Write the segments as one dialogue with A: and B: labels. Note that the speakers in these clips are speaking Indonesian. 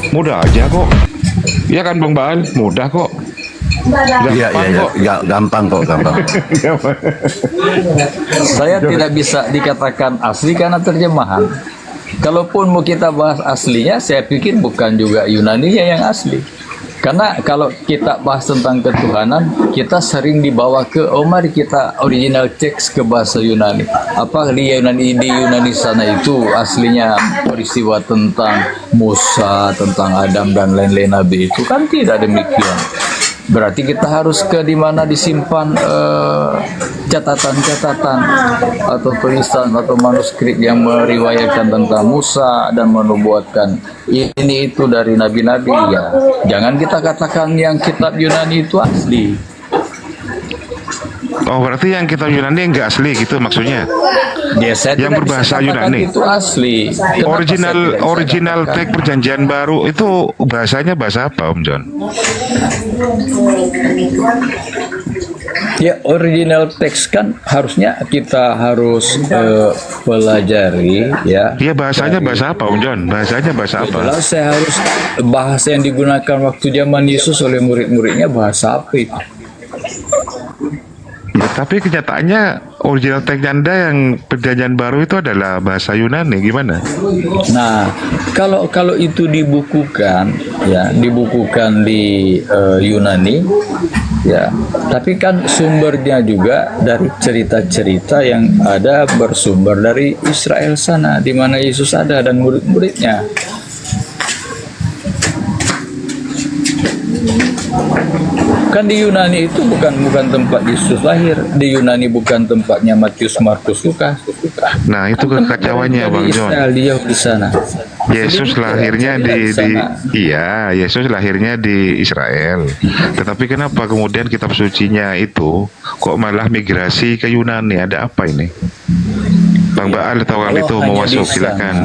A: Mudah aja kok. Iya kan Bang Baal, mudah kok.
B: Iya, gampang kok, gampang.
C: Saya tidak bisa dikatakan asli karena terjemahan. Kalaupun mau kita bahas aslinya, saya pikir bukan juga Yunaninya yang asli. Karena kalau kita bahas tentang ketuhanan, kita sering dibawa ke, oh mari kita original teks ke bahasa Yunani. Apa di Yunani sana itu aslinya peristiwa tentang Musa, tentang Adam dan lain-lain nabi itu kan tidak demikian. Berarti kita harus ke di mana disimpan catatan-catatan atau tulisan atau manuskrip yang meriwayatkan tentang Musa dan menubuatkan ini itu dari nabi-nabi ya. Jangan kita katakan yang kitab Yunani itu asli.
A: Oh berarti yang kitab Yunani enggak asli gitu maksudnya?
C: Yes,
A: yang berbahasa Yunani
C: itu asli.
A: Original teks perjanjian baru itu bahasanya bahasa apa Om John?
C: Ya original teks kan harusnya kita harus pelajari ya.
A: Iya bahasanya bahasa apa Om John? Bahasanya bahasa apa?
C: Jelas saya harus bahasa yang digunakan waktu zaman Yesus oleh murid-muridnya bahasa apa itu?
A: Ya, tapi kenyataannya original teks Anda yang perjanjian baru itu adalah bahasa Yunani, gimana?
C: Nah, kalau itu dibukukan, ya dibukukan di Yunani, ya. Tapi kan sumbernya juga dari cerita-cerita yang ada bersumber dari Israel sana, di mana Yesus ada dan murid-muridnya. Kan di Yunani itu bukan tempat Yesus lahir. Di Yunani bukan tempatnya Matius, Markus, Lukas.
A: Nah, itu kekacauannya Bang John.
C: Dia di sana.
A: Yesus lahirnya Yesus lahirnya di Israel. Tetapi kenapa kemudian kitab sucinya itu kok malah migrasi ke Yunani? Ada apa ini? Bang Baal atau Kang itu mau masuk silakan.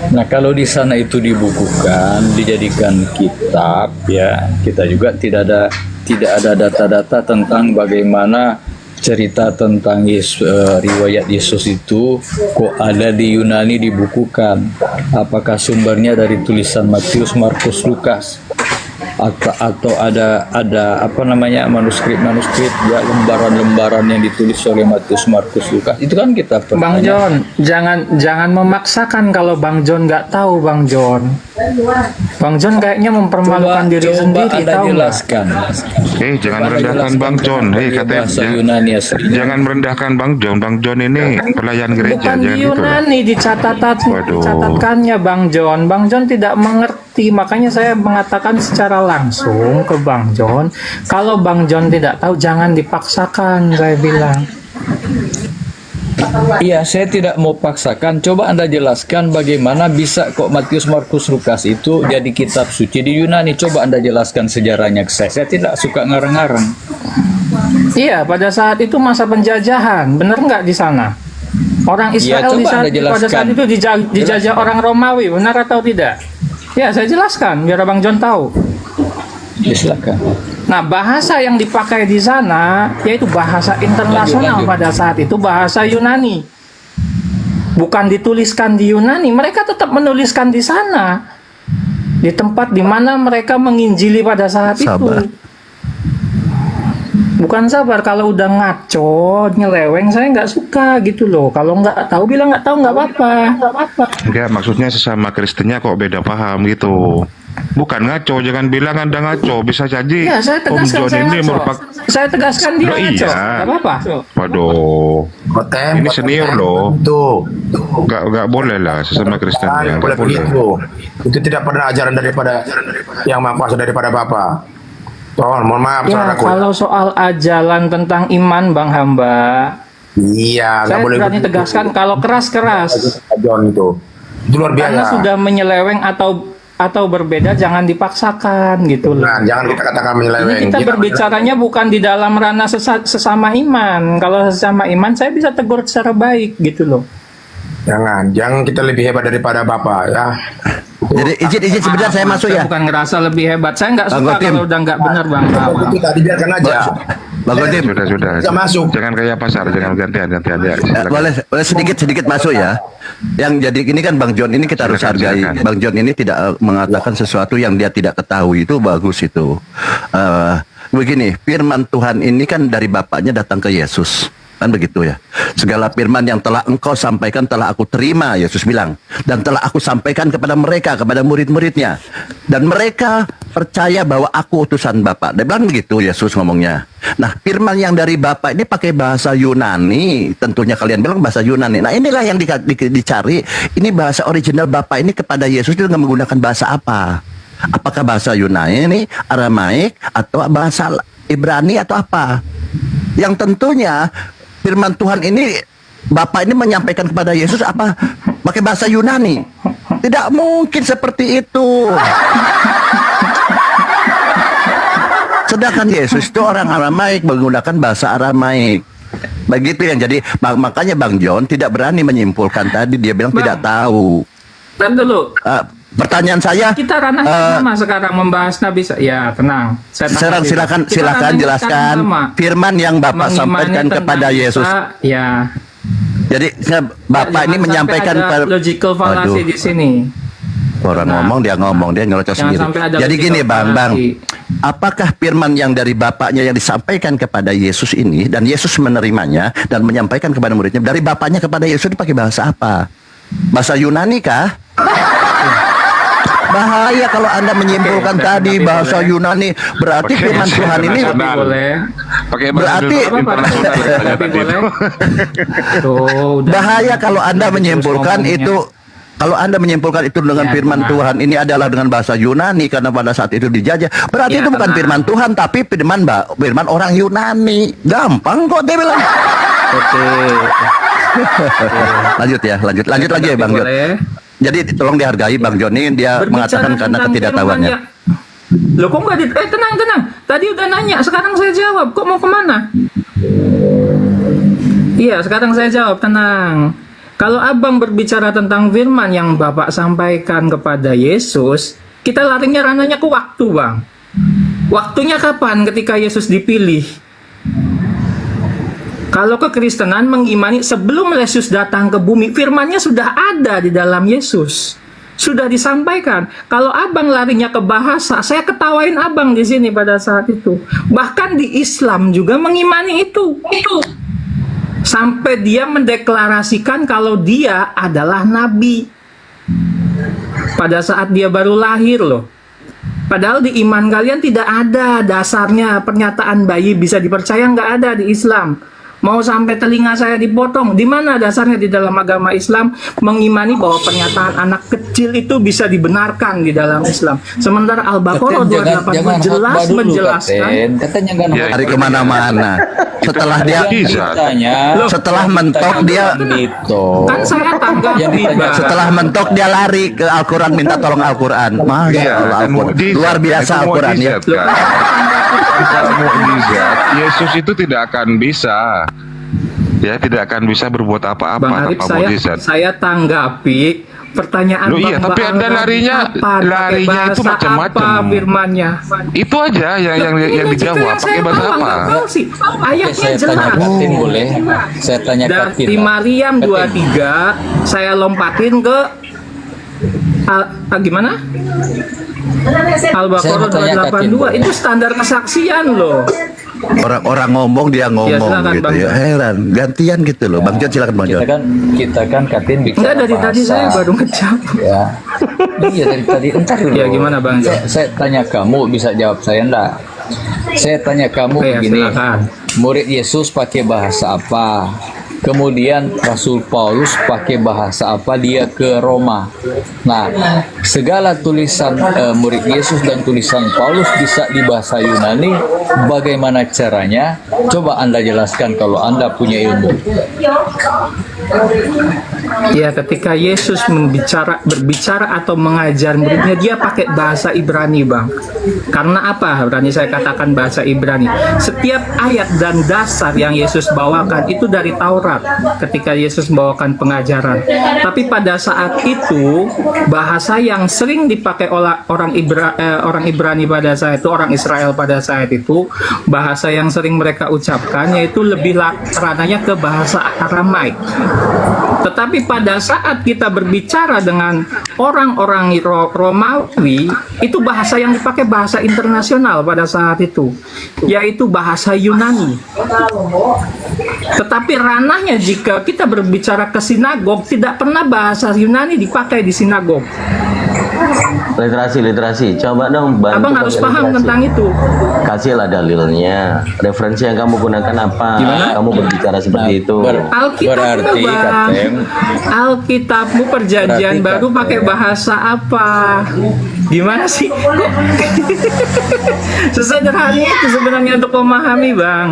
C: Nah, kalau di sana itu dibukukan, dijadikan kitab ya, kita juga tidak ada data-data tentang bagaimana cerita tentang riwayat Yesus itu kok ada di Yunani dibukukan. Apakah sumbernya dari tulisan Matius, Markus, Lukas? Atau ada apa namanya manuskrip ya lembaran yang ditulis oleh Matius, Markus, Lukas itu kan kita
D: Bang John jangan memaksakan kalau Bang John nggak tahu. Bang John kayaknya mempermalukan diri sendiri, tahu nggak?
A: Jangan merendahkan Bang John. Jangan merendahkan Bang John. Bang John ini pelayan gereja.
D: Bukan di Yunani dicatatkannya Bang John. Bang John tidak mengerti, makanya saya mengatakan secara langsung ke Bang John, kalau Bang John tidak tahu jangan dipaksakan, saya bilang.
C: Iya, saya tidak mau paksakan. Coba Anda jelaskan bagaimana bisa kok Matius, Markus, Lukas itu jadi kitab suci di Yunani. Coba Anda jelaskan sejarahnya ke saya. Saya tidak suka ngarang-ngarang.
D: Iya, pada saat itu masa penjajahan, benar nggak di sana? Orang Israel pada saat itu dijajah orang Romawi, benar atau tidak? Ya, saya jelaskan biar Bang John tahu.
C: Silakan.
D: Nah, bahasa yang dipakai di sana yaitu bahasa internasional. Pada saat itu bahasa Yunani. Bukan dituliskan di Yunani, mereka tetap menuliskan di sana. Di tempat di mana mereka menginjili pada saat itu. Bukan sabar, kalau udah ngaco, nyeleweng, saya nggak suka gitu loh. Kalau nggak tahu bilang nggak tahu, nggak apa-apa.
A: Enggak, maksudnya sesama Kristennya kok beda paham gitu. Bukan ngaco, jangan bilang Anda ngaco. Bisa jadi
D: ya,
A: Om John ini merupakan...
D: Saya tegaskan dia ngaco, nggak apa-apa.
A: Waduh, ini senior loh. Nggak boleh lah sesama Kristen ya.
E: Boleh begitu. Itu tidak pernah ajaran daripada yang Maha Kuasa, daripada Bapa. Mohon maaf,
D: ya, kalau soal ajaran tentang iman Bang Hamba,
E: iya,
D: saya berani tegaskan kalau keras-keras.
E: John itu luar biasa.
D: Karena sudah menyeleweng atau berbeda, jangan dipaksakan gitu loh.
E: Nah, jangan kita katakan menyeleweng.
D: Ini kita berbicaranya bukan di dalam ranah sesama iman. Kalau sesama iman, saya bisa tegur secara baik gitu loh.
E: Jangan kita lebih hebat daripada Bapak ya.
B: Jadi izin sebentar saya masuk ya.
D: Bukan ngerasa lebih hebat. Saya nggak suka kalau udah nggak benar Bang.
E: Itu tadi biarkan aja.
B: Bang Godim,
A: Sudah.
E: Bisa masuk.
A: Jangan kayak pasar, jangan gantian ya. Silakan.
B: boleh sedikit masuk ya. Yang jadi ini kan Bang John ini kita harus
A: Silakan,
B: hargai.
A: silakan.
B: Bang John ini tidak mengatakan sesuatu yang dia tidak ketahui, itu bagus itu. Begini, firman Tuhan ini kan dari Bapaknya datang ke Yesus. Kan begitu ya. Segala firman yang telah engkau sampaikan telah aku terima, Yesus bilang. Dan telah aku sampaikan kepada mereka, kepada murid-muridnya. Dan mereka percaya bahwa aku utusan Bapa. Dia bilang begitu Yesus ngomongnya. Nah, firman yang dari Bapa ini pakai bahasa Yunani. Tentunya kalian bilang bahasa Yunani. Nah, inilah yang dicari. Ini bahasa original Bapa ini kepada Yesus itu dengan menggunakan bahasa apa? Apakah bahasa Yunani ini, Aramaik, atau bahasa Ibrani atau apa? Yang tentunya firman Tuhan ini Bapak ini menyampaikan kepada Yesus apa pakai bahasa Yunani. Tidak mungkin seperti itu. Sedangkan Yesus itu orang Aramaik menggunakan bahasa Aramaik. Begitu yang jadi makanya Bang John tidak berani menyimpulkan tadi, dia bilang tidak tahu.
D: Dan dulu,
B: Pertanyaan saya,
D: kita ranah sama sekarang membahas Nabi. Ya, tenang.
B: silakan
D: Kita ranahnya
B: jelaskan
D: sekarang sama.
B: firman yang Bapak
D: Mengimani
B: sampaikan
D: tentang
B: kepada Yesus.
D: Isa, ya.
B: Jadi Bapak ini
D: Jangan
B: menyampaikan
D: sampai ada logical fallacy di sini.
B: Orang
D: Nah,
B: ngomong dia nyerocos
D: jangan
B: sendiri.
D: sampai ada
B: Jadi
D: logical
B: gini Bang,
D: fallacy.
B: apakah firman yang dari Bapaknya yang disampaikan kepada Yesus ini dan Yesus menerimanya dan menyampaikan kepada muridnya, dari Bapaknya kepada Yesus dipakai bahasa apa? Bahasa Yunani kah? Bahaya kalau Anda menyimpulkan tadi bahasa Yunani, berarti
A: Oke,
B: firman Tuhan ini
D: Tapi boleh.
A: Pakai
B: Berarti-
A: bahasa internasional
D: Tapi boleh. Tuh, udah.
B: bahaya kalau Anda menyimpulkan
D: ngomongnya.
B: itu. Kalau Anda menyimpulkan itu dengan
D: Ya,
B: firman
D: tenang.
B: Tuhan ini adalah dengan bahasa Yunani karena pada saat itu dijajah, berarti
D: Ya,
B: itu bukan
D: tenang.
B: firman Tuhan tapi firman orang Yunani. Gampang kok dia bilang.
D: Oke.
B: Lanjut lagi ya Bang John.
D: Boleh.
B: Jadi tolong dihargai Bang John ini dia mengatakan karena
D: tentang
B: ketidaktahuannya.
D: firman ya. Loh kok nggak tenang. Tadi udah nanya, sekarang saya jawab. Kok mau kemana? Iya, sekarang saya jawab, tenang. Kalau abang berbicara tentang firman yang Bapak sampaikan kepada Yesus, kita larinya ranahnya ke waktu, Bang. Waktunya kapan ketika Yesus dipilih? Kalau kekristenan mengimani sebelum Yesus datang ke bumi, firmannya sudah ada di dalam Yesus. Sudah disampaikan. Kalau abang larinya ke bahasa, saya ketawain abang di sini pada saat itu. Bahkan di Islam juga mengimani itu. Sampai dia mendeklarasikan kalau dia adalah nabi. Pada saat dia baru lahir loh. Padahal di iman kalian tidak ada dasarnya pernyataan bayi bisa dipercaya, nggak ada di Islam. Mau sampai telinga saya dipotong, di mana dasarnya di dalam agama Islam mengimani bahwa pernyataan anak kecil itu bisa dibenarkan di dalam Islam. Sementara Al-Baqarah 28 jelas menjelaskan.
C: Katanya nggak
A: Ya,
B: Hari kemana-mana. Setelah dia
A: Bisa.
B: setelah mentok dia
C: gitu.
D: Kan saya tanggapi,
C: Yang ditanya-
D: Bang.
B: setelah mentok dia lari ke Al-Quran minta tolong Al-Quran. Masya
A: Iya,
B: Allah,
A: dan
B: Al-Quran.
A: mukjizat.
B: Luar biasa
A: Itu
B: Al-Quran ya.
A: mukjizat, kan? Kalau mukjizat, Yesus itu tidak akan bisa. Ya, tidak akan bisa berbuat apa-apa
D: Bang Arif,
A: tanpa mukjizat.
D: saya tanggapi pertanyaan
A: Loh, iya,
D: Bang
A: tapi Anda
D: Bang
A: larinya-
D: kapan? Pakai
A: larinya itu
D: bahasa
A: macam-macam.
D: apa firmannya?
A: Itu aja yang dijawab. Pakai bahasa apa?
D: Ayatnya
C: Saya tanya
D: jelas.
C: Katin boleh? Saya tanya Katin.
D: Dari Maryam 23 saya lompatin ke gimana? Al-Baqarah
C: Saya mau tanya Katin,
D: 282
C: boleh?
D: itu standar kesaksian loh.
B: Orang ngomong dia ngomong
D: silakan,
B: gitu
D: Bang
B: ya.
D: John.
B: Heran, gantian gitu loh. Bang John silakan Bang John.
C: Kita kan Katin bicara
D: Enggak, dari tadi
C: bahasa.
D: saya baru ngejawab.
C: Ya. Iya dari tadi. Entar dulu.
D: Ya, gimana, Bang John?
C: Saya tanya kamu bisa jawab saya enggak? Saya tanya kamu
D: Oke, ya,
C: begini.
D: silakan.
C: Murid Yesus pakai bahasa apa? Kemudian Rasul Paulus pakai bahasa apa dia ke Roma? Nah, segala tulisan murid Yesus dan tulisan Paulus bisa di bahasa Yunani. Bagaimana caranya? Coba Anda jelaskan kalau Anda punya ilmu.
D: Ya, ketika Yesus berbicara atau mengajar muridnya, dia pakai bahasa Ibrani, Bang. Karena apa? Berani saya katakan bahasa Ibrani. Setiap ayat dan dasar yang Yesus bawakan itu dari Taurat ketika Yesus membawakan pengajaran. Tapi pada saat itu, bahasa yang sering dipakai oleh orang Ibrani pada saat itu, orang Israel pada saat itu, bahasa yang sering mereka ucapkan yaitu lebih ranahnya ke bahasa Aramaik. Tetapi pada saat kita berbicara dengan orang-orang Romawi, itu bahasa yang dipakai bahasa internasional pada saat itu, yaitu bahasa Yunani. Tetapi ranahnya jika kita berbicara ke sinagog, tidak pernah bahasa Yunani dipakai di sinagog.
F: Literasi. Coba dong bantu.
D: Abang harus
F: pakai
D: paham
F: literasi.
D: tentang itu.
F: Kasihlah dalilnya. Referensi yang kamu gunakan apa?
C: Gimana?
F: Kamu berbicara seperti itu.
C: Berarti, Kapten,
D: Alkitabmu perjanjian
C: Berarti,
D: baru
C: Kapten.
D: pakai bahasa apa? Gimana sih? Kok sesederhana itu sebenarnya untuk memahami, Bang.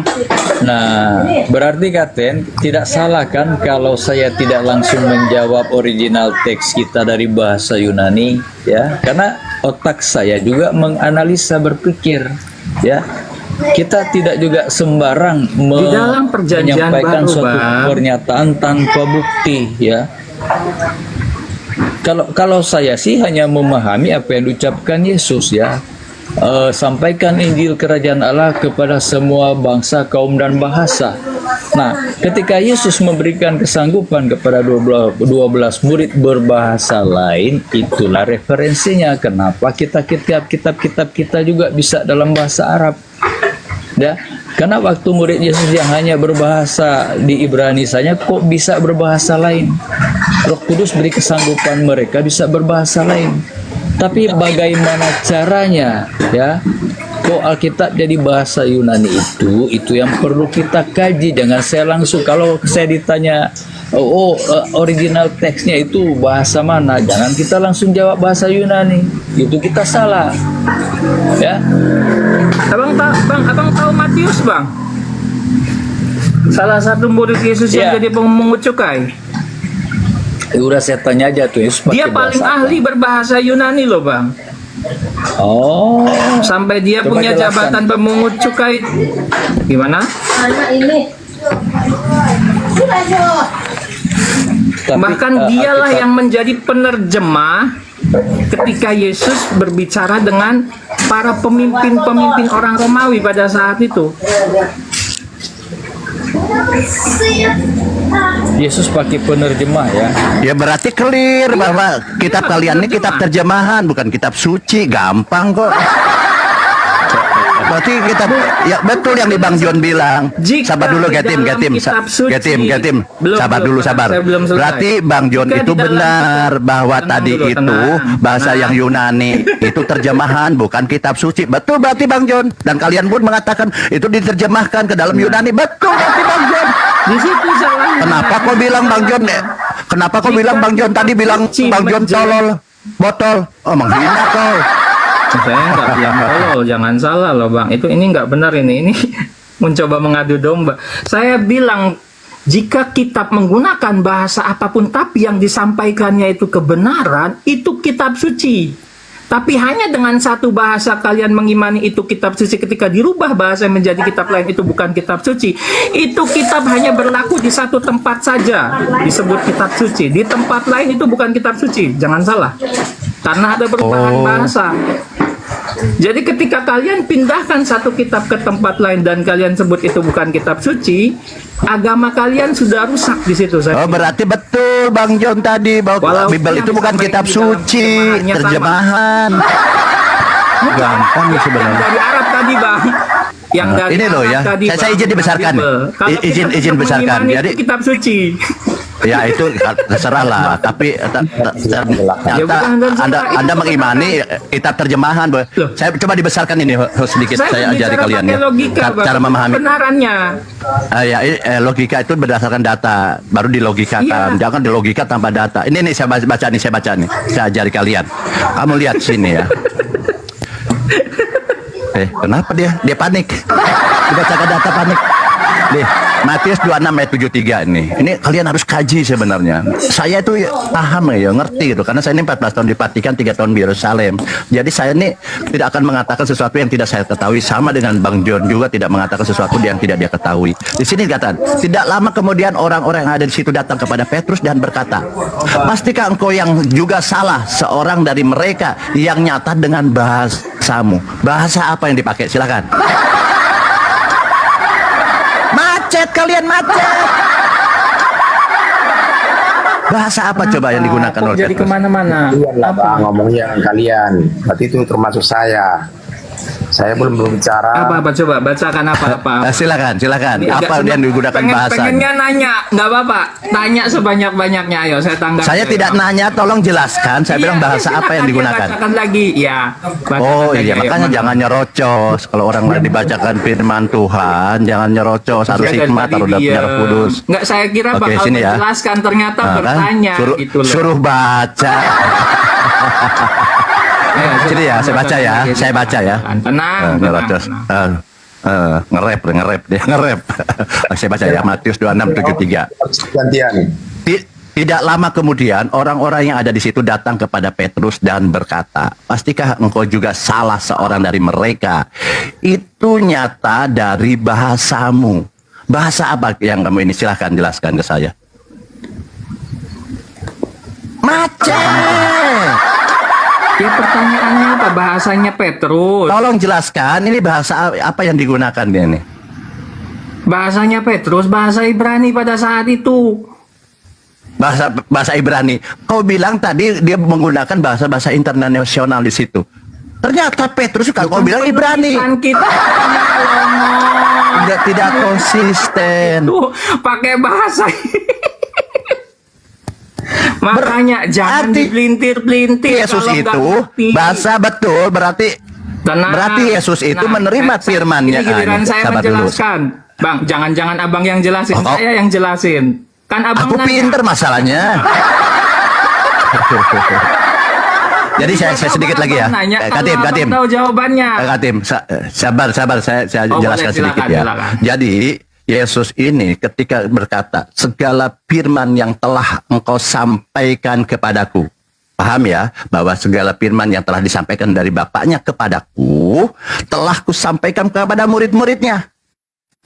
C: Nah, berarti Kapten, tidak salah kan kalau saya tidak langsung menjawab original teks kita dari bahasa Yunani, ya? Karena otak saya juga menganalisa, berpikir, ya. Kita tidak juga sembarang
D: Di dalam perjanjian
C: menyampaikan
D: baru,
C: suatu
D: Bang.
C: pernyataan tanpa bukti, ya. Kalau saya sih hanya memahami apa yang diucapkan Yesus, ya. Sampaikan Injil Kerajaan Allah kepada semua bangsa, kaum dan bahasa. Nah, ketika Yesus memberikan kesanggupan kepada 12 murid berbahasa lain, itulah referensinya kenapa kitab kita juga bisa dalam bahasa Arab. Ya, karena waktu murid Yesus yang hanya berbahasa di Ibrani saja kok bisa berbahasa lain. Roh Kudus beri kesanggupan mereka bisa berbahasa lain. Tapi bagaimana caranya, ya? Kok Alkitab jadi bahasa Yunani itu yang perlu kita kaji. Jangan saya langsung kalau saya ditanya, original teksnya itu bahasa mana? Jangan kita langsung jawab bahasa Yunani. Itu kita salah. Ya.
D: Abang tahu Matius, Bang? Salah satu murid Yesus yang
C: Iya.
D: jadi pemungut cukai.
C: Udah saya tanya aja tuh Yesus pakai
D: Dia paling
C: bahasa apa?
D: ahli berbahasa Yunani loh, Bang.
C: Oh,
D: Sampai dia
C: Coba
D: punya
C: jelaskan.
D: jabatan pemungut cukai. Gimana?
C: tapi,
D: Bahkan dialah
C: Alkitab-
D: yang menjadi penerjemah ketika Yesus berbicara dengan para pemimpin-pemimpin orang Romawi pada saat itu.
C: Yesus pakai penerjemah, ya.
B: Ya berarti clear bahwa kitab kalian ini kitab terjemahan, bukan kitab suci. Gampang kok. Berarti kitab, ya betul yang di Bang John bilang.
D: Jika
B: Sabar dulu,
D: di
B: Getim.
D: dalam kitab suci-
B: Getim.
D: Belum,
B: Sabar
D: belum,
B: dulu, sabar.
D: saya belum selesai.
B: Berarti Bang John
D: Jika
B: itu
D: di dalam
B: benar
D: kitab-
B: bahwa
D: Tenang
B: tadi
D: dulu,
B: itu bahasa
D: tenang.
B: yang Yunani itu terjemahan, bukan kitab suci. Betul berarti Bang John. Dan kalian pun mengatakan itu diterjemahkan ke dalam Yunani. Betul berarti Bang John.
D: Di situ salahnya.
B: Kenapa kau bilang Bang John? Kenapa kau bilang Bang John tadi bilang Bang John tolol, botol? Oh, menghina kau.
D: Saya nggak bilang tolol, jangan salah loh, Bang. Ini nggak benar ini mencoba mengadu domba. Saya bilang jika kitab menggunakan bahasa apapun tapi yang disampaikannya itu kebenaran, itu kitab suci. Tapi hanya dengan satu bahasa kalian mengimani itu kitab suci, ketika dirubah bahasa menjadi kitab lain itu bukan kitab suci. Itu kitab hanya berlaku di satu tempat saja disebut kitab suci. Di tempat lain itu bukan kitab suci. Jangan salah. Karena ada perubahan bahasa. Jadi ketika kalian pindahkan satu kitab ke tempat lain dan kalian sebut itu bukan kitab suci, agama kalian sudah rusak di situ.
B: Oh, berarti betul Bang John tadi bahwa
D: Walaupun
B: Bible
D: yang
B: itu bukan
D: disampaikan
B: kitab
D: di dalam
B: suci,
D: terjemahannya sama.
B: terjemahan. Gampang nih sebenarnya.
D: Dari Arab tadi, Bang. Yang
B: Nah,
D: dari
B: ini loh
D: Arab
B: ya.
D: tadi,
B: Saya
D: Bang,
B: izin dibesarkan.
D: Bible. Kalau
B: Izin
D: kita tetap
B: besarkan.
D: mengimani
B: Jadi
D: itu kitab suci.
B: ya itu terserah lah. Tapi Anda mengimani kitab terjemahan. Boy.
D: Loh.
B: Saya coba dibesarkan ini sedikit saya ajari
D: berbicara
B: kalian
D: pakai
B: ya.
D: logika, Bang.
B: Cara memahami.
D: Kebenarannya.
B: Logika itu berdasarkan data, baru dilogikakan.
D: Iya.
B: Jangan dilogika tanpa data. Ini nih saya baca nih. Saya ajari kalian. Kamu lihat sini ya. Kenapa dia? Dia panik. Dibacakan data panik. Nih, Matius 26 ayat 73 ini. Ini kalian harus kaji sebenarnya. Saya itu paham ya, ngerti gitu. Karena saya ini 14 tahun di Vatikan, 3 tahun di Yerusalem. Jadi saya ini tidak akan mengatakan sesuatu yang tidak saya ketahui. Sama dengan Bang John juga tidak mengatakan sesuatu yang tidak dia ketahui. Di sini dikatakan, tidak lama kemudian orang-orang yang ada di situ datang kepada Petrus dan berkata, "Pastikah engkau yang juga salah seorang dari mereka yang nyata dengan bahasamu?" Bahasa apa yang dipakai? Silakan. Macet kalian, macet. Bahasa apa coba yang digunakan
D: Kok
B: oleh
D: jadi
B: Petrus?
D: kemana-mana?
E: Iyalah Bang, ngomongnya dengan kalian. Berarti itu termasuk saya. Saya belum berbicara.
D: Apa coba bacakan apa?
B: Silakan.
D: Ini
B: Apa
D: agak-
B: yang digunakan bahasa?
D: Pengennya nanya, nggak apa-apa. Tanya sebanyak-banyaknya, ayo saya tanggapi.
B: Saya tidak nanya, tolong jelaskan. Saya bilang bahasa apa yang digunakan.
D: Bacakan lagi, ya. Bacakan
B: Oh
D: lagi,
B: iya,
D: ayo,
B: makanya
D: mana?
B: jangan nyerocos. Kalau orang lain dibacakan firman Tuhan, jangan nyerocos. Harus
D: Saya dari
B: hikmat,
D: tadi
B: harus dapat
D: diem.
B: Roh Kudus.
D: Nggak, saya kira
B: Oke,
D: bakal
B: sini ya.
D: menjelaskan, ternyata
B: Nah, kan?
D: bertanya gitu loh.
B: Suruh baca.
D: Ayo,
B: Sini ya, saya baca ya.
D: lagi.
B: Saya baca ya.
D: Tenang,
B: Nyerocos. Nge-rap dia, nge-rap. Saya baca ya, Matius 26:73.
E: Gantian.
B: Tidak lama kemudian orang-orang yang ada di situ datang kepada Petrus dan berkata, "Pastikah engkau juga salah seorang dari mereka? Itu nyata dari bahasamu." Bahasa apa yang kamu ini? Silahkan jelaskan ke saya. Macet.
D: Ya pertanyaannya apa? Bahasanya Petrus.
B: Tolong jelaskan, ini bahasa apa yang digunakan dia ini?
D: Bahasanya Petrus, bahasa Ibrani pada saat itu.
B: Bahasa Ibrani. Kau bilang tadi dia menggunakan bahasa internasional di situ. Ternyata Petrus juga kau bilang Ibrani.
D: Kan kita
B: Tidak konsisten.
D: tuh pakai bahasa. Makanya jangan
B: Arti-
D: dipelintir-pelintir.
B: Yesus
D: kalau nggak
B: itu
D: ngerti.
B: bahasa betul berarti
D: Tenang,
B: berarti Yesus itu
D: tenang.
B: menerima firman-Nya.
D: Ini giliran
B: Ah,
D: saya
B: sabar dulu.
D: menjelaskan. Bang, jangan abang yang jelasin,
B: Oh,
D: saya yang jelasin. Kan abang
B: Aku
D: nanya.
B: pinter masalahnya. Jadi saya sedikit lagi ya.
D: Nanya,
B: Katim.
D: kalau abang tahu jawabannya.
B: Katim, sabar, saya
D: Oh,
B: jelaskan
D: boleh,
B: sedikit
D: silakan,
B: ya.
D: silakan.
B: Jadi Yesus ini ketika berkata, segala firman yang telah engkau sampaikan kepadaku. Paham ya, bahwa segala firman yang telah disampaikan dari Bapaknya kepadaku, telah kusampaikan kepada murid-muridnya.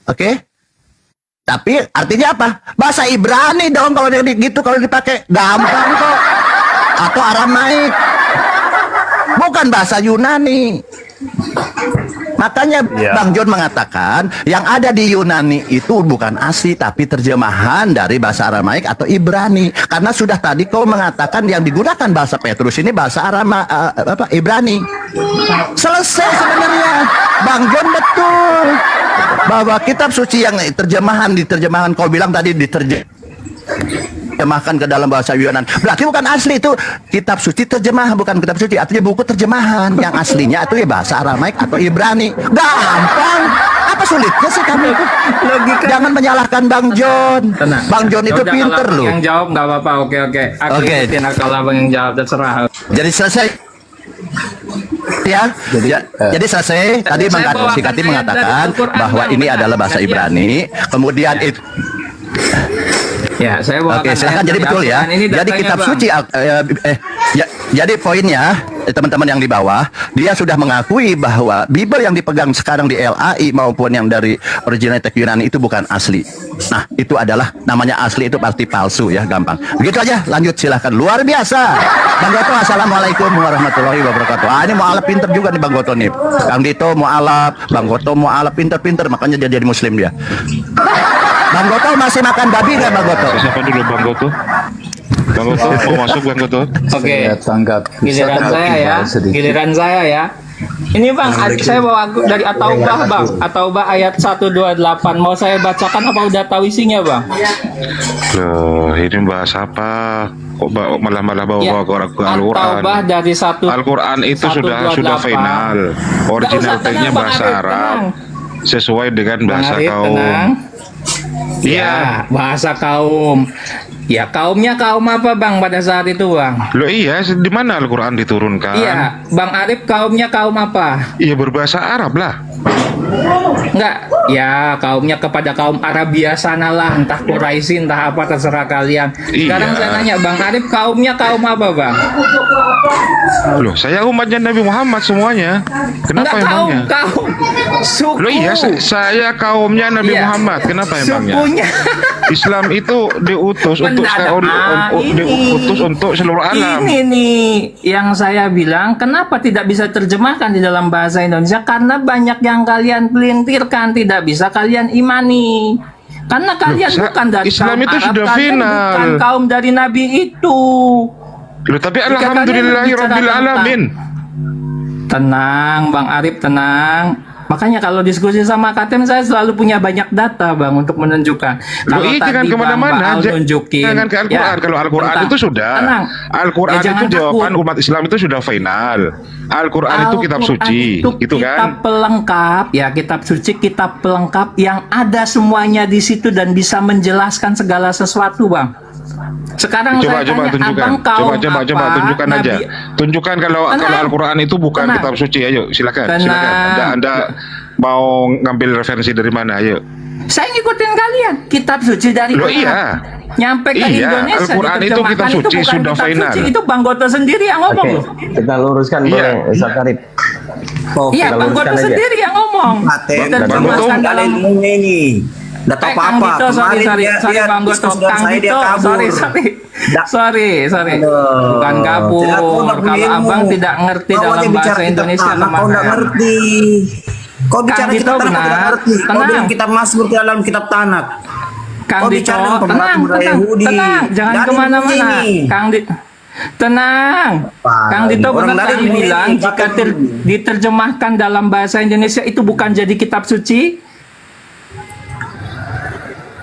B: Oke? Tapi artinya apa? Bahasa Ibrani dong kalau gitu, kalau dipakai. Gampang kok. Atau Aramaik. Bukan bahasa Yunani. Makanya Bang John mengatakan yang ada di Yunani itu bukan asli tapi terjemahan dari bahasa Aramaik atau Ibrani. Karena sudah tadi kau mengatakan yang digunakan bahasa Petrus ini bahasa Ibrani. Selesai sebenarnya. Bang John betul. Bahwa kitab suci yang diterjemahan kau bilang tadi diterjemahkan ke dalam bahasa Yunani. Berarti bukan asli itu kitab suci terjemah, bukan kitab suci, artinya buku terjemahan. Yang aslinya itu ya bahasa Aramaik atau Ibrani. Gampang. Apa sulitnya sih kamu itu? Jangan menyalahkan Bang John.
D: Tenang.
B: Bang John
D: Ya
B: itu
D: udah,
B: pinter
D: kalau
B: loh.
D: Yang jawab nggak apa-apa, oke. Aku
B: Oke.
D: ikutin kalau abang yang jawab, terserah.
B: Jadi selesai. Ya, jadi selesai. Tadi
D: Saya bawakan
B: Si Katim
D: ayat
B: mengatakan
D: dari Al-Quran,
B: bahwa
D: Bang,
B: ini
D: benar.
B: adalah bahasa
D: Nah, iya.
B: Ibrani. Kemudian itu.
D: Ya, saya bawakan
B: Oke, silakan.
D: ayat
B: Jadi
D: dari
B: betul ya.
D: Al-Quran. Ini
B: Jadi
D: datanya,
B: kitab
D: Bang.
B: suci jadi poinnya teman-teman yang di bawah, dia sudah mengakui bahwa Bible yang dipegang sekarang di LAI maupun yang dari original teks Yunani itu bukan asli. Nah, itu adalah namanya asli itu pasti palsu ya, gampang. Begitu aja, lanjut silahkan. Luar biasa. Bang Goto, assalamualaikum warahmatullahi wabarakatuh. Ini mualaf pinter juga nih Bang Goto nih. Kang Dito mualaf, Bang Goto mualaf pinter-pinter, makanya dia jadi muslim dia. Bang Goto masih makan babi nggak Bang Goto?
A: Siapa dulu Bang Goto? Bang Goto mau masuk Bang Goto?
D: Oke.
C: Saya tanggap.
D: Giliran saya ya. Giliran saya ya. Ini Bang, saya bawa dari At-Taubah Bang. At-Taubah ayat 128. Mau saya bacakan apa udah tahu isinya Bang?
A: Loh, ini bahasa apa? Kok malah bawa
D: Ya,
A: ke Al-Quran?
D: At-Taubah dari
A: Al-Quran itu sudah
D: 128.
A: final. Original
D: Nggak usah,
A: teksnya
D: tenang, Bang
A: bahasa
D: Arif,
A: Arab.
D: tenang.
A: Sesuai dengan
D: Bang
A: bahasa
D: Arif,
A: kaum.
D: tenang.
A: Iya.
D: Ya, bahasa kaum. Ya, kaumnya kaum apa Bang pada saat itu Bang?
A: Loh iya, di mana Al-Quran diturunkan?
D: Iya, Bang Arif kaumnya kaum apa?
A: Iya berbahasa Arab lah.
D: Enggak, ya kaumnya kepada kaum Arabia sanalah, entah Quraisy, entah apa, terserah kalian. Sekarang
A: Iya.
D: saya tanya Bang Arif, kaumnya kaum apa Bang?
A: Loh, saya umatnya Nabi Muhammad semuanya. Kenapa
D: Enggak, kaum,
A: emangnya?
D: kaum. Suku.
A: Loh iya, saya kaumnya Nabi
D: Iya.
A: Muhammad. Kenapa emangnya?
D: Sukunya.
A: Islam itu diutus untuk diutus untuk seluruh alam.
D: Ini nih yang saya bilang, kenapa tidak bisa terjemahkan di dalam bahasa Indonesia? Karena banyak yang kalian pelintirkan, tidak bisa kalian imani. Karena kalian
A: Loh,
D: bukan dari
A: Islam
D: kaum
A: itu
D: Arab,
A: sudah
D: kalian
A: final.
D: bukan kaum dari Nabi itu.
A: Loh, tapi
D: Jika kalian
A: alhamdulillahi
D: berbicara
A: rabbil
D: tentang-
A: alamin.
D: Tenang, Bang Arif, tenang. Makanya kalau diskusi sama Katem, saya selalu punya banyak data, Bang, untuk menunjukkan.
A: Loh,
D: Kalau
A: jangan
D: tadi
A: kemana-mana.
D: Bang Baal nunjukin,
A: Jangan ke Al-Quran.
D: ya,
A: Kalau Al-Quran
D: tentang-
A: itu sudah.
D: tenang.
A: Al-Quran
D: Ya,
A: itu
D: jangan
A: jawaban
D: takut.
A: umat Islam itu sudah final. Al-Quran itu kitab
D: Al-Quran
A: suci,
D: itu
A: gitu
D: kitab
A: kan?
D: pelengkap, ya kitab suci, kitab pelengkap yang ada semuanya di situ dan bisa menjelaskan segala sesuatu, Bang. Sekarang
A: Coba
D: saya
A: coba
D: tanya,
A: tunjukkan.
D: abang kaum
A: Coba
D: apa?
A: tunjukkan aja.
D: Nabi-
A: Tunjukkan kalau
D: Tenang.
A: Al-Quran itu bukan
D: Tenang.
A: kitab suci. Ayo, silakan.
D: Tenang.
A: Silakan. Anda mau ngambil referensi dari mana? Ayo.
D: Saya ngikutin kalian, kitab suci dari
A: Loh,
D: Arab.
A: iya.
D: Nyampe ke
A: Iya,
D: Indonesia
A: Al-Quran itu
D: diterjemahkan,
A: kitab suci,
D: bukan
A: sudah
D: kitab
A: final.
D: suci, itu Bang Goto sendiri yang ngomong
F: Oke,
D: loh.
F: kita luruskan
A: Iya.
F: boleh, Ustaz Karib.
G: Oh,
D: Iya,
F: kita
D: Bang Goto
F: luruskan aja.
D: sendiri yang ngomong.
G: Katen,
D: Diterjemahkan dalam
G: ilmunya ini. Udah tau
D: Kang
G: apa-apa.
D: Dito, sorry, Bang Goto,
G: diskusi dengan
D: Kang
G: saya, dia
D: Dito,
G: kabur.
D: sorry,
G: Aduh.
D: bukan kabur.
G: Tidak, kau nggak punya
D: Kalau
G: ilmu.
D: abang tidak ngerti
G: Kau
D: dalam
G: aja bicara
D: bahasa
G: kitab
D: Indonesia,
G: tanah, kau nggak
D: teman.
G: ngerti. Kau bicara
D: Kang Dito,
G: kitab tanah, kau tidak
D: benar.
G: ngerti. Kau
D: Tenang.
G: bilang kitab Mazmur tidak dalam kitab tanah.
D: Kang
G: Kau
D: Dito,
G: bicara dengan
D: tenang,
G: pemuda
D: tenang,
G: Yahudi.
D: tenang, jangan
G: Dari
D: kemana-mana.
G: ini.
D: Kang Dito, tenang.
G: Apa?
D: Kang Dito
G: Orang
D: benar
G: dari
D: tadi
G: ini,
D: bilang jika
G: pakai ini.
D: diterjemahkan dalam bahasa Indonesia itu bukan jadi kitab suci.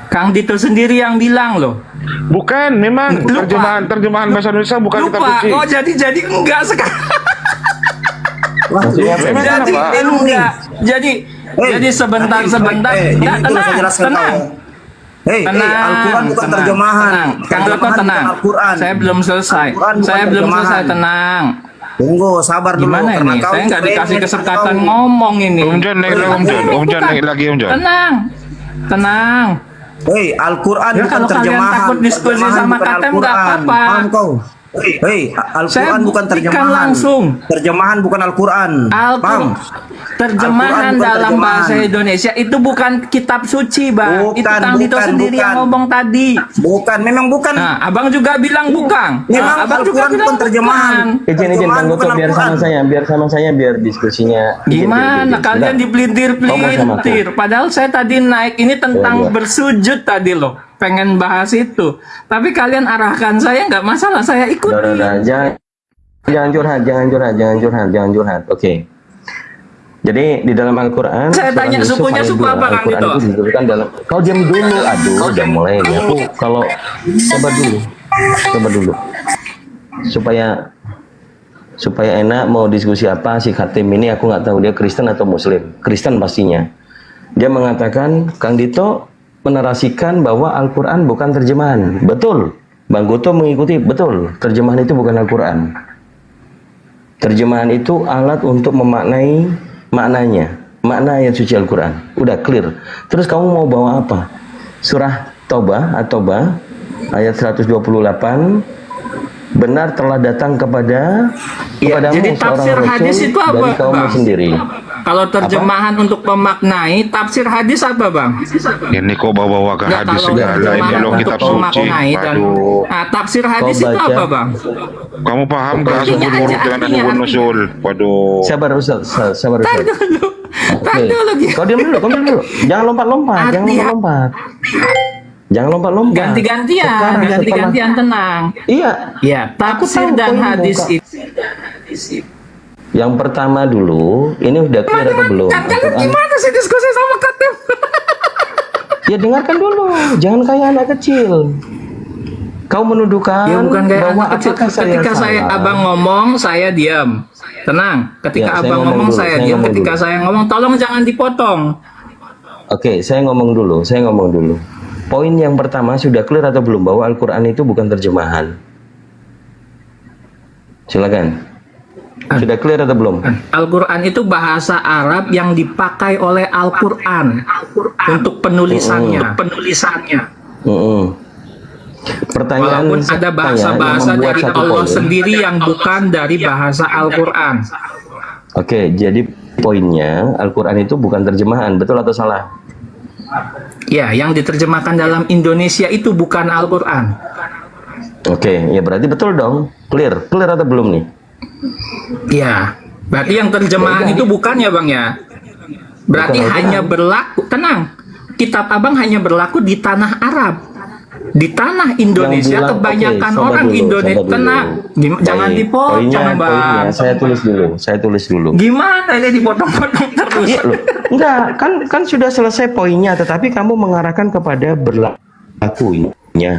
D: Kang Dito sendiri yang bilang loh.
A: Bukan, memang
D: Lupa.
A: terjemahan bahasa Indonesia bukan kitab
D: Lupa.
A: suci.
D: Oh, jadi enggak sekarang.
F: Maksudnya apa?
A: Memang
D: Jadi
A: kenapa?
D: enggak. Jadi sebentar.
G: Ini
D: Nah,
G: dulu saya jelaskan
D: tenang.
G: kau. Hei,
D: Tenang,
G: Al-Quran bukan
D: tenang,
G: terjemahan.
D: tenang. Kang Dito
G: Terjemahan
D: tenang.
G: bukan Al-Quran.
D: Saya belum selesai.
G: Al-Quran bukan
D: Saya belum selesai,
G: terjemahan.
D: tenang.
G: Tunggu, sabar dulu.
D: Gimana
G: karena
D: ini?
G: kau
D: Saya nggak
G: keren,
D: dikasih
G: kau.
D: kesempatan ngomong ini.
A: Om Jan naik lagi, Om Jan. Om Jan naik lagi, Om Jan.
D: Tenang. Tenang.
G: Hei, Al-Quran
D: Ya,
G: bukan
D: kalau kalian
G: terjemahan.
D: takut diskusi
G: Terjemahan
D: sama
G: bukan
D: Katem,
G: Al-Quran.
D: nggak apa-apa.
G: Paham kau? Hei,
D: Saya
G: Al-Quran bukan
D: buktikan
G: terjemahan.
D: langsung.
G: Terjemahan bukan Al-Quran. Paham?
D: Terjemahan
G: Al-Quran bukan
D: dalam
G: terjemahan.
D: bahasa Indonesia itu bukan kitab suci, Bang. Itu
G: Bukan,
D: Kang Dito
G: bukan,
D: sendiri yang
G: bukan.
D: ngomong tadi.
G: Memang bukan.
D: Nah, Abang juga bilang bukan.
G: Memang
D: Abang juga
G: Al-Quran
D: bilang
G: bukan terjemahan.
D: bukan.
F: Izin
G: Terjemahan
F: Bang Goto,
G: bukan
F: biar
G: Al-Quran.
F: sama saya, biar diskusinya.
D: Gimana kalian dipelintir-pelintir? Padahal saya tadi naik ini tentang
F: Iya.
D: bersujud tadi loh. Pengen bahas itu. Tapi kalian arahkan saya nggak masalah, saya ikuti.
F: Udah, jangan curhat. Oke. Jadi di dalam Al-Quran
D: Saya
F: surah
D: tanya
F: Yusuf
D: sukunya
F: ayat
D: suku
F: 2,
D: apa, Kang
F: Al-Quran
D: Dito?
F: itu disebutkan dalam. Kau diam dulu, aduh, udah mulai nih. Aku kalau sabar dulu, supaya enak mau diskusi apa si Khatim ini, aku nggak tahu dia Kristen atau Muslim. Kristen pastinya. Dia mengatakan Kang Dito menarasikan bahwa Al-Quran bukan terjemahan. Betul. Bang Goto mengikuti, betul. Terjemahan itu bukan Al-Quran. Terjemahan itu alat untuk memaknai maknanya, makna ayat suci Al-Quran. Udah clear. Terus kamu mau bawa apa? Surah Taubah ayat 128, benar telah datang kepadamu
D: jadi
F: seorang
D: tafsir
F: rasul
D: hadis itu apa,
F: dari kaummu
D: Bang?
F: sendiri.
D: Kalau terjemahan untuk memaknai, tafsir hadis apa, Bang?
A: Ini kok bawa-bawa ke
D: Nggak,
A: hadis
D: kalau
A: segala, ini
D: terjemahan
A: loh
D: untuk
A: kitab suci.
D: memaknai dan
A: Waduh.
D: tafsir hadis
F: Kau
D: itu
F: baca.
D: apa, Bang?
A: Kamu paham gak
D: Artinya
A: asbun
D: aja,
A: nurut dengan
D: artinya.
A: asbun nusul? Waduh.
F: Sabar Ustaz.
D: Tar dulu. Tar
F: Oke.
D: dulu.
F: Kau diam dulu. Jangan lompat-lompat.
D: Ganti-gantian,
F: Sekarang
D: ganti-gantian, tenang.
F: Iya.
D: Ya, tafsir
F: tahu
D: dan
F: kau ini
D: hadis
F: buka.
D: itu.
F: Yang pertama dulu, ini udah clear atau belum?
D: Kan kalian
F: Al-Quran.
D: gimana sih diskusi sama Katem?
F: Ya dengarkan dulu, jangan kayak anak kecil. Kau menuduhkan
D: Ya bukan kayak
F: bahwa
D: anak kecil.
F: apakah
D: Ketika saya
F: salah?
D: abang ngomong, saya diam. Tenang. Ketika
F: Ya, saya
D: abang
F: ngomong
D: ngomong,
F: dulu,
D: saya
F: saya
D: diam.
F: ngomong
D: Ketika
F: dulu.
D: saya ngomong, tolong jangan dipotong.
F: Oke, saya ngomong dulu. Poin yang pertama sudah clear atau belum bahwa Al-Quran itu bukan terjemahan? Silakan. Sudah clear atau belum?
D: Al-Quran itu bahasa Arab yang dipakai oleh Al-Quran untuk penulisannya.
F: Pertanyaan
D: Walaupun ada bahasa-bahasa
F: yang membuat
D: dari
F: satu
D: Allah
F: poin.
D: sendiri yang bukan dari bahasa Al-Quran.
F: Oke, jadi poinnya Al-Quran itu bukan terjemahan, betul atau salah?
D: Ya, yang diterjemahkan dalam Indonesia itu bukan Al-Quran.
F: Oke, ya berarti betul dong. Clear atau belum nih?
D: Ya, berarti yang terjemahan itu bukan ya Bang ya? Berarti
F: Bukan
D: hanya berlaku, tenang, kitab Abang hanya berlaku di tanah Arab. Di tanah Indonesia
F: Yang bilang,
D: kebanyakan
F: oke, sabar
D: orang
F: dulu,
D: Indonesia
F: sabar dulu.
D: tenang. Jangan
F: Baik,
D: dipotong Bang.
F: poinnya saya tulis dulu.
D: Gimana ini dipotong-potong terus?
F: Iya loh. Enggak, kan sudah selesai poinnya, tetapi kamu mengarahkan kepada berlakunya.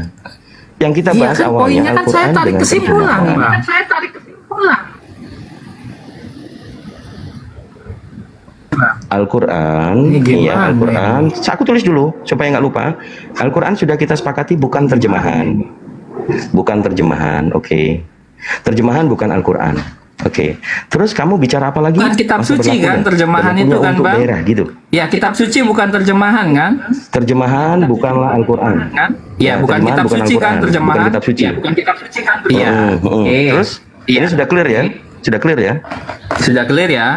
F: Yang kita
D: Iya
F: bahas
D: kan
F: awalnya
D: poinnya kan saya
F: Al-Quran
D: tarik
F: dengan
D: kesimpulan
F: terjemahan.
D: Bang.
F: Al-Quran,
D: Ini gimana
F: iya Al-Quran. Aku tulis dulu supaya nggak lupa. Al-Quran sudah kita sepakati bukan terjemahan, Oke. Terjemahan bukan Al-Quran. Oke. Terus kamu bicara apa lagi?
D: Bukan kitab
F: Masih
D: suci
F: berlaku
D: kan
F: nggak?
D: terjemahan
F: Berlakunya
D: itu kan,
F: untuk
D: Bang?
F: daerah gitu.
D: Ya kitab suci bukan terjemahan kan?
F: Terjemahan bukanlah Al-Quran.
D: Ya bukan
F: terjemahan
D: kitab
F: bukan
D: suci kan
F: Al-Quran,
D: terjemahan.
F: bukan kitab suci.
D: Ya, bukan kitab suci kan terjemahan.
F: Mm, mm.
D: Oke.
F: Terus ini sudah clear ya? Sudah clear ya?
D: Sudah clear ya?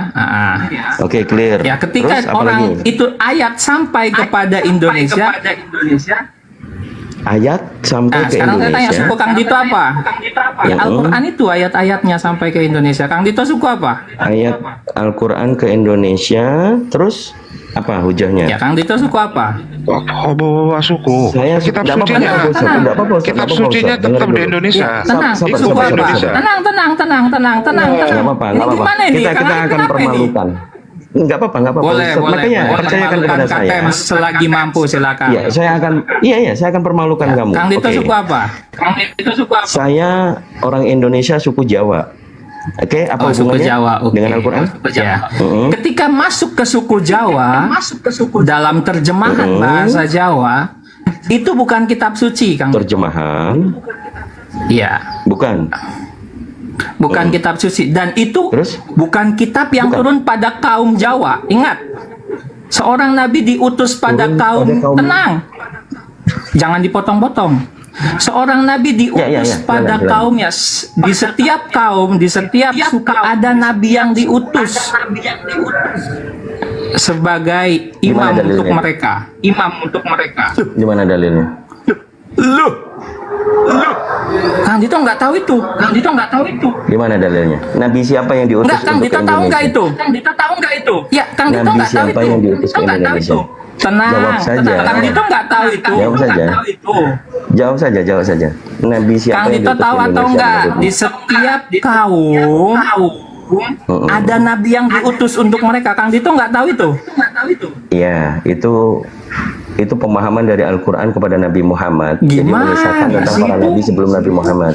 F: Oke, clear.
D: Ya ketika
F: Terus apa
D: orang
F: lagi?
D: itu ayat sampai kepada Indonesia,
F: Ayat sampai ke
D: sekarang saya tanya
F: Indonesia.
D: suku Kang Dito apa? Ya Al-Quran itu ayat-ayatnya sampai ke Indonesia. Kang Dito suku apa?
F: Ayat Al-Quran ke Indonesia, terus apa hujahnya?
D: Ya Kang Dito suku apa?
A: Oh, bawa suku.
F: Saya
A: Kitab
F: nggak apa-apa,
A: sucinya,
F: nggak apa-apa, Ustaz. Nggak apa-apa, Ustaz.
A: kitab
F: Nggak apa-apa,
A: sucinya
F: Ustaz. Dengar
A: tetap di
F: dulu.
A: Indonesia.
D: Tenang,
F: Sabar,
D: suku
F: sabar,
D: apa?
F: sabar.
D: Tenang.
F: Nggak apa-apa,
D: Ini
F: nggak apa-apa.
D: gimana ini?
F: Kita
D: Kang
F: akan
D: kenapa ini?
F: permalukan. Nggak apa-apa,
D: Boleh,
F: Ustaz. Makanya percayakan kepada saya.
D: KKM selagi mampu silakan.
F: Iya, saya akan permalukan kamu.
D: Kang Dito
F: Oke.
D: suku apa?
F: Saya orang Indonesia suku Jawa. Oke, apa
D: Oh, suku
F: hubungannya
D: Jawa. Oke.
F: dengan Al-Quran?
D: Ya.
F: Mm-mm.
D: Ketika masuk ke suku Jawa, dalam terjemahan bahasa Jawa, itu bukan kitab suci, Kang.
F: Terjemahan,
D: Iya,
F: bukan.
D: bukan kitab suci dan itu
F: Terus?
D: bukan kitab yang
F: Bukan.
D: turun pada kaum Jawa. Ingat, seorang nabi diutus pada
F: Turun
D: kaum,
F: pada kaum-
D: tenang. Jangan dipotong-potong. Seorang nabi diutus
F: Ya.
D: pada
F: Jalan.
D: kaumnya. Di setiap kaum, di setiap suku ada nabi yang diutus sebagai imam
F: Gimana
D: untuk
F: dalilnya?
D: mereka.
F: Di mana dalilnya?
D: Kang Dito nggak tahu itu.
F: Di mana dalilnya? Nabi siapa yang diutus
D: Enggak, Kang
F: untuk
D: Dito
F: ke
D: tahu nggak
F: Indonesia?
D: itu? Ya, Kang Dito
F: Nabi
D: nggak tahu
F: siapa
D: itu.
F: yang diutus ke Indonesia?
D: Tenang,
F: Jawab saja.
D: Kang Dito nggak tahu itu.
F: Jawab saja. Jawab saja. Nabi siapa
D: Kang
F: yang
D: Dito
F: diutus
D: tahu
F: ke
D: atau
F: Indonesia
D: enggak?
F: menurutmu?
D: Di setiap kaum ada nabi yang diutus untuk mereka. Kang Dito nggak tahu itu?
F: Iya, itu pemahaman dari Al-Quran kepada Nabi Muhammad. Jadi
D: Gimana
F: mengisahkan tentang
D: sih
F: para
D: itu?
F: nabi sebelum Nabi Muhammad.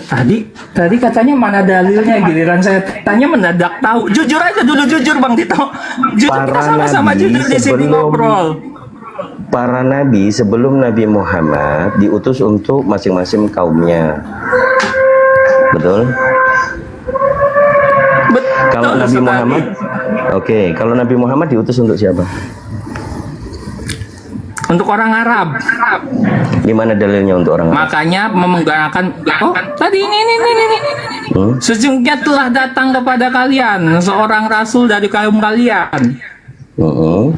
D: Tadi katanya mana dalilnya, giliran saya tanya mendadak tahu. Jujur aja dulu, jujur Bang Dito. Jujur, kita
F: Para
D: sama-sama
F: nabi
D: jujur di sini
F: sebelum-
D: ngobrol.
F: Para nabi sebelum Nabi Muhammad diutus untuk masing-masing kaumnya. Betul? Kalau Nabi
D: sekali.
F: Muhammad, oke, kalau Nabi Muhammad diutus untuk siapa?
D: Untuk orang Arab.
F: Di mana dalilnya untuk orang Arab?
D: Makanya menggunakan tadi ini.
F: Hmm?
D: Sesungguhnya telah datang kepada kalian seorang rasul dari kaum kalian.
F: Hmm.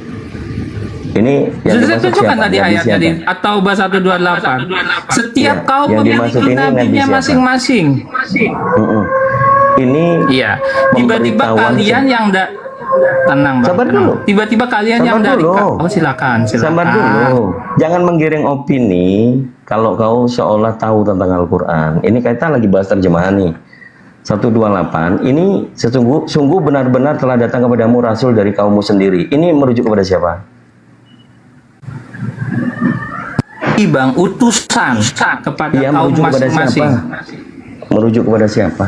F: Ini yang
D: Sudah saya
F: dimaksud
D: tunjukkan
F: siapa?
D: tadi
F: Nabi
D: ayatnya
F: siapa?
D: di atau bahasa 128. Setiap
F: Ya,
D: kaum
F: yang
D: memiliki
F: dimaksud ini Nabi
D: nabinya
F: siapa?
D: masing-masing.
F: Hmm. Ini
D: Iya. Tiba-tiba
F: pemberitahuan
D: kalian yang tenang Bang.
F: Sabar
D: tenang.
F: dulu.
D: Tiba-tiba kalian yang
F: Sabar
D: dari
F: dulu.
D: Oh silakan.
F: Sabar dulu. Jangan menggiring opini kalau kau seolah tahu tentang Al-Quran. Ini kita lagi bahas terjemahan nih. 128. Ini sungguh benar-benar telah datang kepadamu Rasul dari kaummu sendiri. Ini merujuk kepada siapa?
D: Bang, utusan kepada
F: Iya,
D: kaum
F: merujuk kepada
D: masing-masing.
F: siapa? Merujuk kepada siapa?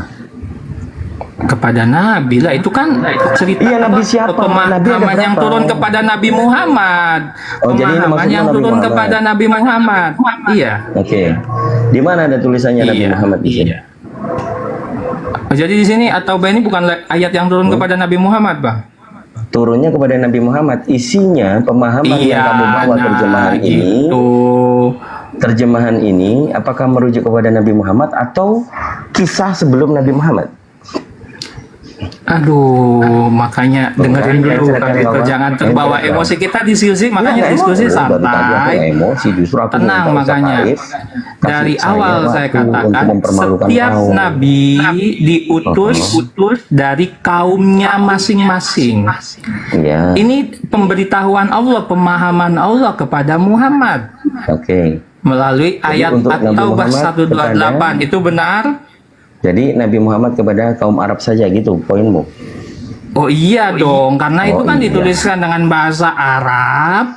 D: Kepada Nabi lah, itu kan cerita
F: Iya, Nabi siapa? Nabi ada
D: pemahaman yang
F: berapa?
D: turun kepada Nabi Muhammad.
F: Oh, jadi ini
D: Pemahaman
F: maksudnya
D: yang
F: Nabi
D: turun
F: Muhammad.
D: kepada Nabi Muhammad. Iya.
F: Oke. Di mana ada tulisannya Nabi
D: Iya,
F: Muhammad di sini?
D: iya. Oh, jadi di sini at-taubah ini bukan ayat yang turun kepada Nabi Muhammad, Bang?
F: Turunnya kepada Nabi Muhammad, isinya pemahaman yang kamu bawa terjemahan ini apakah merujuk kepada Nabi Muhammad atau kisah sebelum Nabi Muhammad?
D: Aduh, makanya dengerin dulu kan itu, jangan terbawa emosi. Kita diskusi, makanya diskusi santai, tenang. Makanya dari awal saya katakan setiap nabi diutus dari kaumnya masing-masing.
F: Ya.
D: Ini pemberitahuan Allah, pemahaman Allah kepada Muhammad.
F: Oke.
D: Melalui ayat At-Taubah 128 itu benar.
F: Jadi Nabi Muhammad kepada kaum Arab saja gitu poinmu?
D: Oh iya dong, karena itu kan dituliskan dengan bahasa Arab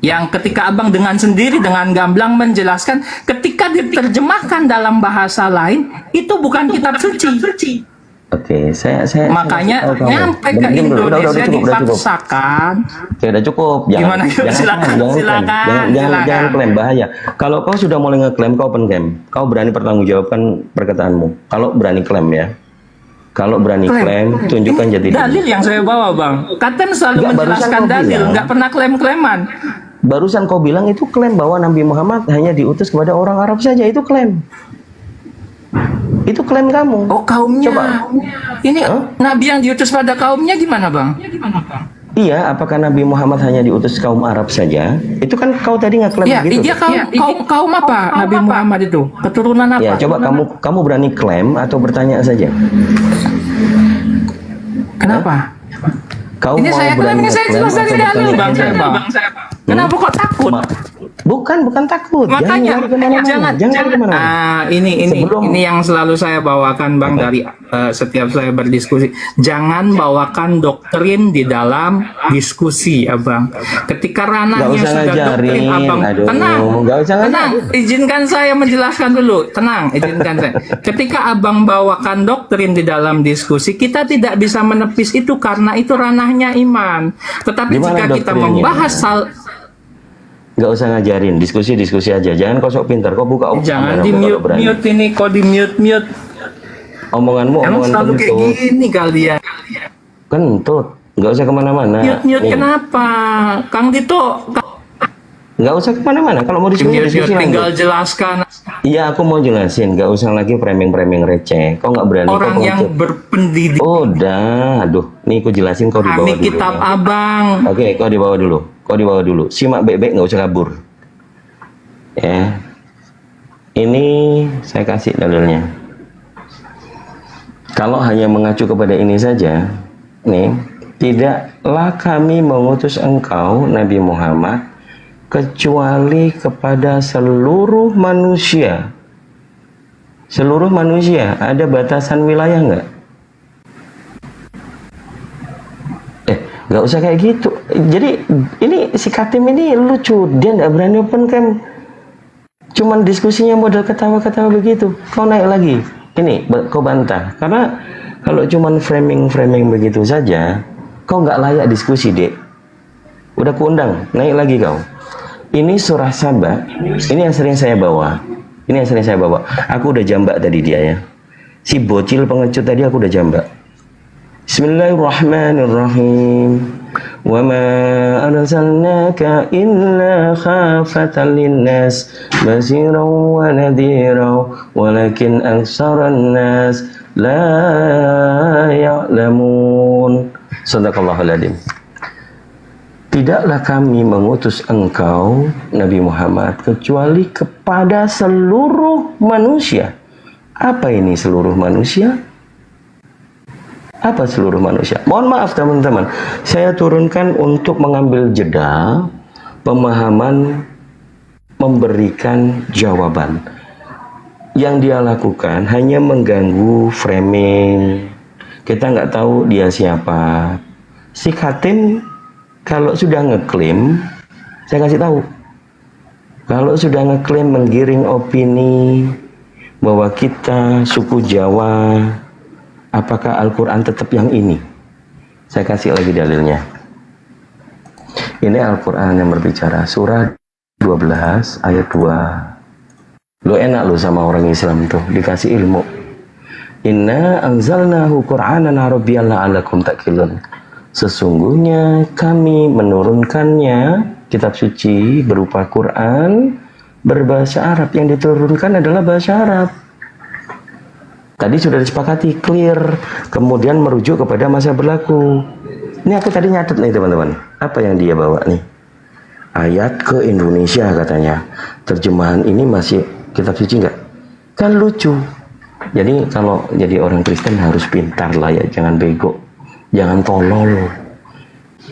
D: yang ketika abang dengan sendiri dengan gamblang menjelaskan ketika diterjemahkan dalam bahasa lain itu bukan kitab suci.
F: Oke, saya
D: makanya nyampe ke Indonesia dipaksakan.
F: Sudah cukup.
D: Gimana?
F: Jangan klaim, bahaya. Kalau kau sudah mulai ngeklaim, kau open game. Kau berani pertanggungjawabkan perkataanmu. Kalau berani klaim ya. Kalau berani klaim, tunjukkan jadi
D: dalil yang saya bawa, Bang. Katen selalu menjelaskan dalil, nggak pernah klaim-klaiman.
F: Barusan kau bilang itu klaim bahwa Nabi Muhammad hanya diutus kepada orang Arab saja, itu klaim. Itu klaim kamu.
D: Oh, kaumnya. Coba. Ini Nabi yang diutus pada kaumnya gimana, Bang?
F: Iya, apakah Nabi Muhammad hanya diutus kaum Arab saja? Itu kan kau tadi ngeklaim gitu.
D: Iya, kaum apa? Nabi Muhammad itu keturunan apa?
F: Ya, coba kamu berani klaim atau bertanya saja.
D: Kenapa?
F: Kau
D: ini
F: mau
D: saya klaim, ini saya jelas dari dalil, Bang. Kenapa kok takut?
F: Bukan takut.
D: Makanya jangan kemana-mana. Ini yang selalu saya bawakan, Bang, dari setiap saya berdiskusi. Jangan bawakan doktrin di dalam diskusi, Abang. Ketika ranahnya sudah doktrin, Abang, tenang. Izinkan saya menjelaskan dulu. Tenang, izinkan saya. Ketika Abang bawakan doktrin di dalam diskusi, kita tidak bisa menepis itu karena itu ranahnya iman. Tetapi jika kita membahas
F: nggak usah ngajarin, diskusi aja. Jangan kau sok pintar, kau buka
D: jangan di mute ini, kau di mute.
F: Omonganmu omongan
D: selalu kayak gini kalian.
F: Kentut, nggak usah kemana-mana.
D: Mute kenapa, Kang Dito?
F: Nggak usah kemana-mana. Kalau mau diskusi
D: tinggal jelaskan.
F: Iya, aku mau jelasin. Nggak usah lagi framing receh. Kau nggak berani.
D: Orang yang berpendidikan.
F: Udah, aduh. Nih, aku jelasin. Kau dibawa dulu.
D: Kitab Abang.
F: Oke, kau dibawa dulu. Simak baik-baik, nggak usah kabur. Ya. Ini saya kasih dalilnya. Kalau hanya mengacu kepada ini saja, nih, tidaklah kami mengutus engkau, Nabi Muhammad, kecuali kepada seluruh manusia. Seluruh manusia, ada batasan wilayah nggak? Nggak usah kayak gitu. Jadi ini si Katim ini lucu, dia nggak berani open cam. Cuman diskusinya model ketawa-ketawa begitu. Kau naik lagi, ini kau bantah. Karena kalau cuman framing begitu saja, kau nggak layak diskusi, Dek. Udah kuundang, naik lagi kau. Ini surah Saba, ini yang sering saya bawa. Aku udah jambak tadi dia ya. Si bocil pengecut tadi aku udah jambak. Bismillahirrahmanirrahim. Wa ma arsalnaka illa khafatan linnas basiran wa nadhira walakin aktsaran nas la ya'lamun. Shadaqallahul adzim. Tidaklah kami mengutus engkau, Nabi Muhammad, kecuali kepada seluruh manusia. Apa ini seluruh manusia? Apa seluruh manusia? Mohon maaf teman-teman, saya turunkan untuk mengambil jeda pemahaman, memberikan jawaban. Yang dia lakukan hanya mengganggu framing. Kita nggak tahu dia siapa. Si Katim kalau sudah ngeklaim, saya kasih tahu. Kalau sudah ngeklaim menggiring opini bahwa kita suku Jawa, apakah Al-Quran tetap yang ini? Saya kasih lagi dalilnya. Ini Al-Quran yang berbicara, surah 12 ayat 2. Lo enak lo sama orang Islam tuh, dikasih ilmu. Inna anzalnahu Qur'anan Arabiyyan la'allakum ta'qilun. Sesungguhnya kami menurunkannya, kitab suci berupa Quran berbahasa Arab. Yang diturunkan adalah bahasa Arab. Tadi sudah disepakati, clear. Kemudian merujuk kepada masa berlaku. Ini aku tadi nyatet nih teman-teman. Apa yang dia bawa nih? Ayat ke Indonesia katanya. Terjemahan ini masih kitab suci nggak? Kan lucu. Jadi kalau jadi orang Kristen harus pintar lah ya, jangan bego, jangan tolol.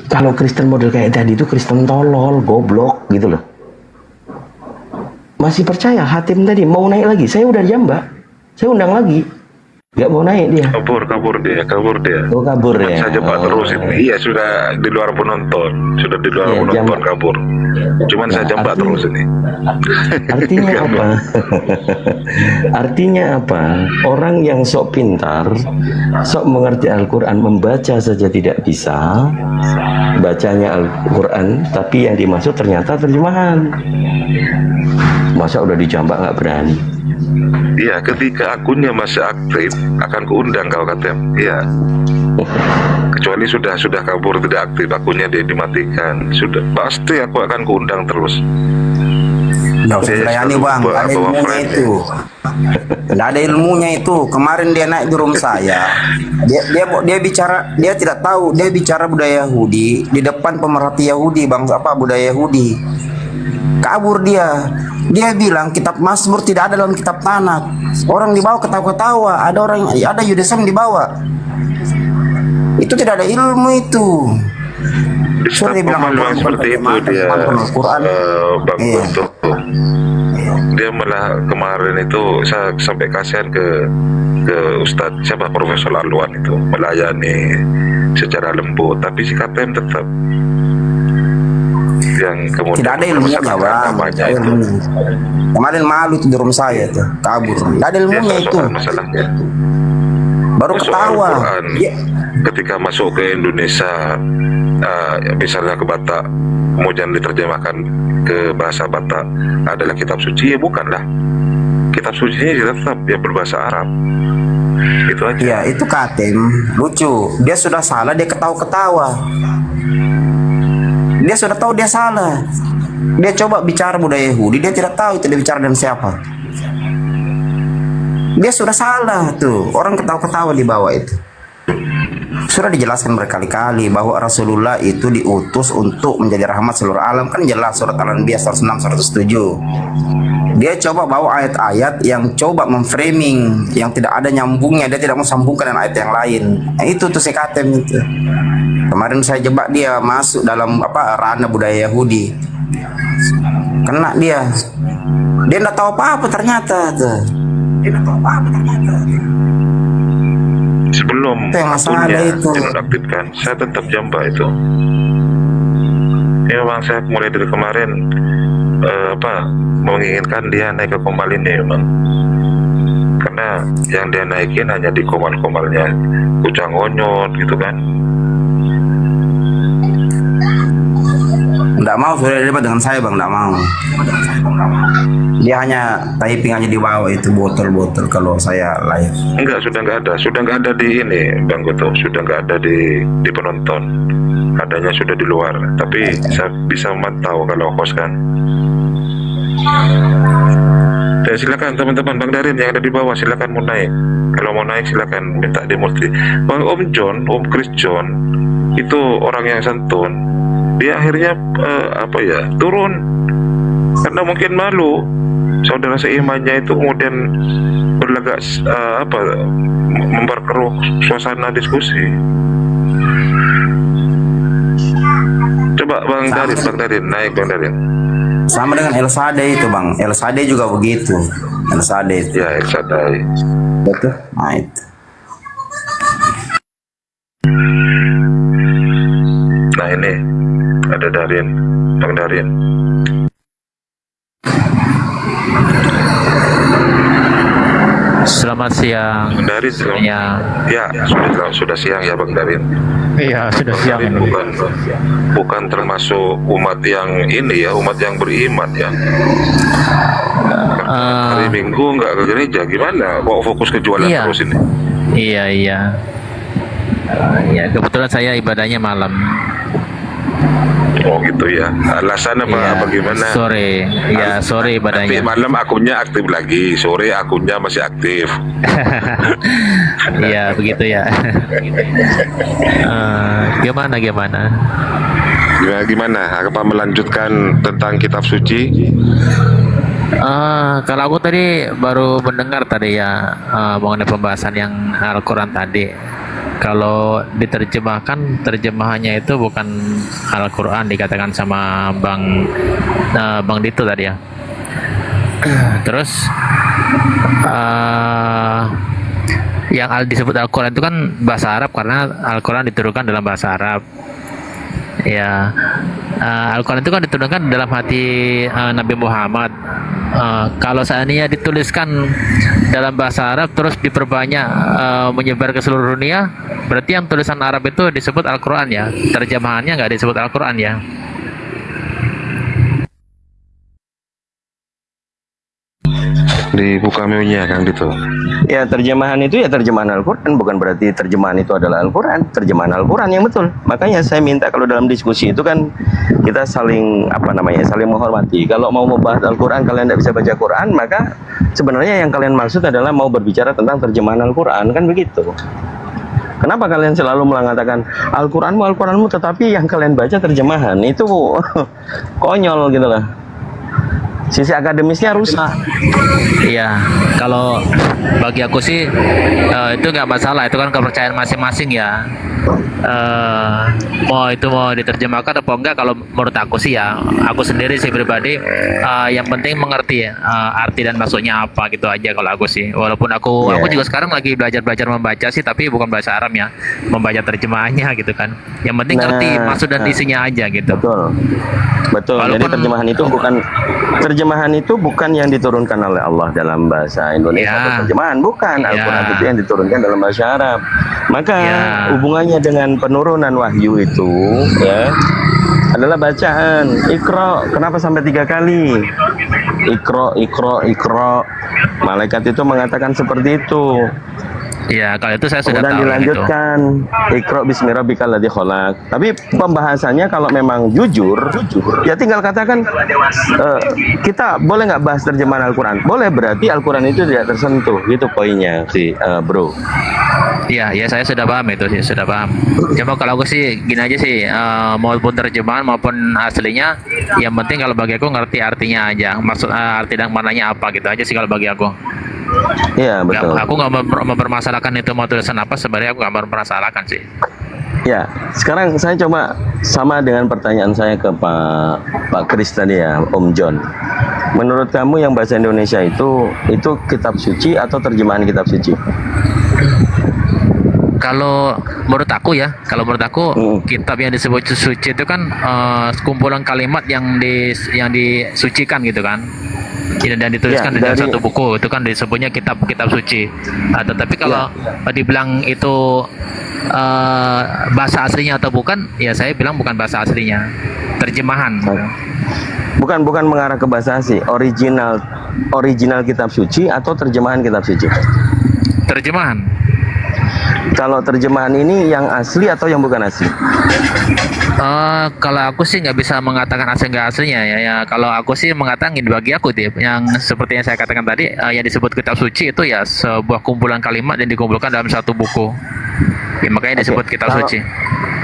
F: Kalau Kristen model kayak tadi itu Kristen tolol, goblok gitu loh. Masih percaya Hatim tadi mau naik lagi? Saya udah jambak, saya undang lagi, nggak mau naik dia.
A: Kabur dia.
F: Oh kabur ya.
A: Saya jebak terus ini. Iya, sudah di luar penonton,
F: Iya,
A: penonton kabur. Cuman saya jambak terus ini.
F: Artinya apa? Artinya apa? Orang yang sok pintar, sok mengerti Al-Quran, membaca saja tidak bisa, bacanya Al-Quran, tapi yang dimaksud ternyata terjemahan. Masa udah dijambak nggak berani?
A: Iya, ketika akunnya masih aktif akan kuundang kau katanya. Iya. Kecuali sudah kabur tidak aktif, akunnya dia dimatikan, sudah pasti aku akan kuundang terus.
G: Nggak usah dilayani bang, nggak ada ilmunya itu. Nggak ada ilmunya itu. Kemarin dia naik di room saya, dia bicara, dia tidak tahu, dia bicara budaya Yahudi di depan pemerhati Yahudi, bangsa apa budaya Yahudi. Kabur dia bilang kitab Mazmur tidak ada dalam kitab Tanakh. Orang dibawa ketawa-ketawa, ada Yudesem dibawa. Itu tidak ada ilmu itu. Sudah dibilang
A: memang seperti itu dia, Bang Guntur. Dia malah kemarin itu saya sampai kasihan ke Ustadz siapa Profesor Alwan itu melayani secara lembut, tapi si KTM tetap yang kemudian
G: tidak ada ilmunya bang. Kemarin malu tuh di rumah saya tuh kabur. Tidak ada ilmunya itu.
A: Masalahnya.
G: Baru ketawa.
A: Ketika masuk ke Indonesia, misalnya ke Batak, kemudian diterjemahkan ke bahasa Batak adalah kitab suci, ya bukanlah. Kitab sucinya tetap ya berbahasa Arab. Itu aja.
G: Ya itu Katem lucu. Dia sudah salah, dia ketawa-ketawa. Dia sudah tahu dia salah. Dia coba bicara budaya Yahudi, dia tidak tahu itu dia bicara dengan siapa. Dia sudah salah tuh. Orang ketawa-ketawa di bawah itu. Sudah dijelaskan berkali-kali bahwa Rasulullah itu diutus untuk menjadi rahmat seluruh alam. Kan jelas surat Al-Anbiya 106 107. Dia coba bawa ayat-ayat yang coba memframing yang tidak ada nyambungnya, dia tidak mau sambungkan dengan ayat yang lain. Nah, itu tuh sekatem itu. Kemarin saya jebak dia masuk dalam ranah budaya Yahudi. Kena dia. Dia tidak tahu apa-apa ternyata tuh.
A: Sebelum
G: yang
A: akunnya
G: itu
A: dinonaktifkan, saya tetap jambak itu. Ya bang, saya mulai dari kemarin menginginkan dia naik ke komal ini bang, karena yang dia naikin hanya di komal-komalnya Kucang Onyot gitu kan.
G: Nggak mau sudah debat dengan saya bang, nggak mau. Dia hanya typing aja di bawah itu botol-botol kalau saya live.
A: Enggak, sudah nggak ada di ini Bang Goto, sudah nggak ada di penonton, adanya sudah di luar. Tapi saya bisa memantau kalau host kan. Ya silakan teman-teman, Bang Darin yang ada di bawah silakan mau naik. Kalau mau naik silakan minta di multi. Bang Om Chris John itu orang yang santun. Dia akhirnya turun karena mungkin malu saudara seimannya itu kemudian berlagak memperkeruh suasana diskusi. Coba Bang Darin naik Bang Darin.
G: Sama dengan El Sadai itu bang, El Sadai juga begitu. El Sadai itu.
A: Ya El Sadai.
G: Betul. Nah itu.
A: Nah ini ada Darin, Bang Darin.
H: Selamat siang.
A: Bang Darin, ya sudah siang ya Bang Darin.
H: Iya, sudah siang ini.
A: Bukan termasuk umat yang ini ya, umat yang beriman ya. Hari Minggu nggak ke gereja, gimana? Kok fokus ke jualan
H: Iya.
A: terus ini?
H: Iya. Ya kebetulan saya ibadahnya malam.
A: Oh gitu ya. Alasan apa
H: Iya.
A: bagaimana?
H: Sore. Ya sore
A: Tapi
H: ibadahnya.
A: malam akunnya aktif lagi, sore akunnya masih aktif.
H: Iya begitu ya. Gimana?
A: Gimana? Apa melanjutkan tentang kitab suci?
H: Kalau aku tadi baru mendengar tadi ya mengenai pembahasan yang Al-Quran tadi. Kalau diterjemahkan, terjemahannya itu bukan Al-Quran dikatakan sama Bang Dito tadi ya. Terus yang disebut Al-Quran itu kan bahasa Arab karena Al-Quran diturunkan dalam bahasa Arab. Ya, Al-Quran itu kan diturunkan dalam hati Nabi Muhammad. Kalau seandainya dituliskan dalam bahasa Arab terus diperbanyak menyebar ke seluruh dunia, berarti yang tulisan Arab itu disebut Al-Quran ya. Terjemahannya nggak disebut Al-Quran ya.
A: Di buka meunya Kang Dito.
F: Ya terjemahan itu ya terjemahan Al-Quran, bukan berarti terjemahan itu adalah Al-Quran. Terjemahan Al-Quran yang betul. Makanya saya minta kalau dalam diskusi itu kan kita saling saling menghormati. Kalau mau membahas Al-Quran kalian tidak bisa baca Quran, maka sebenarnya yang kalian maksud adalah mau berbicara tentang terjemahan Al-Quran, kan begitu. Kenapa kalian selalu mengatakan Al-Quranmu tetapi yang kalian baca terjemahan? Itu konyol gitu lah. Sisi akademisnya rusak.
H: Iya, kalau bagi aku sih itu nggak masalah, itu kan kepercayaan masing-masing ya. Mau diterjemahkan atau enggak, kalau menurut aku sih ya, aku sendiri sih pribadi yang penting mengerti arti dan maksudnya apa gitu aja kalau aku sih. Walaupun aku juga sekarang lagi belajar membaca sih, tapi bukan bahasa Arab ya, membaca terjemahannya gitu kan. Yang penting ngerti maksud dan isinya aja gitu.
F: Betul. Jadi terjemahan itu bukan yang diturunkan oleh Allah dalam bahasa Indonesia atau terjemahan, bukan. Al-Quran itu yang diturunkan dalam bahasa Arab. Maka hubungannya dengan penurunan wahyu itu ya adalah bacaan. Iqra, kenapa sampai 3 kali? Iqra. Malaikat itu mengatakan seperti itu.
H: Ya, kalau itu saya sudah
F: Kemudian
H: tahu
F: dilanjutkan Iqra bismi rabbikal ladzi khalaq. Tapi pembahasannya kalau memang jujur ya tinggal katakan kita boleh nggak bahas terjemahan Al-Quran? Boleh, berarti Al-Quran itu tidak tersentuh, gitu poinnya sih, bro.
H: Ya, saya sudah paham itu sih, sudah paham. Cuma kalau aku sih gini aja sih, maupun terjemahan maupun aslinya, yang penting kalau bagi aku ngerti artinya aja, maksud arti dan maknanya apa gitu aja sih kalau bagi aku.
F: Iya betul.
H: Aku nggak mempermasalahkan itu mau tulisan apa, sebenarnya aku nggak mempermasalahkan sih.
F: Ya, sekarang saya coba sama dengan pertanyaan saya ke Pak Kris tadi ya, Om John. Menurut kamu yang bahasa Indonesia itu kitab suci atau terjemahan kitab suci?
H: Kalau menurut aku kitab yang disebut suci itu kan kumpulan kalimat yang disucikan gitu kan. Dan dituliskan dalam satu buku, itu kan disebutnya kitab suci. Tetapi kalau dibilang itu bahasa aslinya atau bukan, ya saya bilang bukan bahasa aslinya, terjemahan.
F: Bukan mengarah ke bahasa asli, original kitab suci atau terjemahan kitab suci?
H: Terjemahan.
F: Kalau terjemahan ini yang asli atau yang bukan asli?
H: Kalau aku sih nggak bisa mengatakan asli nggak aslinya ya. Kalau aku sih mengatakan bagi aku yang seperti yang saya katakan tadi, yang disebut kitab suci itu ya sebuah kumpulan kalimat yang dikumpulkan dalam satu buku. Ya, makanya disebut kitab suci.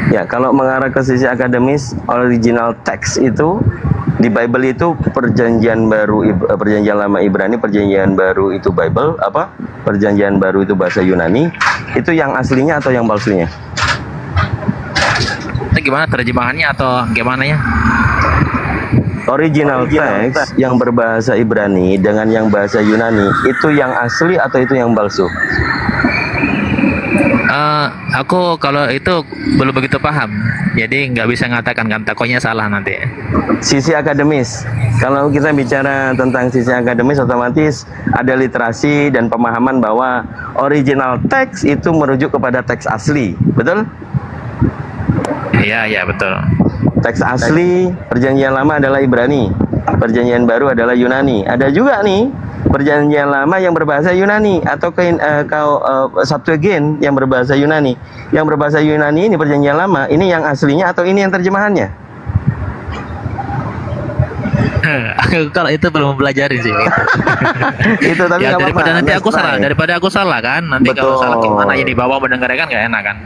F: Ya, kalau mengarah ke sisi akademis, original text itu di Bible itu perjanjian baru, perjanjian lama Ibrani, perjanjian baru itu Bible, perjanjian baru itu bahasa Yunani, itu yang aslinya atau yang palsunya?
H: Itu gimana terjemahannya atau gimana ya?
F: Original text yang berbahasa Ibrani dengan yang bahasa Yunani, itu yang asli atau itu yang palsu?
H: Aku kalau itu belum begitu paham, jadi nggak bisa mengatakan, kan takutnya salah nanti.
F: Sisi akademis, kalau kita bicara tentang sisi akademis, otomatis ada literasi dan pemahaman bahwa original text itu merujuk kepada teks asli, betul?
H: Iya betul.
F: Teks asli perjanjian lama adalah Ibrani, Perjanjian baru adalah Yunani. Ada juga nih perjanjian lama yang berbahasa Yunani atau Septuagint yang berbahasa Yunani. Yang berbahasa Yunani ini perjanjian lama, ini yang aslinya atau ini yang terjemahannya?
H: Kalau itu belum belajarin sih.
F: Itu tapi
H: Ya
F: nggak apa-apa.
H: daripada nanti
F: Let's
H: aku salah,
F: try.
H: daripada aku salah kan. Nanti kalau
F: Betul.
H: salah gimana jadi bawa mendengarkan kan nggak enak kan.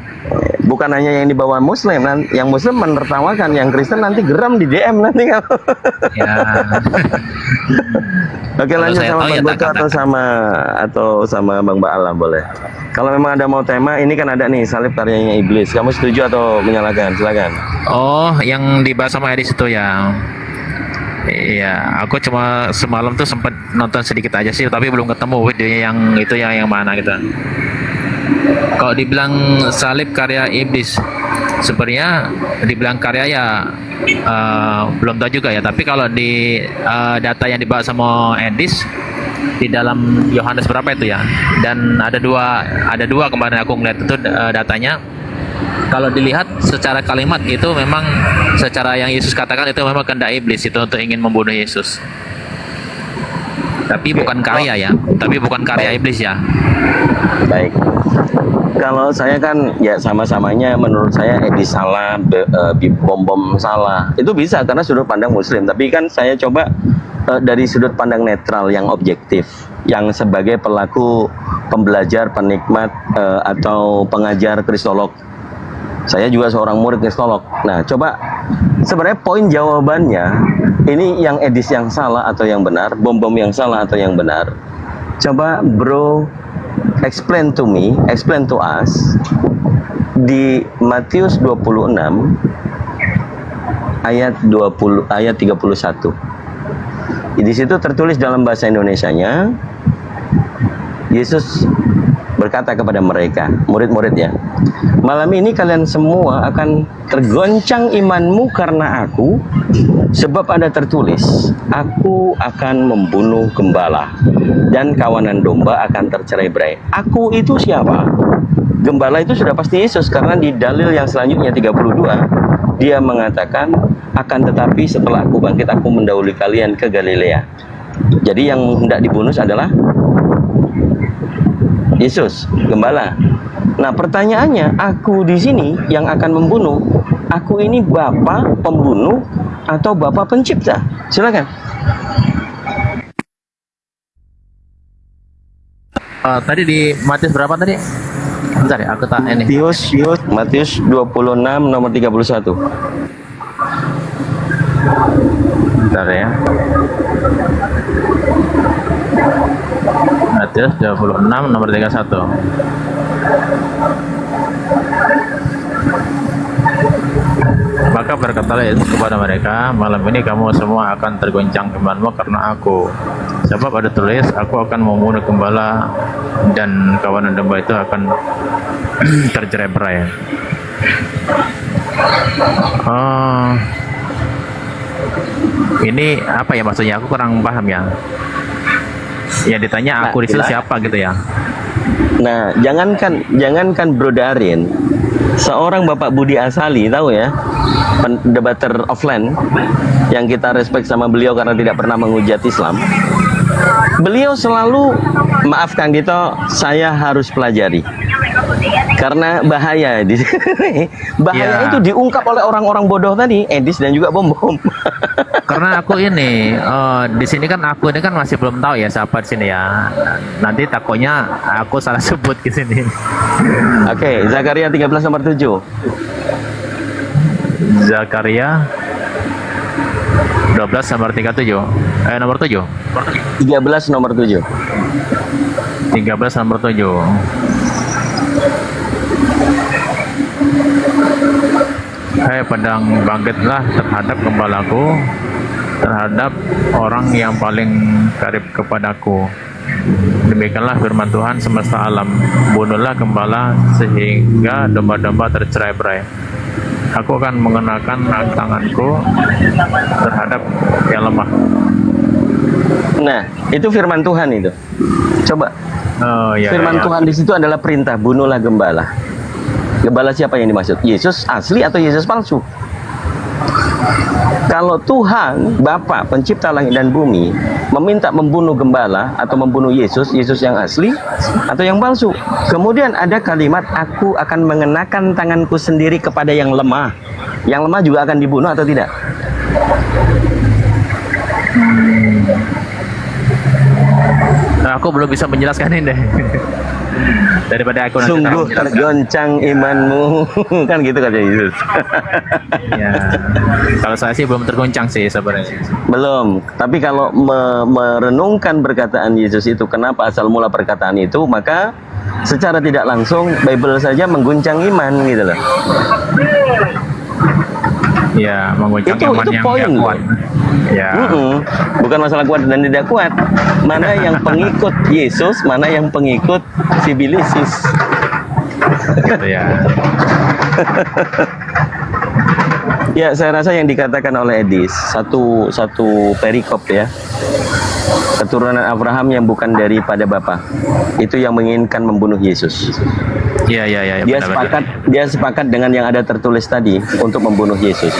F: Bukan hanya yang dibawa Muslim, yang Muslim menertawakan, yang Kristen nanti geram di DM nanti kalau.
H: Ya.
F: Oke,
H: Kalau
F: lanjut
H: saya
F: sama
H: tahu ya
F: Bang Beka
H: tak
F: atau sama Bang Baala boleh. Kalau memang ada mau tema, ini kan ada nih salib karyanya iblis. Kamu setuju atau menyalahkan? Silakan.
H: Oh, yang dibahas sama Edis itu ya. Iya, aku cuma semalam tuh sempat nonton sedikit aja sih, tapi belum ketemu videonya yang itu yang mana gitu. Kalau dibilang salib karya iblis, sebenarnya dibilang karya ya belum tahu juga ya. Tapi kalau di data yang dibahas sama Edis di dalam Yohanes berapa itu ya? Dan ada dua kemarin aku ngeliat itu datanya. Kalau dilihat secara kalimat itu memang secara yang Yesus katakan itu memang kehendak iblis itu untuk ingin membunuh Yesus. Tapi bukan karya ya, tapi bukan karya iblis ya.
F: Baik. Kalau saya kan ya sama-samanya menurut saya Edis salah, bom salah. Itu bisa karena sudut pandang Muslim. Tapi kan saya coba dari sudut pandang netral yang objektif, yang sebagai pelaku pembelajar, penikmat atau pengajar kristolog. Saya juga seorang murid kristolog. Nah, coba sebenarnya poin jawabannya ini yang Edis yang salah atau yang benar, bom yang salah atau yang benar. Coba bro explain to us di Matius 26 ayat 31. Di situ tertulis dalam bahasa Indonesianya, Yesus berkata kepada mereka, murid-muridnya, malam ini kalian semua akan tergoncang imanmu karena aku, sebab ada tertulis, aku akan membunuh gembala dan kawanan domba akan tercerai-berai. Aku itu siapa? Gembala itu sudah pasti Yesus, karena di dalil yang selanjutnya 32 dia mengatakan, akan tetapi setelah aku bangkit aku mendahului kalian ke Galilea. Jadi yang hendak dibunuh adalah Yesus, gembala. Nah, pertanyaannya, aku di sini yang akan membunuh, aku ini bapa pembunuh atau bapa pencipta? Silakan.
H: Tadi di Matius berapa tadi? Bentar ya, aku tak ini.
F: Matius 26 nomor 31.
H: Bentar ya. Matius 26 nomor 31. Maka berkatalah Yesus kepada mereka, malam ini kamu semua akan tergoncang imanmu karena aku. Sebab ada tulis, aku akan membunuh gembala dan kawanan domba itu akan tercerai-berai. Ini apa ya maksudnya? Aku kurang paham ya. Ya ditanya aku di situ siapa gitu ya.
F: Nah, jangankan Bro Darin, seorang Bapak Budi Asali, tahu ya, debater offline yang kita respect sama beliau karena tidak pernah menghujat Islam. Beliau selalu, maaf Kang Dito, saya harus pelajari karena bahaya di sini. Bahaya itu diungkap oleh orang-orang bodoh tadi, Edis dan juga Bom.
H: Karena aku ini di sini kan aku ini kan masih belum tahu ya siapa di sini ya. Nanti takutnya aku salah sebut di sini.
F: Oke, Zakaria 13 nomor 7.
H: Zakaria 12 nomor 37. Nomor 7.
F: 13 nomor 7.
H: 13 nomor 7. Hai pedang, bangkitlah terhadap gembalaku, terhadap orang yang paling karib kepadaku. Demikianlah firman Tuhan semesta alam, bunuhlah gembala sehingga domba-domba tercerai-berai. Aku akan mengenakan tanganku terhadap yang lemah.
F: Nah, itu firman Tuhan itu. Coba. Firman Tuhan di situ adalah perintah, bunuhlah gembala. Gembala siapa yang dimaksud? Yesus asli atau Yesus palsu? Kalau Tuhan, Bapa, pencipta langit dan bumi, meminta membunuh gembala atau membunuh Yesus, Yesus yang asli atau yang palsu. Kemudian ada kalimat, aku akan mengenakan tanganku sendiri kepada yang lemah. Yang lemah juga akan dibunuh atau tidak?
H: Nah, aku belum bisa menjelaskan ini deh. Daripada aku nanti
F: Sungguh
H: terlalu menjelaskan.
F: tergoncang imanmu. Kan gitu kata Yesus.
H: Ya, kalau saya sih belum tergoncang sih sebenarnya.
F: Belum. Tapi kalau merenungkan perkataan Yesus itu, kenapa asal mula perkataan itu, maka secara tidak langsung Bible saja mengguncang iman gitu loh.
H: Ya, mengguncang iman
F: Itu
H: yang
F: poin
H: tidak
F: loh.
H: kuat. Ya,
F: Bukan masalah kuat dan tidak kuat. Mana yang pengikut Yesus, mana yang pengikut Sibilisis.
H: gitu ya.
F: Ya, saya rasa yang dikatakan oleh Edis, satu perikop ya. Keturunan Abraham yang bukan daripada Bapa. Itu yang menginginkan membunuh Yesus.
H: Iya,
F: Dia sepakat dengan yang ada tertulis tadi untuk membunuh Yesus.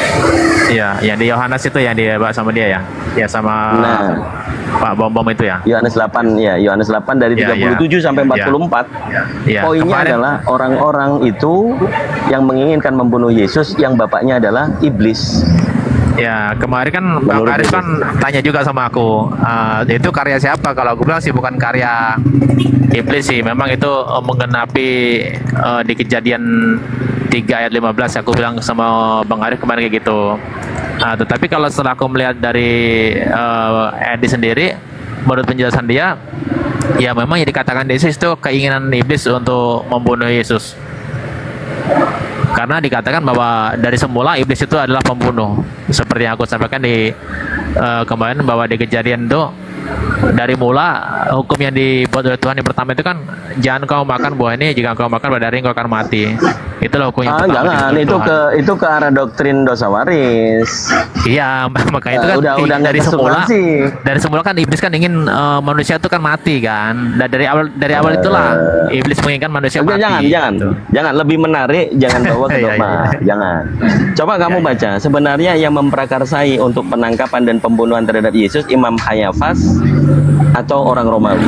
H: Iya, yang di Yohanes itu yang dibahas sama dia ya. Ya sama
F: Nah,
H: Pak Bom itu ya.
F: Yohanes 8 ya, Yohanes 8 dari
H: Ya,
F: 37 sampai 44.
H: Ya,
F: Poinnya
H: kemarin-
F: adalah orang-orang itu yang menginginkan membunuh Yesus yang bapaknya adalah iblis.
H: Ya, kemarin kan Bang
F: Menurut
H: Arif
F: Yesus.
H: kan tanya juga sama aku, itu karya siapa? Kalau aku bilang sih bukan karya iblis sih, memang itu menggenapi di Kejadian 3 ayat 15. Aku bilang sama Bang Arif kemarin kayak gitu. Tetapi kalau setelah aku melihat dari Edi sendiri, menurut penjelasan dia, ya memang yang dikatakan Yesus itu keinginan iblis untuk membunuh Yesus. Karena dikatakan bahwa dari semula iblis itu adalah pembunuh. Seperti yang aku sampaikan di kemarin, bahwa di Kejadian itu dari mula hukum yang dibuat oleh Tuhan yang pertama itu kan, jangan kau makan buah ini, jika kau makan pada hari ini kau akan mati. Itulah hukum yang pertama.
F: Jangan,
H: dibuat Tuhan.
F: itu ke arah doktrin dosa waris.
H: Iya, makanya itu kan
F: Udah
H: dari
F: nggak
H: semula.
F: kesubstansi.
H: Dari semula kan iblis kan ingin manusia itu kan mati kan. Dan dari awal itulah iblis menginginkan manusia
F: Oke,
H: mati.
F: jangan,
H: gitu.
F: jangan lebih menarik, jangan bawa ke
H: Iya,
F: dogma,
H: iya.
F: jangan. Coba kamu
H: Iya,
F: baca, sebenarnya yang memprakarsai untuk penangkapan dan pembunuhan terhadap Yesus Imam Hayafas atau orang Romawi.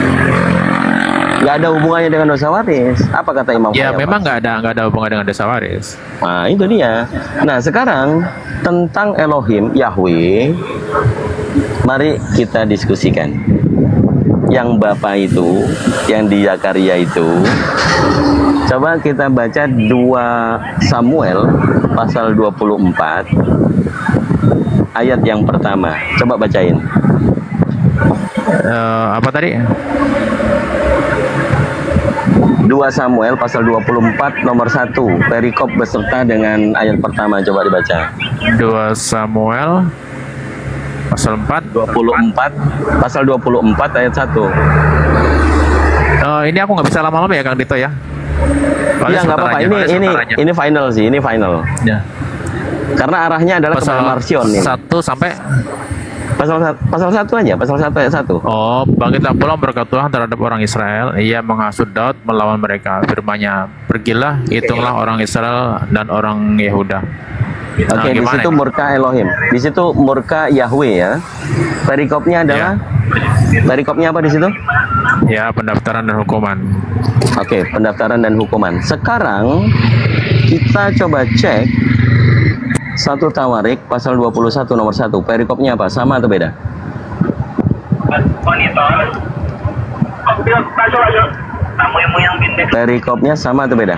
F: Nggak ada hubungannya dengan dosa waris. Apa kata Imam
H: Ya
F: Hayafas?
H: memang nggak ada hubungan dengan dosa waris.
F: Nah, itu dia. Nah, sekarang tentang Elohim, Yahweh, mari kita diskusikan. Yang Bapa itu, yang di Zakaria itu, coba kita baca 2 Samuel pasal 24 ayat yang pertama. Coba bacain.
H: Apa tadi?
F: 2 Samuel pasal 24 nomor 1 perikop beserta dengan ayat pertama, coba dibaca.
H: 2 Samuel pasal 4.
F: 24 pasal 24 ayat 1.
H: Ini aku nggak bisa lama-lama ya Kang Dito ya.
F: Iya, nggak apa-apa. Ini final sih, ini final.
H: Ya.
F: Karena arahnya adalah
H: Pasal
F: kepada Marsion nih.
H: 1 sampai
F: Pasal 1 aja, pasal 1 ayat 1.
H: Oh, bangkitlah pula berkat Tuhan terhadap orang Israel. Ia menghasut Daud melawan mereka. Firman-Nya, pergilah, hitunglah orang Israel dan orang Yehuda.
F: Oke, di
H: gimana
F: situ
H: ini?
F: murka Elohim. Di situ murka Yahweh ya. Perikopnya adalah perikopnya apa di situ?
H: Ya, pendaftaran dan hukuman.
F: Oke, pendaftaran dan hukuman. Sekarang kita coba cek 1 Tawarik pasal 21 nomor 1. Perikopnya apa? Sama atau beda? Perikopnya sama atau beda?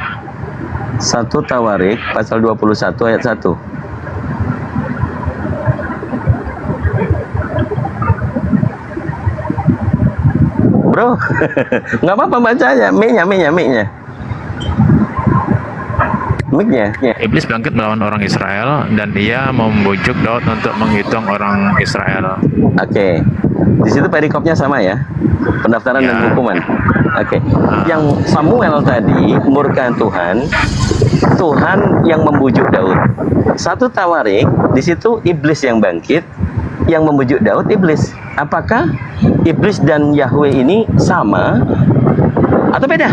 F: 1 Tawarik pasal 21 ayat 1. Bro, nggak apa-apa bacanya. Mic-nya. Ya.
H: Iblis bangkit melawan orang Israel dan ia membujuk Daud untuk menghitung orang Israel.
F: Oke. Di situ perikopnya sama ya. Pendaftaran
H: Ya.
F: dan hukuman. Oke. Yang Samuel tadi murka Tuhan yang membujuk Daud. 1 Tawarik, di situ iblis yang bangkit, yang membujuk Daud iblis. Apakah iblis dan Yahweh ini sama atau beda?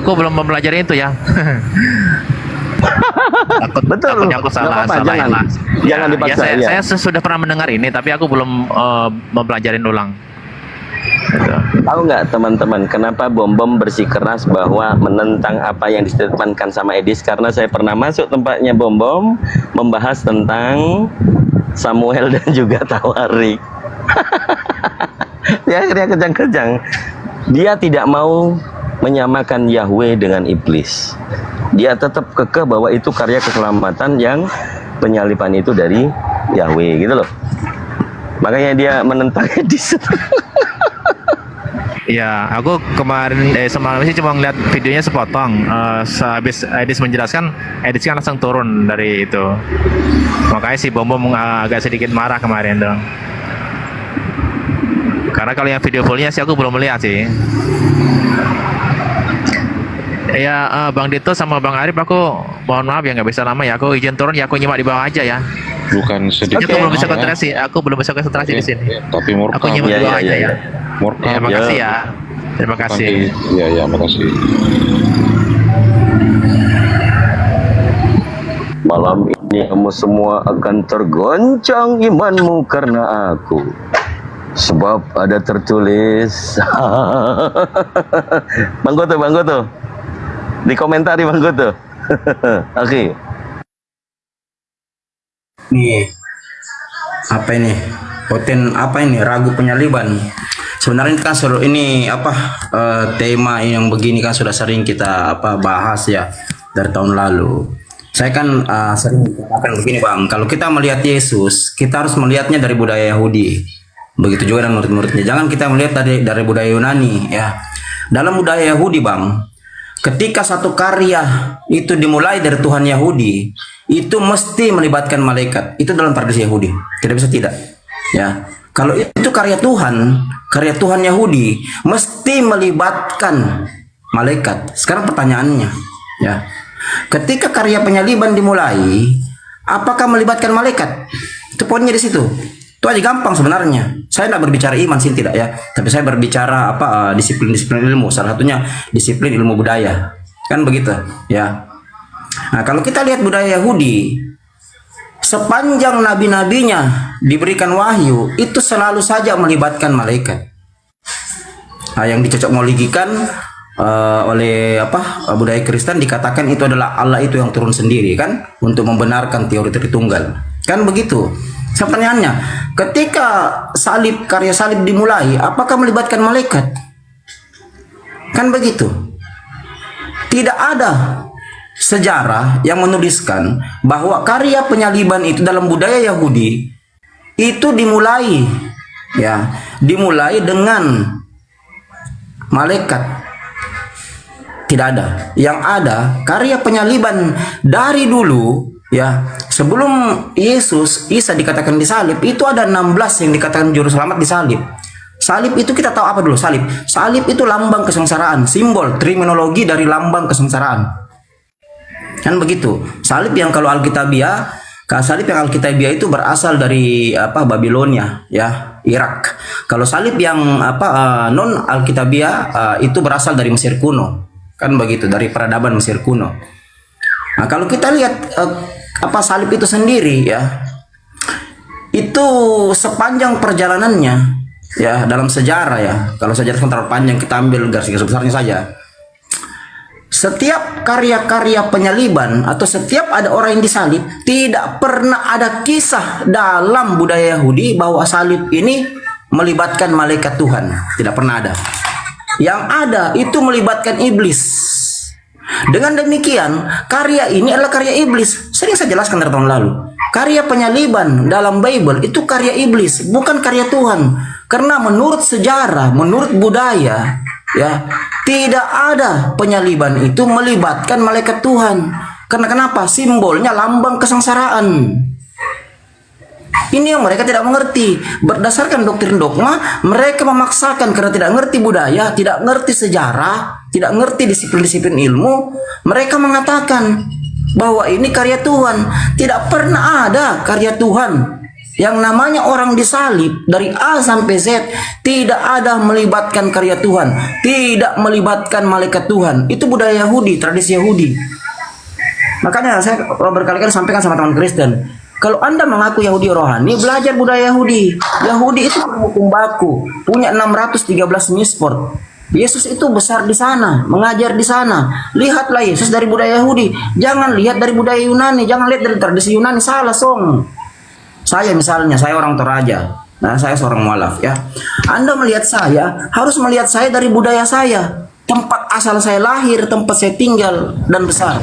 H: Aku belum mempelajari itu ya.
F: Betul.
H: Takutnya aku salah,
F: Nggak apa-apa,
H: salah
F: jangan. Jangan
H: ya,
F: dipaksa,
H: saya,
F: ya.
H: saya sudah pernah mendengar ini, tapi aku belum mempelajarin ulang. Gitu.
F: Tahu nggak teman-teman kenapa Bom-Bom bersikeras bahwa menentang apa yang distatementkan sama Edis? Karena saya pernah masuk tempatnya Bom-Bom membahas tentang Samuel dan juga Tawarik. Dia akhirnya kejang-kejang. Dia tidak mau menyamakan Yahweh dengan iblis. Dia tetap kekeh bahwa itu karya keselamatan yang penyaliban itu dari Yahweh gitu loh. Makanya dia menentang Edis.
H: Ya, aku kemarin semalam sih cuma ngeliat videonya sepotong. Sehabis Edis menjelaskan, Edis kan langsung turun dari itu. Makanya si Bom-Bom agak sedikit marah kemarin dong. Karena kalau yang video fullnya sih aku belum melihat sih. Ya, Bang Dito sama Bang Arif, aku mohon maaf ya nggak bisa lama ya. Aku izin turun ya, aku nyimak di bawah aja ya.
A: Bukan sedikit.
H: Aku belum bisa
A: ya.
H: konsentrasi. Aku belum bisa konsentrasi di sini.
A: Tapi murka.
H: Aku nyimak di bawah aja ya.
A: Murka.
H: Ya, makasih ya. Terima kasih.
A: Iya, ya, makasih.
F: Malam ini kamu semua akan tergoncang imanmu karena aku. Sebab ada tertulis. Bang Goto. Dikomentari Bang Goto. Oke.
G: Nih, apa ini? Konten apa ini? Ragu penyaliban. Sebenarnya kan ini apa tema yang begini kan sudah sering kita bahas ya dari tahun lalu. Saya kan sering mengatakan begini Bang, kalau kita melihat Yesus, kita harus melihatnya dari budaya Yahudi. Begitu juga dengan murid-muridnya. Jangan kita melihat dari budaya Yunani ya. Dalam budaya Yahudi Bang, ketika satu karya itu dimulai dari Tuhan Yahudi, itu mesti melibatkan malaikat. Itu dalam tradisi Yahudi. Tidak bisa tidak. Ya. Kalau itu karya Tuhan Yahudi, mesti melibatkan malaikat. Sekarang pertanyaannya, ya. Ketika karya penyaliban dimulai, apakah melibatkan malaikat? Itu poinnya di situ. Itu aja gampang sebenarnya. Saya tidak berbicara iman sih tidak ya, tapi saya berbicara disiplin-disiplin ilmu. Salah satunya disiplin ilmu budaya. Kan begitu, ya. Nah, kalau kita lihat budaya Yahudi, sepanjang nabi-nabinya diberikan wahyu, itu selalu saja melibatkan malaikat. Nah, yang dicocokmologikan oleh budaya Kristen dikatakan itu adalah Allah itu yang turun sendiri kan untuk membenarkan teori Tritunggal. Kan begitu. Pertanyaannya, ketika karya salib dimulai, apakah melibatkan malaikat? Kan begitu. Tidak ada sejarah yang menuliskan bahwa karya penyaliban itu dalam budaya Yahudi itu dimulai dengan malaikat. Tidak ada. Yang ada karya penyaliban dari dulu ya, sebelum Isa dikatakan disalib, itu ada 16 yang dikatakan juru selamat disalib. Salib itu kita tahu apa dulu salib? Salib itu lambang kesengsaraan, simbol terminologi dari lambang kesengsaraan. Kan begitu. Salib yang kalau Alkitabiah, salib yang Alkitabiah itu berasal dari Babilonia ya, Irak. Kalau salib yang non Alkitabiah itu berasal dari Mesir kuno. Kan begitu, dari peradaban Mesir kuno. Nah, kalau kita lihat salib itu sendiri ya, itu sepanjang perjalanannya ya dalam sejarah ya. Kalau sejarah terlalu panjang, kita ambil garis-garis besarnya saja. Setiap karya-karya penyaliban atau setiap ada orang yang disalib, tidak pernah ada kisah dalam budaya Yahudi bahwa salib ini melibatkan malaikat Tuhan. Tidak pernah ada. Yang ada itu melibatkan iblis. Dengan demikian, karya ini adalah karya iblis. Sering saya jelaskan dari tahun lalu. Karya penyaliban dalam Bible itu karya iblis, bukan karya Tuhan. Karena menurut sejarah, menurut budaya, ya, tidak ada penyaliban itu melibatkan malaikat Tuhan. Karena kenapa? Simbolnya lambang kesengsaraan. Ini yang mereka tidak mengerti. Berdasarkan doktrin dogma, mereka memaksakan karena tidak mengerti budaya, tidak mengerti sejarah, tidak mengerti disiplin-disiplin ilmu. Mereka mengatakan bahwa ini karya Tuhan. Tidak pernah ada karya Tuhan. Yang namanya orang disalib dari A sampai Z tidak ada melibatkan karya Tuhan, tidak melibatkan malaikat Tuhan. Itu budaya Yahudi, tradisi Yahudi. Makanya saya berkali-kali sampaikan sama teman Kristen, kalau Anda mengaku Yahudi rohani, belajar budaya Yahudi. Yahudi itu hukum baku, punya 613 misport. Yesus itu besar di sana, mengajar di sana. Lihatlah Yesus dari budaya Yahudi, jangan lihat dari budaya Yunani, jangan lihat dari tradisi Yunani, salah song. Saya misalnya, saya orang Toraja, nah saya seorang mualaf ya. Anda melihat saya, harus melihat saya dari budaya saya, tempat asal saya lahir, tempat saya tinggal dan besar.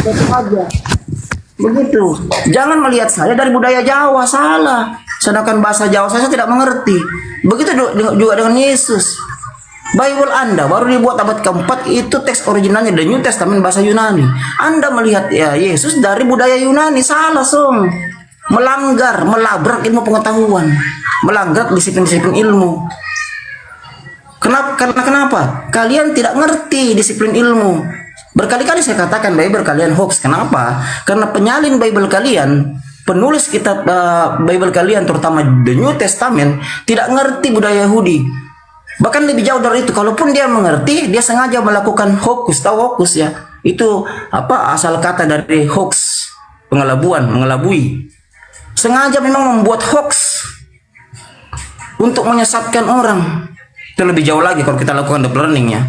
G: Itu aja. Begitu. Jangan melihat saya dari budaya Jawa, salah. Sedangkan bahasa Jawa saya tidak mengerti. Begitu juga dengan Yesus. Bible Anda baru dibuat abad keempat, itu teks originalnya The New Testament bahasa Yunani. Anda melihat ya Yesus dari budaya Yunani, salah song. Melanggar, melabrak ilmu pengetahuan, melanggar disiplin-disiplin ilmu. Kenapa? Kalian tidak ngerti disiplin ilmu. Berkali-kali saya katakan Bible kalian hoax. Kenapa? Karena penyalin Bible kalian, penulis kitab Bible kalian, terutama The New Testament, tidak ngerti budaya Yahudi. Bahkan lebih jauh dari itu, kalaupun dia mengerti, dia sengaja melakukan hoax. Tahu hoax ya? Itu apa asal kata dari hoax, pengelabuan, mengelabui. Sengaja memang membuat hoax untuk menyesatkan orang. Itu lebih jauh lagi kalau kita lakukan deep learning ya.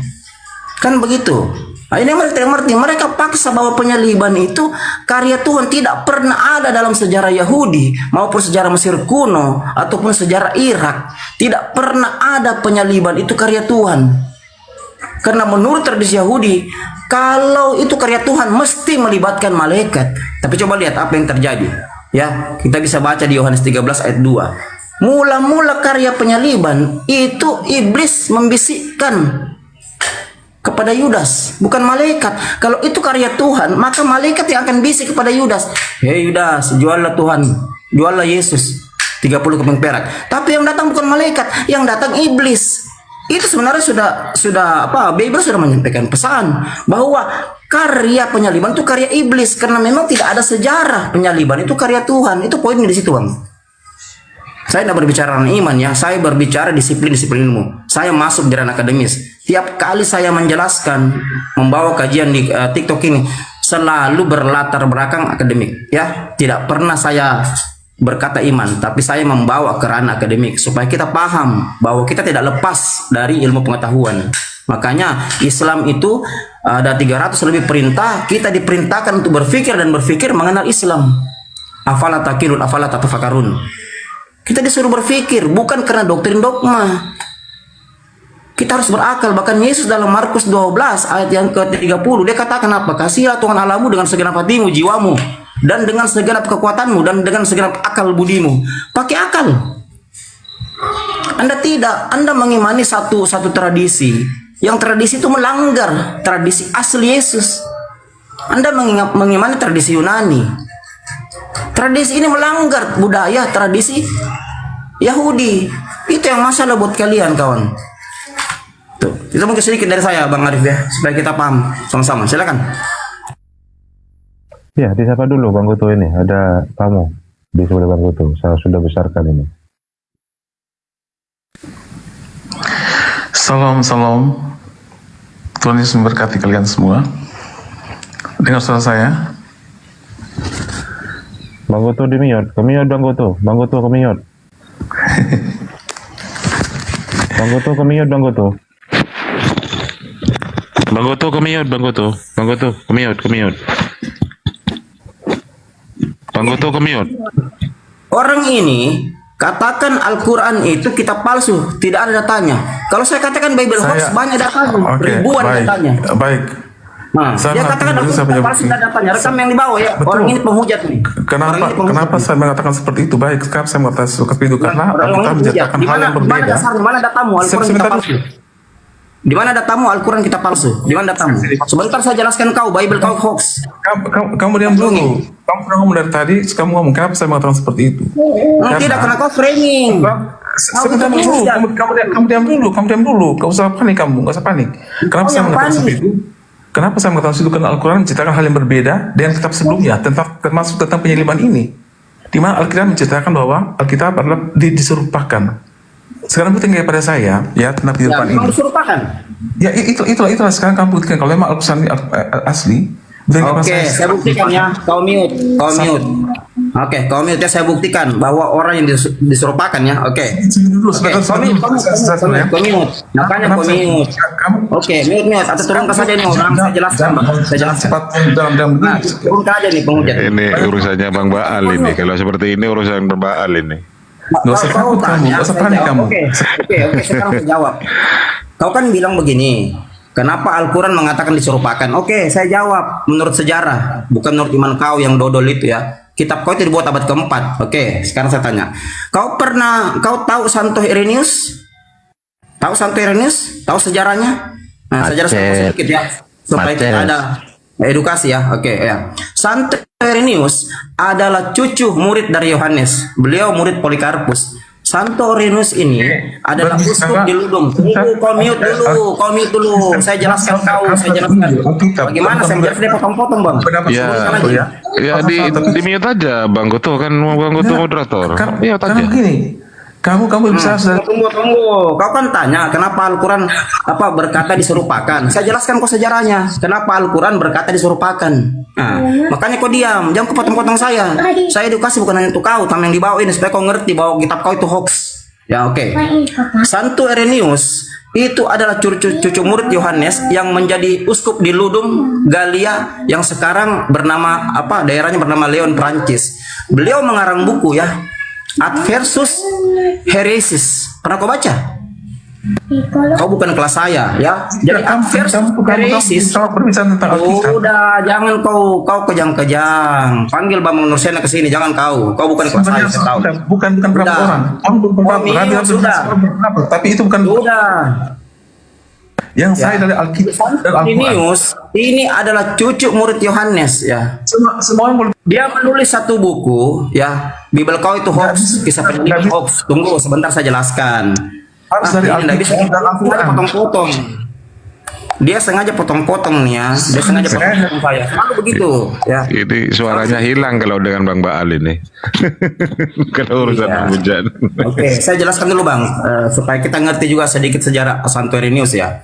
G: Kan begitu. Nah, ini mereka tidak mengerti. Mereka paksa bahwa penyaliban itu karya Tuhan, tidak pernah ada dalam sejarah Yahudi maupun sejarah Mesir kuno ataupun sejarah Irak. Tidak pernah ada penyaliban itu karya Tuhan. Karena menurut tradisi Yahudi, kalau itu karya Tuhan mesti melibatkan malaikat. Tapi coba lihat apa yang terjadi. Ya, kita bisa baca di Yohanes 13 ayat 2. Mula-mula karya penyaliban itu iblis membisikkan kepada Yudas, bukan malaikat. Kalau itu karya Tuhan, maka malaikat yang akan bisik kepada Yudas. Hei Yudas, juallah Tuhan, juallah Yesus 30 keping perak. Tapi yang datang bukan malaikat, yang datang iblis. Itu sebenarnya sudah apa? Bible sudah menyampaikan pesan bahwa karya penyaliban itu karya iblis, karena memang tidak ada sejarah penyaliban itu karya Tuhan. Itu poinnya di situ, Bang. Saya tidak berbicara tentang iman ya, saya berbicara disiplin ilmu. Saya masuk di ranah akademis. Tiap kali saya menjelaskan, membawa kajian di TikTok ini, selalu berlatar belakang akademik ya. Tidak pernah saya berkata iman, tapi saya membawa ke ranah akademik supaya kita paham bahwa kita tidak lepas dari ilmu pengetahuan. Makanya Islam itu ada 300 lebih perintah, kita diperintahkan untuk berpikir dan berpikir mengenal Islam. Afala takilun, afala tatafakarun. Kita disuruh berpikir, bukan karena doktrin dogma. Kita harus berakal. Bahkan Yesus dalam Markus 12 ayat yang ke-30, dia katakan apa? Kasihilah Tuhan Allahmu dengan segenap hatimu, jiwamu, dan dengan segenap kekuatanmu, dan dengan segenap akal budimu. Pakai akal. Anda tidak, Anda mengimani satu tradisi, yang tradisi itu melanggar tradisi asli Yesus. Anda mengimani tradisi Yunani. Tradisi ini melanggar budaya tradisi Yahudi. Itu yang masalah buat kalian, kawan. Tuh, itu mungkin sedikit dari saya, Bang Arif ya, supaya kita paham sama-sama. Silakan.
A: Ya, disapa dulu Bang Kutu ini. Ada tamu di sebelah Bang Kutu. Saya sudah besarkan ini.
I: Salam. Tuhan Yesus memberkati kalian semua. Dengar suara saya?
A: Bang Kutu di mute Bang Kutu. Bang Kutu ke mute. Bang Kutu ke mute, Bang Kutu. Bang Kutu ke mute, Bang Kutu. Bang Kutu ke mute. Bang Kutu ke mute.
G: Orang ini katakan Al-Quran itu kitab palsu, tidak ada datanya. Kalau saya katakan Bible hoax, banyak datanya, ribuan datanya.
I: Baik.
G: Nah, dia katakan Al-Quran palsu, tidak datanya. Rekam yang dibawa ya.
I: Betul.
G: Orang ini penghujat nih.
I: Kenapa saya mengatakan seperti itu? Baik, sekarang saya mengatakan seperti itu karena Alkitab menceritakan hal yang berbeda.
G: Di mana dasarnya? Mana datamu Al-Quran kitab palsu? Di mana datamu Al-Quran kitab palsu? Di mana datamu? Sebentar saya jelaskan kau, Bible kau hoax.
I: Kamu diam dulu. Kamu pernah ngomong dari tadi, kamu ngomong kenapa saya mengatakan seperti itu?
G: Tidak, karena kau framing.
I: Sebentar dulu, kamu diam dulu. Kau usah panik, nggak usah panik. Kenapa saya mengatakan seperti itu? Kenapa saya mengatakan itu? Karena Al-Quran menceritakan hal yang berbeda dengan kitab sebelumnya, termasuk tentang penyaliban ini. Di mana Alkitab menceritakan bahwa Alkitab adalah diserupakan. Sekarang buktikan kepada saya, ya, tentang
G: Ya,
I: kehidupan
G: memang
I: ini.
G: diserupakan.
I: Ya, itulah sekarang kamu buktikan. Kalau memang Al-Quran ini asli, buktikan kepada
G: Oke, saya buktikan ya. Kau mute. Oke, kau mute ya, saya buktikan bahwa orang yang diserupakan ya. Oke.
I: Dulu,
G: Oke,
I: sebentar,
G: kau mute. Makanya kau mute. Oke, mute. Atau turunkan saja nih orang, saya jelaskan, Bang. Saya jelaskan.
I: dalam
G: Nah, turunkan aja nih penghujat.
A: Ini urusannya Bang Baal ini. Kalau seperti ini urusan Bang Baal ini.
I: Nggak usah takut kamu, nggak usah panik kamu.
G: Oke, sekarang saya jawab. Kau kan bilang begini, kenapa Al-Quran mengatakan diserupakan? Oke, saya jawab menurut sejarah, bukan menurut iman kau yang dodol itu ya. Kitab kau itu dibuat abad keempat. Oke, sekarang saya tanya. Kau tahu Santo Irenaeus? Tahu Santo Irenaeus? Tahu sejarahnya? Nah, sejarah sedikit ya, supaya kita ada edukasi ya. Oke ya. Santo Irenaeus adalah cucu murid dari Yohanes. Beliau murid Polikarpus. Santo Irenaeus ini adalah uskup di Ludum. Tunggu, kau mute dulu. Saya jelaskan Bagaimana saya menjelaskan dia potong-potong, Bang.
A: Ya di mute aja Bang Goto, kan Bang Goto moderator. Iya
I: Karena
A: aja.
I: begini, kamu bisa sudah
G: Tunggu. Kau kan tanya kenapa Al-Quran berkata diserupakan. Saya jelaskan kau sejarahnya. Kenapa Al-Quran berkata diserupakan. Nah, makanya kau diam, jangan kau potong-potong saya. Saya edukasi bukan hanya untuk kau, tapi yang dibawa ini supaya kau ngerti bahwa kitab kau itu hoax. Ya, oke. Santo Irenaeus itu adalah cucu murid Yohanes yang menjadi uskup di Ludum, Galia, yang sekarang daerahnya bernama Leon, Prancis. Beliau mengarang buku ya, Adversus Heresis. Pernah kau baca? Kau bukan kelas saya ya. Jadi Adversus Heresis.
I: berbicara tentang Alkitab.
G: Udah, jangan kau kejang-kejang. Panggil Bang Nursena ke sini, jangan kau. Kau bukan kelas saya, saya tahu.
I: Bukan berapa
G: Udah.
I: orang. Kamu berapa?
G: Sudah.
I: Tapi itu bukan
G: Udah.
I: yang saya dari Alkitab dan Al-Quran.
G: Irenaeus ini adalah cucu murid Yohanes ya.
I: Semua yang boleh.
G: Dia menulis satu buku ya. Bibel kau itu hoax, kisah pendidik hoax. Tunggu sebentar saya jelaskan.
I: Harus dari
G: Ini nggak bisa
I: Alkitab dan Al-Quran.
G: potong-potong. Dia sengaja potong-potong nih ya. Dia sengaja potong-potong saya. Selalu begitu ya.
A: Ini suaranya hilang kalau dengan Bang Baal ini. Kalau urusan
G: Iya.
A: hujan.
G: Oke, saya jelaskan dulu Bang, supaya kita ngerti juga sedikit sejarah Santo Irenaeus ya.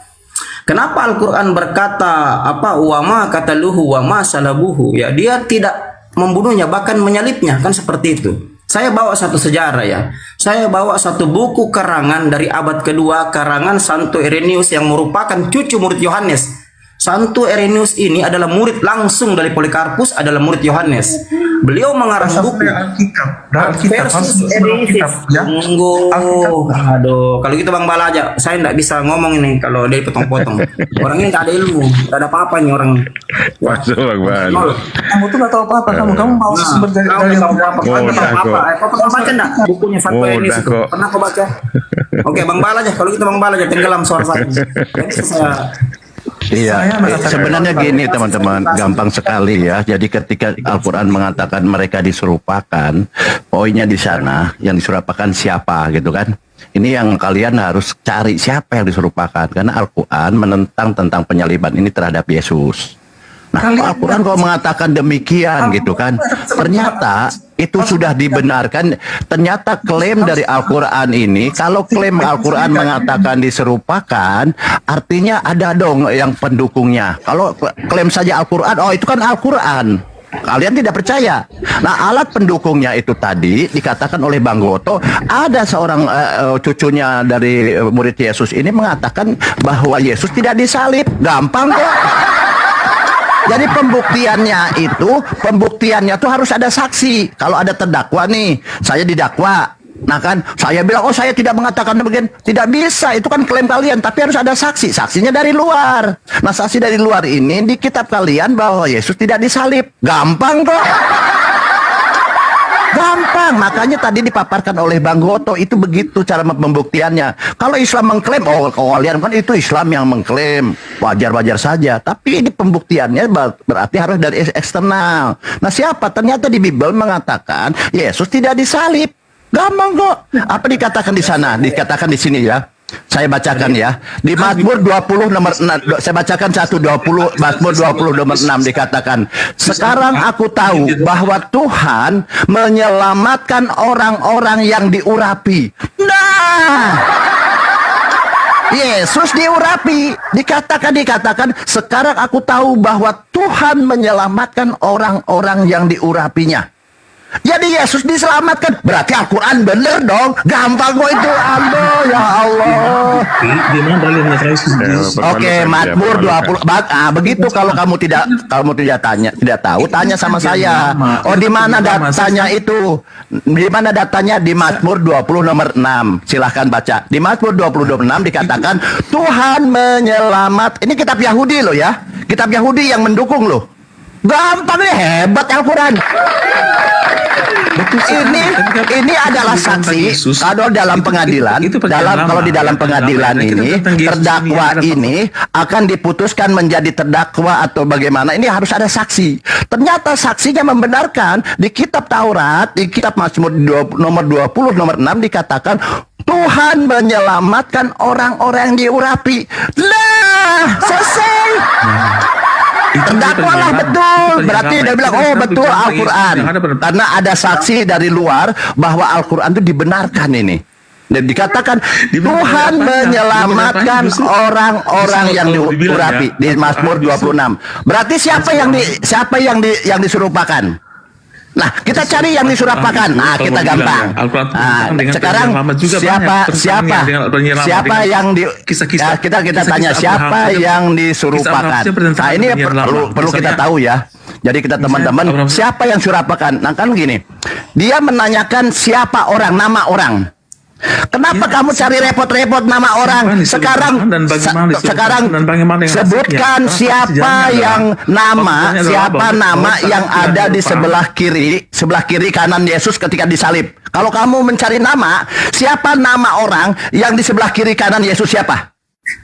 G: Kenapa Al-Quran berkata wama kataluhu wama salabuhu ya, dia tidak membunuhnya bahkan menyalibnya, kan seperti itu. Saya bawa satu sejarah ya. Saya bawa satu buku karangan dari abad kedua, karangan Santo Irenaeus yang merupakan cucu murid Yohanes. Santo Irenaeus ini adalah murid langsung dari Polikarpus, adalah murid Yohanes. Beliau mengarang buku Adversus Heresis. Tunggu. Aduh, kalau gitu Bang Bala aja. Saya nggak bisa ngomong ini kalau dia potong-potong. Orang ini nggak ada ilmu, nggak ada apa-apa nih orang.
A: Masuk Bang Baal.
I: Kamu tuh nggak tahu apa-apa. Kamu mau sumber dari
G: Kamu nggak tahu apa-apa.
A: Oh,
G: Kamu nggak tahu
A: udah
G: apa-apa.
A: kok.
G: Kau pernah baca nggak bukunya Santo
A: Oh,
G: Irenaeus
A: udah
G: itu?
A: kok.
G: Pernah kau baca? Oke, Bang Bala aja. Kalau gitu Bang Bala aja tenggelam suara saya. Jadi saya
B: Iya, sebenarnya gini teman-teman, gampang sekali ya. Jadi ketika Al-Quran mengatakan mereka diserupakan, poinnya di sana yang diserupakan siapa gitu kan? Ini yang kalian harus cari siapa yang diserupakan, karena Al-Quran menentang tentang penyaliban ini terhadap Yesus. Nah, Al-Quran kalau mengatakan demikian gitu kan, ternyata itu sudah dibenarkan. Ternyata klaim dari Al-Quran ini, kalau klaim Al-Quran mengatakan diserupakan, artinya ada dong yang pendukungnya. Kalau klaim saja Al-Quran, oh itu kan Al-Quran. Kalian tidak percaya. Nah, alat pendukungnya itu tadi dikatakan oleh Bang Goto, ada seorang cucunya dari murid Yesus ini mengatakan bahwa Yesus tidak disalib. Gampang kok. Jadi pembuktiannya tuh harus ada saksi. Kalau ada terdakwa nih, saya didakwa. Nah kan, saya bilang, oh saya tidak mengatakan demikian. Tidak bisa, itu kan klaim kalian. Tapi harus ada saksi. Saksinya dari luar. Nah, saksi dari luar ini di kitab kalian bahwa Yesus tidak disalib. Gampang kok. Gampang, makanya tadi dipaparkan oleh Bang Goto itu begitu cara pembuktiannya. Kalau Islam mengklaim, oh kalian kan itu Islam yang mengklaim, wajar-wajar saja. Tapi ini pembuktiannya berarti harus dari eksternal. Nah siapa? Ternyata di Bible mengatakan Yesus tidak disalib. Gampang kok. Apa dikatakan di sana? Dikatakan di sini ya. Saya bacakan ya. Di Mazmur 20 nomor 6, saya bacakan 120, Mazmur 20 nomor 6 dikatakan, sekarang aku tahu bahwa Tuhan menyelamatkan orang-orang yang diurapi. Nah, Yesus diurapi. Dikatakan, sekarang aku tahu bahwa Tuhan menyelamatkan orang-orang yang diurapinya. Jadi Yesus diselamatkan, berarti Al-Quran bener dong. Gampang kok itu. Aduh, ya Allah.
I: Di mana dalilnya Yesus?
B: Oke, Mazmur 20. Begitu kalau kamu tidak tahu, tanya sama saya. Oh, di mana datanya itu? Di mana datanya? Di Mazmur 20 nomor 6. Silahkan baca. Di Mazmur 20 nomor 6 dikatakan Tuhan menyelamat. Ini kitab Yahudi loh ya. Kitab Yahudi yang mendukung loh. Gampang nih, hebat Al-Quran. Ini adalah saksi kalau dalam pengadilan, kalau di dalam pengadilan ini terdakwa ini akan diputuskan menjadi terdakwa atau bagaimana, ini harus ada saksi. Ternyata saksinya membenarkan. Di kitab Taurat, di kitab Mazmur nomor 20 nomor 6 dikatakan Tuhan menyelamatkan orang-orang yang diurapi. Lah, selesai. Terdakwalah betul. Berarti dia bilang, oh betul Al-Quran. Karena ada saksi dari luar bahwa Al-Quran itu dibenarkan ini. Dan dikatakan Tuhan menyelamatkan orang-orang yang diurapi di Mazmur 26. Berarti siapa yang diserupakan? Nah, kita cari yang diserupakan. Nah, kita gampang. Sekarang siapa yang kita tanya siapa yang diserupakan. Nah, ini perlu kita tahu ya. Jadi kita teman-teman, siapa yang surapakan? Nah, kan gini. Dia menanyakan siapa orang, nama orang. Kenapa kamu cari repot-repot nama orang? Sekarang sebutkan siapa nama yang ada di sebelah kiri kanan Yesus ketika disalib. Kalau kamu mencari nama, siapa nama orang yang di sebelah kiri kanan Yesus siapa?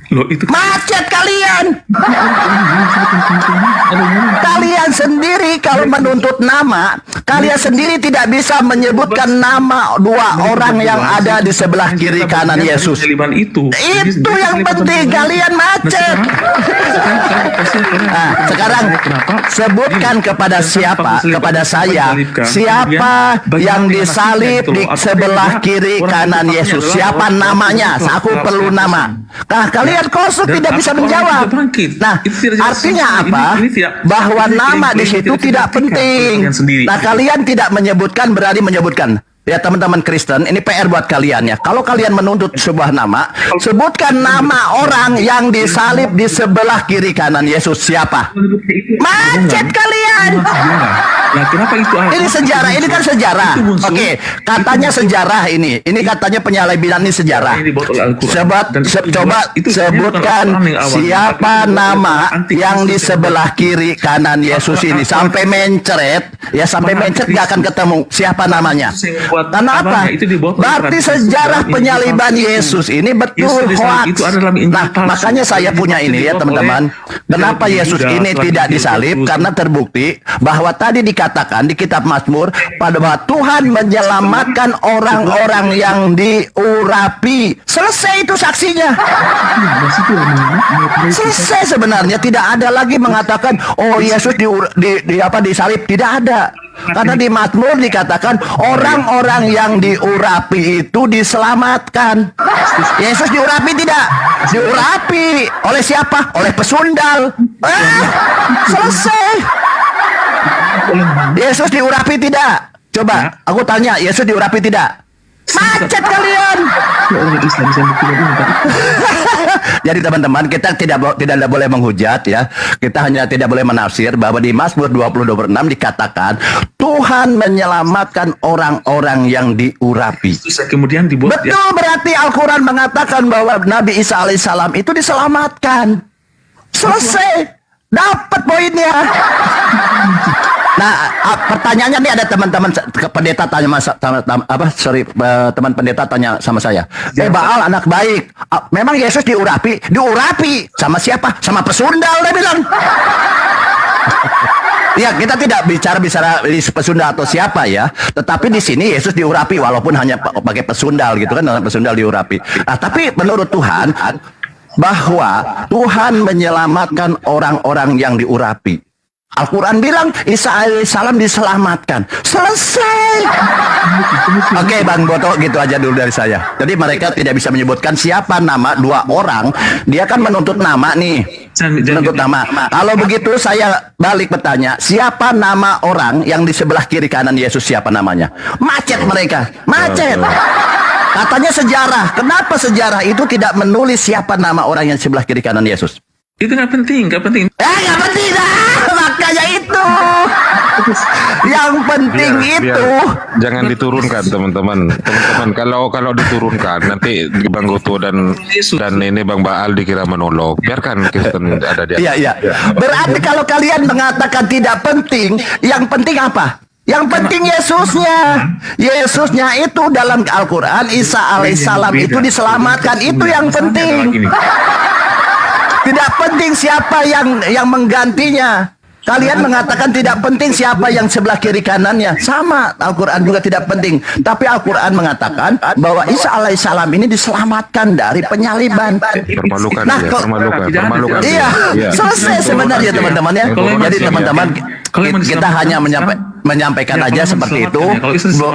I: Loh, itu
B: macet kalian. Kalian sendiri kalau menuntut nama, kalian sendiri tidak bisa menyebutkan nama dua orang yang ada di sebelah kiri kanan Yesus.
I: Itu
B: yang penting, kalian macet. Nah, sekarang sebutkan kepada saya siapa yang disalib di sebelah kiri kanan Yesus. Siapa namanya? Aku perlu nama. Nah, kalian kosong tidak bisa menjawab. Nah, artinya apa? Bahwa nama di situ tidak penting. Nah, kalian tidak menyebutkan, berani menyebutkan. Ya teman-teman Kristen, ini PR buat kalian ya. Kalau kalian menuntut sebuah nama, sebutkan nama orang yang disalib di sebelah kiri kanan Yesus siapa? Macet kalian.
I: Nah, kenapa itu?
B: Ini sejarah, ini kan sejarah. Oke, katanya sejarah ini. Ini katanya penyalebinan ini sejarah. Coba sebutkan siapa nama yang di sebelah kiri kanan Yesus ini sampai mencret, ya sampai mencret gak akan ketemu siapa namanya. Karena apa? Berarti sejarah penyaliban Yesus ini betul hoax. Nah, makanya saya punya ini ya teman-teman. Kenapa Yesus ini tidak disalib? Karena terbukti bahwa tadi dikatakan di kitab Mazmur pada bahwa Tuhan menyelamatkan orang-orang yang diurapi. Selesai itu saksinya. Selesai sebenarnya, tidak ada lagi mengatakan oh Yesus disalib, tidak ada. Karena di Mazmur dikatakan orang-orang yang diurapi itu diselamatkan. Yesus diurapi tidak? Diurapi oleh siapa? Oleh pesundal. Selesai. Yesus diurapi tidak? Coba aku tanya, Yesus diurapi tidak? Macet kalian. Jadi teman-teman, kita tidak boleh menghujat ya. Kita hanya tidak boleh menafsir bahwa di Mazmur 20:6 dikatakan Tuhan menyelamatkan orang-orang yang diurapi.
I: Kemudian dibuat.
B: Betul, berarti Al-Quran mengatakan bahwa Nabi Isa alaihissalam itu diselamatkan. Selesai. Dapat poinnya. Nah, pertanyaannya nih, ada teman-teman pendeta tanya teman pendeta tanya sama saya. Baal anak baik. Memang Yesus diurapi? Diurapi sama siapa? Sama pesundal, dia bilang. Ya, kita tidak bicara pesundal atau siapa ya, tetapi di sini Yesus diurapi walaupun hanya pakai pesundal gitu kan, dalam pesundal diurapi. Nah, tapi menurut Tuhan bahwa Tuhan menyelamatkan orang-orang yang diurapi. Al-Quran bilang Isa alaihissalam diselamatkan. Selesai. Oke, Bang Boto, gitu aja dulu dari saya. Jadi mereka tidak bisa menyebutkan siapa nama dua orang. Dia kan menuntut nama nih. Menuntut nama. Kalau begitu saya balik bertanya, siapa nama orang yang di sebelah kiri kanan Yesus, siapa namanya? Macet mereka. Macet. Katanya sejarah. Kenapa sejarah itu tidak menulis siapa nama orang yang sebelah kiri kanan Yesus?
I: Itu nggak penting.
B: Nggak penting dah. Makanya itu. Yang penting itu.
A: Jangan diturunkan teman-teman. Kalau diturunkan nanti Bang Goto dan ini Bang Baal dikira menolong. Biarkan Kristen ada di atas.
B: Iya. Berarti kalau kalian mengatakan tidak penting, yang penting apa? Yang penting Yesusnya. Yesusnya itu dalam Al-Quran Isa alaihissalam itu diselamatkan. Itu yang penting. Tidak penting siapa yang menggantinya. Kalian mengatakan tidak penting siapa yang sebelah kiri kanannya. Sama, Al-Quran juga tidak penting. Tapi Al-Quran mengatakan bahwa Isa alaihissalam ini diselamatkan dari penyaliban.
A: Permalukan
B: Nah,
A: dia, permalukan.
B: Iya, selesai sebenarnya teman-teman ya. Jadi teman-teman kita hanya menyampaikan aja seperti itu,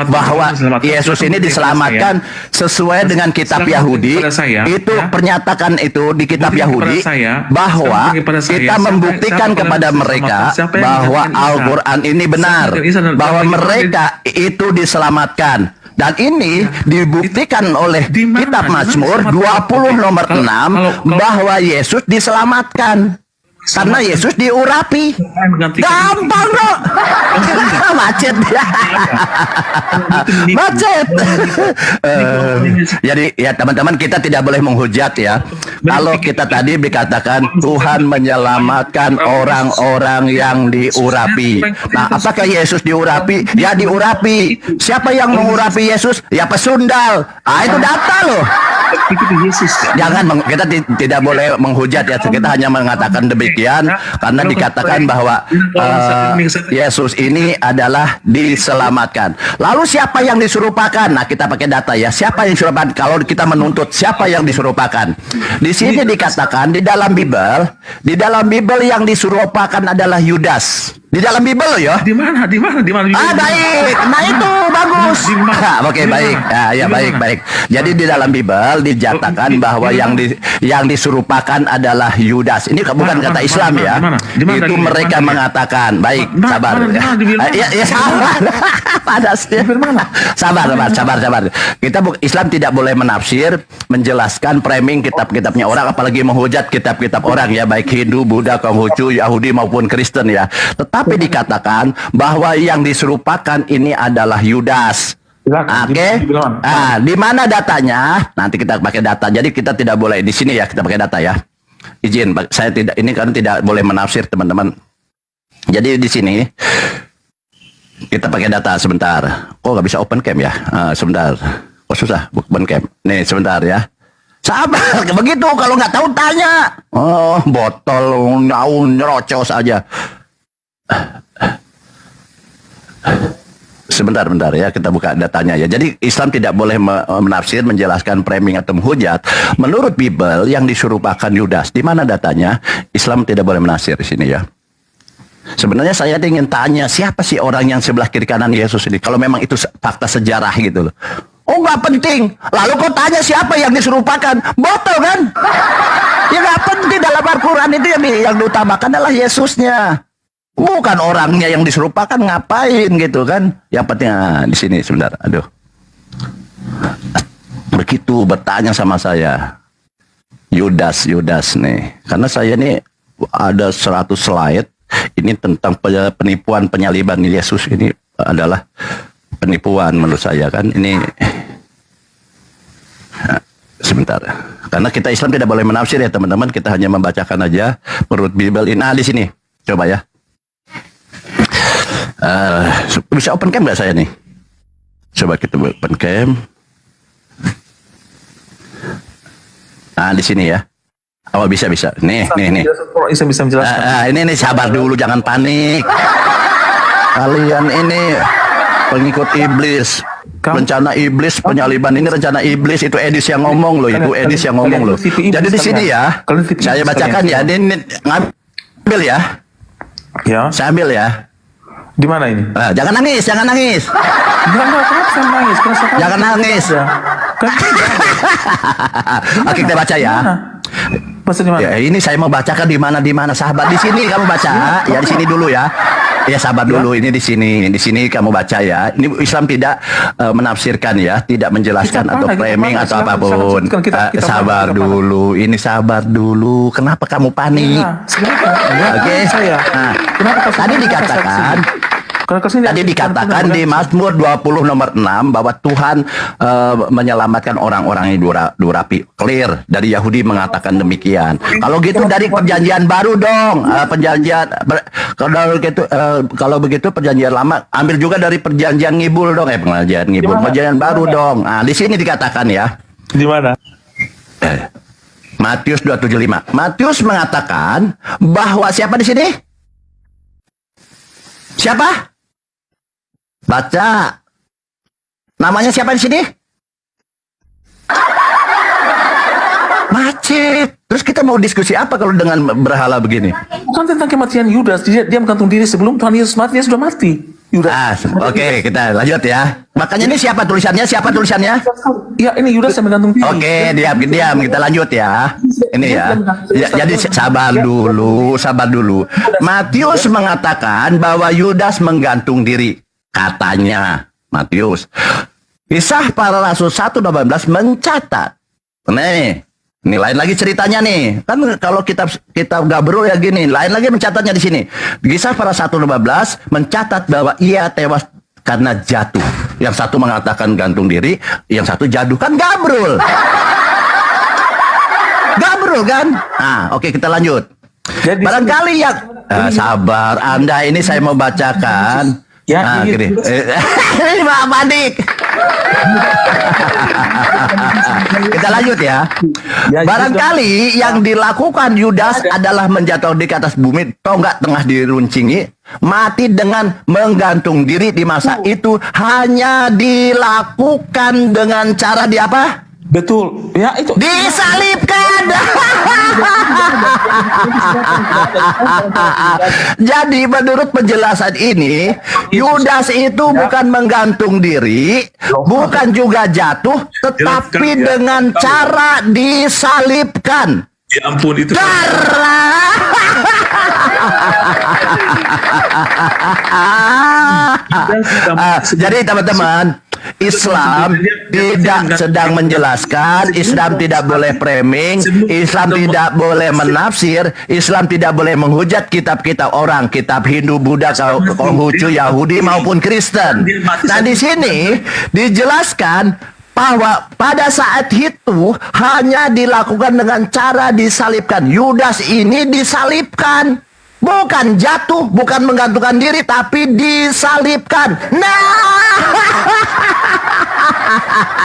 B: bahwa Yesus ini diselamatkan sesuai dengan kitab Yahudi. Itu pernyataan itu di kitab Yahudi, bahwa kita membuktikan kepada mereka bahwa Al-Quran ini benar, bahwa mereka itu diselamatkan. Dan ini dibuktikan oleh kitab Mazmur 20 nomor 6 bahwa Yesus diselamatkan. Karena Yesus diurapi. Gampang loh. Macet. Macet. Jadi ya teman-teman, kita tidak boleh menghujat ya. Kalau kita tadi dikatakan Tuhan menyelamatkan orang-orang yang diurapi. Nah, apakah Yesus diurapi? Ya diurapi. Siapa yang mengurapi Yesus? Ya pesundal. Ah, itu data loh. Jangan kita tidak boleh menghujat ya. Kita hanya mengatakan demikian karena dikatakan bahwa Yesus ini adalah diselamatkan. Lalu siapa yang diserupakan? Nah, kita pakai data ya. Siapa yang diserupakan? Kalau kita menuntut siapa yang diserupakan? Di sini dikatakan di dalam Bible yang diserupakan adalah Yudas. Di dalam Bible ya.
I: Di mana?
B: Ah, baik. Nah, itu bagus. Oke, baik. Ya, baik. Jadi di dalam Bible dinyatakan bahwa yang diserupakan adalah Yudas. Ini bukan kata Islam ya. Itu mereka mengatakan. Baik, sabar. Ya, sabar. Padas ya. Sabar. Islam tidak boleh menafsir, menjelaskan, framing kitab-kitabnya orang, apalagi menghujat kitab-kitab orang ya, baik Hindu, Buddha, Konghucu, Yahudi maupun Kristen ya. Tapi dikatakan bahwa yang diserupakan ini adalah Yudas. Oke. Di mana datanya? Nanti kita pakai data. Jadi kita tidak boleh di sini ya, kita pakai data ya. Izin, saya tidak, ini kan tidak boleh menafsir teman-teman. Jadi di sini kita pakai data sebentar. Kok nggak bisa open cam ya? Sebentar. Kok susah open cam? Nih sebentar ya. Sabar, begitu. Kalau nggak tahu tanya. Oh, botol nyerocos aja. Sebentar ya, kita buka datanya ya. Jadi Islam tidak boleh menafsir, menjelaskan, framing atau menghujat. Menurut Bible yang diserupakan Yudas. Di mana datanya? Islam tidak boleh menafsir di sini ya. Sebenarnya saya ingin tanya, siapa sih orang yang sebelah kiri kanan Yesus ini? Kalau memang itu fakta sejarah gitu loh. Oh, nggak penting. Lalu kau tanya siapa yang diserupakan? Botol kan? Ya nggak penting, dalam Al-Quran itu yang diutamakan adalah Yesusnya. Bukan orangnya yang diserupakan, ngapain gitu kan? Yang penting di sini sebentar. Aduh. Begitu bertanya sama saya. Yudas nih. Karena saya nih ada 100 slide ini tentang penipuan penyaliban Yesus. Ini adalah penipuan menurut saya kan. Ini sebentar. Karena kita Islam tidak boleh menafsir ya teman-teman. Kita hanya membacakan aja menurut Bible ini. Nah, di sini. Coba ya. Bisa open cam nggak saya nih? Coba kita open cam. Nah, di sini ya. Oh, bisa. Nih.
I: Bisa menjelaskan.
B: Ini sabar dulu, jangan panik. Kalian ini pengikut iblis. Rencana iblis, penyaliban ini rencana iblis. Itu Edis yang ngomong loh, Jadi di sini ya, saya bacakan ya. Ini ngambil ya.
I: Ya.
B: Saya ambil ya.
I: Di mana ini?
B: Jangan nangis.
I: Enggak, kenapa saya nangis?
B: Jangan nangis. Oke, kita baca ya.
I: Maksud di mana?
B: Ya, ini saya mau bacakan di mana sahabat. Di sini kamu baca. Ya di sini dulu ya. Ya sabar dulu, ini di sini kamu baca ya. Ini Islam tidak menafsirkan ya, tidak menjelaskan atau framing atau apapun. Sabar dulu, ini sabar dulu. Kenapa kamu panik? Oke. Nah, tadi dikatakan di Mazmur 20 nomor 6 bahwa Tuhan menyelamatkan orang-orang yang durapi. Clear, dari Yahudi mengatakan demikian. Kalau gitu dari perjanjian baru dong. Kalau begitu perjanjian lama ambil juga dari perjanjian ngibul dong. Perjanjian baru dong. Nah, di sini dikatakan ya.
I: Di mana?
B: Matius 275. Matius mengatakan bahwa siapa di sini? Siapa? Baca. Namanya siapa di sini? Macet. Terus kita mau diskusi apa kalau dengan berhala begini?
I: Bukan tentang kematian Yudas. Dia menggantung diri sebelum Tuhan Yesus mati. Dia sudah mati. Yudas.
B: Oke, kita lanjut ya. Makanya ini siapa tulisannya?
I: Ya, ini Yudas yang menggantung diri.
B: Oke, diam. Kita lanjut ya. Ini ya. Jadi sabar dulu. Matius mengatakan bahwa Yudas menggantung diri. Katanya Matius. Kisah Para Rasul 1:18 mencatat. Nih, ini lain lagi ceritanya nih. Kan kalau kita gabrol ya gini, lain lagi mencatatnya di sini. Kisah Para 1:15 mencatat bahwa ia tewas karena jatuh. Yang satu mengatakan gantung diri, yang satu jatuh. Kan gabrol. Gabrol kan? Nah, oke, kita lanjut.
I: Jadi,
B: barangkali yang sabar, Anda ini saya mau bacakan.
I: Ya,
B: gini. Ini Pak Panik. Kita lanjut ya. Barangkali yang dilakukan Yudas adalah menjatuh di atas bumi, tonggak tengah diruncingi, mati dengan menggantung diri di masa itu hanya dilakukan dengan cara di apa?
I: Betul. Ya, itu.
B: Disalibkan. Jadi menurut penjelasan ini, Yudas itu bukan menggantung diri, bukan juga jatuh, tetapi dengan cara disalibkan.
I: Ya ampun, itu.
B: Jadi teman-teman, Islam tidak sedang menjelaskan, Islam tidak boleh framing, Islam tidak boleh menafsir, Islam tidak boleh menghujat kitab-kitab orang, kitab Hindu, Buddha, Konghucu, Yahudi maupun Kristen. Nah, di sini dijelaskan bahwa pada saat itu hanya dilakukan dengan cara disalibkan. Yudas ini disalibkan, bukan jatuh, bukan menggantungkan diri, tapi disalibkan. Nah,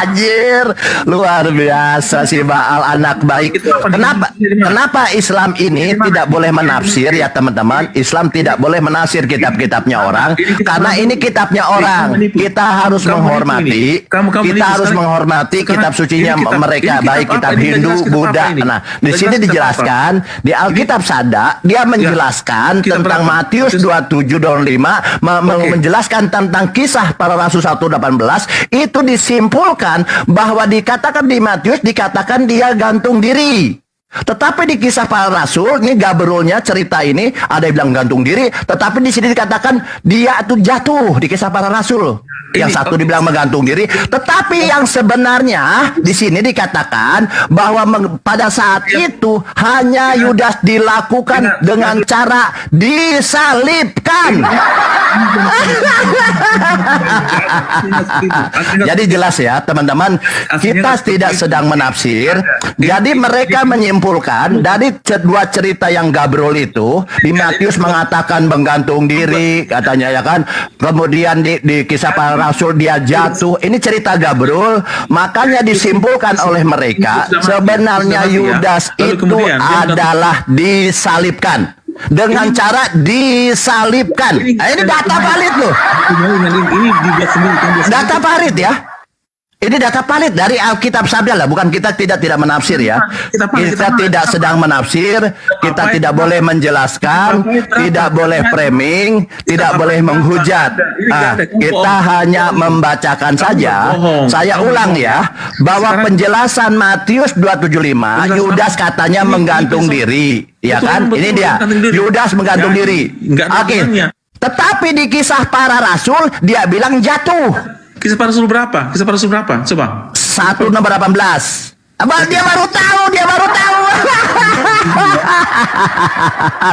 B: anjir, luar biasa si Baal, anak baik. Kenapa Islam ini tidak boleh menafsir ya teman-teman? Islam tidak boleh menafsir kitab-kitabnya orang, karena ini kitabnya orang. Kita harus menghormati, kitab sucinya mereka, baik kitab Hindu, Buddha. Nah, di sini dijelaskan di Alkitab Sada, dia menjelaskan tentang Matius 27:5, menjelaskan tentang kisah Para Rasul 1:18. Itu disimpulkan bahwa dikatakan di Matius, dikatakan dia gantung diri. Tetapi di kisah Para Rasul, ini gabrolnya cerita ini, ada yang bilang gantung diri, tetapi di sini dikatakan dia itu jatuh di kisah Para Rasul. Yang satu dibilang menggantung diri, tetapi yang sebenarnya di sini dikatakan bahwa pada saat itu hanya Yudas dilakukan dengan cara disalibkan. Jadi jelas ya teman-teman, kita tidak sedang menafsir. Jadi mereka menyimpulkan disimpulkan dari dua cerita yang Gabriel itu, di Matius mengatakan menggantung diri katanya ya kan, kemudian di kisah para rasul dia jatuh, ini cerita Gabriel, makanya disimpulkan oleh mereka sebenarnya Yudas itu adalah disalibkan dengan cara disalibkan. Nah, ini data valid loh.
I: Ini dibuat sendiri.
B: Data valid ya. Ini data valid dari Alkitab sabda lah, bukan kita tidak menafsir ya. Kita tidak sedang menafsir, kita tidak boleh menjelaskan, tidak boleh framing, tidak boleh menghujat. Kita hanya membacakan saja. Saya ulang ya, bahwa penjelasan Matius 275, Yudas katanya menggantung diri, ya kan? Ini dia, Yudas menggantung diri. Oke. Tetapi di kisah para rasul dia bilang jatuh.
I: Kisah para rasul berapa? Kisah para rasul berapa? Coba.
B: 1 nomor 18. Dia baru tahu.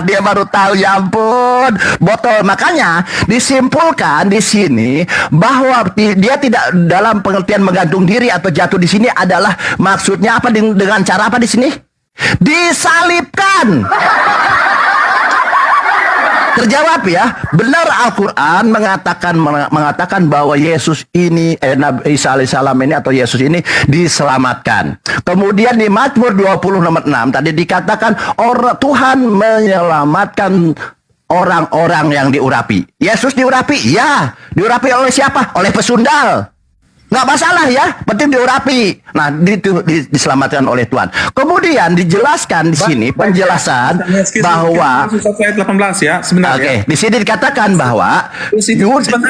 B: Dia baru tahu, ya ampun. Botol. Makanya disimpulkan di sini bahwa dia tidak dalam pengertian menggantung diri atau jatuh di sini adalah maksudnya apa dengan cara apa di sini? Disalibkan. Terjawab ya, benar Al-Quran mengatakan bahwa Yesus ini, Nabi Isa alaihissalam ini atau Yesus ini diselamatkan. Kemudian di Mazmur 20 nomor 6 tadi dikatakan Tuhan menyelamatkan orang-orang yang diurapi. Yesus diurapi, ya. Diurapi oleh siapa? Oleh pesundal. Nggak masalah ya, penting diurapi. Nah, diselamatkan oleh Tuhan. Kemudian dijelaskan di sini penjelasan bahwa
I: ayat 18 ya, sebenarnya.
B: Oke, di sini dikatakan bahwa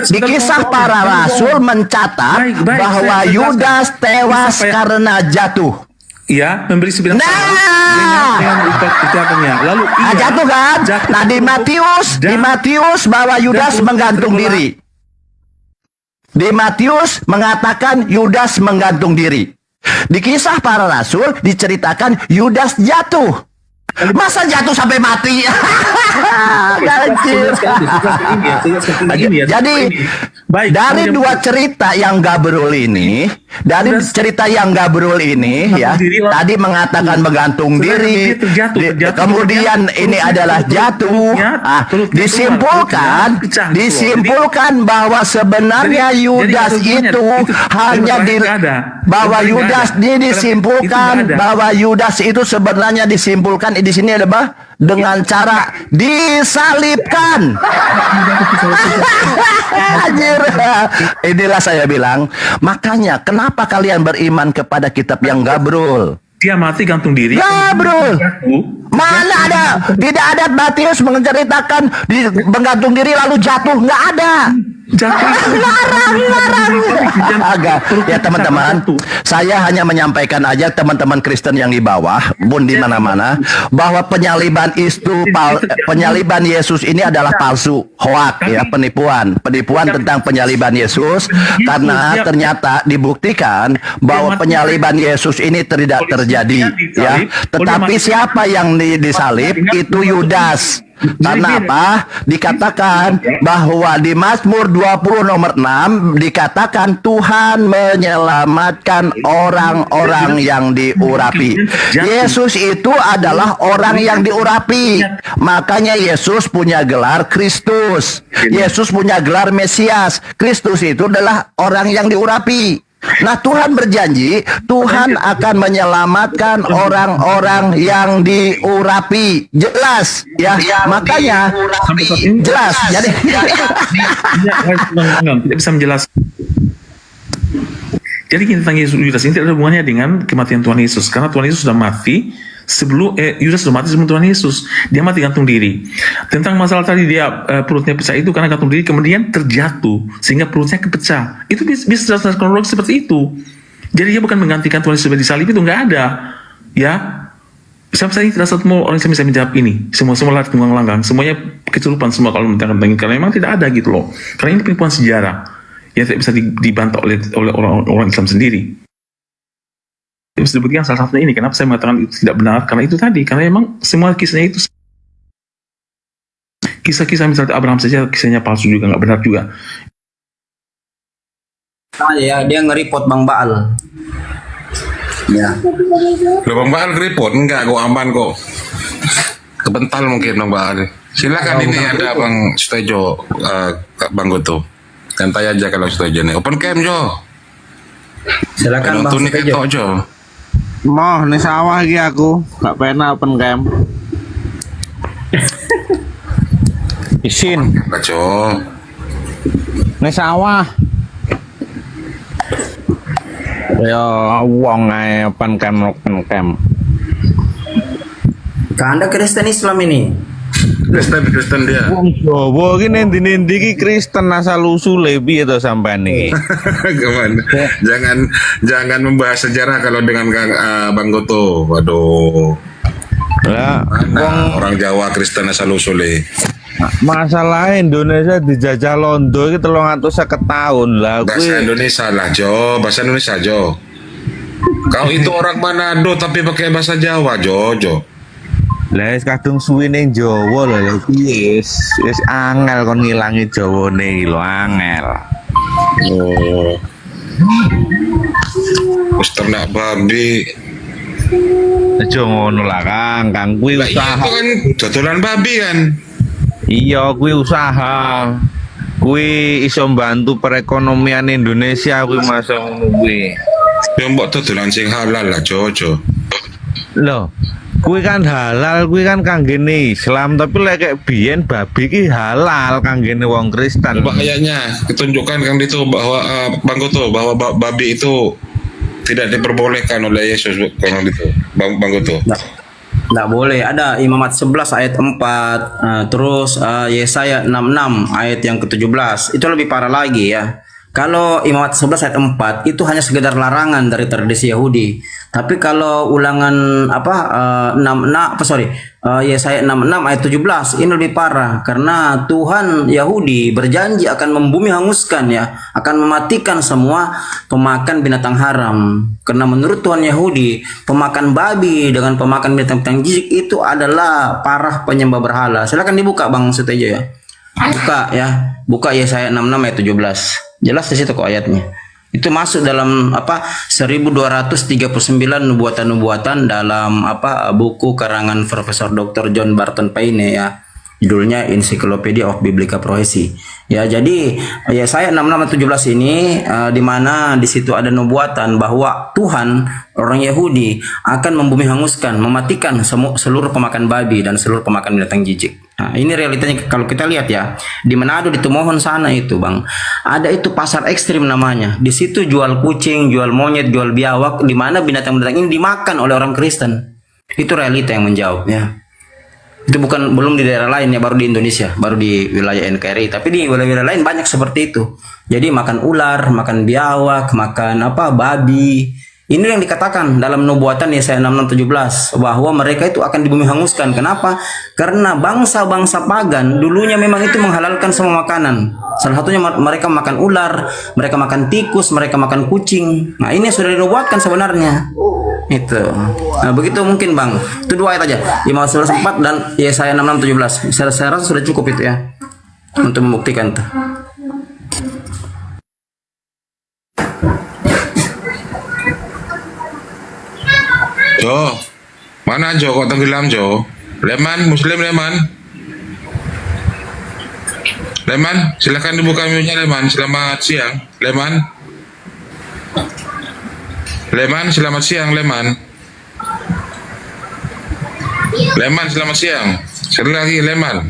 B: di kisah para rasul mencatat bahwa Yudas tewas karena jatuh.
I: Iya, memberi 9 dengan ucapannya. Lalu
B: jatuh kan? Nah, di Matius bahwa Yudas menggantung diri. Di Matius mengatakan Yudas menggantung diri. Di kisah para rasul diceritakan Yudas jatuh. Masa jatuh sampai mati? Jadi dari dua cerita yang Gabriel ini, ya, tadi mengatakan menggantung diri, kemudian ini adalah jatuh. Disimpulkan bahwa sebenarnya Yudas itu hanya bahwa Yudas disimpulkan bahwa Yudas itu sebenarnya disimpulkan di sini adalah dengan cara disalibkan. Anjir. Inilah saya bilang, makanya kenapa kalian beriman kepada kitab yang Gabriel?
I: Dia mati gantung diri.
B: Gabriel. Mana ada? Tidak ada Matius menceritakan menggantung diri lalu jatuh, nggak ada. Larang. Agak ya teman-teman, saya hanya menyampaikan aja teman-teman Kristen yang di bawah pun di mana-mana bahwa penyaliban Yesus ini adalah palsu, hoak ya, penipuan tentang penyaliban Yesus, karena ternyata dibuktikan bahwa penyaliban Yesus ini tidak terjadi ya. Tetapi siapa yang disalib itu Yudas. Karena apa? Dikatakan bahwa di Mazmur 20 nomor 6 dikatakan Tuhan menyelamatkan orang-orang yang diurapi. Yesus itu adalah orang yang diurapi. Makanya Yesus punya gelar Kristus. Yesus punya gelar Mesias. Kristus itu adalah orang yang diurapi. Nah, Tuhan berjanji Tuhan akan menyelamatkan orang-orang yang diurapi. Jelas ya, makanya jelas. Jadi
I: tidak bisa menjelaskan. Jadi tentang Yudas ini tidak ada hubungannya dengan kematian Tuhan Yesus, karena Tuhan Yesus sudah mati sebelum Yudas sudah mati sebelum Tuhan Yesus. Dia mati gantung diri. Tentang masalah tadi dia perutnya pecah itu karena gantung diri, kemudian terjatuh sehingga perutnya kepecah. Itu bisa secara kronologis seperti itu. Jadi dia bukan menggantikan Tuhan Yesus sebagai disalib, itu nggak ada. Ya, saya tidak satu orang yang bisa menjawab ini. Semua lari tunggang langgang, semuanya kecurupan semua kalau mentang karena memang tidak ada gitu loh. Karena ini penipuan sejarah yang tidak bisa dibantah oleh orang Islam sendiri. Bisa dibuktikan salah satunya ini. Kenapa saya mengatakan itu tidak benar? Karena itu tadi. Karena memang semua kisahnya itu, kisah-kisah misalnya Abraham saja kisahnya palsu juga, nggak benar juga.
G: Ya, dia nge-report Bang Baal. Ya.
A: Loh, Bang Baal keriput enggak, kok aman kok. Kebental mungkin Bang Baal. Silakan ini ada Bang Sutejo, Bang Goto. Santai aja kalau Sutejo nih. Open cam Jo.
G: Silakan Bang
A: Nonton
G: Sutejo.
A: ketok Jo.
J: Moh, nih sawah iki aku, gak pernah open cam. Isin,
A: Pak Jo.
J: nih sawah. Ya wong ae open cam.
G: Anda Kristen Islam ini.
A: Kristen dia.
J: Wong Jawa iki nendi-nendi iki Kristen asal usule piye to sampean iki?
A: Gimana? Jangan membahas sejarah kalau dengan Bang Goto. Waduh.
J: Lah,
A: Mana orang Jawa Kristen asal usule.
J: masalah Indonesia dijajah londo iki 350 tahun lah
A: Bahasa
J: kuwi.
A: Indonesia lah Jo, bahasa Indonesia Jo. Kau itu orang Manado tapi pakai bahasa Jawa Jo.
J: Lah wis kadung suwi ning Jawa lho piye wis angel kon ngilangi Jawane iki lho angel.
A: Oh. Wis ternak babi.
J: Aja ngono lah Kang kuwi
A: Lah iya
J: usaha.
A: itu kan dodolan babi kan.
J: Iya, kuwi usaha. Kuwi iso mbantu perekonomian Indonesia kuwi masa ngono kuwi.
A: Ya mbok dodolan sing halal lah Jo.
J: Loh, kuwi kan halal, kuwi kan kanggene Islam, tapi lek kayak biyen babi ki halal kanggene wong Kristen.
A: Coba kayaknya ketunjukkan kan itu bahwa Bang Goto bahwa babi itu tidak diperbolehkan oleh Yesus kalau itu Bang Goto.
G: Nggak boleh. Ada Imamat 11 ayat 4, terus Yesaya 66 ayat yang ke-17. Itu lebih parah lagi ya. Kalau Imamat 11 ayat 4 itu hanya sekedar larangan dari tradisi Yahudi. Tapi kalau ulangan Yesaya 66 ayat 17 ini lebih parah karena Tuhan Yahudi berjanji akan membumi hanguskan ya, akan mematikan semua pemakan binatang haram. Karena menurut Tuhan Yahudi, pemakan babi dengan pemakan binatang jijik itu adalah parah penyembah berhala. Silakan dibuka Bang Sutejo ya. Buka ya. Buka Yesaya 66 ayat 17. Jelas di situ kok ayatnya. Itu masuk dalam 1239 nubuatan-nubuatan dalam buku karangan Profesor Dr. John Barton Payne ya. Judulnya Encyclopedia of Biblical Prophecy. Ya, jadi Yesaya 66:17 ini di mana di situ ada nubuatan bahwa Tuhan orang Yahudi akan membumi hanguskan, mematikan seluruh pemakan babi dan seluruh pemakan binatang jijik. Nah, ini realitanya kalau kita lihat ya, di Manado di Tumohon sana itu Bang, ada itu pasar ekstrim namanya. Di situ jual kucing, jual monyet, jual biawak, di mana binatang-binatang ini dimakan oleh orang Kristen. Itu realita yang menjawab ya. Itu belum di daerah lain ya, baru di Indonesia, baru di wilayah NKRI, tapi di wilayah lain banyak seperti itu. Jadi makan ular, makan biawak, makan babi. Ini yang dikatakan dalam nubuatan Yesaya 66:17 bahwa mereka itu akan dibumi hanguskan. Kenapa? Karena bangsa-bangsa pagan dulunya memang itu menghalalkan semua makanan. Salah satunya mereka makan ular, mereka makan tikus, mereka makan kucing. Nah, ini sudah dinubuatkan sebenarnya. Itu. Nah, begitu mungkin Bang. Itu 2 ayat aja. Imamat 11:4 dan Yesaya 66:17. Saya rasa sudah cukup itu ya untuk membuktikan tuh.
A: Jo, mana Jo? Kok tenggelam Jo? Leman, Muslim Leman. Leman, silakan dibuka mute-nya Leman. Selamat siang, Leman. Leman, selamat siang Leman. Leman, selamat siang. Sekali lagi Leman.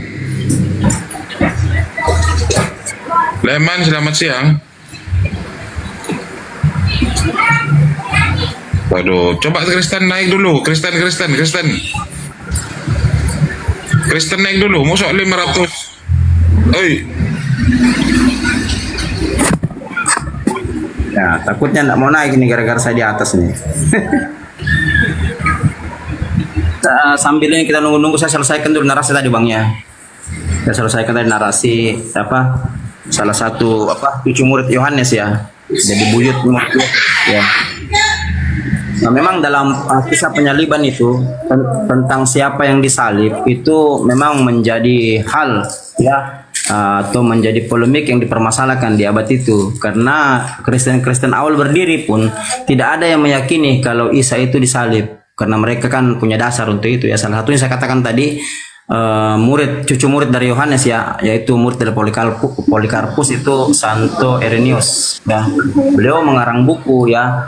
A: Leman, selamat siang. Waduh, coba Kristen naik dulu. Kristen naik dulu. Masuk 500. Oi.
G: Ya, takutnya nggak mau naik ini gara-gara saya di atas nih. Sambil ini kita nunggu-nunggu, saya selesaikan dulu narasi tadi Bang ya. Saya selesaikan tadi narasi salah satu cucu murid Yohanes ya. Jadi buyut ya. Nah, memang dalam kisah penyaliban itu tentang siapa yang disalib itu memang menjadi hal ya atau menjadi polemik yang dipermasalahkan di abad itu, karena Kristen-Kristen awal berdiri pun tidak ada yang meyakini kalau Isa itu disalib, karena mereka kan punya dasar untuk itu ya. Salah satunya saya katakan tadi, cucu murid dari Yohanes ya, yaitu murid dari Polikarpus itu Santo Irenaeus ya. Beliau mengarang buku ya,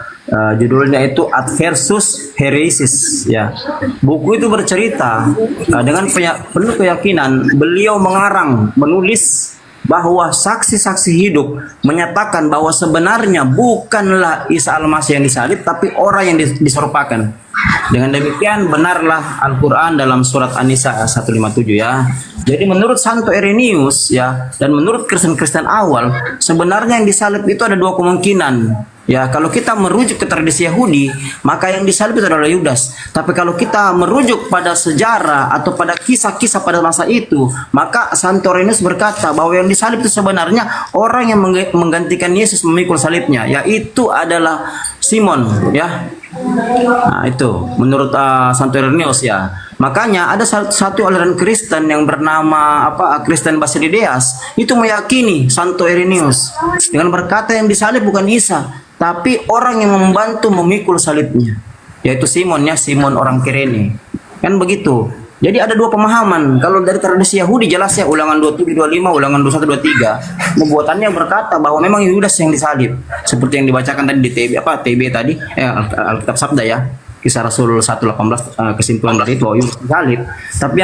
G: judulnya itu Adversus Heresis ya. Buku itu bercerita dengan penuh keyakinan. Beliau menulis bahwa saksi-saksi hidup menyatakan bahwa sebenarnya bukanlah Isa Al-Masih yang disalib, tapi orang yang diserupakan. Dengan demikian benarlah Al-Quran dalam surat An-Nisa 157 ya. Jadi menurut Santo Irenaeus ya, dan menurut Kristen-Kristen awal, sebenarnya yang disalib itu ada dua kemungkinan. Ya, kalau kita merujuk ke tradisi Yahudi, maka yang disalib itu adalah Yudas. Tapi kalau kita merujuk pada sejarah atau pada kisah-kisah pada masa itu, maka Santo Irenaeus berkata bahwa yang disalib itu sebenarnya orang yang menggantikan Yesus memikul salibnya, yaitu adalah Simon ya. Nah, itu menurut Santo Irenaeus ya. Makanya ada satu aliran Kristen yang bernama Kristen Basilideas itu meyakini Santo Irenaeus dengan berkata yang disalib bukan Isa, tapi orang yang membantu memikul salibnya, yaitu Simon ya, Simon orang Kirene. Kan begitu. Jadi ada dua pemahaman. Kalau dari tradisi Yahudi jelas ya, Ulangan 27, 25, Ulangan 21, 23. Nubuatannya berkata bahwa memang Yudas yang disalib. Seperti yang dibacakan tadi di TB tadi, Alkitab Sabda ya. Kisah Rasul 1:18 kesimpulan dari itu bahwa Yudas disalib. Tapi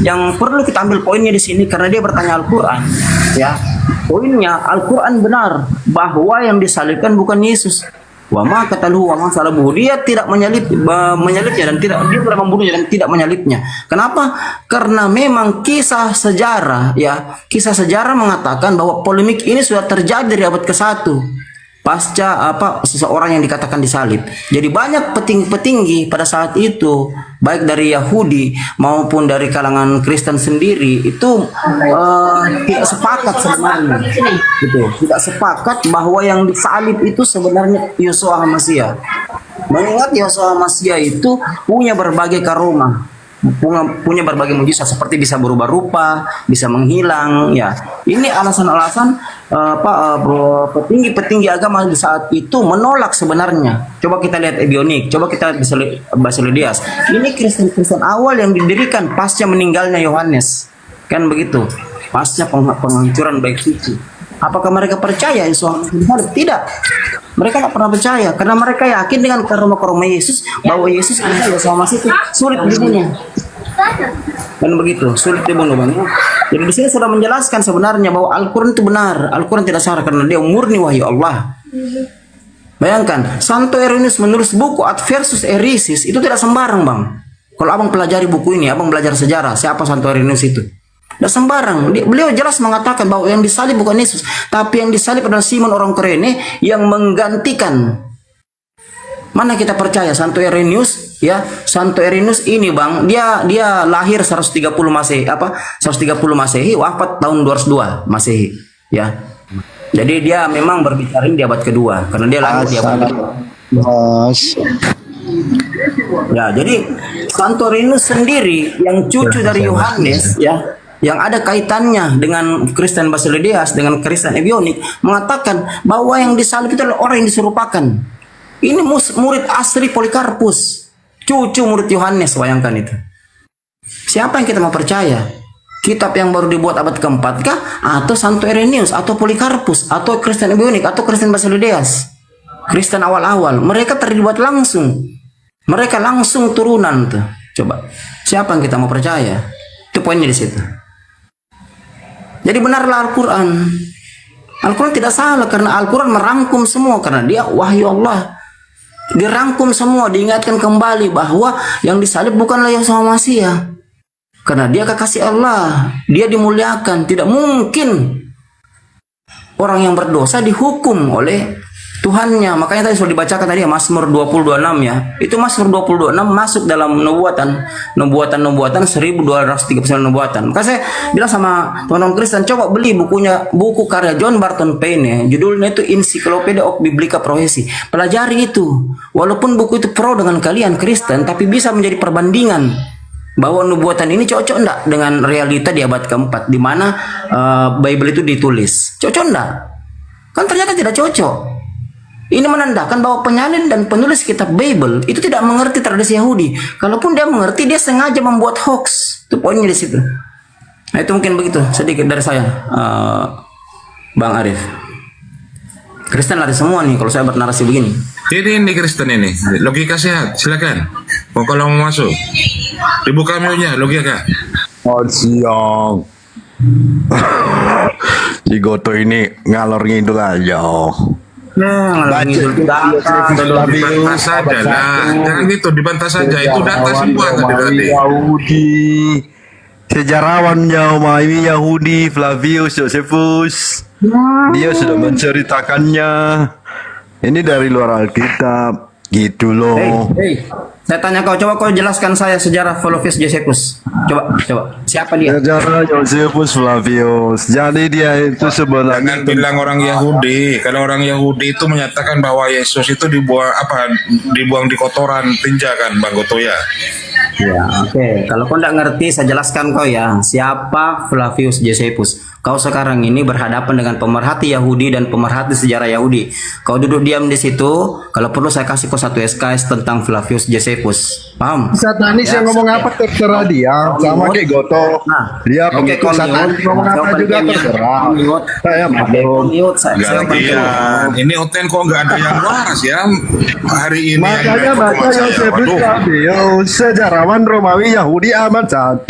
G: yang perlu kita ambil poinnya di sini, karena dia bertanya Al-Qur'an ya. Poinnya Al-Qur'an benar bahwa yang disalibkan bukan Yesus. Wa ma qataluhu wa ma salabuhu. Dia tidak menyalibnya dan dia tidak membunuhnya dan tidak menyalibnya. Kenapa? Karena memang kisah sejarah mengatakan bahwa polemik ini sudah terjadi dari abad ke-1 pasca seseorang yang dikatakan disalib. Jadi banyak petinggi-petinggi pada saat itu, baik dari Yahudi maupun dari kalangan Kristen sendiri itu tidak sepakat sebenarnya. Gitu. Tidak sepakat bahwa yang disalib itu sebenarnya Yeshua HaMashiach. Mengingat Yeshua HaMashiach itu punya berbagai karomah, punya berbagai mujizat, seperti bisa berubah rupa, bisa menghilang ya. Ini alasan-alasan petinggi agama di saat itu menolak sebenarnya. Coba kita lihat Ebionik, coba kita lihat Basilideas. Ini Kristen-Kristen awal yang didirikan pasca meninggalnya Yohanes. Kan begitu. Pasca penghancuran baik suci. Apakah mereka percaya Yesus? Tidak. Mereka tidak pernah percaya karena mereka yakin dengan karoma-karoma Yesus bahwa Yesus adalah Yesus itu sulit dibunuh. Kan begitu, sulit dibunuh Bang. Jadi di sini sudah menjelaskan sebenarnya bahwa Al-Qur'an itu benar. Al-Qur'an tidak salah karena dia murni wahyu Allah. Bayangkan, Santo Irenaeus menulis buku Adversus Heresis itu tidak sembarang Bang. Kalau abang pelajari buku ini, abang belajar sejarah, siapa Santo Irenaeus itu? Tidak sembarang. Beliau jelas mengatakan bahwa yang disalib bukan Yesus, tapi yang disalib adalah Simon orang Kirene yang menggantikan. Mana kita percaya Santo Irenaeus ya? Santo Irenaeus ini Bang, dia lahir 130 Masehi, 130 Masehi, wafat tahun 202 Masehi ya. Jadi dia memang berbicara di abad kedua karena dia lahir di abad kedua. Ya, jadi Santo Irenaeus sendiri yang cucu dari Yohanes ya, yang ada kaitannya dengan Kristen Basilideas, dengan Kristen Ebionik, mengatakan bahwa yang disalib itu adalah orang yang diserupakan. Ini murid asli Polikarpus, cucu murid Yohanes, bayangkan itu. Siapa yang kita mau percaya? Kitab yang baru dibuat abad ke-4 kah? Atau Santo Irenaeus, atau Polikarpus, atau Kristen Ebionik, atau Kristen Basilideas? Kristen awal-awal, mereka terlibat langsung. Mereka langsung turunan tuh. Coba, siapa yang kita mau percaya? Itu poinnya di situ. Jadi benarlah Al-Quran. Al-Quran tidak salah karena Al-Quran merangkum semua karena dia wahyu Allah. Dirangkum semua, diingatkan kembali bahwa yang disalib bukanlah Yesus HaMashiach. Karena dia kekasih Allah, dia dimuliakan. Tidak mungkin orang yang berdosa dihukum oleh Tuhannya. Makanya tadi sudah dibacakan tadi ya, Mazmur 20:26 ya. Itu Mazmur 20:26 masuk dalam nubuatan 1239 nubuatan. Maka saya bilang sama teman-teman Kristen, coba beli buku karya John Barton Payne ya. Judulnya itu Encyclopedia of Biblical Prophecy. Pelajari itu. Walaupun buku itu pro dengan kalian Kristen, tapi bisa menjadi perbandingan bahwa nubuatan ini cocok enggak dengan realita di abad keempat di mana Bible itu ditulis? Cocok enggak? Kan ternyata tidak cocok. Ini menandakan bahwa penyalin dan penulis kitab Bible itu tidak mengerti tradisi Yahudi. Kalaupun dia mengerti, dia sengaja membuat hoax. Itu poinnya di situ. Nah, itu mungkin begitu sedikit dari saya, Bang Arif. Kristen lari semua nih kalau saya bernarasi begini.
E: Ini Kristen ini, logika sehat, silakan. Kalau mau masuk, dibuka maunya, logika.
K: Siang. Si Goto ini ngalor ngidul aja.
E: Dibantah saja lah, jangan gitu, dibantah saja. Itu data semua tadi berarti.
K: Yahudi, sejarawan ini Yahudi, Flavius Josephus. Dia sudah menceritakannya. Ini dari luar Alkitab, gitu loh.
G: Saya tanya coba kau jelaskan saya sejarah Flavius Josephus. Coba. Siapa dia?
K: Sejarah Josephus Flavius. Jadi dia itu sebenarnya.
E: Jangan bilang orang Yahudi. Kalau orang Yahudi itu menyatakan bahwa Yesus itu dibuang di kotoran tinja kan, Bang Goto ya.
G: Ya, oke. Kalau kau tidak ngerti, saya jelaskan kau ya. Siapa Flavius Josephus? Kau sekarang ini berhadapan dengan pemerhati Yahudi dan pemerhati sejarah Yahudi. Kau duduk diam di situ. Kalau perlu saya kasih kau satu SKS tentang Flavius Josephus. Paham?
K: Satanis yang ngomong apa terserah dia. Sama kayak Goto. Dia pengikut satanis ngomong apa juga terserah. Saya maklum.
E: Ini Oten kok nggak ada yang waras ya hari ini.
K: Makanya baca Josephus Flavius, sejarawan Romawi Yahudi abad 1.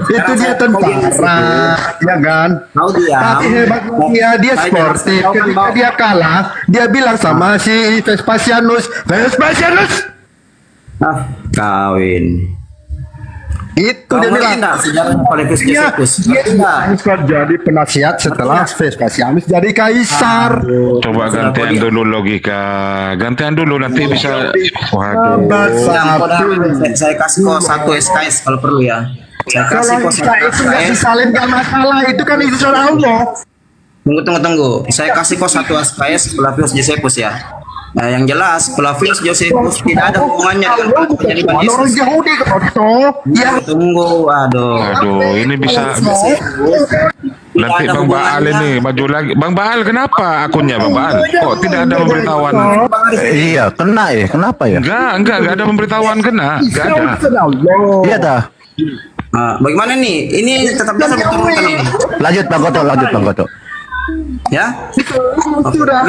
K: Itu dia tentara, ya kan? Tapi hebatnya dia sportif. Ketika dia kalah, dia bilang sama si Vespasianus,
G: kawin.
K: Itu dia bilang. Dia jadi penasihat setelah Vespasianus jadi kaisar.
A: Coba gantian dulu logika, gantian dulu nanti bisa. Waduh.
G: Saya kasih kau satu SKS kalau perlu ya. Saya kasih kau satu
K: itu nggak disalin gak masalah, itu kan itu Allah.
G: Tunggu. Saya kasih kau satu SKS Flavius Josephus ya. Nah, yang jelas Flavius Josephus tidak ada hubungannya dengan penyaliban Yesus.
K: Orang Yahudi
G: Tunggu,
A: Aduh, ini bisa. Nanti Bang Baal ini maju lagi. Bang Baal kenapa akunnya Bang Baal? Kok tidak ada pemberitahuan?
B: Iya, kena ya. Kenapa ya?
A: Enggak ada pemberitahuan kena. Enggak ada.
B: Iya dah.
G: Bagaimana nih? Ini tetap bisa diturunkan ini.
B: Lanjut Bang Goto.
G: Ya?
K: Sudah.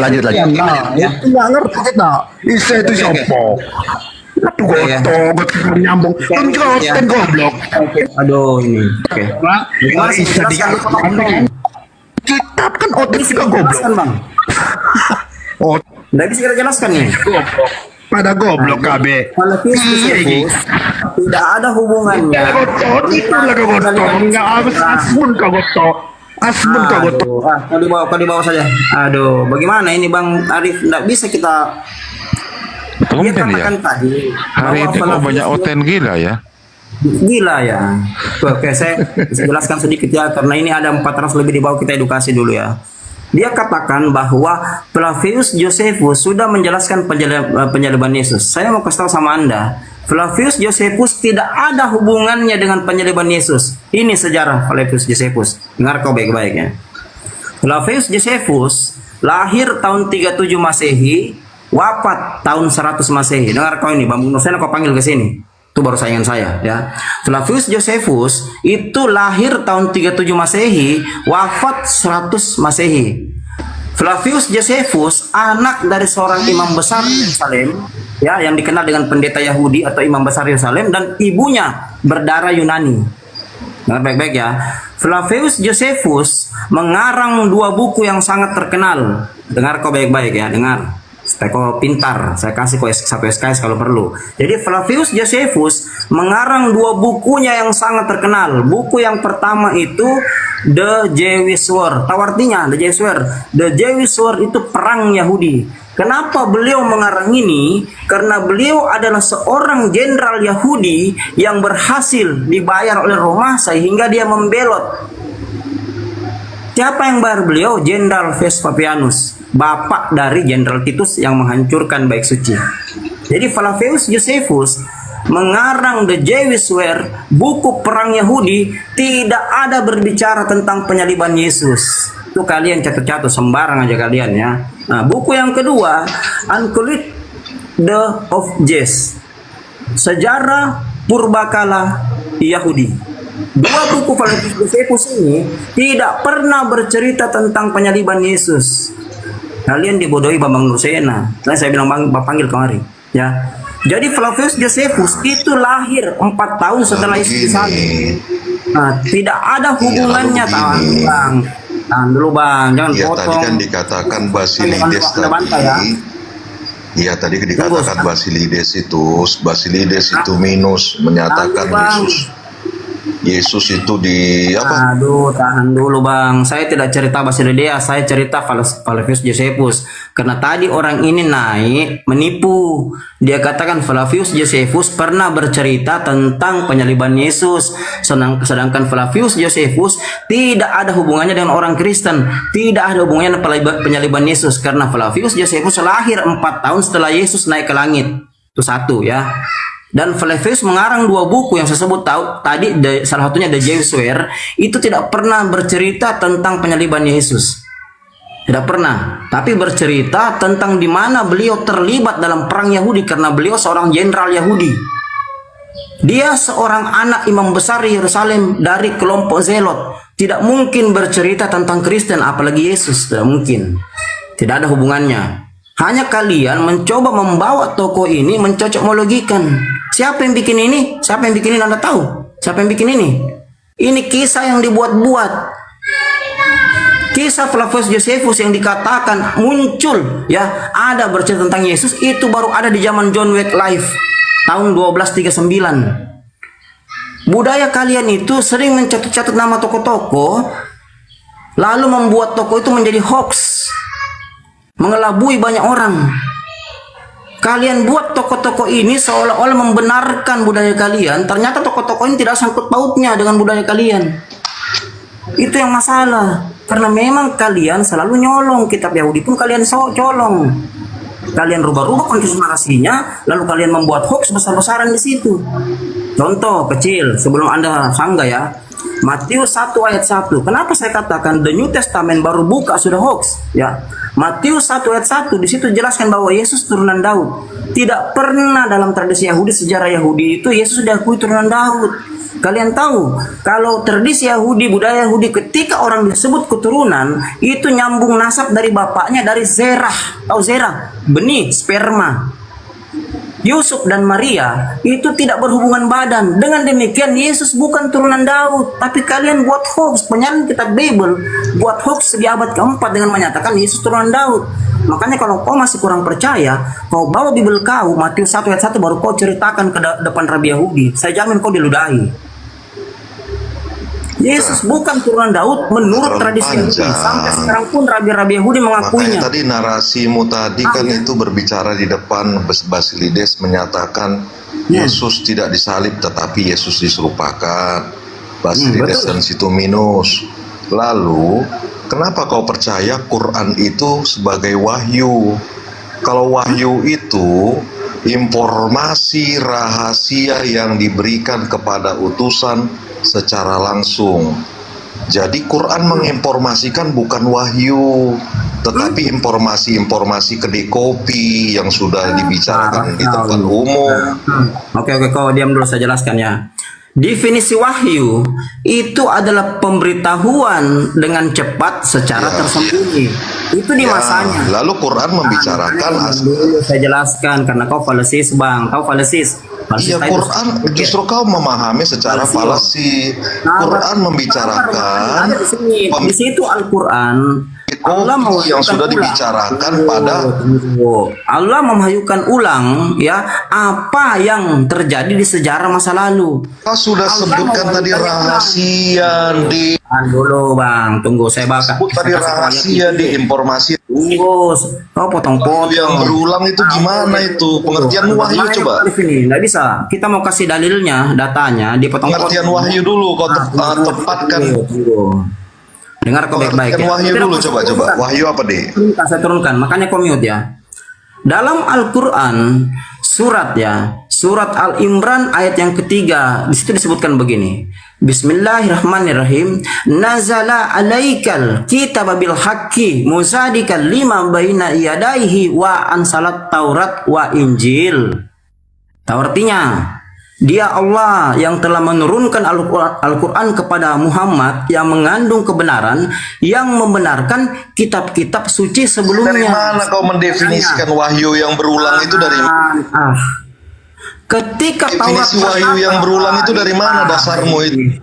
B: Lanjut.
G: Ya.
K: Nggak ngerti kita. Isa itu siapa? Aduh Goto nyambung. Kan goblok.
G: Aduh ini. Oke. Gimana sih?
K: Kitab kan otak juga goblok.
G: Bang. Nggak bisa kita jelaskan nih.
K: Pada goblok KB.
G: Tidak ada hubungannya.
K: Itu lah Goto. Enggak asbun Goto.
G: Kau dibawa saja. Aduh, bagaimana ini Bang Arif? Tidak bisa kita.
A: Tumben ya.
G: Tadi,
A: hari ini kok banyak Oten gila ya.
G: Gila ya. Oke, saya jelaskan sedikit ya, karena ini ada 400 lebih di bawah, kita edukasi dulu ya. Dia katakan bahwa Flavius Josephus sudah menjelaskan penyaliban Yesus. Saya mau kasih tahu sama Anda, Flavius Josephus tidak ada hubungannya dengan penyaliban Yesus. Ini sejarah Flavius Josephus. Dengar kau baik-baik ya. Flavius Josephus lahir tahun 37 Masehi, wafat tahun 100 Masehi. Dengar kau ini, Bang Nusena kau panggil ke sini. Itu baru saingan saya ya. Flavius Josephus itu lahir tahun 37 Masehi, wafat 100 Masehi. Flavius Josephus anak dari seorang imam besar Yerusalem ya, yang dikenal dengan pendeta Yahudi atau imam besar Yerusalem, dan ibunya berdarah Yunani. Dengar baik-baik ya. Flavius Josephus mengarang 2 buku yang sangat terkenal. Dengar kau baik-baik ya, dengar. Supaya kau pintar, saya kasih kau satu SKS kalau perlu. Jadi Flavius Josephus mengarang 2 bukunya yang sangat terkenal. Buku yang pertama itu The Jewish War. Tahu artinya The Jewish War? The Jewish War itu perang Yahudi. Kenapa beliau mengarang ini? Karena beliau adalah seorang jenderal Yahudi yang berhasil dibayar oleh Roma sehingga dia membelot. Siapa yang bayar beliau? Jenderal Vespasianus, bapak dari Jenderal Titus yang menghancurkan Bait Suci. Jadi Flavius Josephus mengarang The Jewish War, buku perang Yahudi, tidak ada berbicara tentang penyaliban Yesus. Itu kalian catat-catat sembarang aja kalian ya. Nah, buku yang kedua, Uncultured of Jess, sejarah purbakala Yahudi. Dua buku Flavius Josephus ini tidak pernah bercerita tentang penyaliban Yesus. Kalian dibodohi Bambang Nursena. Saya bilang panggil kemari ya. Jadi Flavius Josephus itu lahir 4 tahun setelah Yesus disalib. Nah, tidak ada hubungannya, tahan dulu bang, jangan
L: Ya
G: potong.
L: tadi kan dikatakan Basilides tadi. Iya tadi dikatakan Basilides itu minus menyatakan Yesus itu di apa?
G: Aduh, tahan dulu bang. Saya tidak cerita Basilides, saya cerita Flavius Josephus. Karena tadi orang ini naik menipu. Dia katakan Flavius Josephus pernah bercerita tentang penyaliban Yesus. Sedangkan Flavius Josephus tidak ada hubungannya dengan orang Kristen. Tidak ada hubungannya dengan penyaliban Yesus. Karena Flavius Josephus lahir 4 tahun setelah Yesus naik ke langit. Itu satu ya. Dan Flavius mengarang 2 buku yang saya sebut tadi, salah satunya The Jewish War, itu tidak pernah bercerita tentang penyaliban Yesus. Tidak pernah, tapi bercerita tentang di mana beliau terlibat dalam perang Yahudi karena beliau seorang jenderal Yahudi. Dia seorang anak imam besar Yerusalem dari kelompok Zelot. Tidak mungkin bercerita tentang Kristen apalagi Yesus, tidak mungkin. Tidak ada hubungannya. Hanya kalian mencoba membawa tokoh ini mencocokmologikan. Siapa yang bikin ini? Siapa yang bikin ini? Anda tahu? Siapa yang bikin ini? Ini kisah yang dibuat-buat. Kisah Flavius Josephus yang dikatakan muncul ya, ada bercerita tentang Yesus itu baru ada di zaman John Wycliffe tahun 1239. Budaya kalian itu sering mencatat-catat nama tokoh-tokoh lalu membuat tokoh itu menjadi hoax, mengelabui banyak orang. Kalian buat tokoh-tokoh ini seolah-olah membenarkan budaya kalian, ternyata tokoh-tokoh ini tidak sangkut pautnya dengan budaya kalian. Itu yang masalah, karena memang kalian selalu nyolong kitab Yahudi pun kalian colong. Kalian rubah-rubah konteks narasinya, lalu kalian membuat hoax besar-besaran di situ. Contoh kecil sebelum Anda sanggah ya. Matius 1 ayat 1. Kenapa saya katakan The New Testament baru buka sudah hoax? Ya. Matius 1 ayat 1 di situ jelaskan bahwa Yesus turunan Daud. Tidak pernah dalam tradisi Yahudi, sejarah Yahudi itu Yesus diakui turunan Daud. Kalian tahu kalau tradisi Yahudi, budaya Yahudi, ketika orang disebut keturunan itu nyambung nasab dari bapaknya, dari Zerah. Tahu Zerah? Benih, sperma. Yusuf dan Maria itu tidak berhubungan badan. Dengan demikian Yesus bukan turunan Daud. Tapi kalian buat hoax, penyalin kitab Bible, buat hoax di abad keempat dengan menyatakan Yesus turunan Daud. Makanya kalau kau masih kurang percaya, kau bawa Bible kau, Matius 1 ayat 1 baru kau ceritakan ke depan Rabi Yahudi. Saya jamin kau diludahi. Yesus bukan turunan Daud menurut tradisi Yahudi. Sampai sekarang pun rabi-rabi Yahudi mengakuinya.
L: Makanya tadi narasimu tadi kan itu berbicara di depan Basilides menyatakan Yesus tidak disalib tetapi Yesus diserupakan. Basilides dan situ minus. Lalu kenapa kau percaya Quran itu sebagai wahyu? Kalau wahyu itu informasi rahasia yang diberikan kepada utusan secara langsung. Jadi Quran menginformasikan bukan wahyu, tetapi informasi-informasi kedai kopi yang sudah dibicarakan di tempat umum.
G: Oke, kau diam dulu, saya jelaskan ya. Definisi wahyu itu adalah pemberitahuan dengan cepat secara tersembunyi. Itu di masanya.
L: Lalu Quran membicarakan
G: saya jelaskan karena kau falesis bang, kau falesis.
L: Iya, Quran justru kau memahami secara falasi. Quran membicarakan
G: di situ Al-Quran Allah
L: yang sudah dibicarakan pada
G: Allah memahyukan ulang ya apa yang terjadi di sejarah masa lalu.
L: Kau sudah sebutkan tadi rahasia di
G: dulu bang, tunggu saya baca.
L: Sebut tadi rahasia di informasi.
G: Tunggu, kau potong-potong.
L: Yang berulang itu gimana itu? Pengertian wahyu coba.
G: Nggak bisa. Kita mau kasih dalilnya, datanya, dipotong-potong.
L: Pengertian wahyu dulu, kau tepatkan.
G: Dengar kau baik-baik.
L: Pengertian wahyu dulu, coba. Wahyu apa deh?
G: Saya turunkan, makanya kau mute ya. Dalam Al-Quran, surat ya, Surat Al-Imran ayat yang ketiga, di situ disebutkan begini. Bismillahirrahmanirrahim. Nazala alaikal kitaba bil haqqi musaddiqan lima baina yadayhi wa ansalat Taurat wa Injil. Artinya, Dia Allah yang telah menurunkan Al-Quran kepada Muhammad yang mengandung kebenaran, yang membenarkan kitab-kitab suci sebelumnya.
L: Dari mana kau mendefinisikan wahyu yang berulang itu dari mana?
G: Ketika
L: definisi wahyu yang berulang itu dari mana dasarmu itu?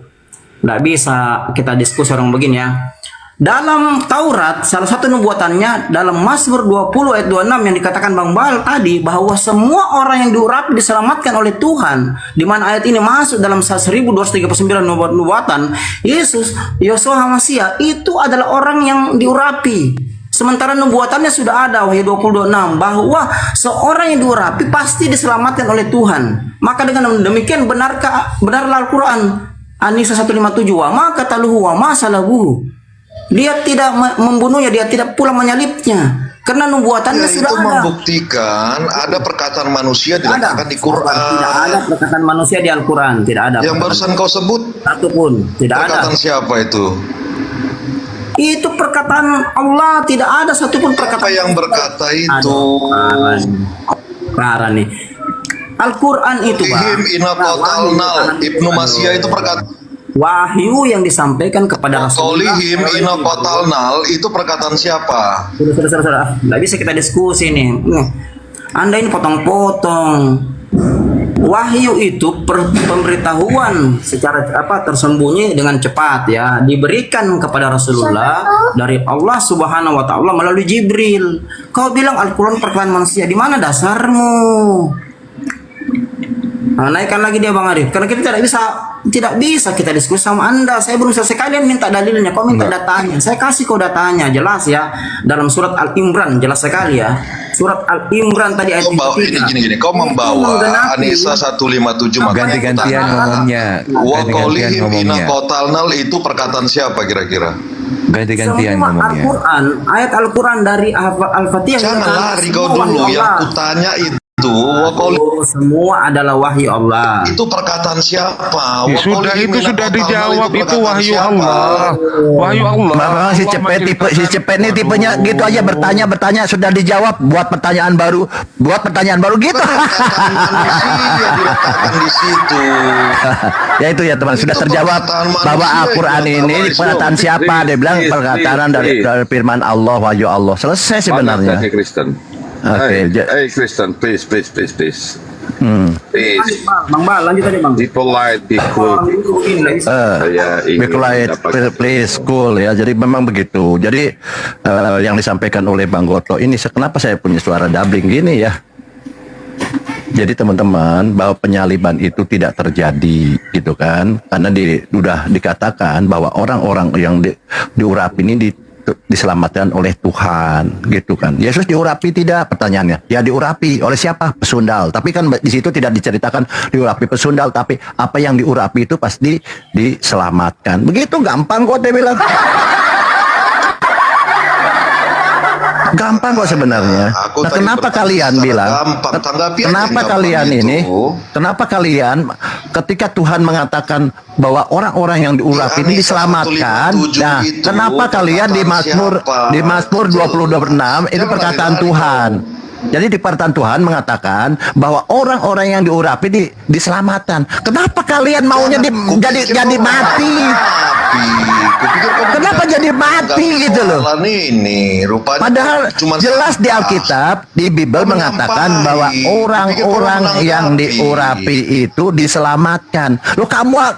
G: Nggak bisa kita diskusi orang begini ya. Dalam Taurat, salah satu nubuatannya dalam Mazmur 20 ayat 26 yang dikatakan Bang Bal tadi, bahwa semua orang yang diurapi diselamatkan oleh Tuhan. Di mana ayat ini masuk dalam 1239 nubuatan Yesus, Yeshua HaMashiach itu adalah orang yang diurapi. Sementara nubuatannya sudah ada, Wahyu 20:26, bahwa seorang yang diurapi pasti diselamatkan oleh Tuhan. Maka dengan demikian benarlah Al-Quran. An-Nisa 157, wa ma qataluhu wa ma salabuhu. Dia tidak membunuhnya, dia tidak pula menyalibnya, karena nubuatannya sudah
L: itu
G: ada.
L: Membuktikan ada perkataan manusia diletakkan di Quran.
G: Tidak ada perkataan manusia di Al-Quran, tidak ada.
L: Yang barusan kau sebut
G: satu pun tidak ada.
L: Perkataan siapa itu?
G: Itu perkataan Allah, tidak ada satupun perkataan.
L: Siapa yang berkata itu?
G: Parah nih. Al-Quran itu, Bang.
L: Ibnu Masiyah itu perkataan.
G: Wahyu yang disampaikan kepada Rasulullah.
L: Qolihim inokotalnal itu perkataan siapa?
G: Sudah. Nggak bisa kita diskusi nih. Anda ini potong-potong. Wahyu itu pemberitahuan secara tersembunyi dengan cepat ya, diberikan kepada Rasulullah dari Allah Subhanahu wa taala melalui Jibril. Kau bilang Al-Qur'an perkataan manusia, di mana dasarmu? Nah, naikkan lagi dia Bang Arif, karena kita tidak bisa kita diskusi sama Anda. Saya belum selesai, kalian minta dalilnya, kau minta datanya, saya kasih kau datanya, jelas ya. Dalam surat Al-Imran jelas sekali ya. Surat Al-Imran tadi ayat 3.
L: Gini, kau membawa An-Nisa 157
J: ganti-gantian ngomongnya.
L: Wa qolihim inokotalnal itu perkataan siapa kira-kira?
J: Ganti-gantian
G: ngomongnya. Al-Quran, ayat Al-Quran dari Al-Fatihah.
L: Jangan lari kau dulu, yang kutanya itu
G: semua adalah wahyu Allah.
L: Itu perkataan siapa?
A: Ya, sudah dijawab, itu wahyu Allah. Wahyu Allah.
B: Memang si cepet ini tipenya gitu aja, bertanya sudah dijawab, buat pertanyaan baru gitu.
L: Di situ.
B: Ya itu ya teman, sudah terjawab bahwa Al-Quran ini perkataan siapa? Dia bilang perkataan dari firman Allah, wahyu Allah. Selesai sebenarnya.
M: Hey, Kristen, please. Please.
G: Bang Bal, lanjut tadi Bang.
M: Be polite, be cool.
B: Be polite, please, cool ya. Jadi memang begitu. Jadi yang disampaikan oleh Bang Goto ini, kenapa saya punya suara dubbing gini ya? Jadi teman-teman, bahwa penyaliban itu tidak terjadi gitu kan, karena sudah dikatakan bahwa orang-orang yang diurapi ini diselamatkan oleh Tuhan gitu kan. Yesus diurapi tidak? Pertanyaannya. Ya diurapi oleh siapa? Pesundal. Tapi kan di situ tidak diceritakan diurapi pesundal, tapi apa yang diurapi itu pasti diselamatkan. Begitu gampang kok dia bilang. Gampang kok sebenarnya. Nah, kenapa kalian bilang? Kenapa kalian ketika Tuhan mengatakan bahwa orang-orang yang diurapi ini diselamatkan? Nah, kenapa kalian di Mazmur 20:26 itu perkataan Tuhan? Jadi di perkataan Tuhan mengatakan bahwa orang-orang yang diurapi diselamatkan. Kenapa kalian maunya jadi mati? Kenapa jadi mati gitu loh? Padahal jelas di Alkitab, di Bible mengatakan bahwa orang-orang yang diurapi itu diselamatkan. Loh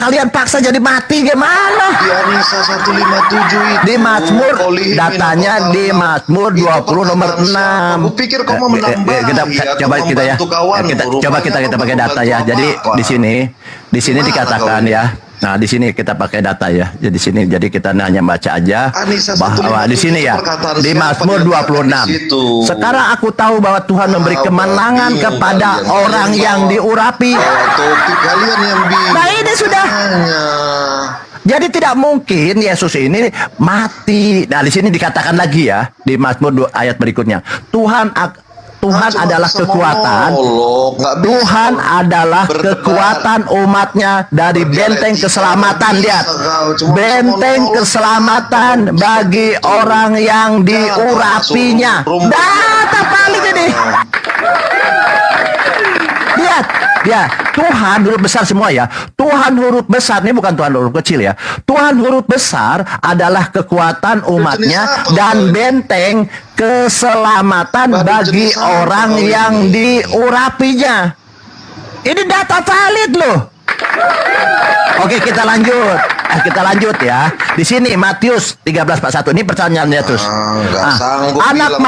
B: kalian paksa jadi mati gimana?
L: Di An-Nisa 157 itu.
B: Di Mazmur, datanya di Mazmur 20 nomor 6.
L: Aku pikir kau mau
B: Coba kita pakai data ya. Jadi di sini dikatakan ya. Nah, di sini kita pakai data ya. Jadi kita hanya baca aja bahwa di sini ya, di Mazmur 26. Sekarang aku tahu bahwa Tuhan memberi kemenangan kepada orang yang diurapi. Nah, ini sudah. Jadi tidak mungkin Yesus ini mati. Nah, di sini dikatakan lagi ya, di Mazmur 2 ayat berikutnya. Tuhan adalah kekuatan. Tuhan adalah kekuatan umatnya dari benteng keselamatan. Lihat, benteng keselamatan bagi orang yang diurapinya. Data balik ini. Lihat, ya, Tuhan huruf besar semua ya. Tuhan huruf besar, ini bukan Tuhan huruf kecil ya. Tuhan huruf besar adalah kekuatan umatnya dan benteng keselamatan bagi orang yang diurapinya. Ini data valid loh. Oke, kita lanjut. Kita lanjut ya. Di sini Matius 13:41. Ini pertanyaannya terus. Anak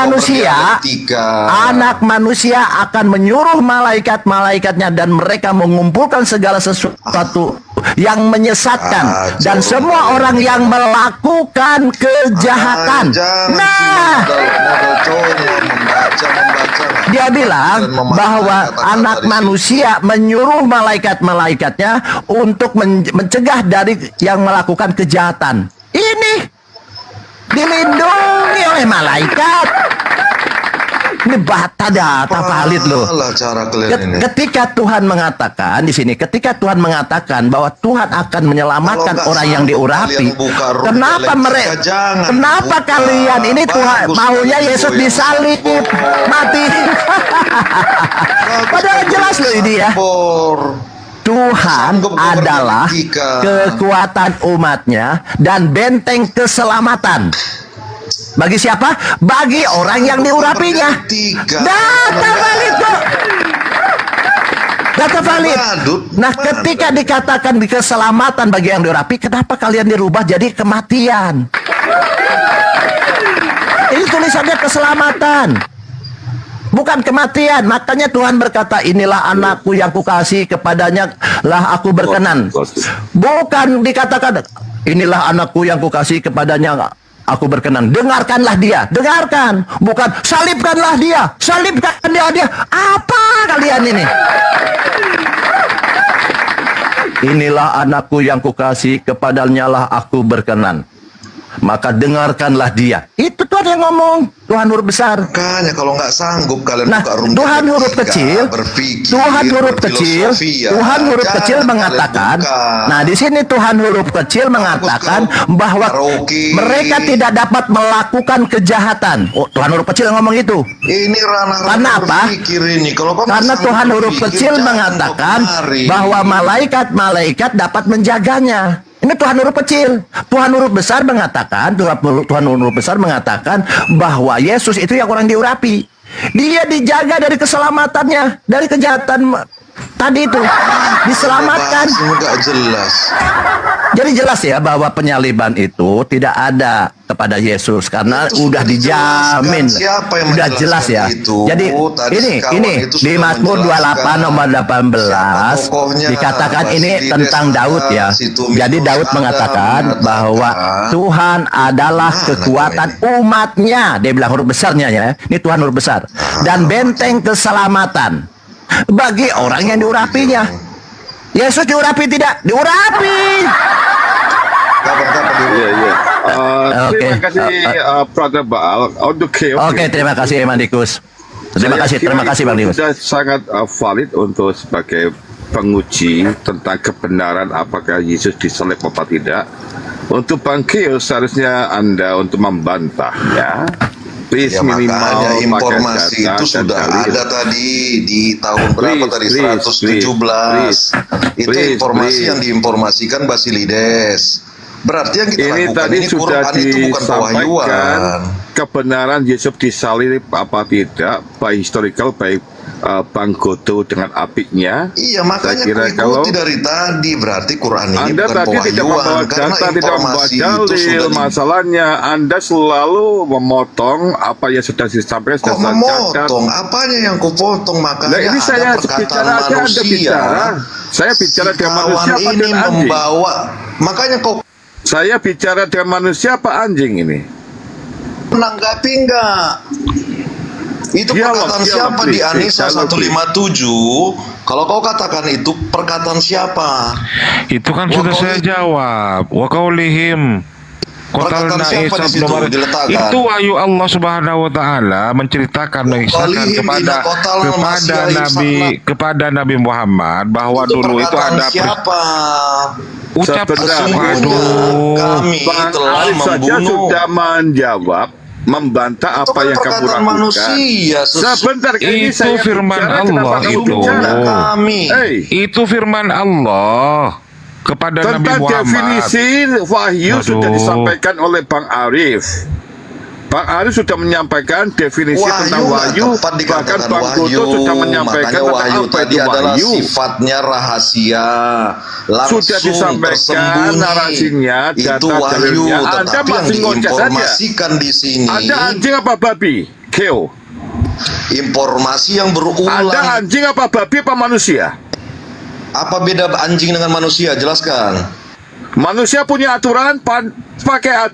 B: manusia akan menyuruh malaikat-malaikatnya dan mereka mengumpulkan segala sesuatu yang menyesatkan dan semua orang yang melakukan kejahatan. Nah, dia bilang bahwa anak manusia menyuruh malaikat-malaikatnya untuk mencegah dari yang melakukan kejahatan. Ini dilindungi oleh malaikat. Ini data valid loh. Ketika Tuhan mengatakan di sini, ketika Tuhan mengatakan bahwa Tuhan akan menyelamatkan orang yang diurapi, kenapa kalian ini Tuhan maunya Yesus disalib, mati? Padahal jelas loh ini ya. Tuhan adalah kekuatan umatnya dan benteng keselamatan. Bagi siapa? Bagi orang yang diurapinya. Data valid kok. Data valid. Nah, ketika dikatakan di keselamatan bagi yang diurapi, kenapa kalian dirubah jadi kematian? Ini tulisannya keselamatan, bukan kematian. Makanya Tuhan berkata, inilah anakku yang kukasih, kepadanya lah aku berkenan. Bukan dikatakan, inilah anakku yang kukasih, kepadanya aku berkenan. Dengarkanlah dia, dengarkan. Bukan salibkanlah dia, salibkan dia. Apa kalian ini? Inilah anakku yang kukasih, kepadanya lah aku berkenan. Maka dengarkanlah dia. Itu Tuhan yang ngomong. Tuhan huruf besar.
L: Makanya kalau nggak sanggup kalian buka room
B: Tuhan huruf kecil, Tuhan huruf kecil, Tuhan huruf kecil mengatakan. Nah, di sini Tuhan huruf kecil mengatakan bahwa mereka tidak dapat melakukan kejahatan. Oh, Tuhan huruf kecil ngomong itu.
L: Ini ranah
B: karena apa?
L: Ini.
B: Karena Tuhan huruf kecil mengatakan bahwa malaikat-malaikat dapat menjaganya. Ini Tuhan huruf kecil. Tuhan huruf besar mengatakan, Tuhan huruf besar mengatakan bahwa Yesus itu yang orang diurapi. Dia dijaga dari keselamatannya, dari kejahatan tadi itu, diselamatkan.
L: Enggak jelas.
B: Jadi jelas ya bahwa penyaliban itu tidak ada kepada Yesus karena udah dijamin, udah jelas ya. Jadi ini di Mazmur 28 nomor 18 dikatakan ini tentang Daud ya. Jadi Daud mengatakan bahwa Tuhan adalah kekuatan umatnya. Dia bilang huruf besarnya ya. Ini Tuhan huruf besar dan benteng keselamatan bagi orang yang diurapinya. Yesus diurapi tidak? Diurapi.
M: Terima kasih Brother Baal.
B: Oke, terima kasih Mandikus. Terima kasih Bang Dikus.
M: Sudah sangat valid untuk sebagai penguji tentang kebenaran apakah Yesus disalib apa tidak. Untuk Bang Kio seharusnya Anda untuk membantah ya.
L: Ya, makanya informasi itu sudah ada tadi di tahun berapa tadi 117. Itu informasi yang diinformasikan Basilides. Berarti yang kita
M: ini
L: lakukan
M: tadi
L: ini
M: sudah
L: Quran itu bukan pewahyuan.
M: Kebenaran Yesus disalib apa tidak, baik historical baik Bang Goto dengan apiknya.
L: Iya, makanya
M: kalau
L: dari tadi berarti Quran ini
M: Anda
L: bukan
M: tadi tidak membawa data, tidak membawa dalil. Masalahnya Anda selalu memotong apa yang sudah disampaikan.
L: Kok memotong? Apanya yang kupotong? Makanya
M: nah, ini saya bicara aja, Anda bicara. Saya bicara dengan manusia apa dengan anjing?
L: Makanya kok
M: saya bicara dengan manusia apa anjing ini?
L: Menanggapi enggak? Itu perkataan siapa di Anisa 157? Kalau kau katakan itu perkataan siapa?
A: Itu kan sudah saya jawab. Wa qaulihim. Qatalna
L: Perkataan siapa
A: Isa
L: di situ
A: bin Maryam.
L: diletakkan?
A: Itu wahyu Allah Subhanahu wa taala menceritakan mengisahkan
L: Walihim bina qatalna Masya
A: kepada Nabi Muhammad bahwa
L: Itu
A: dulu itu
L: perkataan
A: ada
L: siapa?
A: ucapan
L: Sesungguhnya kami
M: Bang
L: telah
M: Arif saja
L: membunuh.
M: sudah menjawab, membantah
L: Itu
M: apa
L: kan
M: yang kamu
L: perkataan
M: lakukan.
L: manusia.
M: Sebentar, ini
A: itu
M: saya
A: firman
M: bicara,
A: Allah
M: kenapa kamu
A: itu.
M: bicara?
L: Kami.
A: Itu firman Allah kepada Nabi
M: Tentang
A: Muhammad.
M: definisi wahyu sudah
A: Aduh.
M: disampaikan oleh Bang Arif. Bang Arif sudah menyampaikan definisi tentang wahyu,
L: tepat
M: bahkan
L: dikatakan
M: Bang
L: wahyu.
M: Tutu sudah menyampaikan
L: Makanya
M: tentang
L: wahyu
M: apa
L: tadi
M: itu
L: adalah
M: wahyu.
L: sifatnya rahasia, langsung
M: Sudah disampaikan
L: tersembunyi.
M: narasinya,
L: Itu
M: data
L: wahyu,
M: dalilnya. Anda
L: tetapi yang
M: masih ngoceh saja.
L: diinformasikan di sini
M: Anda anjing apa babi? Keo.
L: informasi yang berulang.
M: Anda anjing apa babi apa manusia?
L: Apa beda anjing dengan manusia? Jelaskan.
M: Manusia punya aturan, pakai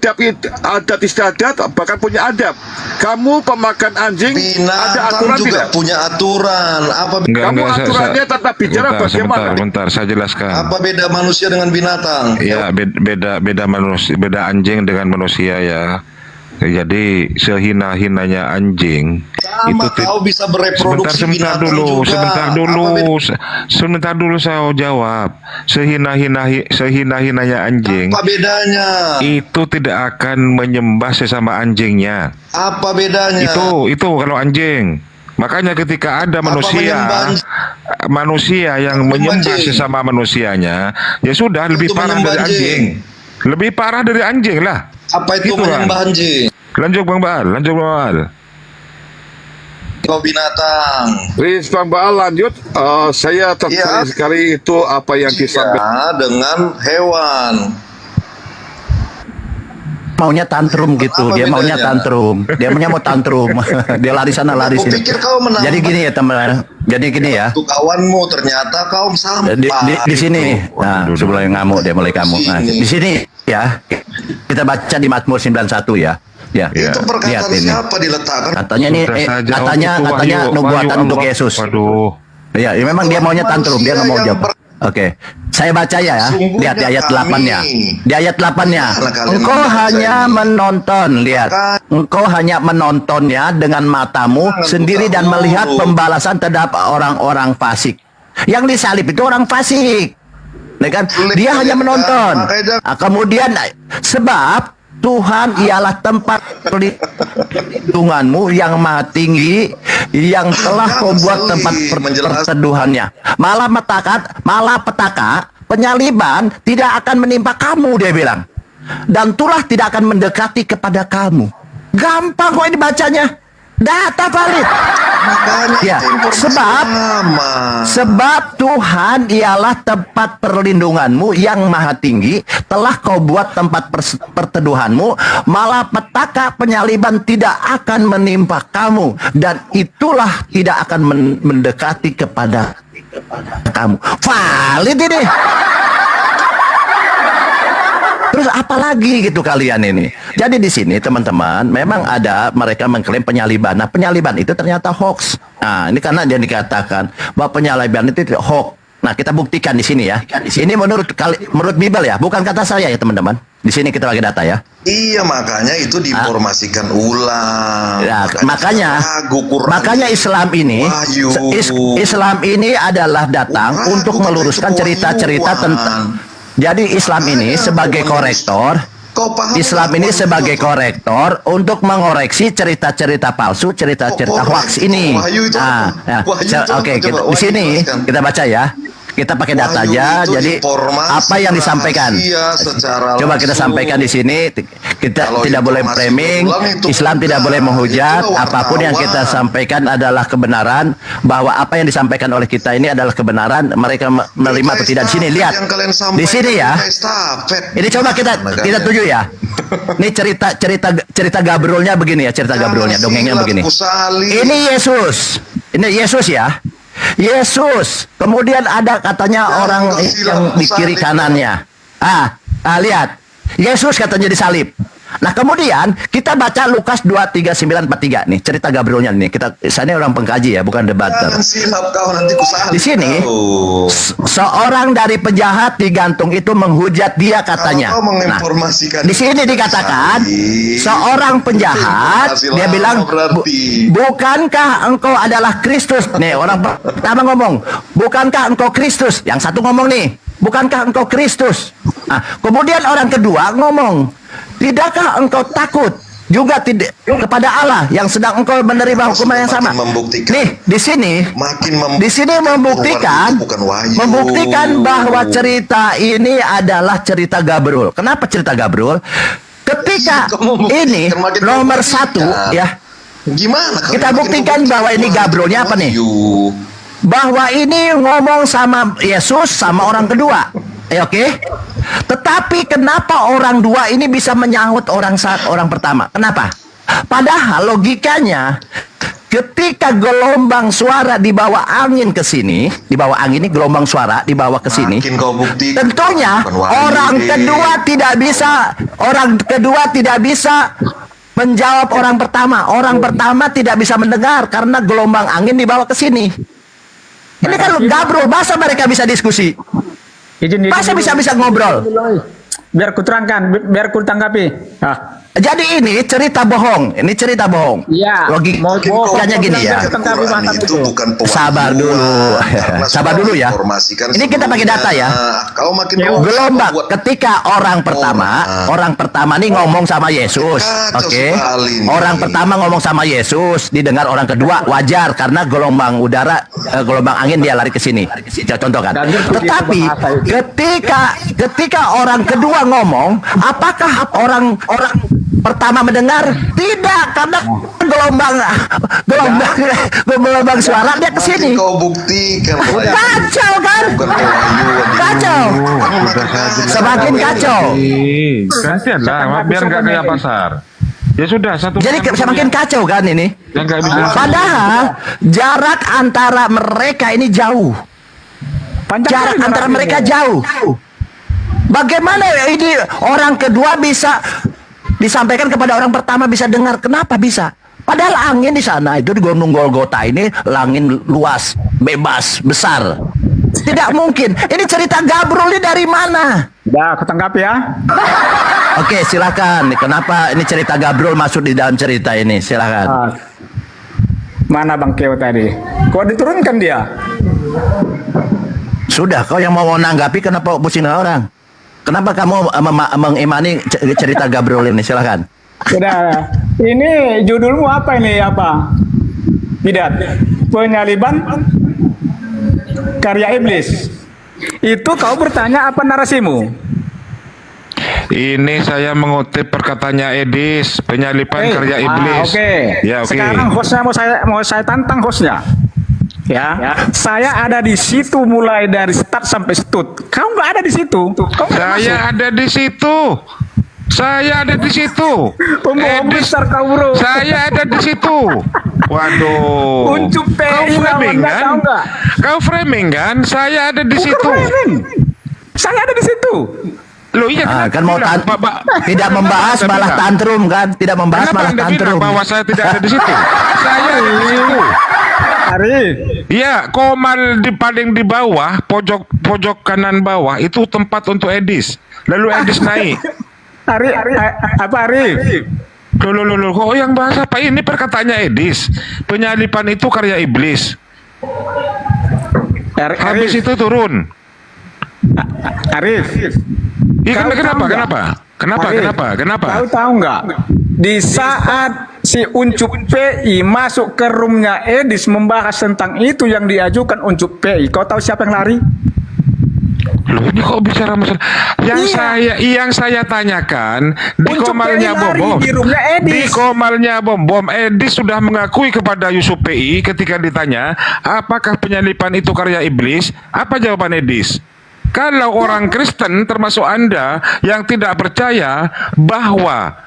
M: adat istiadat, bahkan punya adab. Kamu pemakan anjing, ada
L: Binatang
M: aturan
L: juga
M: tidak?
L: punya aturan. Apa
M: Kamu aturannya tata bicara bagaimana?
A: Bentar, saya jelaskan.
L: apa beda manusia dengan binatang?
A: Ya, beda manusia, beda anjing dengan manusia ya. Jadi sehina-hinanya anjing
L: Sama kau bisa bereproduksi
A: sebentar
L: binatang
A: dulu,
L: juga.
A: sebentar dulu saya jawab. Sehina-hinanya anjing
L: Apa bedanya?
A: itu tidak akan menyembah sesama anjingnya.
L: Apa bedanya?
A: Itu kalau anjing. Makanya ketika ada manusia yang menyembah sesama manusianya, ya sudah lebih parah dari anjing. Lebih parah dari anjing lah.
L: Apa itu
A: Gitu, Bang.
L: menyembah anjing?
A: Lanjut Bang Baal.
L: Kau binatang.
M: Please Bang Baal lanjut. Saya tertarik sekali itu apa yang disampaikan
L: dengan hewan.
B: Maunya tantrum gitu, dia maunya tantrum, dia mau tantrum, dia lari sana lari
L: Aku
B: sini.
L: pikir kau menambah.
B: Jadi gini ya teman, jadi gini ya.
L: Untuk kawanmu ternyata kaum sampah.
B: Di sini, nah sebelum ngamuk dia mulai ngamuk. Nah, di sini ya, kita baca di Mazmur 91 ya. Ya,
L: Itu perkataan
B: lihat ini.
L: siapa diletakkan?
B: Katanya nih, katanya nubuatan untuk Yesus.
A: Waduh.
B: Ya, memang dia maunya tantrum, dia nggak mau jawab. Oke, saya baca ya. Lihat di ayat 8-nya. Di ayat 8-nya. Engkau hanya menonton, lihat. Engkau hanya menontonnya dengan matamu sendiri dan melihat pembalasan terhadap orang-orang fasik. Yang disalib itu orang fasik. Ya kan? Dia hanya menonton. Kemudian sebab Tuhan ialah tempat perlindunganmu yang maha tinggi, yang telah kau buat tempat perteduhannya. Malah petaka, penyaliban tidak akan menimpa kamu, dia bilang. Dan tulah tidak akan mendekati kepada kamu. Gampang kok ini bacanya. Data valid. Ya, sebab Tuhan ialah tempat perlindunganmu yang maha tinggi, telah kau buat tempat perteduhanmu, malah petaka penyaliban tidak akan menimpa kamu, dan itulah tidak akan mendekati kepada kamu. Valid ini. Terus apalagi gitu kalian ini. Jadi di sini teman-teman, memang ada mereka mengklaim penyaliban. Nah, penyaliban itu ternyata hoax. Nah, ini karena dia dikatakan bahwa penyaliban itu hoax. Nah, kita buktikan di sini ya. Ini menurut Bible ya, bukan kata saya ya teman-teman. Di sini kita pakai data ya.
L: Iya, makanya itu diinformasikan ulang.
B: Ya, makanya Islam ini Islam ini adalah datang untuk meluruskan cerita-cerita tentang. Jadi Islam ini sebagai korektor, untuk mengoreksi cerita-cerita palsu, cerita-cerita hoax ini. Oke, di sini kita baca ya. Kita pakai data aja. Jadi apa yang disampaikan? Coba kita sampaikan di sini. Kita tidak boleh framing. Islam tidak boleh menghujat. Apapun yang kita sampaikan adalah kebenaran. Bahwa apa yang disampaikan oleh kita ini adalah kebenaran. Mereka menerima atau tidak. Di sini lihat. Di sini ya. Ini coba kita tuju ya. Ini cerita Gabrielnya begini ya. Cerita Gabrielnya dongengnya begini. Ini Yesus ya. Yesus. Kemudian ada katanya orang yang di kiri kanannya. Lihat. Yesus katanya disalib. Nah kemudian kita baca Lukas 2:39-43 nih, cerita Gabrielnya nih. Saya ini orang pengkaji ya, bukan debater.
L: Jangan silap kau, nanti kusalib
B: Di sini
L: kau.
B: seorang dari penjahat digantung itu menghujat dia katanya.
L: Kalau kau
B: Nah,
L: menginformasikan
B: di sini dikatakan
L: salib,
B: seorang penjahat
L: informasi
B: dia
L: lama
B: bilang,
L: berarti.
B: bukankah engkau adalah Kristus? Nih orang pertama ngomong, bukankah engkau Kristus? Yang satu ngomong nih, bukankah engkau Kristus? Nah, kemudian orang kedua ngomong, tidakkah engkau takut juga tidak kepada Allah yang sedang engkau menerima hukuman yang sama? Nih, di sini membuktikan bahwa cerita ini adalah cerita Gabriel. Kenapa cerita Gabriel? Ketika ini nomor satu ya,
L: gimana
B: kita buktikan bahwa ini Gabrielnya apa nih? Bahwa ini ngomong sama Yesus sama orang kedua. Oke. Tetapi kenapa orang dua ini bisa menyahut orang pertama? Kenapa? Padahal logikanya ketika gelombang suara dibawa angin ke sini, dibawa angin ini gelombang suara dibawa ke sini. Tentunya orang kedua tidak bisa menjawab orang pertama. Orang pertama tidak bisa mendengar karena gelombang angin dibawa ke sini. Ini kan Gabriel, masa mereka bisa diskusi? Masa bisa ngobrol?
N: Biar kuterangkan, biar kutanggapi.
B: Jadi ini cerita bohong. Ini cerita bohong.
N: Iya.
B: Logikanya gini ya.
L: Itu bukan
B: Sabar dulu. Sabar dulu ya. Ini kita pakai data ya.
L: Kau makin
B: gelombang ketika orang pertama nih ngomong sama Yesus. Oke. Orang pertama ngomong sama Yesus, didengar orang kedua, wajar karena gelombang udara, gelombang angin dia lari ke sini. Contoh kan. Tetapi ketika orang kedua ngomong, apakah orang pertama mendengar? Tidak, karena gelombang suara dia ke sini.
L: Kau buktikan.
B: Kacau kan? Kacau. Semakin kacau.
A: Kasihanlah, biar nggak kayak pasar. Ya sudah satu.
B: Jadi semakin kacau kan ini. Padahal jarak antara mereka ini jauh. Jarak antara mereka jauh. Bagaimana ini orang kedua bisa disampaikan kepada orang pertama bisa dengar? Kenapa bisa? Padahal angin di sana itu di Gunung Golgota ini angin luas, bebas, besar. Tidak mungkin. Ini cerita Gabriel ini dari mana?
N: Ya, aku tanggapi ya.
B: Oke, silakan. Kenapa ini cerita Gabriel masuk di dalam cerita ini? Silakan.
N: Mana Bang Keo tadi? Kok diturunkan dia?
B: Sudah, kau yang mau menanggapi kenapa pusing orang? Kenapa kamu mengimani cerita Gabriel ini? Silakan.
N: Sudah. Ini judulmu apa ini? Apa? Tidak. Penyaliban karya iblis. Itu kau bertanya apa narasimu?
A: Ini saya mengutip perkataannya Edis, penyalipan karya iblis.
N: Oke.
A: Ya, oke.
N: Sekarang hostnya mau saya tantang hostnya. Ya, saya ada di situ mulai dari start sampai stut. Kau nggak ada di situ.
A: Saya ada di situ. Saya ada di situ.
N: Pembohong besar kau bro.
A: Saya ada di situ. Waduh.
N: Unjuk
A: Kau framing kan? Kau framing kan? Saya ada di situ.
N: Saya ada di situ.
A: Loh iya
B: kan mau tidak membahas malah tantrum kan? Tidak membahas malah tantrum.
A: Bahwa saya tidak ada di situ. Saya ada di situ. Iya, komal paling di bawah, pojok kanan bawah itu tempat untuk Edis. Lalu Edis naik.
N: Apa Arif?
A: Loh, kok yang bahas apa ini perkataannya Edis? Penyalipan itu karya iblis. Habis itu turun.
N: Arif.
A: Iya, kenapa?
N: Kau tahu nggak? Di saat si Uncup PI masuk ke roomnya Edis membahas tentang itu yang diajukan Uncup PI, kau tahu siapa yang lari?
A: Loh, ini kok bicara masalah yang saya tanyakan di komalnya Bom. Di komalnya Bom, Edis sudah mengakui kepada Yusuf PI ketika ditanya, apakah penyalipan itu karya iblis? Apa jawaban Edis? Kalau orang Kristen termasuk Anda yang tidak percaya bahwa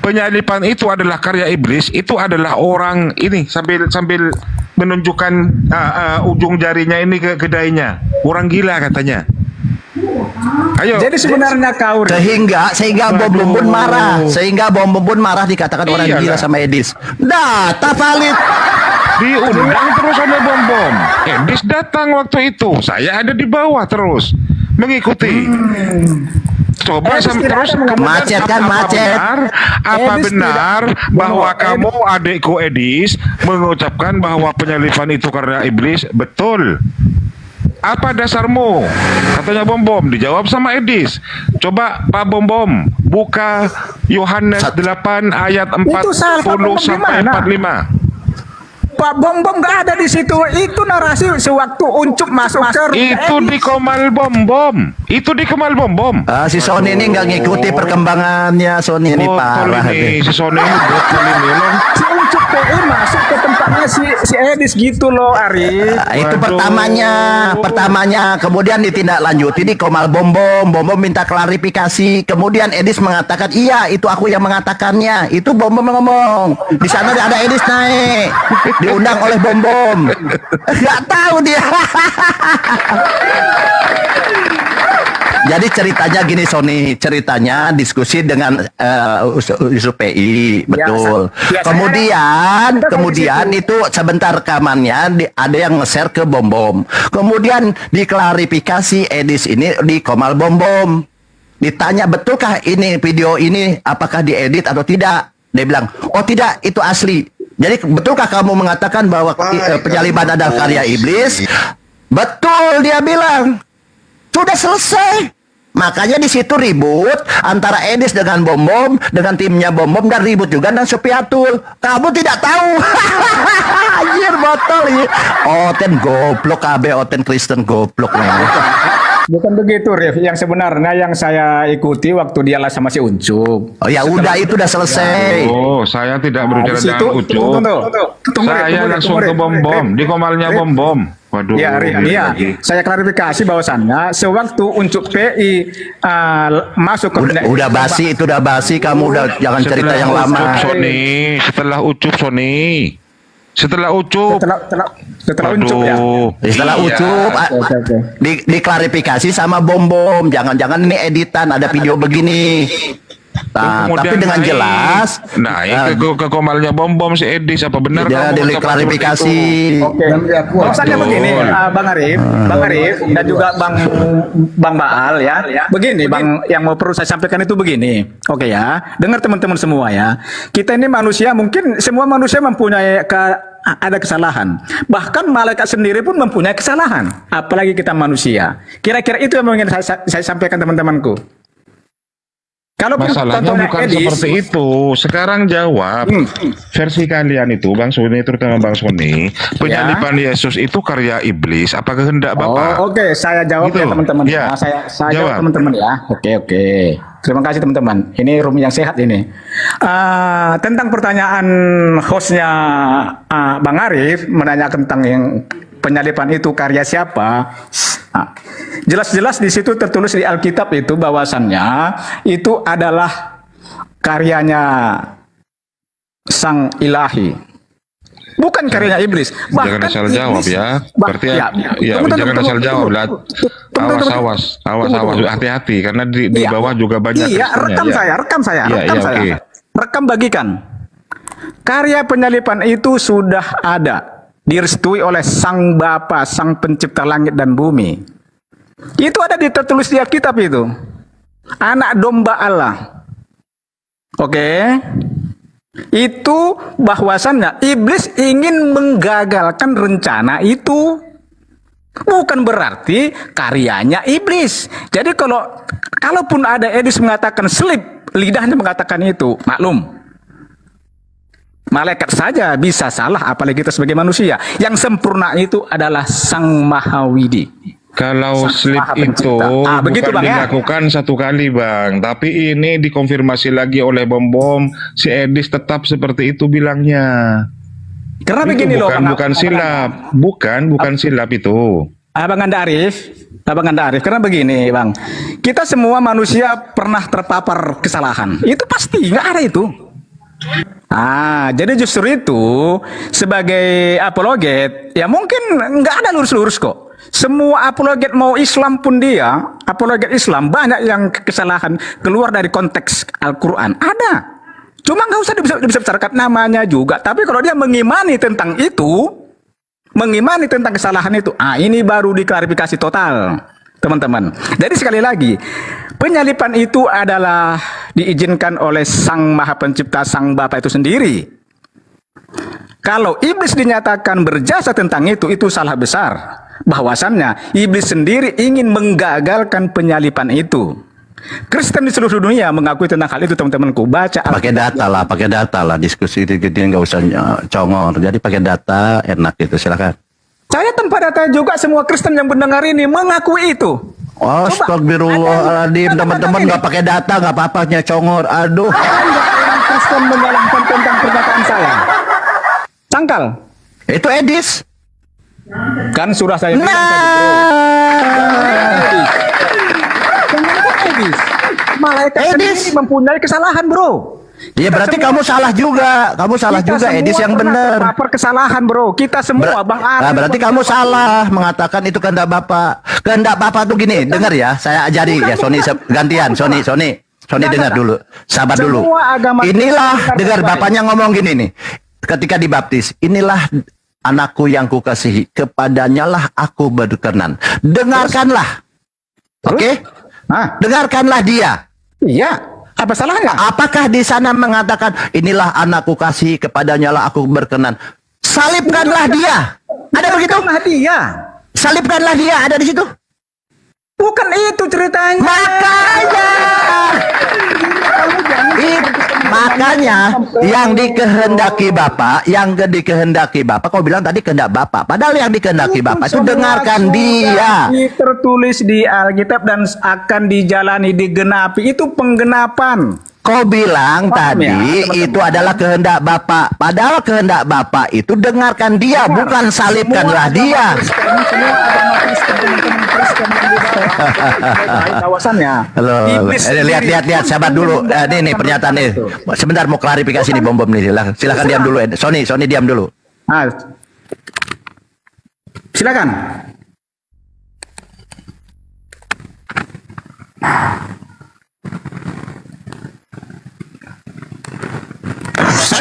A: penyalipan itu adalah karya iblis, itu adalah orang ini sambil menunjukkan ujung jarinya ini ke kedainya. Orang gila katanya. Ayo.
N: Jadi sebenarnya kau
B: sehingga Bom Bom pun marah. Sehingga Bom Bom pun marah dikatakan orang
A: Iyalah.
B: gila sama Edis. Data valid.
A: Diundang terus oleh Bom Bom. Edis datang waktu itu. Saya ada di bawah terus mengikuti. Coba terus kemudian
B: Macet kan, macet.
A: Apa
N: Edis
A: benar
N: tidak-
A: bahwa
N: Edis-
A: kamu adikku Edis mengucapkan bahwa penyaliban itu karena iblis? Betul. Apa dasarmu? Katanya Bom Bom. Dijawab sama Edis. Coba Pak Bom Bom buka Yohanes 8 ayat
N: Itu salah, Pak Bom
A: 40
N: Bom
A: sampai
N: gimana?
A: 45.
N: Pak Bom Bom nggak ada di situ. Itu narasi sewaktu Uncup masuk ke
A: Itu di Komal Bom Bom. Itu di Komal Bom Bom.
B: Si Sony ini nggak ngikuti perkembangannya. Sony ini
A: Botol
B: parah.
A: ini, si Sony ini botol ini loh.
N: si Uncup PI masuk ke tempatnya si Edis gitu loh, Ari.
B: Itu pertamanya, kemudian ditindaklanjuti di Komal Bom Bom. Bom Bom minta klarifikasi, kemudian Edis mengatakan iya itu aku yang mengatakannya. Itu Bom Bom ngomong. Di sana ada Edis naik, diundang oleh Bom Bom. Nggak tahu dia. Jadi ceritanya gini Sony, ceritanya diskusi dengan Yusuf PI, betul. Kemudian itu sebentar rekamannya ada yang nge-share ke Bom Bom. Kemudian diklarifikasi Edis ini di Komal Bom Bom. Ditanya betulkah ini video ini apakah diedit atau tidak? Dia bilang, "Oh tidak, itu asli." Jadi betulkah kamu mengatakan bahwa penyaliban adalah karya iblis? Betul, dia bilang. Sudah selesai. Makanya di situ ribut antara Edis dengan Bom Bom, dengan timnya Bom Bom, dan ribut juga dengan Supiatul. Kamu tidak tahu. Anjir botol ini. Oten goblok KB, Oten Kristen goblok.
N: Bukan begitu, Rif. Yang sebenarnya yang saya ikuti waktu dia lah sama si Uncup.
B: Oh ya udah, itu udah selesai.
A: Oh, saya tidak berbicara
N: di situ,
A: dengan Ucup.
N: tunggu,
A: Saya langsung ke Bom Bom, di Komalnya Bom Bom. Waduh.
N: Ya, iya.
A: lagi.
N: Saya klarifikasi bahwasannya sewaktu Uncup PI masuk ke
B: Udah basi, itu udah basi. Kamu udah jangan cerita yang lama.
A: Setelah Ucup Sony. Setelah Ucup.
N: Setelah Uncup ya.
B: Setelah Ucup diklarifikasi sama Bom Bom. Jangan-jangan ini editan, ada video begini. Nah, tapi dengan
A: naik.
B: jelas
A: Naik ke Komalnya Bom Bom si Edis, apa benar
B: dia
A: kamu
B: diklarifikasi.
N: Oke. Maksudnya begini, Bang Arif dan juga Bang Baal ya. Begini, Bang, yang mau perlu saya sampaikan itu begini. Oke ya. Dengar teman-teman semua ya. Kita ini manusia, mungkin semua manusia mempunyai ada kesalahan. Bahkan malaikat sendiri pun mempunyai kesalahan. Apalagi kita manusia. Kira-kira itu yang ingin saya sampaikan teman-temanku. Kalau
A: masalahnya bukan seperti itu. Sekarang jawab versi kalian itu, Bang Sony, terutama Bang Sony. Penyaliban Yesus itu karya iblis, apa kehendak Bapa?
N: Oke, saya jawab
A: gitu.
N: Ya teman-teman.
A: Ya.
N: Nah, saya jawab teman-teman ya. Oke. Terima kasih teman-teman. Ini room yang sehat ini. Tentang pertanyaan hostnya Bang Arif menanyakan tentang yang penyaliban itu karya siapa? Jelas-jelas di situ tertulis di Alkitab itu bahwasannya itu adalah karyanya Sang Ilahi, bukan karyanya iblis.
A: Jangan asal jawab ya. Berarti jangan asal jawab lah. Awas, hati-hati karena di bawah juga banyak.
N: Iya, rekam saya. Rekam bagikan. Karya penyaliban itu sudah ada, direstui oleh Sang Bapa, Sang Pencipta langit dan bumi. Itu ada tertulis di Alkitab itu. Anak domba Allah. Oke. Itu bahwasannya iblis ingin menggagalkan rencana itu. Bukan berarti karyanya iblis. Jadi kalaupun ada Edis mengatakan selip, lidahnya mengatakan itu, maklum. Malaikat saja bisa salah, apalagi kita sebagai manusia. Yang sempurna itu adalah Sang Mahawidi.
A: Kalau slip itu
N: begitu,
A: bukan
N: Bang,
A: dilakukan satu kali, Bang, tapi ini dikonfirmasi lagi oleh Bom Bom. Si Edis tetap seperti itu bilangnya.
N: Karena
A: itu
N: begini
A: bukan silap, bukan silap itu.
N: Abang Anda Arif, karena begini, Bang. Kita semua manusia pernah terpapar kesalahan. Itu pasti, nggak ada itu. Jadi justru itu sebagai apologet, ya mungkin nggak ada lurus-lurus kok. Semua apologet mau Islam pun dia, apologet Islam banyak yang kesalahan keluar dari konteks Al-Quran. Ada. Cuma nggak usah dibesarkan namanya juga. Tapi kalau dia mengimani tentang itu, mengimani tentang kesalahan itu, ini baru diklarifikasi total, teman-teman. Jadi sekali lagi, penyalipan itu adalah diizinkan oleh Sang Maha Pencipta, Sang Bapa itu sendiri. Kalau iblis dinyatakan berjasa tentang itu salah besar. Bahwasannya iblis sendiri ingin menggagalkan penyalipan itu. Kristen di seluruh dunia mengakui tentang hal itu, teman-temanku. Baca
B: pakai data lah diskusi itu nggak usah congor. Jadi pakai data enak itu, silakan.
N: Saya tanpa data juga semua Kristen yang mendengar ini mengakui itu.
B: Oh, astagfirullahaladzim, teman-teman nggak pakai data nggak apa-apanya congor. Aduh.
N: Orang Kristen menyalahkan tentang pernyataan saya. Cangkal.
B: Itu Edis.
N: Kan sudah saya bilang tadi, bro. Malaikat sendiri mempunyai kesalahan, bro.
B: Ya berarti kamu salah juga. Kamu salah juga, Edis yang benar.
N: Kesalahan, bro. Kita semua, Bang Ari.
B: Nah, berarti kamu salah mengatakan itu kehendak Bapak. Kehendak Bapak tuh gini, dengar ya. Saya ajari ya, Sony gantian. Sony dengar dulu. Sabar dulu. Inilah, dengar bapaknya ngomong gini nih. Ketika dibaptis, inilah anakku yang kukasihi, kepadanya lah aku berkenan. Dengarkanlah. Oke? Dengarkanlah dia.
N: Iya. Apa salahnya?
B: Apakah di sana mengatakan inilah anakku kasihi, kepadanya lah aku berkenan? Salibkanlah dia. Ada begitu?
N: Dia.
B: Salibkanlah dia, ada di situ?
N: Bukan itu ceritanya.
B: Makanya yang dikehendaki Bapak, kau bilang tadi kehendak Bapak. Padahal yang dikehendaki Bapak itu dengarkan dia.
N: Tertulis di Alkitab dan akan dijalani, digenapi. Itu penggenapan.
B: Kau bilang tadi itu adalah kehendak Bapak. Padahal kehendak Bapak itu dengarkan dia, bukan salibkanlah dia. Lihat, sabar dulu. Ini pernyataan ini. Sebentar mau klarifikasi nih, Bom nih. Silakan diam dulu. Sony diam dulu.
N: Silakan.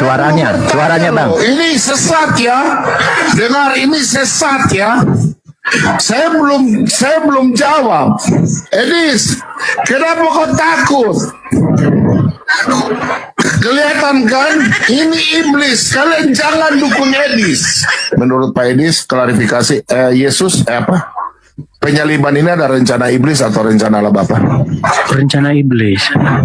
B: Suaranya Bang.
O: Ini sesat ya. Dengar, ini sesat ya. Saya belum jawab. Edis, kenapa kau takut? Kelihatan kan? Ini iblis. Kalian jangan dukung Edis. Menurut Pak Edis, klarifikasi Yesus apa? Penyaliban ini ada rencana iblis atau rencana Allah Bapa?
P: Rencana iblis.
O: Nah,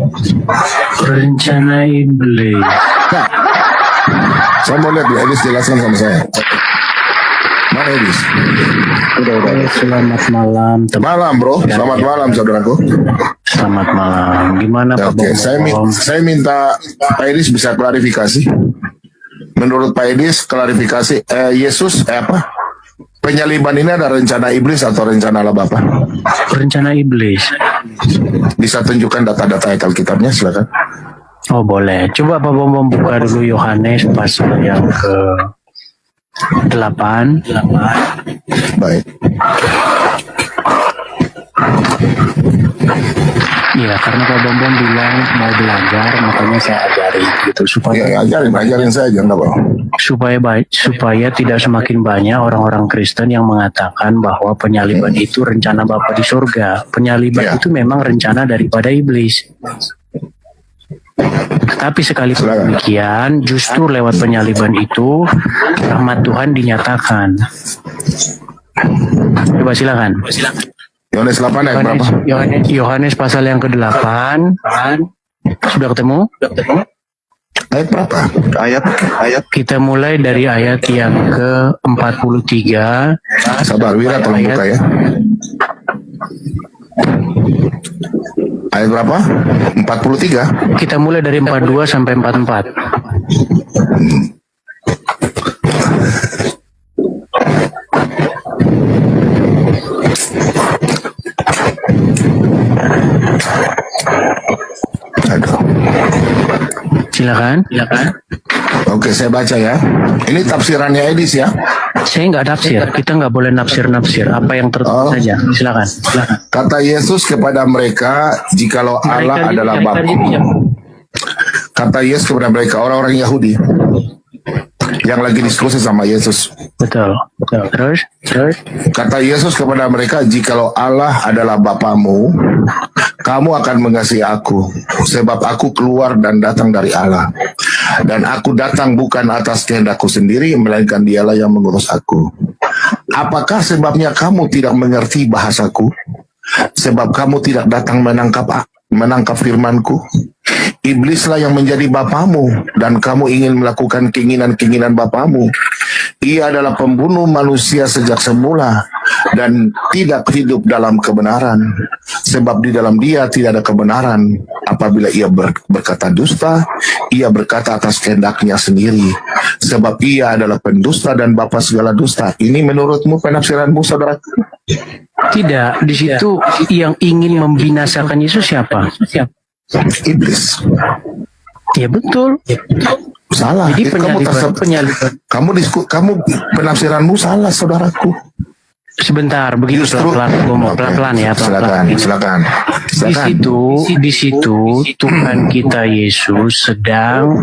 O: saya mau lihat Edis jelaskan sama saya. Mana Edis?
P: Udah. Selamat malam.
O: Malam bro, selamat malam saudaraku.
P: Selamat malam. Gimana Pak
O: Oke, saya minta Pak Edis bisa klarifikasi. Menurut Pak Edis, klarifikasi Yesus apa? Penyaliban ini ada rencana iblis atau rencana Allah Bapa?
P: Rencana iblis.
O: Bisa tunjukkan data-data ayat Alkitabnya, silakan.
P: Oh boleh. Coba Pak Bom buka dulu Yohanes pasal yang ke-8.
O: Baik.
P: Iya, karena Pak Bom bilang mau belajar, makanya saya ajari gitu supaya
O: ajarin saya aja enggak, Bang.
P: Supaya tidak semakin banyak orang-orang Kristen yang mengatakan bahwa penyaliban itu rencana Bapa di surga. Penyaliban itu memang rencana daripada iblis. Tapi sekalipun demikian, justru lewat penyaliban itu rahmat Tuhan dinyatakan. Coba silakan.
O: Yohanes 8 ayat berapa?
P: Yohanes pasal yang ke-8. Sudah ketemu?
O: Ayat berapa? Ayat.
P: Kita mulai dari ayat yang ke-43.
O: Sabar, Wira tolong buka ya. Ayat berapa? 43.
P: Kita mulai dari 42 sampai 44. Silakan.
O: Oke, saya baca ya. Ini tafsirannya Edis ya.
P: Saya nggak nafsir, kita nggak boleh nafsir-nafsir. Apa yang tertulis saja. Silakan.
O: Kata Yesus kepada mereka, jikalau Allah adalah Bapa. Kata Yesus kepada mereka, orang-orang Yahudi yang lagi diskusi sama Yesus.
P: Betul. Terus?
O: Kata Yesus kepada mereka, jikalau Allah adalah Bapamu, kamu akan mengasihi aku, sebab aku keluar dan datang dari Allah. Dan aku datang bukan atas kehendakku sendiri, melainkan Dialah yang mengutus aku. Apakah sebabnya kamu tidak mengerti bahasaku? Sebab kamu tidak datang menangkap firmanku. Iblislah yang menjadi bapamu, dan kamu ingin melakukan keinginan-keinginan bapamu. Ia adalah pembunuh manusia sejak semula, dan tidak hidup dalam kebenaran. Sebab di dalam dia tidak ada kebenaran. Apabila ia berkata dusta, ia berkata atas kehendaknya sendiri. Sebab ia adalah pendusta dan bapa segala dusta. Ini menurutmu penafsiranmu, saudara?
P: Tidak, di situ yang ingin membinasakan Yesus siapa?
O: Iblis.
P: Ya betul.
O: Salah.
P: Jadi penyaliban.
O: Kamu penafsiranmu salah, saudaraku.
P: Sebentar, begitu pelan-pelan ya.
O: Silakan.
P: Di situ Tuhan kita Yesus sedang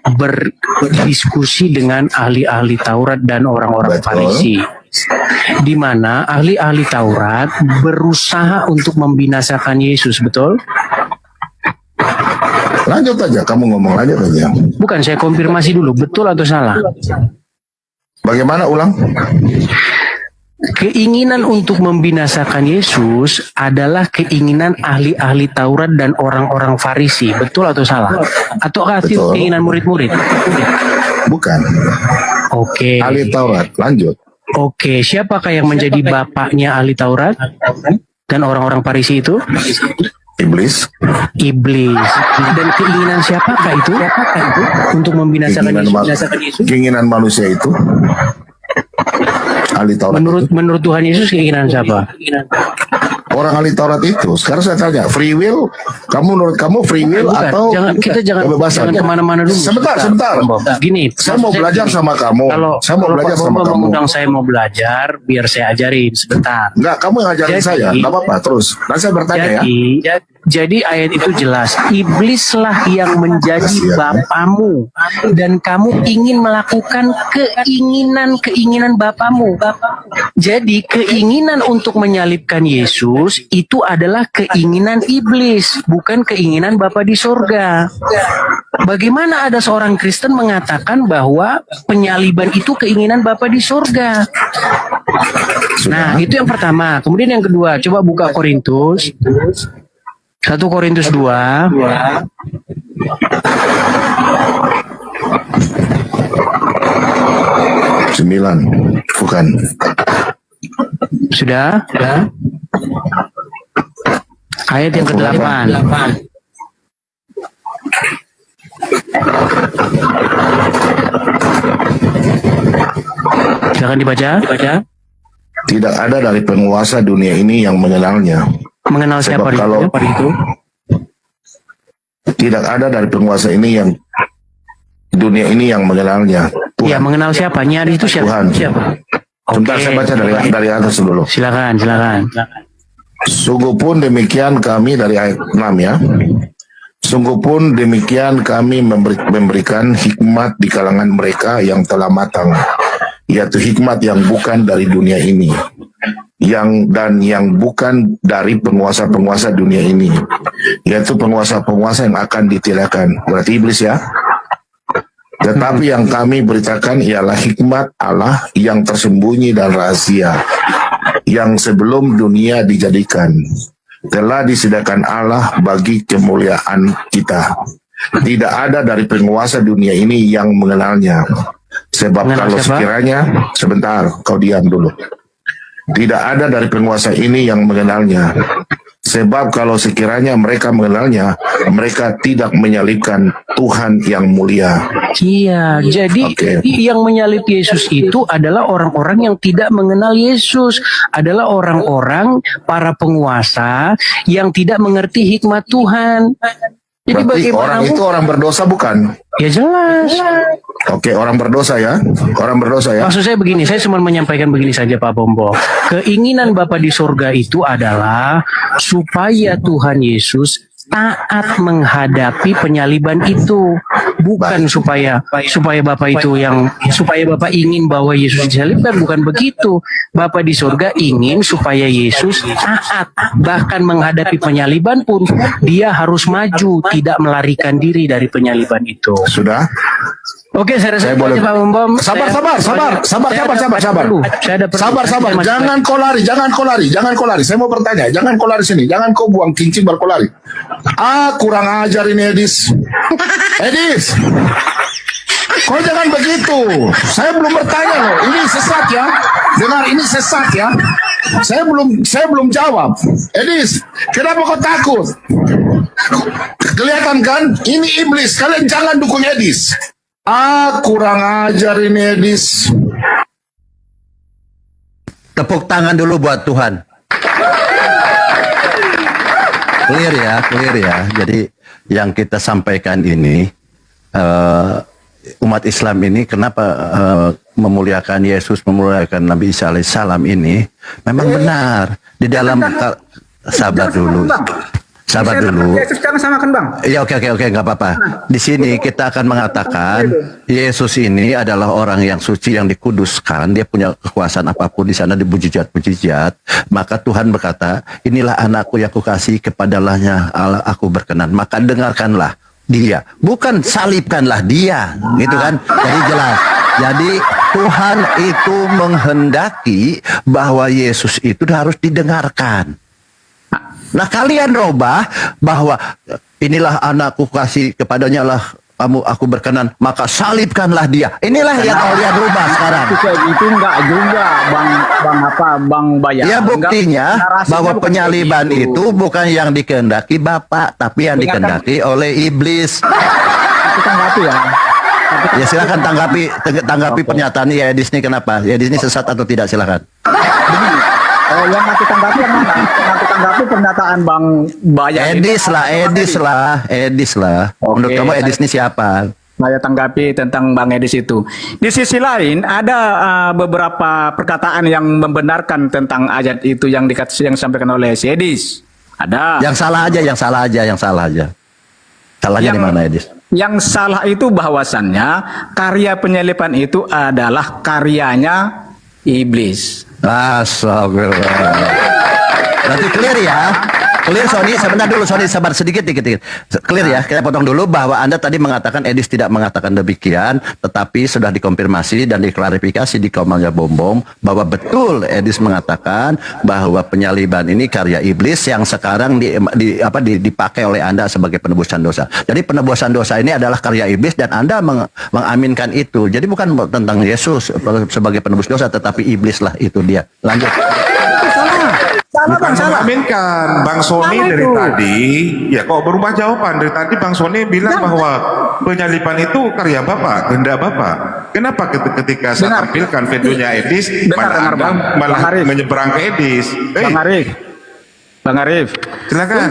P: berdiskusi dengan ahli-ahli Taurat dan orang-orang Farisi, di mana ahli-ahli Taurat berusaha untuk membinasakan Yesus, betul?
O: Lanjut aja, kamu ngomong lanjut aja.
P: Bukan, saya konfirmasi dulu, betul atau salah?
O: Bagaimana, ulang?
P: Keinginan untuk membinasakan Yesus adalah keinginan ahli-ahli Taurat dan orang-orang Farisi, betul atau salah? Atau keinginan murid-murid?
O: Bukan.
P: Oke.
O: Ahli Taurat, lanjut.
P: Oke, siapakah yang menjadi bapaknya ahli Taurat dan orang-orang Farisi itu?
O: Iblis.
P: Dan keinginan siapakah itu? Untuk membinasakan Yesus?
O: Keinginan manusia itu. Ahli Taurat.
P: Menurut Tuhan Yesus keinginan siapa?
O: Orang ahli Taurat itu. Sekarang saya tanya, free will? Menurut kamu free will atau
P: jangan kemana-mana dulu.
O: Sebentar.
P: Gini,
O: saya mau belajar sama kamu.
P: Kalau mengundang saya mau belajar, biar saya ajarin sebentar.
O: Enggak, kamu yang ajarin saya. Enggak apa-apa, terus. Nanti saya bertanya ya.
P: Jadi ayat itu jelas, iblislah yang menjadi bapamu, dan kamu ingin melakukan keinginan bapamu. Jadi keinginan untuk menyalibkan Yesus itu adalah keinginan iblis, bukan keinginan Bapa di surga. Bagaimana ada seorang Kristen mengatakan bahwa penyaliban itu keinginan Bapa di surga? Nah, itu yang pertama. Kemudian yang kedua, coba buka Korintus 1 Korintus 2.
O: Bukan.
P: Sudah? Ayat yang ke-8. Silakan dibaca.
O: Tidak ada dari penguasa dunia ini yang mengenalnya.
P: Mengenal siapa itu?
O: Tidak ada dari penguasa ini yang dunia ini yang mengenalnya.
P: Tuhan. Ya, mengenal siapa? Nyari itu siapa?
O: Tuhan. Sebentar, saya baca dari atas dulu.
P: Silakan.
O: Sungguh pun demikian kami dari ayat 6 ya. Sungguh pun demikian kami memberikan hikmat di kalangan mereka yang telah matang, yaitu hikmat yang bukan dari dunia ini, yang bukan dari penguasa-penguasa dunia ini, yaitu penguasa-penguasa yang akan ditiadakan. Berarti iblis ya. Tetapi yang kami beritakan ialah hikmat Allah yang tersembunyi dan rahasia, yang sebelum dunia dijadikan, telah disediakan Allah bagi kemuliaan kita. Tidak ada dari penguasa dunia ini yang mengenalnya. Sebab kalau sekiranya, sebentar, kau diam dulu. Tidak ada dari penguasa ini yang mengenalnya. Sebab kalau sekiranya mereka mengenalnya, mereka tidak menyalibkan Tuhan yang mulia.
P: Iya, jadi yang menyalib Yesus itu adalah orang-orang yang tidak mengenal Yesus, adalah orang-orang para penguasa yang tidak mengerti hikmat Tuhan. Jadi
O: Berarti orang
P: bagaimana
O: itu orang berdosa bukan?
P: Ya jelas.
O: Oke, orang berdosa ya. Orang berdosa ya.
P: Maksud saya begini, saya cuma menyampaikan begini saja Pak Bombo. Keinginan Bapa di surga itu adalah supaya Tuhan Yesus taat menghadapi penyaliban itu, bukan supaya Bapak itu supaya Bapak ingin bahwa Yesus disalibkan, bukan begitu. Bapak di surga ingin supaya Yesus taat, bahkan menghadapi penyaliban pun dia harus maju, tidak melarikan diri dari penyaliban itu.
O: Sudah?
P: Oke, saya rasa
O: boleh.
P: Pak Bom Bom.
O: Sabar.
P: Sabar.
O: Jangan kau lari. Saya mau bertanya. Jangan kau lari sini. Jangan kau buang kincing baru kau lari. Kurang ajar ini Edis. Edis. Kau jangan begitu. Saya belum bertanya loh. Ini sesat ya. Dengar, ini sesat ya. Saya belum jawab. Edis, kenapa kau takut? Kelihatan kan? Ini iblis. Kalian jangan dukung Edis. Kurang ajar ini Edis.
B: Tepuk tangan dulu buat Tuhan. Clear ya. Jadi yang kita sampaikan ini, umat Islam ini kenapa memuliakan Yesus, memuliakan Nabi Isa alaihissalam ini memang benar di dalam. Sabar dulu.
N: Yesus jangan samakan Bang.
B: Ya oke nggak apa-apa. Di sini kita akan mengatakan Yesus ini adalah orang yang suci, yang dikuduskan. Dia punya kekuasaan apapun di sana, dibujijat. Maka Tuhan berkata, inilah anakku yang kukasihi, kepadalahnya Allah aku berkenan. Maka dengarkanlah dia, bukan salibkanlah dia, gitu kan? Jadi jelas. Jadi Tuhan itu menghendaki bahwa Yesus itu harus didengarkan. Nah kalian robah bahwa inilah anakku kasih, kepadanya lah aku berkenan, maka salibkanlah dia. Inilah yang kalian rubah sekarang.
N: Itu enggak juga Bang Bayan.
B: Ya buktinya bahwa penyaliban itu bukan yang dikehendaki Bapak, tapi yang dikehendaki oleh iblis.
N: Itu tanggapi ya.
B: Ya silakan tanggapi pernyataan Edis ini, kenapa? Edis ini sesat atau tidak, silakan.
N: Yang nanti tanggapi yang mana? Nanti tanggapi pernyataan Bang Bayan.
B: Edis lah. Menurut kamu Edis ini siapa?
N: Saya tanggapi tentang Bang Edis itu. Di sisi lain ada beberapa perkataan yang membenarkan tentang ayat itu yang disampaikan oleh si Edis. Ada.
B: Yang salah aja. Salahnya di mana, Edis?
N: Yang salah itu bahwasannya karya penyaliban itu adalah karyanya iblis.
B: Astagfirullah. Berarti clear ya. Clear Sony, sebentar dulu Sony, sabar sedikit. Clear ya, kita potong dulu bahwa Anda tadi mengatakan Edis tidak mengatakan demikian, tetapi sudah dikonfirmasi dan diklarifikasi di komennya Bombom bahwa betul Edis mengatakan bahwa penyaliban ini karya iblis yang sekarang dipakai oleh Anda sebagai penebusan dosa. Jadi penebusan dosa ini adalah karya iblis dan Anda mengaminkan itu. Jadi bukan tentang Yesus sebagai penebus dosa, tetapi iblis lah itu dia. Lanjut.
A: Bukan mengaminkan. Bang Sony dari tadi, ya kok berubah jawaban. Dari tadi Bang Sony bilang bahwa penyaliban itu karya Bapak, kehendak Bapak. Kenapa ketika saya tampilkan videonya Edis, malah menyeberang ke Edis?
N: Bang Arif.
A: Silakan.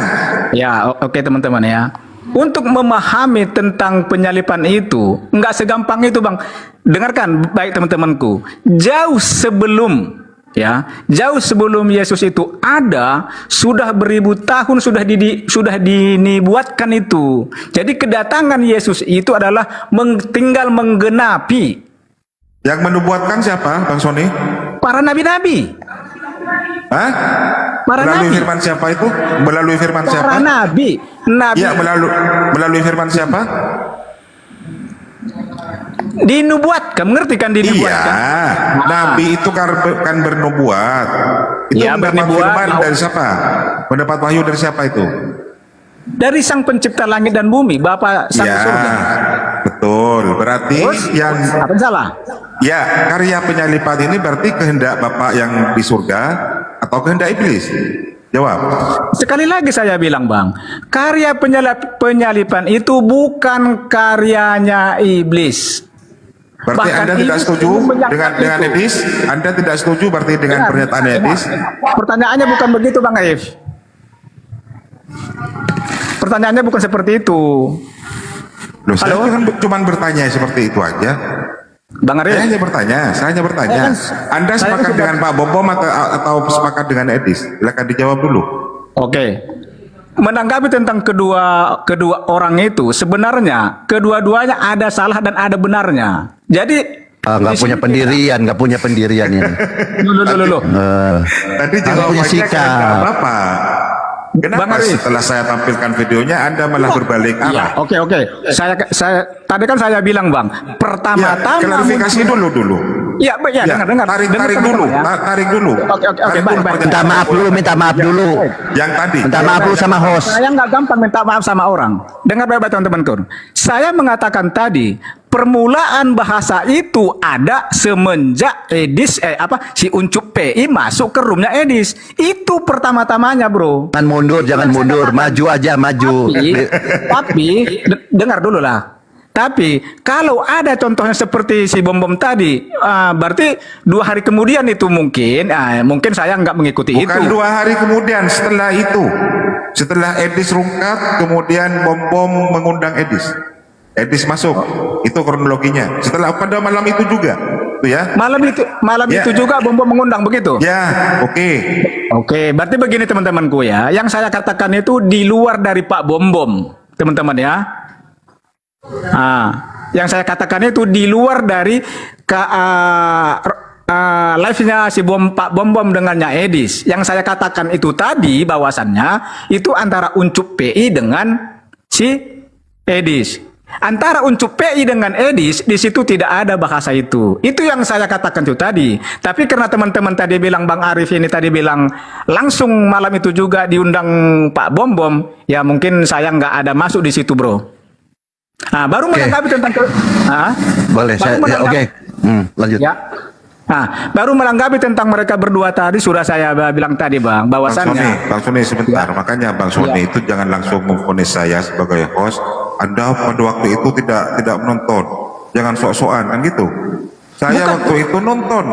N: Ya, oke teman-teman ya. Untuk memahami tentang penyaliban itu, nggak segampang itu Bang. Dengarkan baik teman-temanku. Jauh sebelum Yesus itu ada, sudah beribu tahun sudah dibuatkan itu. Jadi kedatangan Yesus itu adalah tinggal menggenapi.
A: Yang menubuatkan siapa, Bang Sony?
N: Para nabi-nabi.
A: Hah? Melalui firman siapa itu? Melalui firman siapa?
N: Para nabi.
A: Ya, melalui firman siapa?
N: Dinubuatkan, mengerti kan dinubuatkan?
A: Iya, nabi itu kan bernubuat. Itu
N: ya,
A: mendapat firman dari siapa? Mendapat wahyu dari siapa itu?
N: Dari Sang Pencipta langit dan bumi, Bapa Sang Surga.
A: Betul. Berarti
N: apa salah?
A: Ya, karya penyaliban ini berarti kehendak Bapak yang di surga atau kehendak iblis? Jawab.
N: Sekali lagi saya bilang Bang, karya penyaliban itu bukan karyanya iblis.
A: Berarti Anda tidak setuju dengan Edis? Anda tidak setuju berarti dengan pernyataan Edis?
N: Pertanyaannya bukan begitu Bang Aif. pertanyaannya bukan seperti itu.
A: Loh, saya kan cuma bertanya seperti itu aja.
N: Bang Arif.
A: Saya hanya bertanya. Anda sepakat dengan Pak Bom atau sepakat dengan Edis? Silakan dijawab dulu.
N: Oke. Menanggapi tentang kedua orang itu, sebenarnya kedua-duanya ada salah dan ada benarnya. Jadi
B: nggak punya pendirian ini.
N: Loh.
A: Tadi jawabannya kan Bapak. Kenapa setelah saya tampilkan videonya Anda malah berbalik arah?
N: Oke. Saya tadi kan saya bilang, Bang, pertama-tama
A: klarifikasi dulu.
N: Iya, dengar.
A: Tarik dulu.
N: Oke, baik.
B: Minta maaf dulu.
A: Yang tadi.
B: Minta maaf dulu sama host.
N: Saya nggak gampang minta maaf sama orang. Dengar baik-baik teman-temanku. Saya mengatakan tadi, permulaan bahasa itu ada semenjak Edis si Uncup PI masuk ke roomnya Edis. Itu pertama-tamanya, Bro.
B: Jangan mundur, maju aja, maju.
N: Tapi dengar dulu lah. Tapi kalau ada contohnya seperti si Bom tadi, berarti 2 hari kemudian itu mungkin saya nggak mengikuti itu.
A: Bukan 2 hari kemudian, setelah itu, setelah Edis rungkap, kemudian Bom mengundang Edis. Edis masuk, itu kronologinya. Setelah pada malam itu juga, tuh ya.
N: Malam itu juga Bom mengundang begitu.
A: Ya, oke.
N: Oke, berarti begini teman-temanku ya. Yang saya katakan itu di luar dari Pak Bom, teman-teman ya. Yang saya katakan itu di luar dari live-nya si Pak Bom dengannya Edis. Yang saya katakan itu tadi bahwasannya itu antara Uncup PI dengan si Edis. Antara Uncup PI dengan Edis di situ tidak ada bahasa itu. Itu yang saya katakan itu tadi. Tapi karena teman-teman tadi bilang, Bang Arif ini tadi bilang langsung malam itu juga diundang Pak Bom, ya mungkin saya nggak ada masuk di situ, Bro. Baru menanggapi tentang
B: boleh saya oke. Lanjut.
N: Ya. Baru menanggapi tentang mereka berdua tadi sudah saya bilang tadi, Bang, bahwasannya
A: Bang Sony sebentar. Makanya Bang Sony itu jangan langsung memvonis saya sebagai host. Anda pada waktu itu tidak menonton. Jangan sok-sokan kan gitu. Saya waktu itu nonton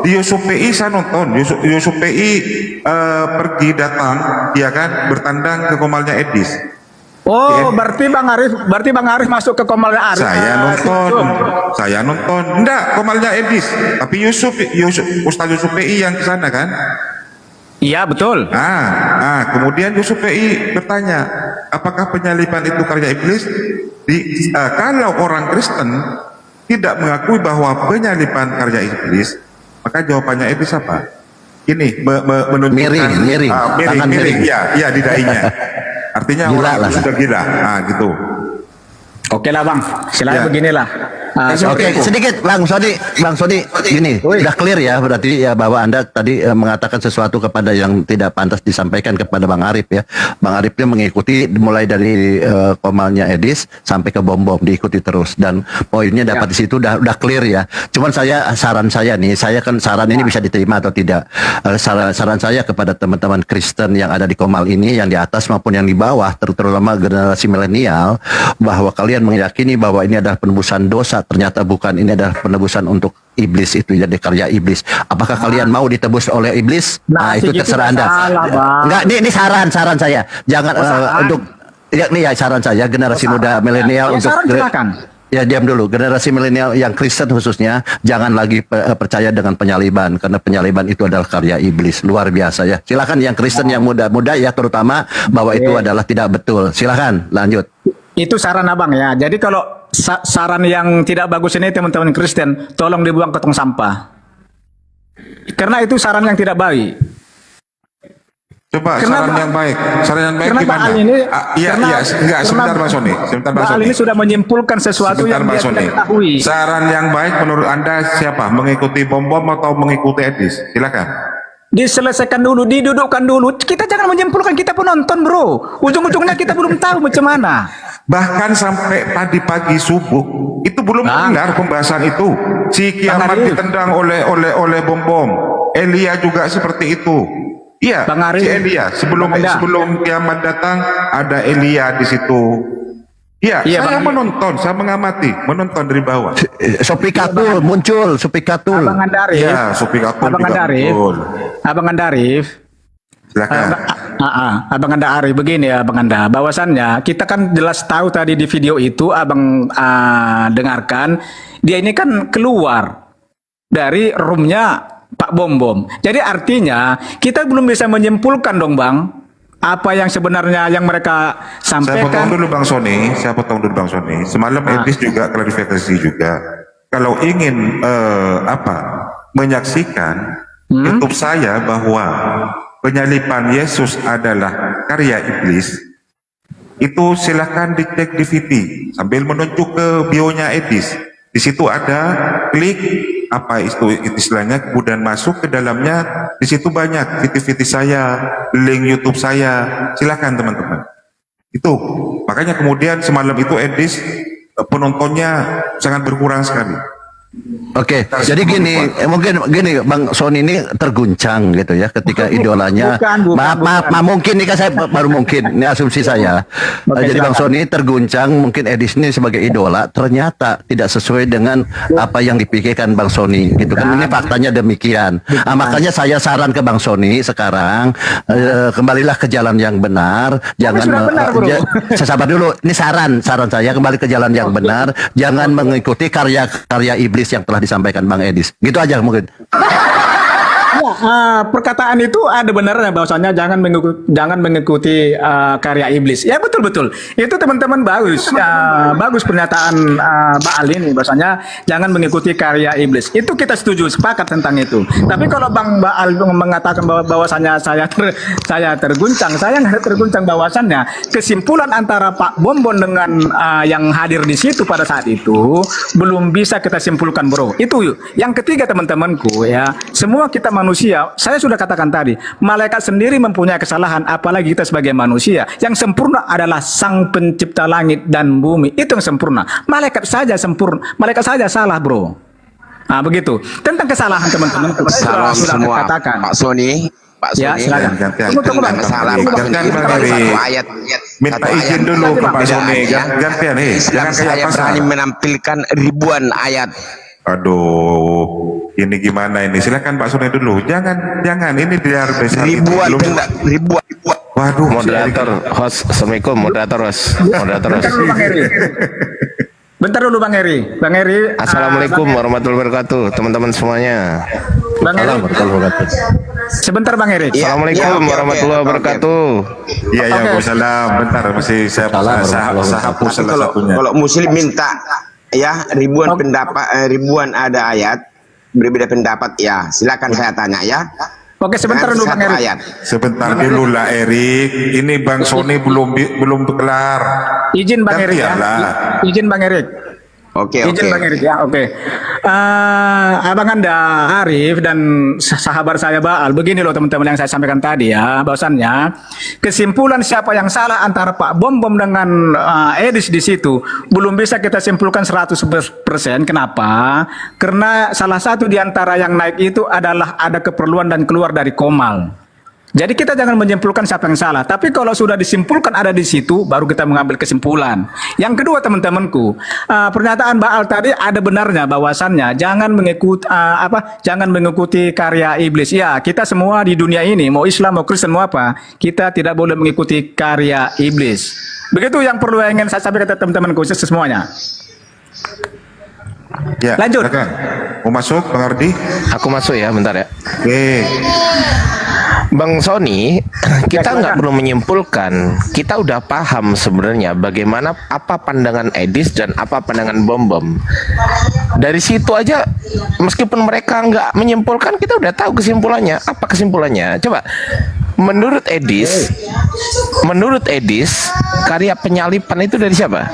A: di Yusuf PI, saya nonton Yusuf PI pergi datang, ya kan, bertandang ke Komalnya Edis.
N: Oh, berarti Bang Arif masuk ke Komalnya Arif.
A: Saya nonton. Enggak, Komalnya Edis. Tapi Ustaz Yusuf PI yang ke sana kan?
N: Iya, betul.
A: Kemudian Yusuf PI bertanya, apakah penyaliban itu karya iblis? Kalau orang Kristen tidak mengakui bahwa penyaliban karya iblis, maka jawabannya Edis apa? Ini menunjukkan miring. Ya di dainya. Artinya orang itu sudah gila, gitu.
N: Oke lah, Bang. Silakan beginilah.
B: Oke, sedikit Bang Sony, gini, sudah clear ya berarti ya bahwa Anda tadi mengatakan sesuatu kepada yang tidak pantas disampaikan kepada Bang Arif ya. Bang Arifnya mengikuti mulai dari Komalnya Edis sampai ke Bom diikuti terus dan poinnya dapat di situ udah clear ya. Cuman saran saya nih, saran ini bisa diterima atau tidak. Saran saya kepada teman-teman Kristen yang ada di Komal ini, yang di atas maupun yang di bawah, terutama generasi milenial, bahwa kalian meyakini bahwa ini adalah penebusan dosa, ternyata bukan, ini adalah penebusan untuk iblis, itu jadi karya iblis. Apakah kalian mau ditebus oleh iblis? Itu terserah Anda. Enggak, ini saran saya. Jangan untuk saran saya generasi muda milenial untuk ya diam dulu, generasi milenial yang Kristen khususnya jangan lagi percaya dengan penyaliban, karena penyaliban itu adalah karya iblis, luar biasa ya. Silakan yang Kristen yang muda-muda ya terutama bahwa itu adalah tidak betul. Silakan lanjut.
N: Itu saran Abang ya. Jadi kalau saran yang tidak bagus ini teman-teman Kristen, tolong dibuang ke tong sampah. Karena itu saran yang tidak baik.
A: Coba saran yang baik gimana? Sebentar Mas Sony.
N: Pak ini sudah menyimpulkan sesuatu yang dia tidak ketahui.
A: Saran yang baik menurut Anda siapa? Mengikuti Bom atau mengikuti Edis? Silakan.
N: Diselesaikan dulu, didudukkan dulu. Kita jangan menyimpulkan, kita pun nonton, Bro. Ujung-ujungnya kita belum tahu macam mana.
A: Bahkan sampai tadi pagi subuh itu belum benar pembahasan itu. Si kiamat ditendang oleh Bom. Elia juga seperti itu. Iya, si Elia sebelum kiamat datang ada Elia di situ. Iya, saya menonton, saya menonton dari bawah.
B: Supikatul muncul, Supikatul.
N: Abang Andarif.
A: Iya, Supikatul juga muncul.
N: Abang Andarif.
A: Silakan.
N: Abang Anda Ari, begini ya Abang Anda, bahwasannya kita kan jelas tahu tadi di video itu Abang dengarkan, dia ini kan keluar dari roomnya Pak Bom Bom. Jadi artinya kita belum bisa menyimpulkan dong Bang, apa yang sebenarnya yang mereka
A: Saya
N: sampaikan.
A: potong dulu Bang Sony. Semalam Edis juga klarifikasi juga. Kalau ingin menyaksikan YouTube saya bahwa penyaliban Yesus adalah karya iblis, itu silahkan dicek di VT sambil menunjuk ke bionya Edis. Di situ ada klik apa itu istilahnya, kemudian masuk ke dalamnya. Di situ banyak VT-VT saya, link YouTube saya. Silakan teman-teman. Itu makanya kemudian semalam itu Edis penontonnya sangat berkurang sekali.
B: Oke, jadi gini, mungkin gini Bang Sony ini terguncang gitu ya ketika idolanya. Maaf, mungkin nih kan saya baru mungkin, ini asumsi saya. Jadi Bang Sony terguncang, mungkin Edis ini sebagai idola ternyata tidak sesuai dengan apa yang dipikirkan Bang Sony gitu kan. Ini faktanya demikian. Makanya saya saran ke Bang Sony sekarang, kembalilah ke jalan yang benar, jangan sabar dulu. Ini saran saya, kembali ke jalan yang benar, jangan mengikuti karya iblis yang telah disampaikan Bang Edis. Gitu aja mungkin.
N: Perkataan itu ada benarnya, bahwasanya jangan mengikuti karya iblis. Ya betul. Itu teman-teman bagus. Bagus pernyataan Mbak Ali ini, bahwasanya jangan mengikuti karya iblis. Itu kita setuju, sepakat tentang itu. Tapi kalau Mbak Ali mengatakan bahwasanya saya terguncang, saya nggak terguncang, bahwasannya kesimpulan antara Pak Bombon dengan yang hadir di situ pada saat itu belum bisa kita simpulkan, bro. Itu yang ketiga teman-temanku ya. Semua kita manusia, saya sudah katakan tadi, malaikat sendiri mempunyai kesalahan, apalagi kita sebagai manusia. Yang sempurna adalah Sang Pencipta langit dan bumi, itu yang sempurna. Malaikat saja sempurna, malaikat saja salah, bro. Begitu. Tentang kesalahan teman-teman,
Q: salam
N: sudah
Q: semua,
N: katakan.
Q: Pak Sony.
N: Ya, silakan.
Q: Tunggu masalah ayat.
A: Minta izin dulu ke Pak Sony, gantian
Q: Islam saya berani menampilkan ribuan ayat.
A: Aduh, ini gimana ini? Silakan Pak Sony dulu. Jangan, ini biar besar.
Q: Ribuan.
A: Waduh,
F: moderator, host, assalamualaikum, moderator host.
N: Bentar dulu Bang Heri.
F: Assalamualaikum warahmatullahi wabarakatuh, teman-teman semuanya.
N: Bang Heri. Sebentar Bang Heri.
F: Assalamualaikum warahmatullahi wabarakatuh.
A: Iya, Waalaikumsalam. Bentar, masih saya hapus salah satunya.
Q: Kalau Muslim minta ya ribuan ada ayat, berbeda pendapat ya, silakan saya tanya ya.
N: Oke, sebentar dulu Bang Erik.
A: Sebentar dulu lah Erik. Ini Bang Sony belum kelar.
N: Izin Bang Erik ya. Izin Bang Erik.
Q: Oke.
N: Bang Erik ya. Oke. Abang Anda Arif dan sahabat saya Baal, begini loh teman-teman yang saya sampaikan tadi ya, bahwasannya kesimpulan siapa yang salah antara Pak Bom Bom dengan Edis di situ belum bisa kita simpulkan 100%. Kenapa? Karena salah satu di antara yang naik itu adalah ada keperluan dan keluar dari Komal. Jadi kita jangan menyimpulkan siapa yang salah. Tapi kalau sudah disimpulkan ada di situ, baru kita mengambil kesimpulan. Yang kedua teman-temanku, pernyataan Baal tadi ada benarnya, bahwasannya jangan mengikuti karya iblis. Ya, kita semua di dunia ini, mau Islam mau Kristen mau apa, kita tidak boleh mengikuti karya iblis. Begitu yang perlu ingin saya sampaikan ke teman-temanku semuanya.
A: Ya,
N: lanjut.
A: Silakan. Mau masuk Bang Ardi?
F: Aku masuk ya, bentar ya.
A: Oke.
F: Bang Sony, kita nggak perlu menyimpulkan, kita udah paham sebenarnya bagaimana apa pandangan Edis dan apa pandangan Bom Bom. Dari situ aja, meskipun mereka nggak menyimpulkan, kita udah tahu kesimpulannya. Apa kesimpulannya? Coba, menurut Edis, karya penyalipan itu dari siapa?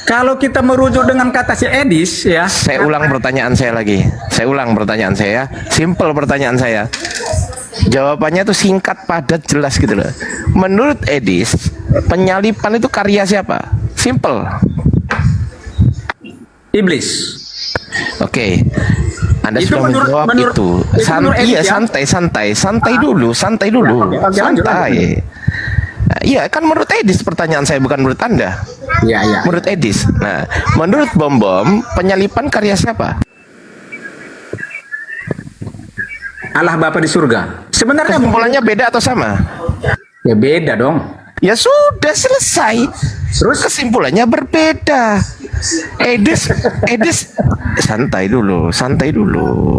N: Kalau kita merujuk dengan kata si Edis ya.
F: Saya ulang pertanyaan saya lagi. Simple pertanyaan saya. Jawabannya tuh singkat, padat, jelas gitu loh. Menurut Edis, penyalipan itu karya siapa? Simple.
N: Iblis.
F: Oke. Anda itu sudah menjawab itu. Santai dulu. Santai. Iya, kan menurut Edis pertanyaan saya, bukan menurut Anda.
N: Iya.
F: Menurut Edis. Nah, menurut Bom Bom, penyalipan karya siapa?
N: Allah Bapa di surga. Sebenarnya
R: kesimpulannya beda atau sama?
N: Ya beda dong.
R: Ya sudah selesai. Terus kesimpulannya berbeda. Edis santai dulu.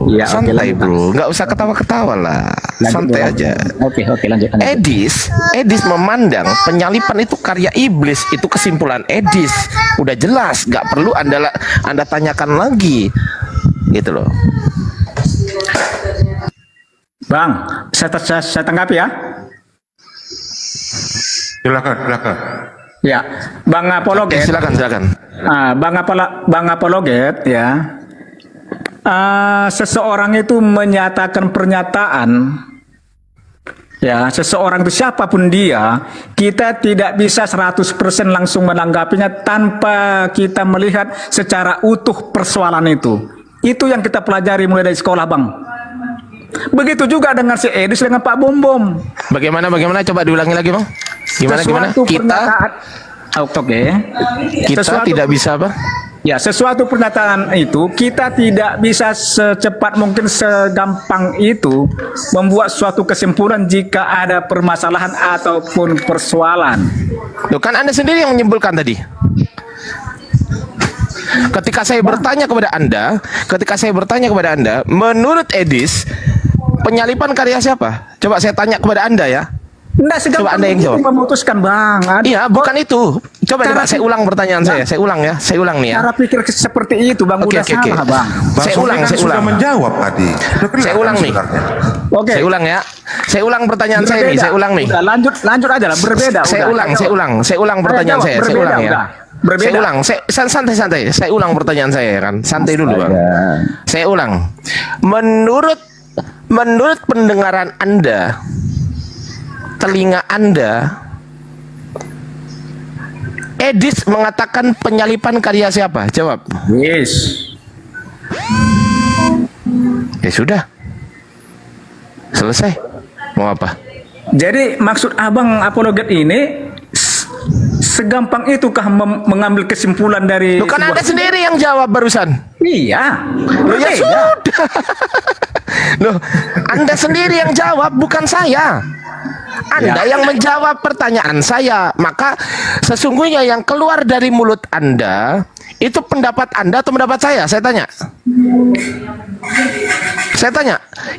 N: Ya,
R: santai
N: oke, lanjut.
R: bro, nggak usah ketawa-ketawa lah. Santai aja.
N: Oke, lanjut.
R: Edis memandang penyalipan itu karya iblis. Itu kesimpulan Edis. Udah jelas, nggak perlu anda tanyakan lagi, gitu loh.
N: Bang, saya tanggapi ya.
A: Silakan.
N: Ya, Bang Apologet.
R: Silakan.
N: Bang Apologet ya. Seseorang itu menyatakan pernyataan, ya, seseorang itu siapapun dia, kita tidak bisa 100% langsung menanggapinya tanpa kita melihat secara utuh persoalan itu. Itu yang kita pelajari mulai dari sekolah, Bang. Begitu juga dengan si Edis dengan Pak Bom.
R: Bagaimana? Coba diulangi lagi, Bang. Gimana? Kita tidak bisa apa?
N: Ya, sesuatu pernyataan itu kita tidak bisa secepat mungkin, segampang itu membuat suatu kesimpulan jika ada permasalahan ataupun persoalan.
R: Loh, kan Anda sendiri yang menyimpulkan tadi. Ketika saya bertanya kepada Anda, menurut Edis, penyalipan karya siapa? Coba saya tanya kepada Anda ya. Coba Anda yang jawab.
N: Memutuskan, Bang.
R: Iya, bukan itu. Coba saya ulang pertanyaan saya. Saya ulang nih ya.
N: Cara pikir seperti itu, Bang, udah salah, Bang.
R: Saya ulang.
A: Sudah menjawab tadi.
R: Saya ulang nih.
N: Oke.
R: Saya ulang ya. Saya ulang pertanyaan saya nih. Saya ulang nih.
N: Udah, lanjut aja lah, berbeda.
R: Saya ulang pertanyaan saya. Saya ulang ya.
N: Berbeda.
R: Saya ulang. Santai. Saya ulang pertanyaan saya kan. Santai dulu, Bang. Saya ulang. Menurut pendengaran Anda, telinga Anda, Edis mengatakan penyalipan karya siapa? Jawab.
N: Yes.
R: Ya sudah. Selesai. Mau apa?
N: Jadi maksud Abang Apologet ini segampang itukah mengambil kesimpulan dari...
R: Loh, kan Anda sendiri yang jawab barusan.
N: Iya.
R: Loh, ya sudah. Loh, Anda sendiri yang jawab, bukan saya. Anda yang menjawab pertanyaan saya. Maka sesungguhnya yang keluar dari mulut Anda itu pendapat Anda atau pendapat saya? Saya tanya.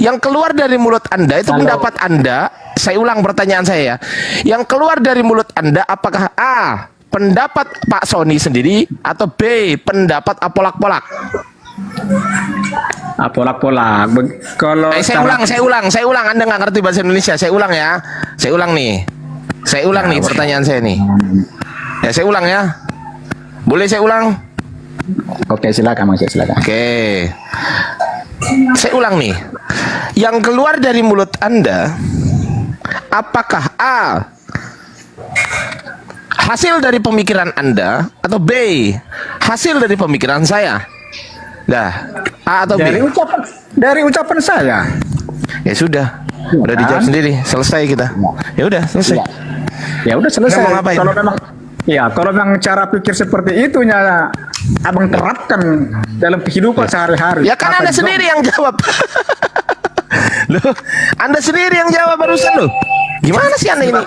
R: Yang keluar dari mulut Anda itu pendapat Anda. Saya ulang pertanyaan saya ya. Yang keluar dari mulut Anda apakah A, pendapat Pak Sony sendiri, atau B, pendapat Apolak-Polak?
N: Apolak-polak. Kalau
R: saya ulang. Anda nggak ngerti bahasa Indonesia. Saya ulang ya. Saya ulang nih pertanyaan saya nih. Ya, saya ulang ya. Boleh saya ulang?
N: Oke, silakan.
R: Oke. Saya ulang nih. Yang keluar dari mulut Anda apakah A, hasil dari pemikiran Anda, atau B, hasil dari pemikiran saya? Dah, A atau B?
N: Dari ucapan saya.
R: Ya sudah. Udah dijawab sendiri. Selesai kita. Ya udah, selesai.
N: Ya udah selesai.
R: Mau ngapain?
N: Kalau memang cara pikir seperti itunya Abang terapkan dalam kehidupan sehari-hari.
R: Ya kan Anda sendiri yang jawab. Loh, Anda sendiri yang jawab barusan loh. Gimana sih Anda ini?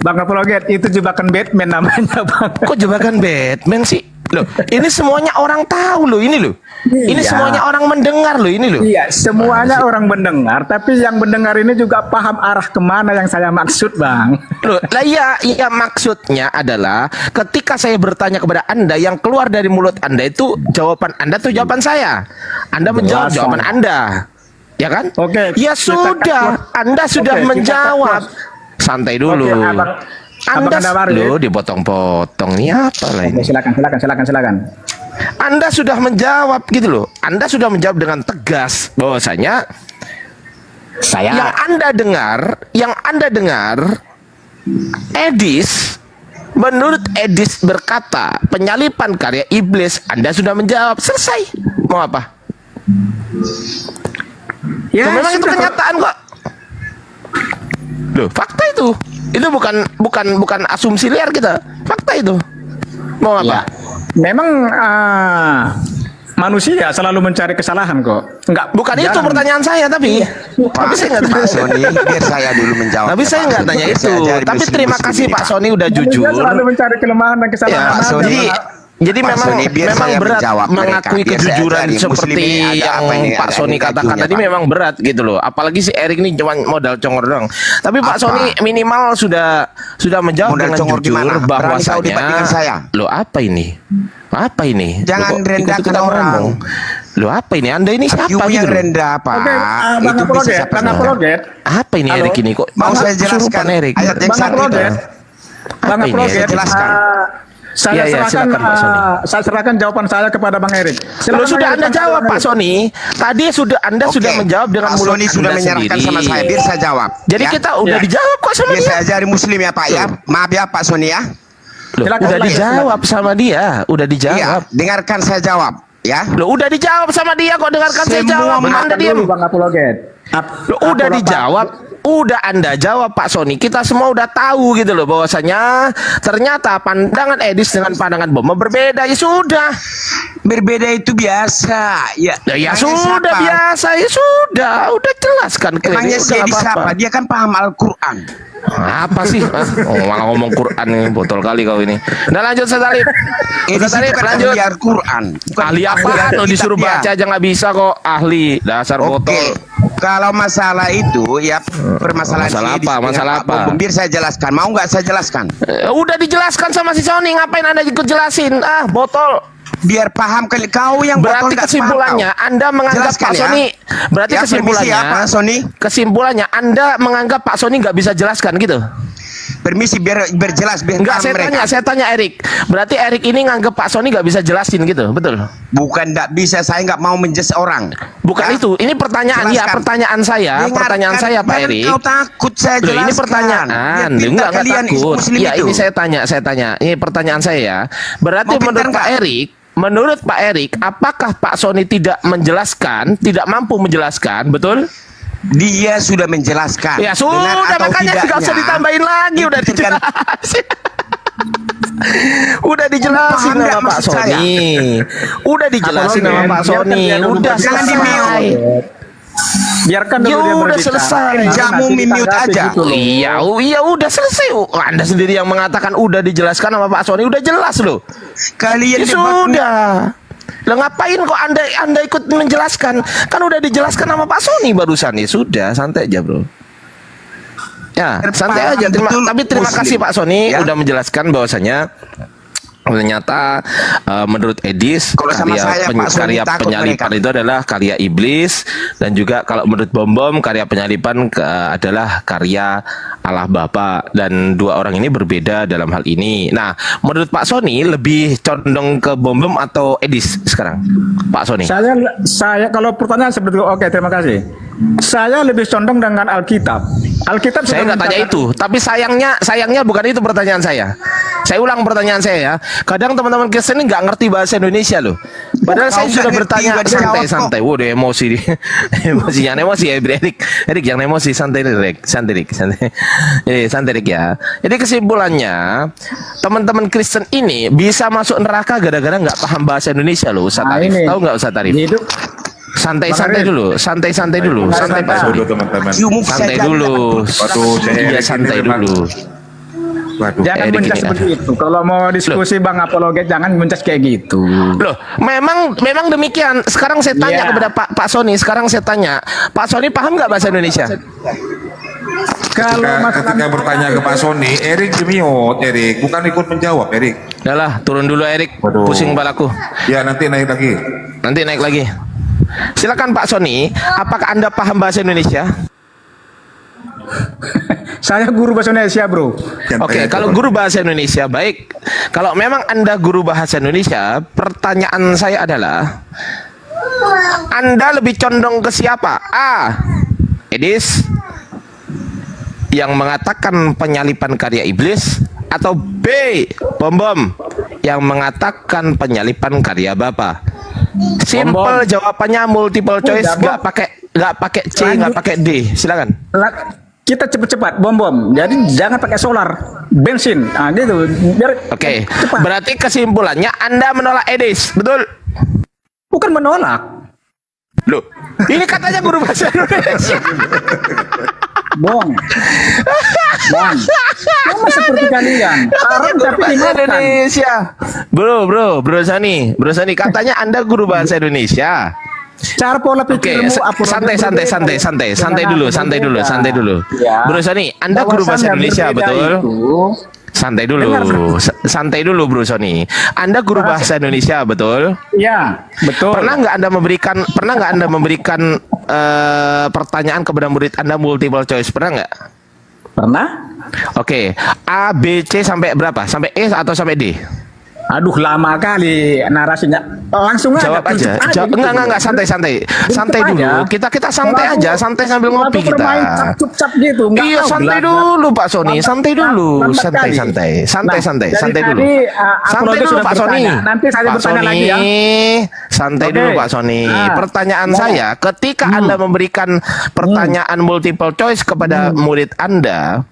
N: Bang Apologet, itu jebakan Batman namanya, Bang.
R: Kok jebakan Batman sih? Loh, ini semuanya orang tahu loh, ini loh. Ini semuanya orang mendengar loh, ini loh.
N: Iya, semuanya orang mendengar, tapi yang mendengar ini juga paham arah kemana yang saya maksud, Bang.
R: Loh, lah iya maksudnya adalah ketika saya bertanya kepada Anda, yang keluar dari mulut Anda itu jawaban Anda atau jawaban saya? Anda menjawab jawaban Anda. Ya kan?
N: Oke.
R: Ya sudah, Anda sudah menjawab. Santai dulu. Anda loh dipotong-potong nih apa lah ini?
N: Silakan.
R: Anda sudah menjawab gitu loh. Anda sudah menjawab dengan tegas bahwasanya yang Anda dengar Edis, menurut Edis berkata penyalipan karya iblis. Anda sudah menjawab, selesai. Mau apa? Ya, memang itu kenyataan kok. Loh, fakta itu. Itu bukan asumsi liar kita. Fakta itu. Mau apa?
N: Ya. Memang manusia selalu mencari kesalahan kok. Enggak,
R: Bukan itu pertanyaan saya tapi saya nggak
Q: Pak Sony, biar saya dulu menjawab.
R: Tapi saya nggak tanya itu. Tapi terima kasih Pak Sony udah jujur.
N: Manusia selalu mencari kelemahan dan kesalahan.
R: Ya, jadi
Q: Pak
R: memang
Q: Sony, biar
R: memang
Q: saya
R: berat
Q: menjawab
R: mengakui
Q: mereka. Biar saya
R: kejujuran
Q: cari
R: seperti
Q: Muslim ini ada
R: yang
Q: apa ini,
R: Pak
Q: ada
R: Sony
Q: ini
R: katakan
Q: kajunya,
R: tadi
Q: Pak.
R: memang berat gitu loh. Apalagi si Erik ini cuma modal congor doang. Tapi Pak
Q: Apa?
R: Sony minimal sudah menjawab
Q: Modal
R: dengan
Q: congor
R: jujur
Q: gimana? Berani kau debat dengan saya?
R: Loh apa ini? Apa ini?
Q: Jangan
R: Loh, kok
Q: rendahkan
R: ikut-ikutan
Q: orang.
R: ngomong? Loh apa ini? Anda ini siapa
Q: You
R: gitu
Q: yang
R: loh?
Q: rendah, Pak.
N: Oke, Bang
Q: Itu bisa
N: Apologet,
Q: siapa
N: Bang
Q: saja.
N: Apologet.
R: Apa ini
N: Halo?
R: Erik ini kok?
Q: Mau saya jelaskan
R: Kesurupan Erik.
Q: ayat yang
N: Bang
Q: satu
N: Apologet.
Q: itu.
N: Bang
R: Apa ini?
N: Apologet,
Q: Jelaskan.
N: saya
R: Iya,
N: serahkan
R: silakan, Pak Sony.
N: saya serahkan jawaban saya kepada Bang Erik.
R: Loh sudah Anda jawab Pak Sony. Tadi Anda
Q: Oke.
R: sudah menjawab dengan
Q: Pak
R: mulut
Q: Sony sudah
R: Anda
Q: menyerahkan
R: sendiri.
Q: sama saya, biar saya jawab.
R: Jadi
Q: ya?
R: kita udah dijawab kok sama
Q: Biar
R: dia.
Q: saya ajari Muslim ya Pak ya. Maaf ya Pak Sony ya.
R: Loh,
N: Silakan,
R: udah
N: silakan.
R: dijawab sama dia, udah
Q: Iya,
R: dijawab.
Q: dengarkan saya jawab ya.
R: Loh udah dijawab sama dia kok, dengarkan saya
Q: Semua
R: jawab. Anda
N: Maafkan
R: diam.
N: dulu Bang Apologet.
R: Loh, udah dijawab. Udah Anda jawab Pak Sony. Kita semua udah tahu gitu loh bahwasanya ternyata pandangan Edis dengan pandangan Boma berbeda. Ya sudah.
Q: Berbeda itu biasa. Ya,
R: Ya
Q: emangnya
R: sudah
Q: siapa?
R: biasa, ya sudah. Udah jelaskan ke
Q: Emangnya
R: udah
Q: si
R: nggak
Q: Edis
R: apa-apa.
Q: siapa? Dia kan paham Al-Quran.
R: Apa sih? Oh, malah ngomong Quran ini, botol kali kau ini. Nah lanjut Ustaz Talib.
Q: Edis
R: Ustaz Talib
Q: itu kan
R: lanjut.
Q: ahli Al-Quran. Bukan
R: Ahli apaan? Oh, disuruh
Q: kitab dia.
R: baca aja nggak bisa kok. Ahli dasar
Q: Oke,
R: botol.
Q: kalau masalah itu ya permasalahan
R: Masalah
Q: si Edis
R: apa?
Q: dengan
R: Masalah
Q: Pak
R: apa?
Q: Bom, biar saya jelaskan. Mau nggak saya jelaskan?
R: Udah dijelaskan sama si Sony, ngapain Anda ikut jelasin? Ah, botol.
Q: Biar paham kau yang
R: Berarti
Q: botol nggak
R: kesimpulannya
Q: paham, kau.
R: Anda menganggap
Q: Jelaskan
R: Pak
Q: ya.
R: Sony. Berarti
Q: Ya,
R: kesimpulannya
Q: permisi ya, Pak Sony.
R: Kesimpulannya Anda menganggap Pak Sony nggak bisa jelaskan gitu.
Q: Permisi biar berjelas biar
R: Enggak,
Q: paham mereka.
R: saya tanya Erik. Berarti Erik ini nganggap Pak Sony nggak bisa jelasin gitu, betul?
Q: Bukan nggak bisa, saya nggak mau menjes orang.
R: Bukan
Q: Ya.
R: itu. Ini pertanyaan ya,
Q: Jelaskan.
R: pertanyaan saya,
Q: Dengarkan,
R: pertanyaan saya Pak
Q: jangan
R: Erik.
Q: Kau takut saya
R: Loh,
Q: jelaskan.
R: ini pertanyaan.
Q: Biar
R: Enggak
Q: pintar kalian
R: takut.
Q: Muslim
R: Ya,
Q: itu.
R: ini saya tanya. Ini pertanyaan saya ya. Berarti
Q: Mau pintar
R: menurut Pak
Q: nggak?
R: Erik, menurut Pak Erik, apakah Pak Sony tidak menjelaskan, tidak mampu menjelaskan, betul?
Q: Dia sudah menjelaskan.
R: Ya
Q: Benar
R: sudah,
Q: atau
R: makanya nggak usah
Q: tidaknya,
R: ditambahin lagi, udah
Q: itu kan-
R: dijelasin. Udah dijelasin
Q: Paham nggak
R: sama Pak
Q: maksud saya?
R: Sony. Udah dijelasin sama Pak Sony. Udah
Q: Jangan
R: selesai.
N: Biarkan
R: Ya
N: dulu dia
R: udah
N: berbicara.
R: selesai.
Q: Jamu
N: Nanti
Q: mute
N: ditanggapi
Q: aja.
N: gitu loh.
R: Iya udah selesai. Anda sendiri yang mengatakan udah dijelaskan sama Pak Sony, udah jelas loh.
Q: Kalian
R: Ya
Q: debat-
R: sudah. Lah ngapain kok Anda ikut menjelaskan? Kan udah dijelaskan sama Pak Sony barusan. Ya sudah, santai aja, Bro. Ya, santai aja. Tapi terima
Q: Muslim.
R: kasih Pak Sony
Q: Ya.
R: udah menjelaskan bahwasanya ternyata menurut Edis
Q: Kalau sama saya, Pak Sony,
R: karya
Q: takut
R: penyalipan
Q: mereka.
R: itu adalah karya iblis, dan juga kalau menurut Bom karya penyalipan adalah karya Allah Bapa, dan dua orang ini berbeda dalam hal ini. Nah, menurut Pak Sony lebih condong ke Bom atau Edis sekarang, Pak Sony?
N: Saya kalau pertanyaan seperti itu, oke, terima kasih. Saya lebih condong dengan Alkitab. Alkitab
R: Saya
N: sudah
R: nggak tanya
N: mencatat-
R: itu, tapi sayangnya bukan itu pertanyaan saya. Saya ulang pertanyaan saya ya. Kadang teman-teman Kristen ini nggak ngerti bahasa Indonesia loh. Padahal
Q: Kau
R: saya
Q: nggak
R: sudah
Q: ngerti,
R: bertanya
Q: nggak dijawab kok.
R: santai-santai. Waduh emosi dia. Emosi, jangan emosi ya Erik jangan emosi, santai Erik. Santai Erik ya. Jadi kesimpulannya, teman-teman Kristen ini bisa masuk neraka gara-gara nggak paham bahasa Indonesia loh, Ustaz
N: Nah,
R: Arif.
N: ini.
R: Tahu nggak Ustaz Arif?
N: Hidup
R: Santai-santai
N: Bang Arif.
R: dulu, santai-santai dulu, santai Pak Sony.
A: teman-teman.
R: Santai dulu.
A: Waduh, saya
R: Iya,
A: Erik
R: santai
A: ini memang-
R: dulu.
A: Waduh.
N: jangan
R: Erik
N: mencas
R: ini,
N: seperti itu. Kalau mau diskusi Bang Apologet, jangan mencas kayak gitu.
R: Loh, memang demikian. Sekarang saya tanya
N: Iya.
R: kepada Pak Sony. Sekarang saya tanya, Pak Sony paham nggak bahasa Indonesia?
N: Kalau
A: Ketika bertanya ke Pak Sony, Erik demiot, Erik bukan ikut menjawab, Erik.
R: Udah lah, turun dulu Erik.
A: Waduh.
R: Pusing kepalaku.
A: Ya nanti naik lagi.
R: Nanti naik lagi. Silakan Pak Sony, apakah Anda paham bahasa Indonesia?
N: saya guru bahasa Indonesia, Bro.
R: Oke, kalau guru bahasa Indonesia, baik. Kalau memang Anda guru bahasa Indonesia, pertanyaan saya adalah, Anda lebih condong ke siapa? A. Edis yang mengatakan penyalipan karya iblis, atau B. Bom yang mengatakan penyalipan karya Bapa? Simple jawabannya, multiple choice, nggak pakai C, nggak pakai D. Silakan.
N: Kita cepat-cepat, bom. Jadi jangan pakai solar, bensin. Nah, gitu. Biar
R: Oke,
N: cepat.
R: berarti kesimpulannya Anda menolak Edis, betul?
N: Bukan menolak.
R: Loh, ini katanya guru bahasa Indonesia.
N: Bong. Sama seperti kalian. Haram tapi
R: bahasa
N: dimakan.
R: Indonesia. Bro Sani katanya Anda guru bahasa Indonesia.
N: Cara pola pikirmu
R: santai dulu.
N: Ya.
R: Bro Sani, Anda guru bahasa Indonesia, betul? Santai dulu Bro Sony. Anda guru bahasa Indonesia, betul?
N: Iya, betul.
R: Pernah nggak Anda memberikan pertanyaan kepada murid Anda multiple choice? Pernah nggak?
N: Pernah.
R: Oke. A, B, C sampai berapa? Sampai E atau sampai D?
N: Aduh, lama kali narasinya. Langsung
R: Jawab aja. Enggak, santai dulu. Kita santai aja, santai sambil ngopi kita.
N: Cap-cap gitu.
R: Iya, santai dulu Pak Sony, santai dulu. Santai dulu. Santai dulu Pak Sony.
N: Nanti saya bertanya lagi ya.
R: Santai dulu Pak Sony. Pertanyaan saya, ketika Anda memberikan pertanyaan multiple choice kepada murid Anda,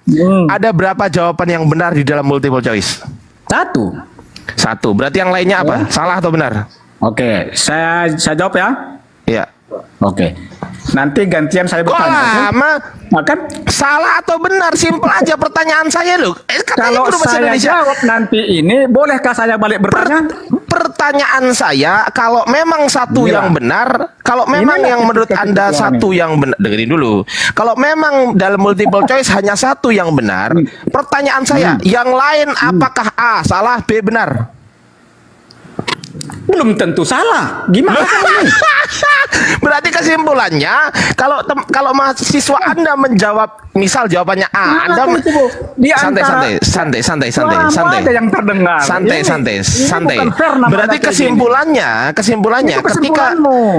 R: ada berapa jawaban yang benar di dalam multiple choice? Satu. Berarti yang lainnya apa? Salah atau benar?
N: Oke, saya jawab ya.
R: Iya.
N: Oke. Nanti gantian saya bertanya.
R: Lama? Makan salah atau benar? Simpel aja pertanyaan saya loh.
N: Kalau saya jawab nanti ini, bolehkah saya balik bertanya?
R: Pertanyaan saya, kalau memang satu yang benar, kalau memang yang menurut Anda satu yang benar, dengerin dulu. Kalau memang dalam multiple choice hanya satu yang benar, pertanyaan saya, yang lain apakah A salah, B benar?
N: Belum tentu salah. Gimana ini?
R: Berarti kesimpulannya, kalau mahasiswa Anda menjawab, misal jawabannya A, Anda santai.
N: Ada yang terdengar.
R: Santai. Berarti kesimpulannya,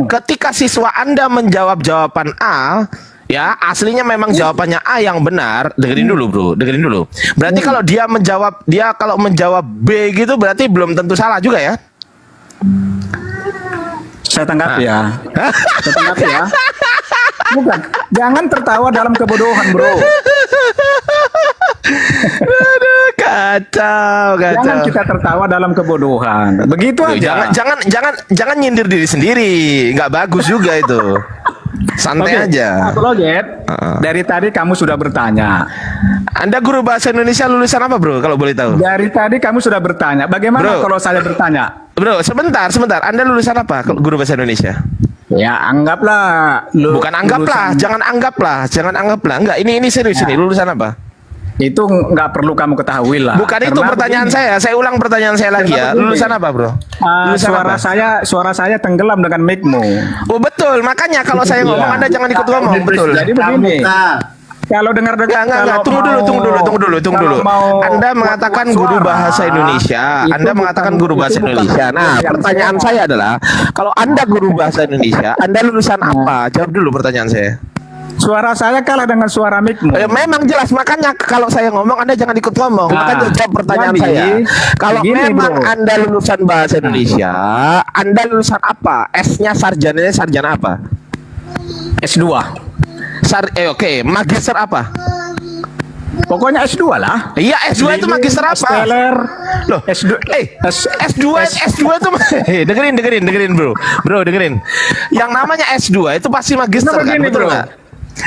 R: ketika siswa Anda menjawab jawaban A, ya aslinya memang jawabannya A yang benar. Dengerin dulu bro, berarti kalau dia menjawab B gitu, berarti belum tentu salah juga ya.
N: Saya tanggapi ya. Bukan, jangan tertawa dalam kebodohan, bro.
R: Kacau.
N: Jangan kita tertawa dalam kebodohan. Begitu aja.
R: Jangan nyindir diri sendiri. Nggak bagus juga itu. Santai aja.
N: Apologet. Dari tadi kamu sudah bertanya.
R: Anda guru bahasa Indonesia lulusan apa, bro? Kalau boleh tahu.
N: Dari tadi kamu sudah bertanya. Bagaimana kalau saya bertanya?
R: Bro, sebentar. Anda lulusan apa? Guru bahasa Indonesia?
N: Ya, anggaplah.
R: Bukan anggaplah. Jangan anggaplah. Enggak, ini serius ini. Lulusan apa?
N: Itu nggak perlu kamu ketahui lah.
R: Bukan itu pertanyaan saya. Saya ulang pertanyaan saya lagi ya. Lulusan apa, bro?
N: Suara saya tenggelam dengan mic-mu.
R: Oh betul. Makanya kalau saya ngomong Anda jangan ikut ngomong. Betul.
N: Jadi begini. Kalau dengar
R: tunggu dulu. Anda mengatakan guru bahasa Indonesia. Nah, pertanyaan saya adalah, kalau Anda guru bahasa Indonesia, Anda lulusan apa? Jawab dulu pertanyaan saya.
N: Suara saya kalah dengan suara mic-mu.
R: Memang jelas, makanya kalau saya ngomong Anda jangan ikut ngomong. Makanya jawab pertanyaan saya. Kalau memang Anda lulusan bahasa Indonesia, Anda lulusan apa? S-nya sarjana apa?
N: S2.
R: Oke, magister apa?
N: Pokoknya S2 lah.
R: Iya, S2 itu magister apa? Loh, S2 itu dengerin bro. Bro, dengerin. Yang namanya S2 itu pasti magister kan, betul enggak?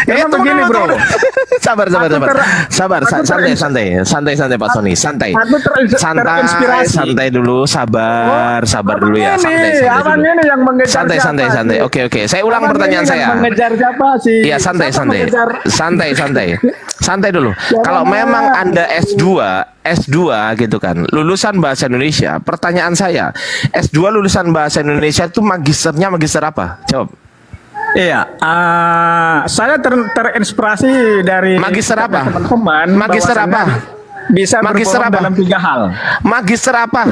N: Begini bro.
R: Sabar. Santai Pak Sony. Santai dulu, sabar dulu ya. Santai. Oke. Saya ulang pertanyaan saya.
N: Mengejar siapa sih?
R: Iya, santai dulu. Kalau memang Anda S2 gitu kan, lulusan bahasa Indonesia. Pertanyaan saya, S2 lulusan bahasa Indonesia itu magisternya magister apa? Jawab.
N: Iya, saya terinspirasi dari
R: magister apa?
N: Teman-teman.
R: Magister apa?
N: Bisa berbohong dalam 3 hal.
R: Magister apa?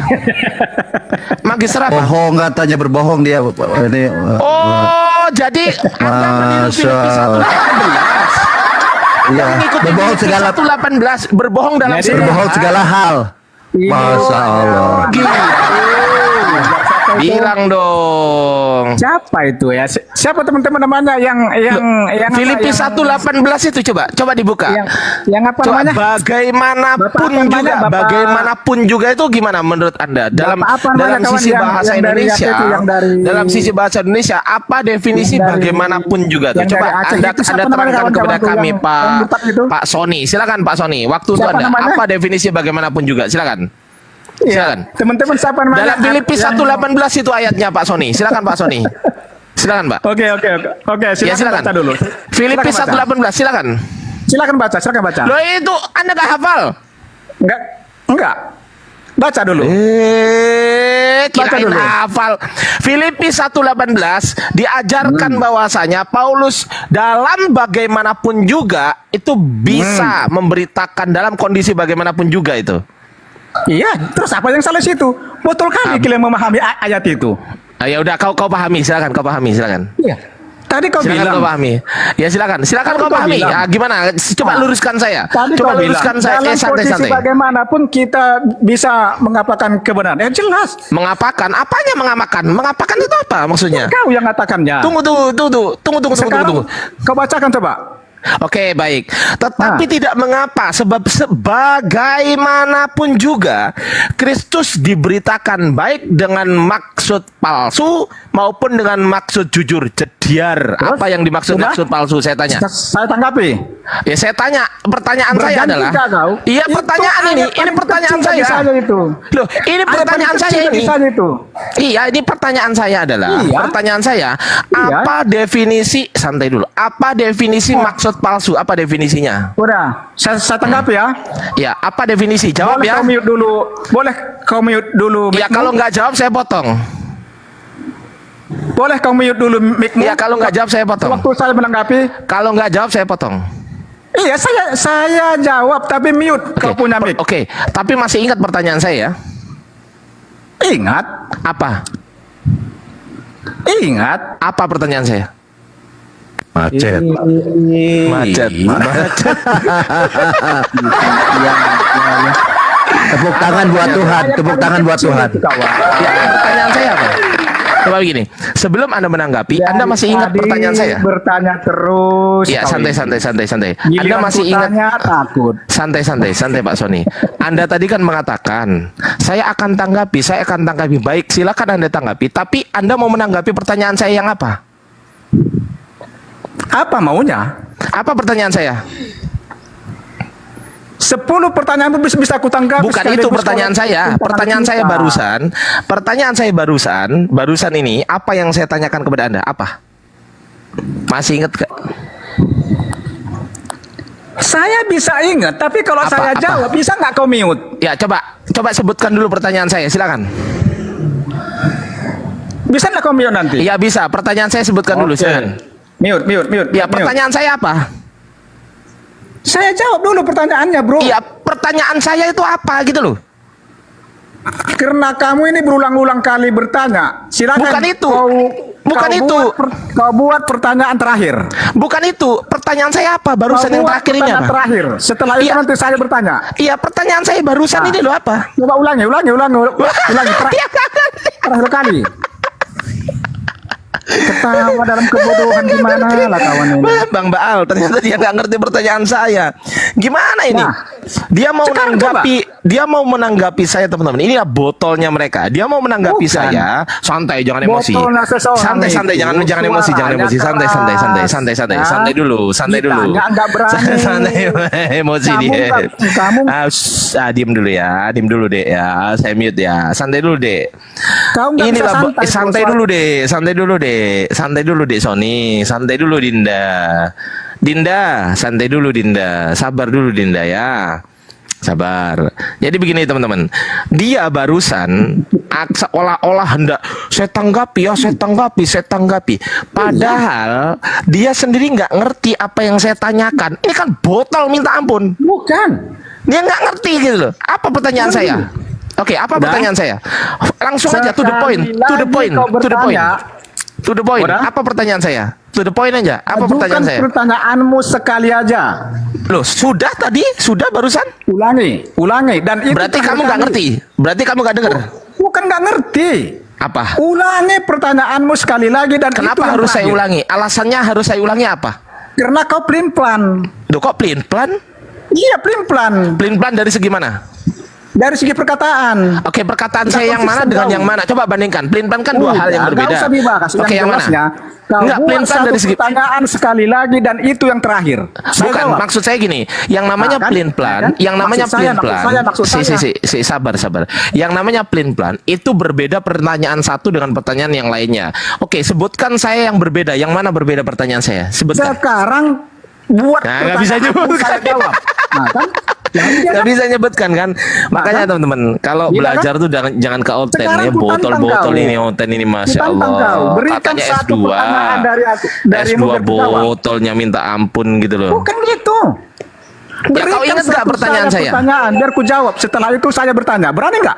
B: Bohong, katanya berbohong dia. Ini.
R: Jadi Anda meniru Filipi 1:18.
B: Iya, berbohong segala
R: 1:18, berbohong dalam
B: segala hal. Masya Allah.
R: Bilang dong.
N: Siapa itu ya? Siapa teman-teman namanya yang
R: Filipi
N: apa,
R: 1:18 itu coba dibuka.
N: Yang apa
R: Coba
N: namanya?
R: bagaimanapun juga itu gimana menurut Anda dalam sisi
N: kawan,
R: bahasa
N: yang dari
R: Indonesia?
N: Aceh itu, yang dari-
R: Dalam sisi bahasa Indonesia apa definisi bagaimanapun juga tuh?
N: yang
R: Coba
N: dari Aceh
R: Anda
N: itu siapa namanya
R: terangkan kepada
N: kawan-kawanku
R: kami
N: yang butak itu?
R: Pak Sony. Silakan Pak Sony. Waktu untuk
N: Siapa
R: Anda.
N: namanya?
R: Apa definisi bagaimanapun juga? Silakan. Silakan.
N: Teman-teman siapa namanya?
R: Dalam Filipi 1:18 itu ayatnya Pak Sony. Silakan Pak Sony. Silakan Pak.
N: Oke,
R: Silakan.
N: baca dulu.
R: Filipi
N: Silakan baca.
R: 1:18 silakan.
N: Silakan baca.
R: Loh itu Anda nggak hafal?
N: Enggak. Baca dulu.
R: Kirain hafal. Filipi 1:18 diajarkan bahwasanya Paulus dalam bagaimanapun juga itu bisa memberitakan dalam kondisi bagaimanapun juga itu.
N: Iya, terus apa yang salah situ? Betul kali kalian memahami ayat itu.
R: Ya udah kau pahami, silakan.
N: Iya. Tadi kau bilang.
R: Kau pahami. Ya silakan kau pahami. Ya gimana? Coba luruskan saya.
N: Tadi
R: Coba
N: kau
R: luruskan
N: bilang,
R: saya.
N: dalam
R: Santai.
N: posisi bagaimanapun kita bisa mengapakan kebenaran. Jelas.
R: Mengapakan? Apanya mengapakan? Mengapakan itu apa maksudnya?
N: Kau yang katakannya.
R: Tunggu.
N: Sekarang kau bacakan coba.
R: Oke, baik. Tetapi tidak mengapa, sebab sebagaimanapun juga Kristus diberitakan baik dengan maksud palsu maupun dengan maksud jujur. Jediar. Apa yang dimaksud maksud palsu? Saya tanya.
N: Saya tanggapi.
R: Ya saya tanya. Pertanyaan saya adalah. Iya pertanyaan ini. Ini pertanyaan saya. Loh, ini pertanyaan saya ini. Iya, ini pertanyaan saya adalah. Pertanyaan saya. Apa definisi santai dulu? Apa definisi maksud palsu? Apa definisinya?
N: Udah, saya tanggapi ya.
R: Ya, apa definisi? Jawab
N: Boleh
R: ya.
N: kau mute dulu.
R: Ya, kalau nggak jawab saya potong.
N: Boleh kau mute dulu mic-mu?
R: Ya, kalau nggak jawab saya potong.
N: Waktu saya menanggapi.
R: Kalau nggak jawab saya potong.
N: Iya, saya jawab tapi mute kau punya mic.
R: Oke, tapi masih ingat pertanyaan saya ya?
N: Ingat.
R: Apa?
N: Ingat.
R: Apa pertanyaan saya?
B: Macet. Tepuk tangan buat Tuhan.
R: Ya, pertanyaan saya apa? Coba begini, sebelum Anda menanggapi, Anda masih ingat pertanyaan saya?
N: Bertanya terus.
R: Ya, santai. Anda masih ingat?
N: Takut.
R: Santai Pak Sony. Anda tadi kan mengatakan, saya akan tanggapi baik. Silakan Anda tanggapi. Tapi Anda mau menanggapi pertanyaan saya yang apa?
N: Apa maunya?
R: Apa pertanyaan saya?
N: 10 pertanyaan bisa aku tanggapi.
R: Bukan itu pertanyaan saya. Pertanyaan saya barusan ini apa yang saya tanyakan kepada Anda? Apa? Masih ingat gak?
N: Saya bisa ingat, tapi kalau saya jawab bisa nggak kau mute?
R: Ya, coba sebutkan dulu pertanyaan saya. Silakan.
N: Bisa nggak kau mute nanti?
R: Iya bisa. Pertanyaan saya sebutkan dulu. Silakan.
N: Mute.
R: Ya, pertanyaan saya apa?
N: Saya jawab dulu pertanyaannya, bro.
R: Iya, pertanyaan saya itu apa gitu loh.
N: Karena kamu ini berulang-ulang kali bertanya. Silakan.
R: Bukan itu.
N: Kau buat pertanyaan terakhir.
R: Bukan itu. Pertanyaan saya apa? Barusan yang terakhir ini apa?
N: Terakhir. Setelah itu nanti saya bertanya.
R: Iya, pertanyaan saya barusan ini loh apa?
N: Coba ulangi. Terakhir kali. Ketawa dalam kebodohan gimana lah kawan ini.
R: Bang Baal, ternyata dia nggak ngerti pertanyaan saya. Gimana ini? Dia mau menanggapi saya teman-teman. Inilah botolnya mereka. Dia mau menanggapi saya. Santai, jangan emosi. Santai, jangan emosi. Santai dulu. Santai emosi dia. Diam dulu ya. Dek ya. Saya mute ya. Santai dulu, Dek. Inilah santai dulu, Dek. Santai dulu Dek Sony, santai dulu Dinda, santai dulu Dinda, sabar dulu Dinda ya, sabar. Jadi begini teman-teman, dia barusan seolah-olah hendak saya tanggapi, padahal dia sendiri nggak ngerti apa yang saya tanyakan. Ini kan botol minta ampun.
N: Bukan.
R: Dia nggak ngerti gitu loh. Apa pertanyaan saya? Oke, apa pertanyaan saya? Langsung aja to the point. Apa pertanyaan saya? To the point aja. Apa pertanyaan saya?
N: Pertanyaanmu sekali aja.
R: Loh, sudah barusan?
N: Ulangi. Dan itu
R: berarti kamu nggak ngerti. Berarti kamu nggak dengar.
N: Bukan nggak ngerti.
F: Apa?
N: Ulangi pertanyaanmu sekali lagi dan
F: Kenapa
N: itu yang
F: harus saya
N: terakhir.
F: ulangi? Alasannya harus saya ulangi apa?
N: Karena kau pelin-pelan.
F: Loh, kok pelin-pelan?
N: Iya, pelin-pelan.
F: Pelin-pelan dari segi mana?
N: Dari segi perkataan.
F: Oke, perkataan
N: Nggak
F: saya yang mana
N: konsisten
F: dengan
N: kau.
F: yang mana? Coba bandingkan. Pelin-pelan kan dua hal yang berbeda.
N: Nggak usah dibahas.
F: Oke, yang mana?
N: jelasnya, Kau
F: Enggak,
N: buat
F: pelin-pelan
N: satu
F: dari segi
N: pertanyaan sekali lagi dan itu yang terakhir. Saya
F: Bukan,
N: jawab.
F: maksud saya gini, yang namanya
N: Nah, kan?
F: pelin-pelan,
N: Kan?
F: yang namanya
N: Maksud saya,
F: pelin-pelan,
N: maksud saya.
F: sabar. Yang namanya pelin-pelan itu berbeda pertanyaan satu dengan pertanyaan yang lainnya. Oke, sebutkan saya yang berbeda. Yang mana berbeda pertanyaan saya? Sebutkan.
N: Sekarang buat
F: Nah, nggak bisa
N: pertanyaanmu,
F: nyebutkan.
N: saya jawab. Nah, kan?
F: Nggak bisa nyebutkan kan? Makanya teman-teman, kalau
N: Iya,
F: belajar tuh jangan ke oten
N: Sekarang
F: ya,
N: ku tantang
F: botol-botol
N: kau.
F: ini oten ini, masya
N: Tantang
F: Allah.
N: kau. Berikan
F: Katanya
N: satu
F: S2,
N: pertanyaan dari aku, darimu
F: S2
N: biar ku jawab.
F: botolnya minta ampun gitu loh.
N: Bukan gitu.
F: Ya, kau ingat nggak
N: satu
F: pertanyaan saya?
N: Pertanyaan biar ku jawab. Setelah itu saya bertanya. Berani nggak?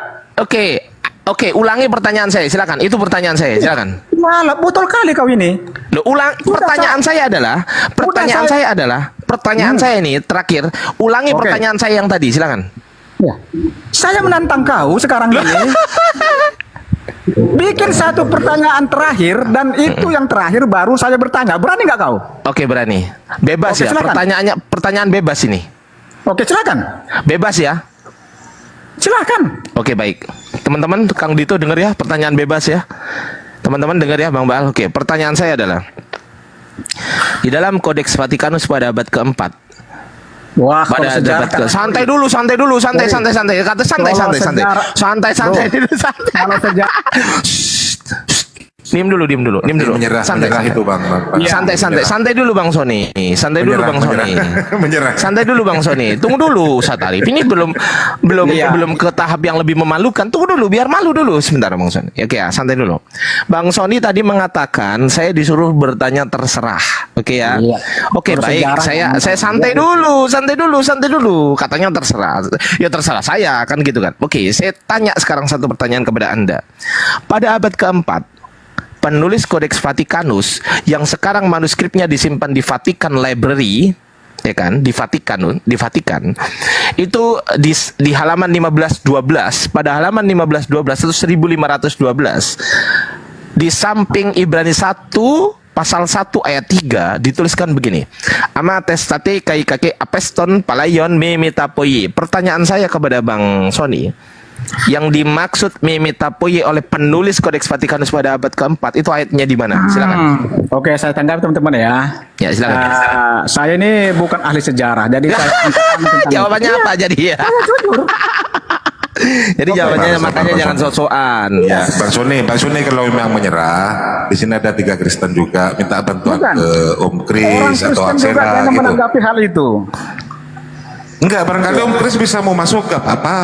F: Oke, ulangi pertanyaan saya, silakan. Itu pertanyaan saya, silakan.
N: Malah botol kali kau ini.
F: Loh, pertanyaan saya adalah, pertanyaan saya ini terakhir, ulangi
N: Oke.
F: pertanyaan saya yang tadi, silakan.
N: Ya. Saya menantang kau sekarang ini. Bikin satu pertanyaan terakhir dan itu yang terakhir baru saya bertanya. Berani nggak kau?
F: Oke, berani. Bebas
N: Oke,
F: ya,
N: silakan.
F: pertanyaan bebas ini.
N: Oke, silakan.
F: Bebas ya.
N: Silakan.
F: Oke, baik. Teman-teman, Kang Dito dengar ya, pertanyaan bebas ya. Teman-teman dengar ya, Bang Baal. Oke, pertanyaan saya adalah di dalam Kodeks Vatikanus pada abad keempat.
N: Wah,
F: Pada abad ke santai dulu. Kata santai. Kata santai. Dulu, santai.
N: Kalau sejak
F: Diam dulu.
E: Menyerah itu Bang.
F: Santai dulu Bang Sony. Santai dulu Bang Sony. Tunggu dulu Ustaz Arif. Ini belum ke tahap yang lebih memalukan. Tunggu dulu biar malu dulu sebentar Bang Sony. Oke ya, santai dulu. Bang Sony tadi mengatakan saya disuruh bertanya terserah. Oke ya. Oke, baik. Saya santai dulu. Katanya terserah. Ya terserah saya kan gitu kan. Oke, saya tanya sekarang satu pertanyaan kepada Anda. Pada abad keempat, penulis Kodeks Vatikanus yang sekarang manuskripnya disimpan di Vatican Library, ya kan, di Vatikan, itu di halaman 1512, pada halaman 1512 itu 1512, di samping Ibrani 1 pasal 1 ayat 3 dituliskan begini. Ama testate kai kake apeston palayon me metapoyi. Pertanyaan saya kepada Bang Sony, yang dimaksud memetapoyi oleh penulis Kodeks Vatikanus pada abad keempat itu ayatnya di mana? Silakan.
N: Oke, saya tanggapi teman-teman ya.
F: Ya, silakan.
N: Saya ini bukan ahli sejarah, jadi saya
F: jawabannya apa jadi ya? Jadi jawabannya makanya jangan sok-sokan.
E: Ya, Bang Sony kalau memang menyerah, di sini ada 3 Kristen juga minta bantuan ke Om Kris atau
N: Kristen juga
E: Aksena
N: jangan
E: gitu.
N: menanggapi hal itu.
E: Enggak, barangkali Om Kris bisa mau masuk ke apa?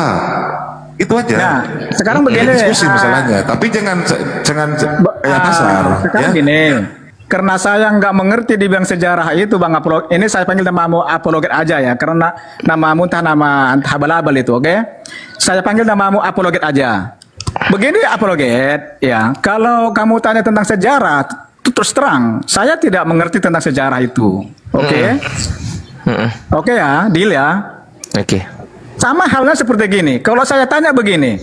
E: Itu aja.
N: Nah, sekarang begini.
E: Diskusi masalahnya, tapi jangan kayak pasar.
N: Sekarang
E: Ya.
N: gini, karena saya nggak mengerti di bidang sejarah itu, Bang Apolog. Ini saya panggil namamu apologet aja ya, karena namamu entah nama abal-abal itu, oke? Saya panggil namamu apologet aja. Begini apologet, ya. Kalau kamu tanya tentang sejarah, terus terang, saya tidak mengerti tentang sejarah itu, oke? Oke ya, deal ya.
F: Oke.
N: Sama halnya seperti gini. Kalau saya tanya begini,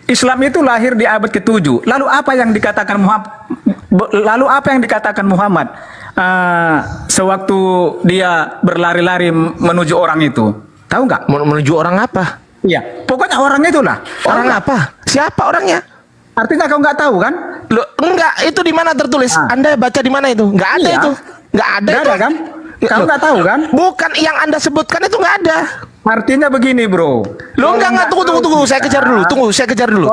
N: Islam itu lahir di abad ke-7. Lalu apa yang dikatakan Muhammad? Sewaktu dia berlari-lari menuju orang itu, tahu nggak?
F: Menuju orang apa?
N: Iya, pokoknya orang itulah.
F: Orang apa? Siapa orangnya?
N: Artinya kau nggak tahu kan?
F: Loh, enggak, itu di mana tertulis? Anda baca di mana itu? Nggak ada
N: Iya.
F: itu. Nggak ada
N: Nggak
F: itu.
N: ada kan? Kamu nggak tahu kan?
F: Bukan yang Anda sebutkan itu nggak ada.
N: Artinya begini, bro.
F: Lo enggak, tunggu. Saya kejar dulu. Saya kejar dulu.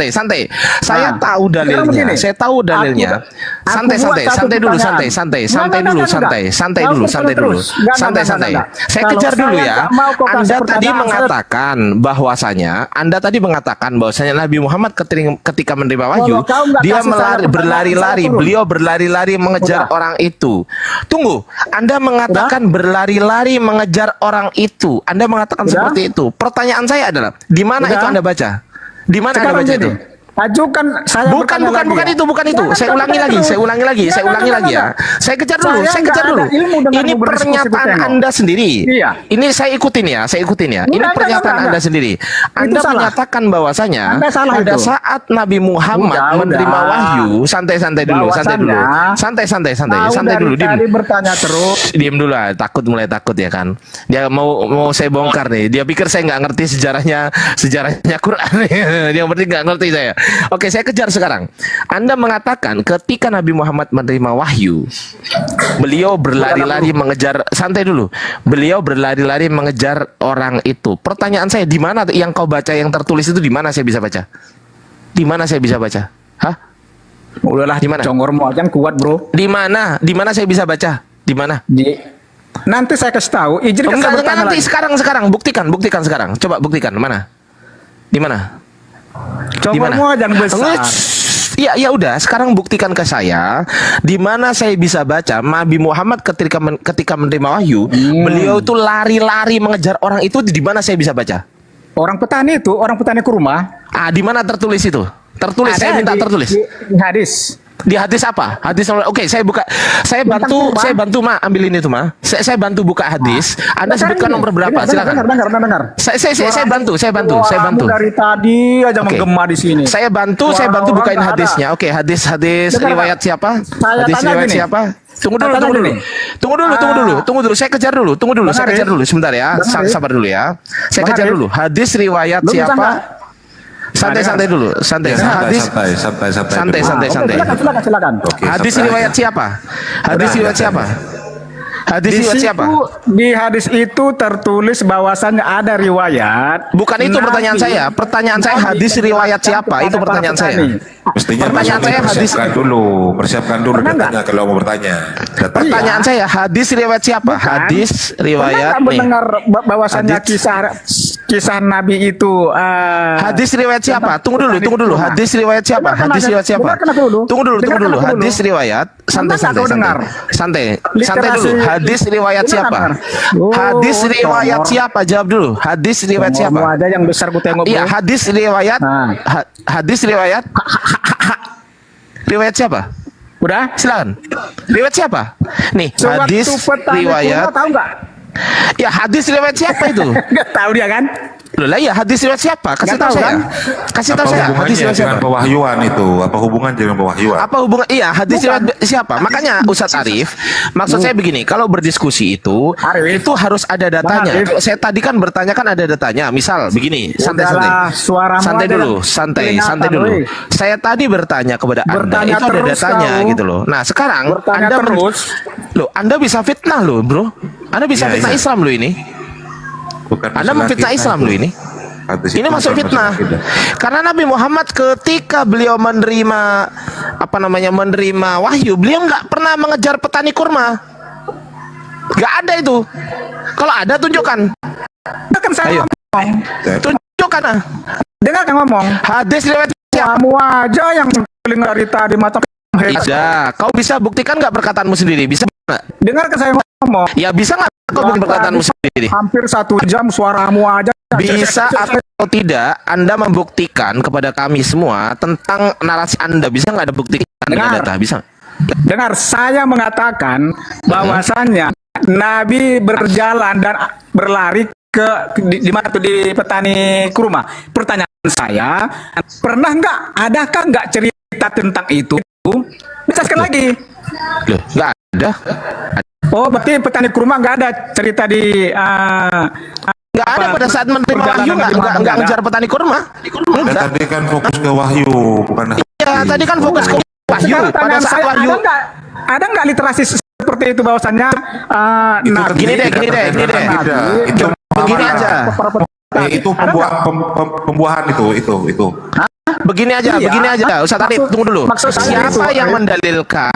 F: Santai. Saya tahu dalilnya. Santai dulu. Saya kejar dulu ya. Anda tadi mengatakan bahwasanya Nabi Muhammad ketika menerima wahyu, dia beliau berlari-lari mengejar orang itu. Tunggu, Anda mengatakan berlari-lari mengejar orang itu. Anda mengatakan seperti itu. Pertanyaan saya adalah, di mana itu Anda baca? Di mana Anda baca itu?
N: Ajukan saya
R: Bukan itu. Saya ulangi lagi ya. Saya kejar dulu. Ini pernyataan Anda sendiri.
N: Iya.
R: Ini saya ikutin ya. Ini pernyataan Anda sendiri. Anda menyatakan bahwasanya pada saat Nabi Muhammad menerima wahyu, santai dulu. Santai dulu.
N: Tadi bertanya terus.
R: Diam dulu lah, mulai takut ya kan. Dia mau saya bongkar nih. Dia pikir saya nggak ngerti sejarahnya Quran. Dia berarti nggak ngerti saya. Oke, saya kejar sekarang. Anda mengatakan ketika Nabi Muhammad menerima wahyu, beliau berlari-lari mengejar, santai dulu. Beliau berlari-lari mengejar orang itu. Pertanyaan saya, di mana yang kau baca yang tertulis itu, di mana saya bisa baca? Di mana saya bisa baca? Hah?
N: Udahlah,
R: di mana?
N: Congormu aja kuat, Bro.
R: Di mana? Di mana saya bisa baca? Di mana?
N: Nanti saya kasih tahu. Izinkan saya bertanya
R: nanti
N: lagi.
R: sekarang buktikan sekarang. Coba buktikan mana? Di mana?
N: Congormu aja yang besar.
R: Ya udah, sekarang buktikan ke saya di mana saya bisa baca Nabi Muhammad ketika menerima wahyu, beliau itu lari-lari mengejar orang itu, di mana saya bisa baca?
N: Orang petani kurma.
R: Di mana tertulis itu? Tertulis, saya minta tertulis.
N: Di hadis.
R: Di hadis apa? Hadis nomor. Oke, saya bantu Ma ambil ini tuh Ma. Saya bantu buka hadis. Anda sebutkan nomor berapa? Silakan.
N: Dengar.
R: Saya bantu.
N: Dari tadi aja menggema di sini.
R: Saya bantu bukain hadisnya. Oke, hadis riwayat siapa? Hadis riwayat siapa? Tunggu dulu. Saya kejar dulu. Sebentar ya. Sabar dulu ya. Saya kejar dulu. Hadis riwayat siapa? Santai dulu. Santai.
N: Silakan.
R: Hadis riwayat siapa?
N: Di hadis itu tertulis bahwasannya ada riwayat.
R: Bukan itu pertanyaan saya. Pertanyaan saya hadis riwayat siapa? Itu pertanyaan saya.
E: Mestinya
R: pertanyaan saya hadis.
E: Persiapkan dulu datanya kalau mau bertanya.
R: Pertanyaan saya hadis riwayat siapa? Hadis riwayat nih.
N: Mendengar bahwasannya kisah Nabi itu
R: hadis riwayat siapa? Tunggu dulu. Hadis riwayat siapa? Tunggu dulu. Hadis riwayat. Santai dulu. Hadis riwayat siapa? Hadis riwayat siapa? Jawab dulu. Hadis riwayat siapa?
N: Ada yang besar gue tengok.
R: Iya, hadis riwayat. Hadis riwayat. Riwayat siapa?
N: Udah,
R: silakan. Riwayat siapa? Nih, hadis riwayat.
N: Tahu nggak?
R: Ya, hadis riwayat siapa itu?
N: Nggak tahu dia kan?
R: Loh lah ya, hadis riwayat siapa? Kasih tahu saya. Kasih tahu saya. Hadis riwayat siapa?
E: Pewahyuan itu. Apa hubungan dengan pewahyuan?
R: Apa hubungan? Iya, hadis riwayat siapa? Makanya Ustadz Arif, maksud saya begini, kalau berdiskusi itu harus ada datanya. Kalau saya tadi kan bertanya kan ada datanya. Misal begini, santai dulu. Saya tadi bertanya kepada Anda, itu ada datanya gitu loh. Nah, sekarang Anda bisa fitnah loh, Bro. Anda bisa fitnah Islam loh ini. Anda memfitnah Islam loh ini. Ini masuk fitnah. Karena Nabi Muhammad ketika beliau menerima wahyu, beliau nggak pernah mengejar petani kurma. Nggak ada itu. Kalau ada tunjukkan.
N: Kan saya ngomong.
R: Tunjukkan.
N: Dengar kan ngomong.
R: Hadis riwayat siapa?
N: Kamu aja yang paling dari tadi macam.
R: Ada. Kau bisa buktikan nggak perkataanmu sendiri? Bisa nggak?
N: Dengar kan saya ngomong.
R: Ya bisa nggak kau buktikan perkataanmu sendiri?
N: Hampir 1 jam suaramu aja.
R: Bisa atau tidak Anda membuktikan kepada kami semua tentang narasi Anda? Bisa nggak ada buktikan dengan data? Bisa?
N: Dengar, saya mengatakan bahwasannya Nabi berjalan dan berlari di mana tuh, di petani kurma. Pertanyaan saya, adakah nggak cerita tentang itu? Bisa sekali lagi.
R: Loh, nggak ada.
N: Oh, berarti petani kurma nggak ada cerita di
R: nggak ada pada saat menerima wahyu, nggak ngejar petani kurma.
E: Tadi kan fokus ke wahyu, bukan.
R: Ya, tadi kan fokus ke wahyu. Pada saat wahyu
N: ada nggak literasi seperti itu bahwasannya
R: gini deh. Begini aja.
E: Itu pembuahan itu.
R: Begini aja. Ustaz Arif, tunggu dulu. Siapa yang mendalilkan?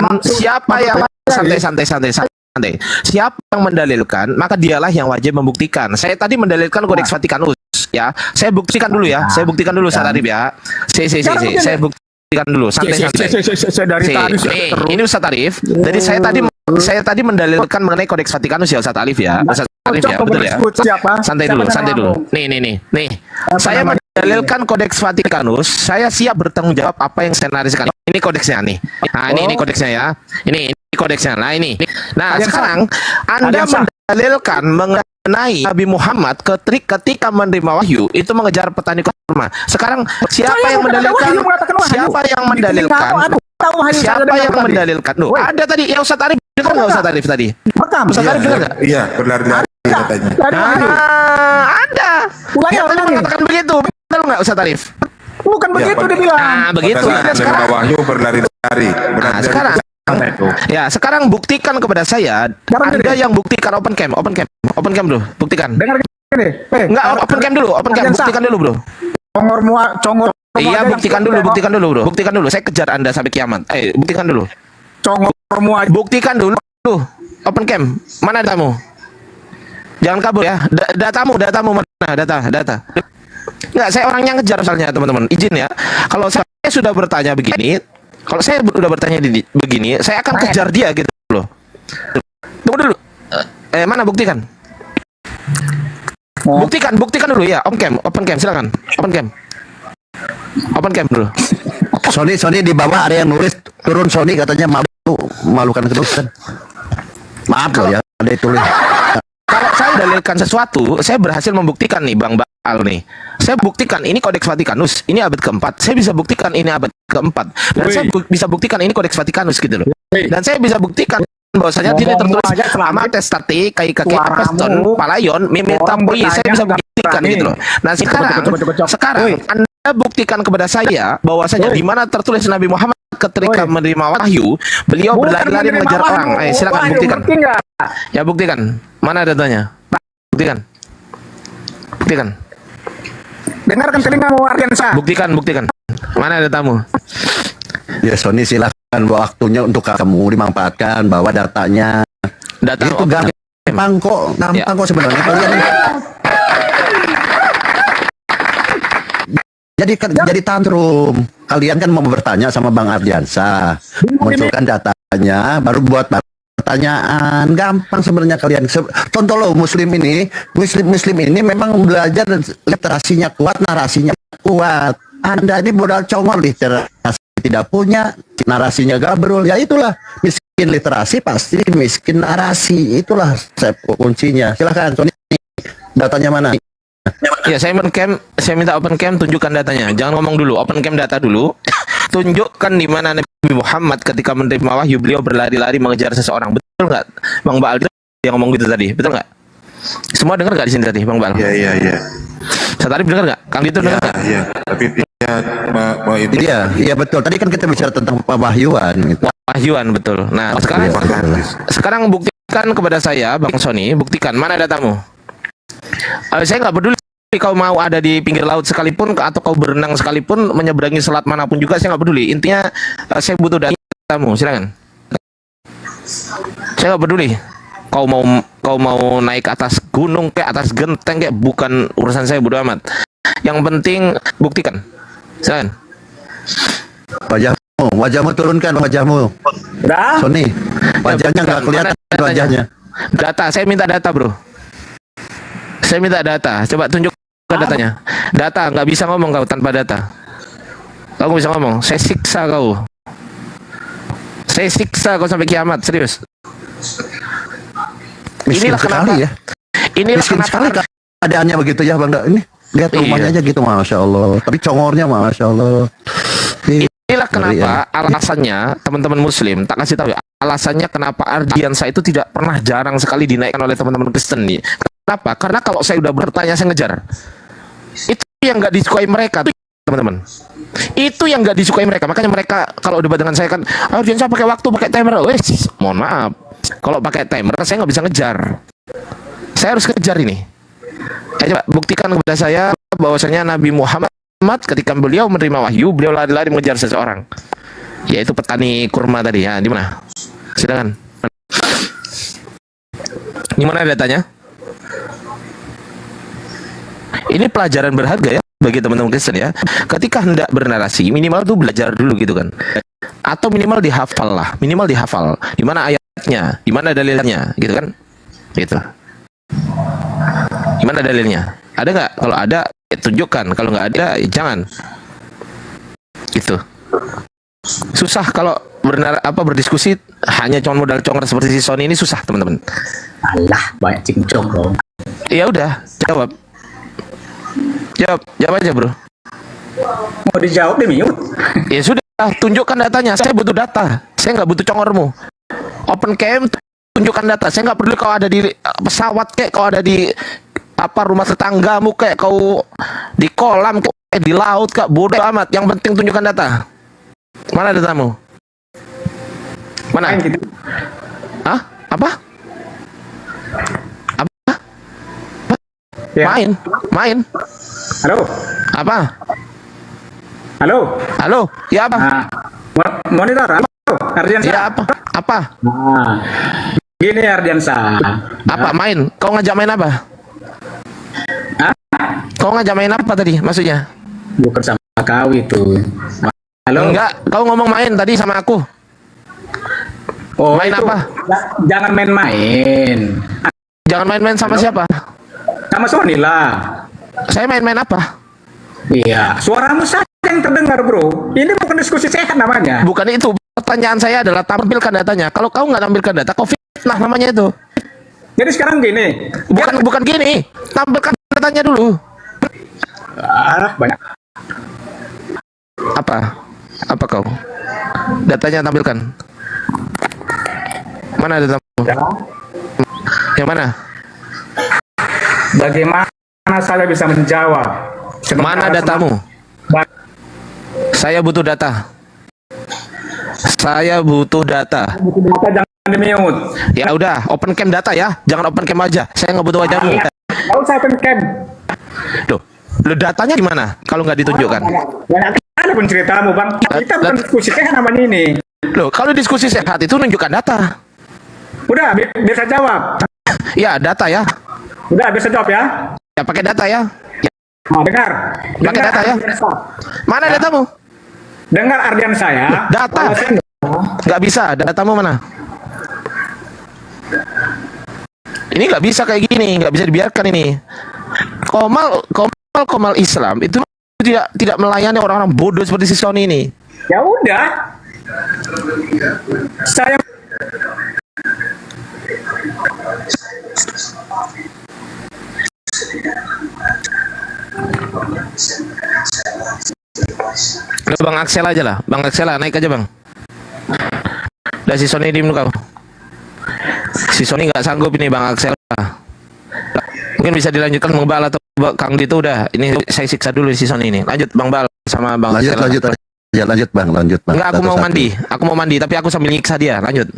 R: Santai. Siapa yang mendalilkan, maka dialah yang wajib membuktikan. Saya tadi mendalilkan Kodeks Vatikanus, ya. Saya buktikan dulu ya. Ustaz Arif ya. Saya buktikan dulu. Santai. Ini Ustaz Arif. Jadi saya tadi mendalilkan mengenai Kodeks Vatikanus ya, Ustaz Arif ya. Ustaz Arif ya, betul ya. Santai dulu. Nih. Saya mendalilkan Kodeks Vatikanus, saya siap bertanggung jawab apa yang saya narasikan. Ini kodeksnya nih. Nah, ini kodeksnya ya. Ini kodeksnya. Nah, ini. Nah, sekarang Anda mendalilkan mengenai Nabi Muhammad ketika menerima wahyu itu mengejar petani kurma. Sekarang siapa yang mendalilkan? Siapa yang mendalilkan? Siapa yang mendalilkan? Loh, ada tadi ya Ustaz Arif, dengar nggak Ustaz Arif tadi? Ustaz Arif dengar nggak?
E: Iya, berlari-lari katanya.
R: Ada. Dia tadi mengatakan begitu. Betul nggak Ustaz Arif?
N: Bukan begitu dia bilang.
R: Nah, begitu.
E: Sekarang wahyu berlari-lari.
R: Nah, sekarang ya, sekarang buktikan kepada saya. Anda yang buktikan open cam bro, buktikan.
N: Dengar gini.
R: Enggak, open cam dulu, buktikan dulu bro.
N: Congor.
R: Iya, buktikan dulu bro. Buktikan dulu. Saya kejar Anda sampai kiamat. Buktikan dulu.
N: Congormu aja.
R: Buktikan dulu. Open cam. Mana datamu? Jangan kabur ya. Datamu mana? Data. Enggak, saya orangnya ngejar soalnya teman-teman. Izin ya. Kalau saya sudah bertanya begini, saya akan kejar dia gitu loh. Tunggu dulu. Mana buktikan? Buktikan dulu ya. Open cam, silakan. Open cam dulu.
B: Sony di bawah ada yang nulis turun Sony katanya malukan kedudukan. Maaf loh ya, ada yang tulis.
R: Kalau saya dalilkan sesuatu, saya berhasil membuktikan nih Bang Baal nih. Saya buktikan ini Kodeks Vatikanus, ini abad keempat. Saya bisa buktikan ini abad keempat. Dan saya bisa buktikan ini Kodeks Vatikanus gitu loh. Dan saya bisa buktikan bahwasanya di sini tertulis Ama Testati, Kaikake Apeston, Palayon, Mimitapui. Saya bisa buktikan gitu loh. Nah sekarang Anda buktikan kepada saya bahwasanya di mana tertulis Nabi Muhammad ketika menerima wahyu, beliau berlari-lari mengejar orang. Silakan buktikan. Ya buktikan. Mana datanya? Buktikan.
N: Dengarkan telingamu Ardiansa.
R: Buktikan. Mana datamu?
B: Ya Sony silakan waktunya untuk kamu dimanfaatkan bahwa datanya.
R: Data
B: itu gampang kok sebenarnya kalian. Jadi tantrum. Kalian kan mau bertanya sama Bang Ardiansa, munculkan datanya, baru buat pertanyaan. Gampang sebenarnya kalian. Contoh lo muslim ini memang belajar literasinya kuat, narasinya kuat. Anda ini modal congor literasi tidak punya, narasinya gabrol. Ya itulah miskin literasi pasti miskin narasi. Itulah kuncinya. Silakan Sony. Datanya mana?
R: Ya, saya minta open cam, tunjukkan datanya. Jangan ngomong dulu, open cam data dulu. Tunjukkan di mana Nabi Muhammad ketika menerima wahyu beliau berlari-lari mengejar seseorang. Betul nggak, Bang Baal? Yang ngomong gitu tadi, betul nggak? Semua dengar nggak di sini tadi, Bang Baal?
E: Iya.
R: Saya tadi dengar nggak? Kang Dito dengar nggak?
E: Iya. Tapi itu.
B: Iya betul. Tadi kan kita bicara tentang wahyuan. Gitu.
R: Wahyuan betul. Nah sekarang buktikan kepada saya, Bang Sony. Buktikan mana datamu? Saya nggak peduli kau mau ada di pinggir laut sekalipun atau kau berenang sekalipun, menyeberangi selat manapun juga saya nggak peduli. Intinya saya butuh datamu. Silakan. Saya nggak peduli. Kau mau naik atas gunung kayak atas genteng kayak, bukan urusan saya, bodo amat. Yang penting buktikan. Silakan.
B: Wajahmu turunkan wajahmu. Sony, wajahnya nggak kelihatan wajahnya.
R: Data, saya minta data bro. Saya minta data. Coba tunjukkan datanya. Data, nggak bisa ngomong kau tanpa data. Kau bisa ngomong. Saya siksa kau. Saya siksa kau sampai kiamat, serius. Inilah kenapa
B: ya.
R: Inilah
B: miskin
R: kenapa
B: keadaannya begitu ya Bang. Ini lihat rumahnya aja gitu, masya Allah. Tapi congornya masya Allah.
R: Inilah kenapa alasannya teman-teman Muslim, tak kasih tahu ya, alasannya kenapa Ardiansa itu tidak pernah, jarang sekali dinaikkan oleh teman-teman Kristen nih. Kenapa? Karena kalau saya udah bertanya saya ngejar. Itu yang nggak disukai mereka, teman-teman. Itu yang nggak disukai mereka. Makanya mereka kalau debat dengan saya kan, Ardiansa pakai waktu, pakai timer. Wes, mohon maaf. Kalau pakai timer saya nggak bisa ngejar. Saya harus kejar ini. Coba buktikan kepada saya bahwasanya Nabi Muhammad ketika beliau menerima wahyu, beliau lari-lari mengejar seseorang, yaitu petani kurma tadi ya. Di mana? Silakan. Di mana datanya? Ini pelajaran berharga ya bagi teman-teman Kristen ya. Ketika hendak bernarasi, minimal tuh belajar dulu gitu kan. Atau minimal dihafal lah, minimal dihafal. Di mana ayatnya, di mana dalilnya, gitu kan? Gitu. Gimana dalilnya? Ada nggak? Kalau ada, tunjukkan. Kalau nggak ada, ya jangan. Gitu. Susah kalau berdiskusi hanya cuma modal congor seperti si Sony ini, susah teman-teman.
N: Alah, banyak cincong dong.
R: Ya udah, jawab aja bro.
N: Mau dijawab di mute.
R: Ya sudah, tunjukkan datanya. Saya butuh data. Saya nggak butuh congormu. Open cam, tunjukkan data. Saya nggak peduli kau ada di pesawat kayak, kau ada di rumah tetanggamu kayak, kau di kolam kayak, di laut kak, bodoh amat. Yang penting tunjukkan data. Mana datamu? Mana? Hah? Apa?
N: Ya.
R: Main.
N: Halo.
R: Apa?
N: Halo.
R: Ya apa?
N: Monitor. Halo. Ardiansa.
R: Ya apa?
N: Nah, gini Ardiansa.
R: Apa main? Kau ngajak main apa? Kau ngajak main apa tadi maksudnya?
N: Bukan sama kau itu. Halo.
R: Enggak, kau ngomong main tadi sama aku.
N: Oh,
R: main
N: itu,
R: apa?
N: Jangan main-main.
R: Jangan main-main sama siapa?
N: Sama Sony lah.
R: Saya main-main apa?
N: Iya, suaramu saja yang terdengar bro. Ini bukan diskusi sehat namanya.
R: Bukan itu. Pertanyaan saya adalah tampilkan datanya. Kalau kau nggak tampilkan data, kau fitnah namanya itu.
N: Jadi sekarang gini.
R: Bukan gini. Tampilkan datanya dulu.
N: Banyak.
R: Apa kau? Datanya tampilkan. Mana datamu? Yang mana?
N: Bagaimana saya bisa menjawab?
R: Mana datamu? Saya butuh data. Jangan
N: di-mute.
R: Ya udah, open cam data ya. Jangan open cam aja. Saya nggak butuh wajahmu.
N: Nggak usah open cam.
R: Loh, datanya gimana? Kalau nggak ditunjukkan?
N: Ada pun ceritamu bang. Kita bukan diskusi sehat namanya ini.
R: Loh, kalau diskusi sehat itu nunjukkan data.
N: Udah, biasa jawab.
R: Ya, data ya.
N: Udah, biasa jawab ya.
R: Ya, pakai data ya.
N: Dengar.
R: Pakai data ya. Mana datamu?
N: Dengar Ardiansa ya.
R: Data. Nggak bisa. Datamu mana? Ini nggak bisa kayak gini. Nggak bisa dibiarkan ini. Komal Islam itu tidak melayani orang-orang bodoh seperti si Sony ini.
N: Ya udah. Saya
R: Udah Bang Axel aja lah. Bang Axel lah, naik aja Bang. Udah si Sony diem kau. Si Sony nggak sanggup ini Bang Axel. Mungkin bisa dilanjutkan Bang Bal atau Kang Dito. Udah, ini saya siksa dulu si Sony ini. Lanjut Bang Bal sama Bang Axel.
B: Lanjut Bang.
R: Enggak, aku mau mandi. Tapi aku sambil nyiksa dia. Lanjut.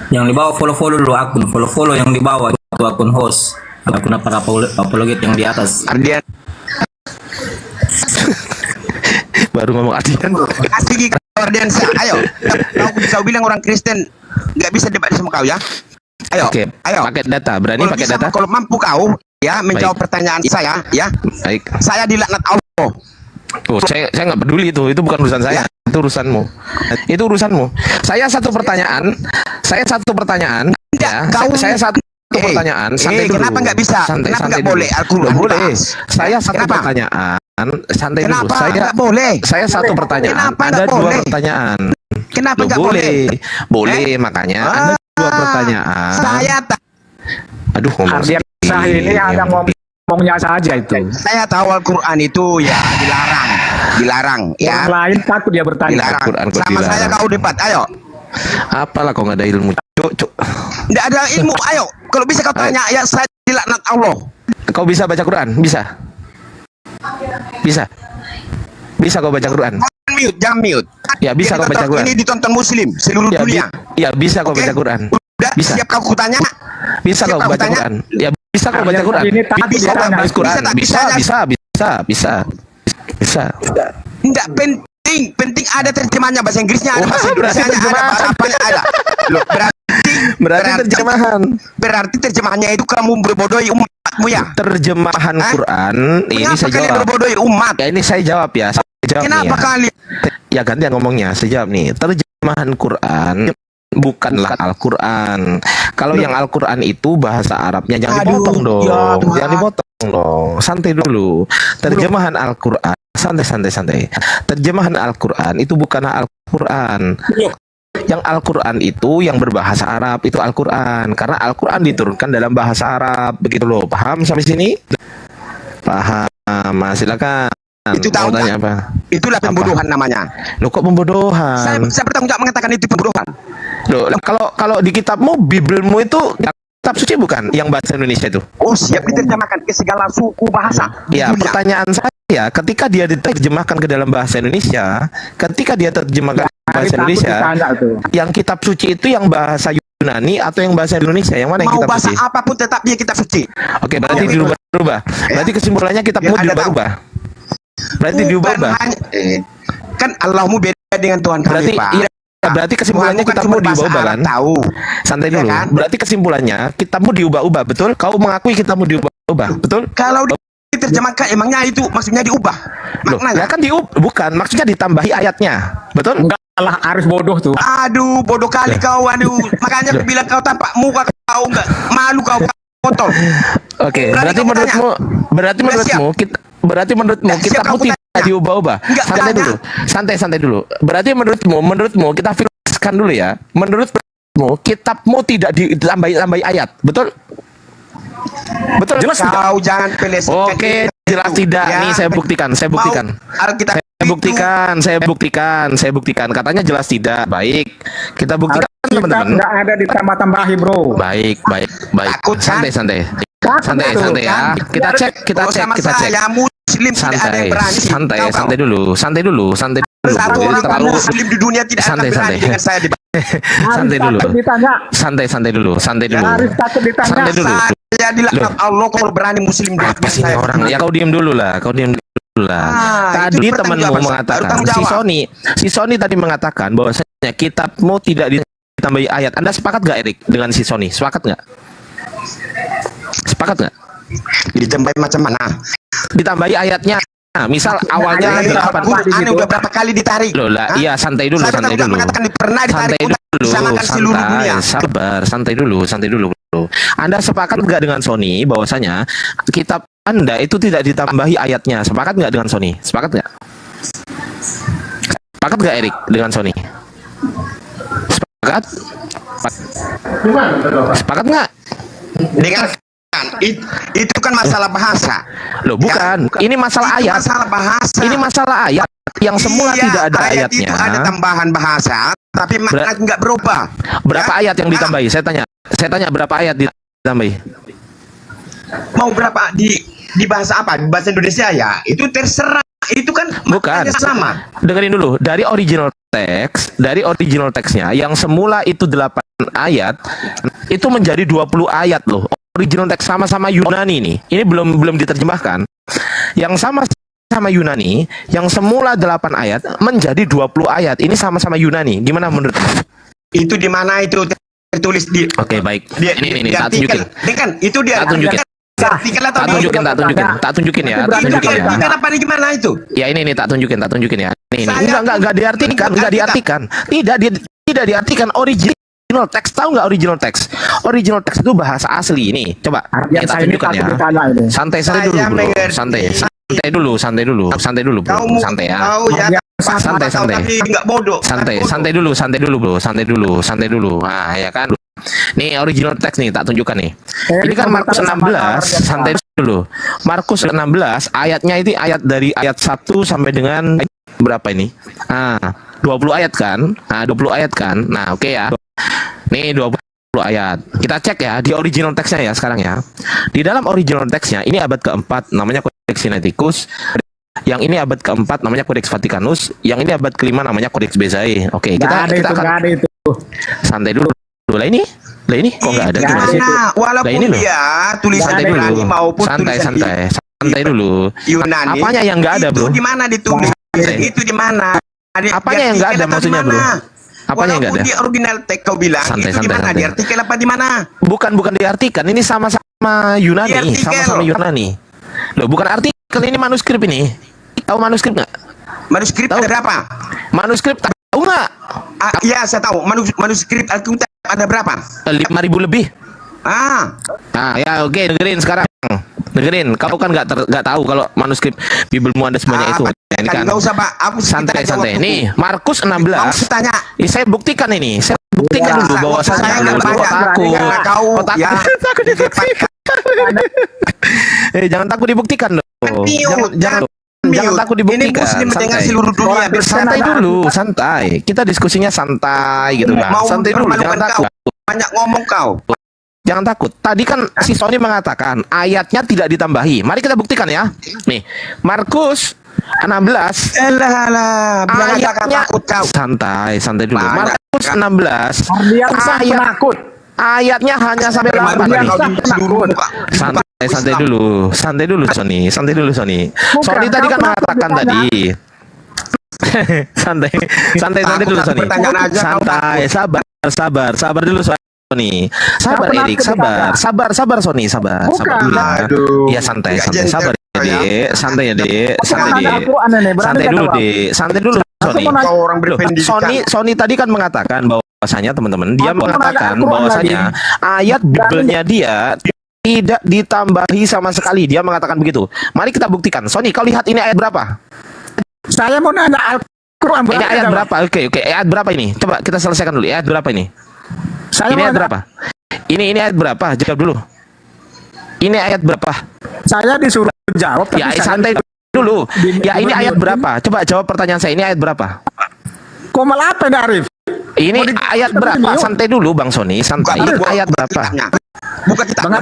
S: Yang di bawah follow dulu akun. Follow yang di bawah itu akun host. Akun apologet yang di atas.
Q: Ardian.
R: Baru ngomong Ardian.
Q: Kasih Ardian, ayo. Kau bilang orang Kristen nggak bisa debat sama kau ya? Ayo.
R: Oke,
Q: ayo.
R: Pakai data. Berani
Q: Kalau
R: pakai
Q: bisa,
R: data?
Q: Kalau mampu kau ya menjawab pertanyaan saya ya.
R: Baik.
Q: Saya dilaknat Allah.
R: Oh, saya nggak peduli itu bukan urusan saya. Itu urusanmu. Saya satu pertanyaan. Ya. Saya satu pertanyaan. Santai dulu.
Q: Kenapa nggak bisa? Kenapa nggak boleh? Al-Quran
R: boleh. Saya satu pertanyaan. Santai dulu.
Q: Saya nggak boleh.
R: Saya satu pertanyaan. Ada dua pertanyaan.
Q: Kenapa nggak boleh?
R: Boleh, makanya ada dua pertanyaan.
Q: Saya
R: Aduh, ngomong
N: Ardiansa ini hanya ngomongnya saja itu.
Q: Saya tahu Al-Quran itu ya dilarang ya.
N: Yang lain takut dia bertanya.
Q: Dilarang. Sama saya kau debat, ayo.
R: Apalah kau nggak ada ilmu, cuk.
Q: Nggak ada ilmu, ayo. Kalau bisa kau tanya, ya saya dilaknat Allah.
R: Kau bisa baca Quran? Bisa kau baca Quran?
Q: Jangan mute.
R: Ya, bisa kau baca Quran.
Q: Ini ditonton Muslim seluruh dunia.
R: Ya, bisa kau baca Quran.
Q: Udah, siap kau tanya?
R: Bisa kau baca Quran. Ya, bisa kau baca Quran.
Q: Bisa kau baca Quran.
R: Bisa.
Q: Tidak penting ada terjemahnya, bahasa Inggrisnya ada, bahasa Indonesianya ada, bahasa apanya ada. Loh, berarti
R: terjemahan.
Q: Berarti terjemahannya itu kamu berbodohi umatmu ya?
R: Terjemahan Quran ini saya
Q: kalian
R: jawab.
Q: berbodohi umat?
R: Ya, ini saya jawab ya.
Q: Kenapa kalian?
R: Ya, gantian ngomongnya. Saya jawab nih. Terjemahan Quran bukanlah Al-Quran. Kalau yang Al-Quran itu bahasa Arabnya jangan dipotong dong. Jangan dipotong dong. santai dulu. Terjemahan Al-Quran, santai. Terjemahan Al-Quran itu bukanlah Al-Quran. Yang Al-Quran itu yang berbahasa Arab itu Al-Quran, karena Al-Quran diturunkan dalam bahasa Arab, begitu loh. Paham sampai sini? Paham. Silakan.
Q: Itu tahu
R: mau tanya
Q: nggak?
R: apa?
Q: Itulah pembodohan namanya.
R: Loh, kok pembodohan?
Q: Saya bertanggung jawab mengatakan itu pembodohan.
R: Loh, kalau di kitabmu, Biblemu itu kitab suci bukan yang bahasa Indonesia itu?
Q: Oh, siap diterjemahkan ke segala suku bahasa.
R: Ya, pertanyaan saya, ketika dia diterjemahkan ke dalam bahasa Indonesia, ketika dia terjemahkan ke bahasa Indonesia, yang kitab suci itu yang bahasa Yunani atau yang bahasa Indonesia? Yang mana yang
Q: Mau
R: kitab
Q: bahasa
R: suci?
Q: apapun tetap dia kitab suci.
R: Oke, berarti diubah-ubah. Berarti kesimpulannya kitabmu diubah-ubah. Berarti diubah-ubah.
Q: Kan Allahmu beda dengan Tuhan kami,
R: Berarti
Q: Pak.
R: iya, berarti kesimpulannya
Q: Tuhan
R: kitabmu
Q: cuma bahasa
R: diubah-ubah kan?
Q: Arab tahu.
R: Santai
Q: Iya
R: dulu.
Q: kan?
R: Berarti kesimpulannya kitabmu diubah-ubah, betul? Kau mengakui kitabmu diubah-ubah, betul?
Q: Kalau diterjemahkan emangnya itu maksudnya diubah.
R: Loh, ya kan bukan, maksudnya ditambahi ayatnya, betul?
N: Enggak lah, Aris bodoh tuh.
Q: Aduh, bodoh kali kau, aduh. Makanya aku bilang kau tampak muka kau enggak malu kau kotor.
R: Oke, berarti menurutmu kitabmu tidak diubah-ubah. Santai dulu. Berarti menurutmu kita fikskan dulu ya. Menurutmu kitabmu tidak ditambahi ayat, betul? Betul.
Q: Jelas kau jangan peleset.
R: Oke, jelas tidak.
Q: Ya.
R: Nih saya buktikan. Saya buktikan. Katanya jelas tidak. Baik. Kita buktikan teman-teman.
N: Nggak ada ditambah-tambahi, bro.
R: Baik. Santai ya. Kita cek.
Q: Muslim tidak ada yang berani.
R: Santai dulu.
Q: Satu orang Muslim di dunia tidak akan berani dengan saya.
R: Santai dulu. Santai dulu.
Q: Saya dilaknat Allah kalau berani Muslim dengan saya.
R: Orang ya kau diam dulu lah. Tadi temanmu mengatakan si Sony tadi mengatakan bahwasanya kitabmu tidak ditambahi ayat. Anda sepakat nggak, Erik, dengan si Sony? Sepakat nggak?
Q: Ditambahi macam mana?
R: Ditambahi ayatnya. Nah, misal awalnya
Q: udah berapa kali ditarik?
R: Loh lah, iya santai dulu. Santai dulu. Santai dulu. Anda sepakat nggak dengan Sony bahwasanya kitab Anda itu tidak ditambahi ayatnya? Sepakat nggak dengan Sony? Sepakat nggak? Sepakat nggak, Erik, dengan Sony? Sepakat? Sepakat nggak?
Q: Dengan itu kan masalah bahasa.
R: Loh, bukan. Ini masalah ayat.
Q: Masalah bahasa.
R: Ini masalah ayat yang semula tidak ada
Q: ayat
R: ayatnya.
Q: Itu ada tambahan bahasa, tapi makna nggak berubah.
R: Berapa ayat yang ditambahi? Saya tanya berapa ayat ditambahi?
Q: Mau berapa di bahasa apa? Di bahasa Indonesia ya. Itu terserah. Itu kan
R: bukan
Q: sama.
R: Dengerin dulu, dari original teksnya yang semula itu 8 ayat itu menjadi 20 ayat loh. Original teks sama-sama Yunani nih. Ini belum diterjemahkan. Yang sama Yunani, yang semula 8 ayat menjadi 20 ayat. Ini sama-sama Yunani. Gimana menurutmu?
Q: Itu di mana itu tertulis di?
R: Oke, baik. Ini tak tunjukin.
Q: Kan itu dia.
R: Tak tunjukin. Tak tunjukin ya.
Q: Kenapa nih gimana itu?
R: Ya ini tak tunjukin ya. Ini. Enggak diartikan. Tidak diartikan original teks. Tahu nggak original teks? Original teks itu bahasa asli ini. Coba kita tunjukkan ya. Santai dulu, bro. Santai dulu, bro. Santai ya. Santai dulu. Nah, ya kan. Nih original teks nih, tak tunjukkan nih. Ini kan Markus 16. Santai dulu. Markus 16 ayatnya itu ayat dari ayat 1 sampai dengan berapa ini? 20 ayat kan? 20 ayat kan? Nah, oke ya. Nih 20 ayat. Kita cek ya di original teksnya ya sekarang ya. Di dalam original teksnya ini abad keempat namanya Codex Sinaiticus. Yang ini abad keempat namanya Codex Vaticanus. Yang ini abad kelima namanya Codex Bezae. Oke, kita akan santai dulu. Lah ini kok nggak ada gimana sih?
Q: Walaupun
R: ini loh.
Q: dia tulisan Yunani maupun
R: santai dulu.
Q: Yunani.
R: Apanya yang nggak ada, bro?
Q: Itu di mana ditulis? Itu di mana?
R: Apanya yang nggak ada maksudnya, bro? Apanya yang nggak ada?
Q: Di original teks kau bilang itu di mana? Di artikel apa di mana?
R: Bukan diartikan. Ini sama-sama Yunani, sama-sama Yunani. Loh, bukan artikel, ini manuskrip ini. Tahu manuskrip nggak?
Q: Manuskrip ada berapa?
R: Manuskrip tahu nggak?
Q: Iya, saya tahu. Manuskrip Alkitab ada berapa?
R: 5.000 lebih.
Q: Nah,
R: ya oke, dengerin sekarang. dengerin. Kau kan nggak tahu kalau manuskrip Bibelmu ada sebanyak itu. Ini kan.
Q: Nggak usah, Pak. Aku
R: Santai. Nih, Markus 16.
Q: Tanya.
R: Saya buktikan ini. Saya buktikan dulu bahwasanya kau takut. Jangan takut dibuktikan loh. Jangan takut dibuktikan.
Q: Ini muslim mendengar seluruh dunia.
R: Santai dulu, santai. Kita diskusinya santai gitu kan. Santai dulu, jangan takut.
Q: Banyak ngomong kau.
R: Jangan takut. Tadi kan si Sony mengatakan ayatnya tidak ditambahi. Mari kita buktikan ya. Nih, Markus 16. Ayatnya santai dulu. Markus 16. Ayatnya hanya sampai 8 tadi. Santai dulu Sony. Sony tadi kan mengatakan tadi. santai dulu Sony. Sabar dulu Sony. Sabar Erik, sabar Sony, sabar dulu. Ya santai, sabar ya, Dek. Santai dulu Sony. Sony tadi kan mengatakan bahwasanya teman-teman, dia mengatakan bahwasanya ayat Bibelnya dia tidak ditambahi sama sekali. Dia mengatakan begitu. Mari kita buktikan. Sony, kau lihat ini ayat berapa?
N: Saya mau nanya Al-Quran.
R: Ini ayat berapa? Oke. Ayat berapa ini? Coba kita selesaikan dulu. Ayat berapa ini? Ini ayat berapa? Ini ayat berapa? Jawab dulu. Ini ayat berapa?
N: Saya disuruh jawab.
R: Ya, santai dulu. Ya, ini ayat berapa? Coba jawab pertanyaan saya. Ini ayat berapa?
N: Komal apa Arif?
R: Ini ayat berapa? Santai dulu Bang Sony. Santai. Ini ayat berapa?
Q: Buka kitab.
R: Nah,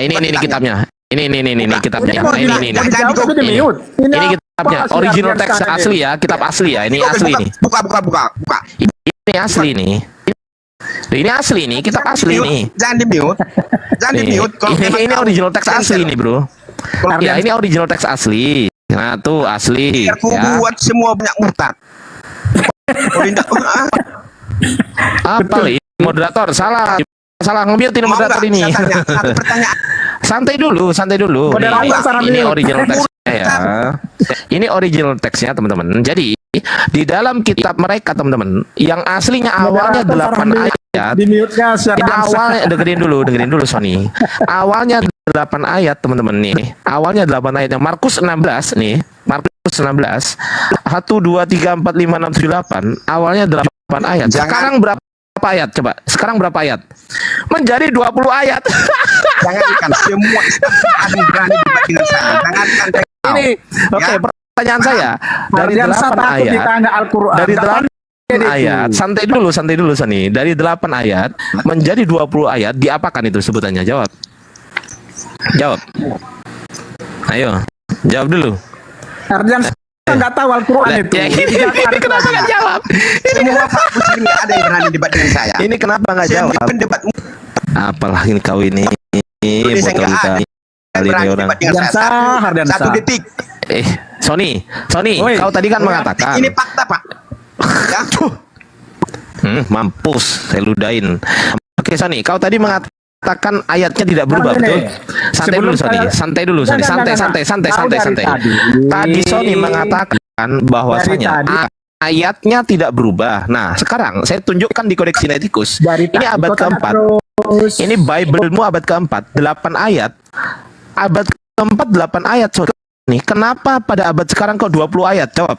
R: ini kitabnya. Ini kitabnya. Ini kitabnya. Original teks asli ya, kitab asli ya. Ini asli nih.
Q: Buka.
R: Ini asli nih. Ini asli nih, kitab asli nih.
Q: Jangan di mute.
R: Ini original teks asli nih, Bro. Ya, ini original teks asli. Nah, tuh asli.
Q: Biar buat semua banyak murtad.
R: Apa nih? Moderator salah nge-mute moderator ini. Santai dulu. Ini original teksnya ya. Ini original teksnya teman-teman. Jadi di dalam kitab mereka teman-teman, yang aslinya awalnya 8 ayat. Awalnya dengerin dulu Sony. Awalnya 8 ayat teman-teman nih. Awalnya 8 ayat yang Markus 16 nih. Markus 16 1 2 3 4 5 6 7 8. Awalnya 8 ayat. Sekarang berapa ayat coba? Sekarang berapa ayat? Menjadi 20 ayat.
Q: Jangankan semua ada berani dibandingkan saya. Jangankan
R: ini. Oke, pertanyaan saya dari 8 ayat. Dari 8 ayat. Santai dulu Sony. Dari 8 ayat menjadi 20 ayat, diapakan itu sebutannya? Jawab. Ayo, jawab dulu.
N: Ardian nggak tahu Al-Quran itu.
R: Ini kenapa nggak jawab?
Q: Semua Pak Muslim nggak ada yang berani debat dengan saya.
R: Ini kenapa nggak jawab? Apalah ini kau ini botol kali ini orang.
Q: Satu detik.
R: Sony, kau tadi kan mengatakan.
Q: Ini fakta Pak. Ya.
R: Mampus, saya ludahin. Oke Sony, kau tadi mengatakan ayatnya tidak berubah, betul? Santai dulu Sony. Santai. Tadi Sony mengatakan bahwasanya ayatnya tidak berubah. Nah, sekarang saya tunjukkan di Kodeks Sinaiticus. Ini abad keempat. Ini Bible-mu abad keempat, 8 ayat. Abad keempat 8 ayat, Sony. Kenapa pada abad sekarang kau 20 ayat? Jawab.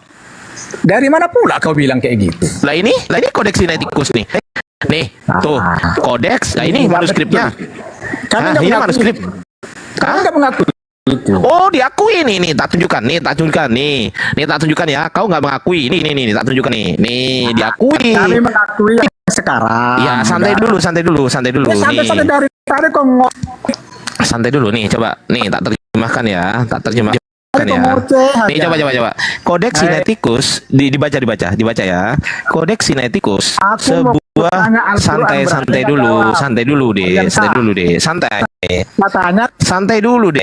N: Dari mana pula kau bilang kayak gitu?
R: Lah ini Kodeks Sinaiticus nih. Nih, tuh kodeks. Nah, ini manuskripnya. Ini manuskrip.
N: Kami nggak mengakui itu.
R: Oh, diakui nih, tak tunjukkan ya. Kau nggak mengakui. Nih, tak tunjukkan nih. Nih, diakui.
N: Kami mengakui sekarang.
R: Ya, santai dulu.
N: Santai
R: Nih.
N: dari tadi kok
R: Santai dulu nih, coba. Nih, tak terjemahkan ya. Ya. Nih, coba. Kodeks Sinaiticus dibaca ya. Kodeks Sinaiticus sebuah santai dulu deh. Santai dulu deh.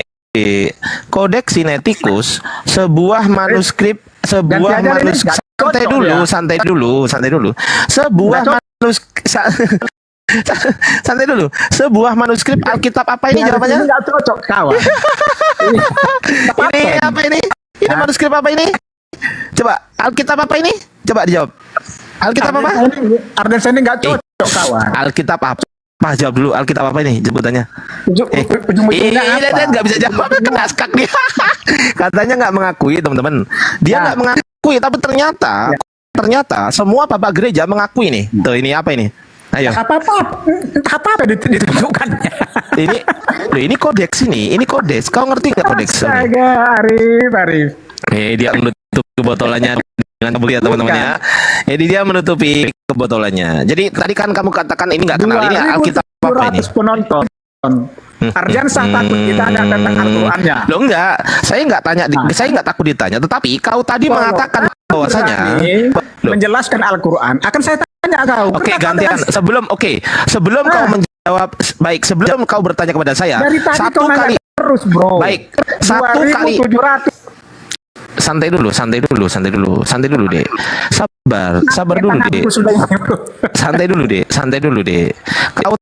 R: Kodeks Sinaiticus sebuah manuskrip. Santai dulu. Santai dulu. Sebuah manuskrip Alkitab apa ini jawabannya?
N: Enggak cocok kawan.
R: Ini apa ini? Ini manuskrip apa ini? Coba, Alkitab apa ini? Coba dijawab. Alkitab apa?
N: Arden ini enggak cocok kawan.
R: Alkitab apa Apa? Jawab dulu, Alkitab apa ini sebutannya?
N: Ujung-ujungnya apa?
R: Nggak bisa jawab, kena skak dia. Katanya nggak mengakui, teman-teman. Dia nggak mengakui, tapi ternyata semua bapak gereja mengakui nih. Tuh, ini apa ini? Ayo.
N: Apa ditunjukkannya?
R: Ini kodeks ini kodeks. Kau ngerti nggak kodeks?
N: Astaga, Arif.
R: Dia menutup kebotolannya dengan kabur ya, teman-teman ya. Jadi dia menutupi kebotolannya. Jadi tadi kan kamu katakan ini nggak kenal, ini Alkitab apa ini?
N: Penonton. Ardiansah takut ditanya tentang Al-Qur'annya.
R: Loh enggak, saya nggak tanya, saya nggak takut ditanya. Tetapi kau tadi mengatakan bahwasanya
N: menjelaskan Al-Quran. Akan saya tanya kau.
R: Oke, gantian. Sebelum kau menjawab, baik. Sebelum kau bertanya kepada saya,
N: dari tadi
R: satu kali
N: terus, bro.
R: Baik, satu kali.
N: 2700.
R: Santai dulu, Dek. Sabar dulu, Dek. Santai dulu, Dek. Kau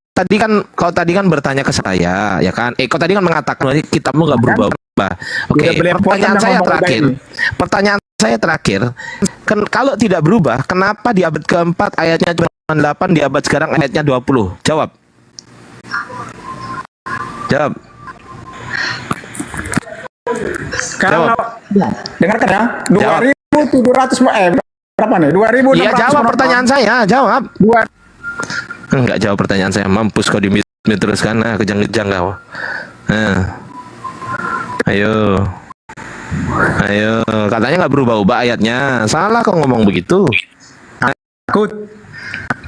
R: tadi kan bertanya ke saya, ya kan? Kau tadi kan mengatakan kitabmu nggak berubah-ubah. Oke, pertanyaan saya terakhir, kan kalau tidak berubah, kenapa di abad keempat ayatnya cuma 8, di abad sekarang ayatnya 20? Jawab.
N: Kalau dengarkan ya, 2700 berapa nih? 2000.
R: Iya, jawab pertanyaan saya, jawab. Enggak jawab pertanyaan saya, mampus kau di terus kan, kejang-kejang kau. Ayo, katanya nggak berubah-ubah ayatnya, salah kau ngomong begitu.
N: Takut.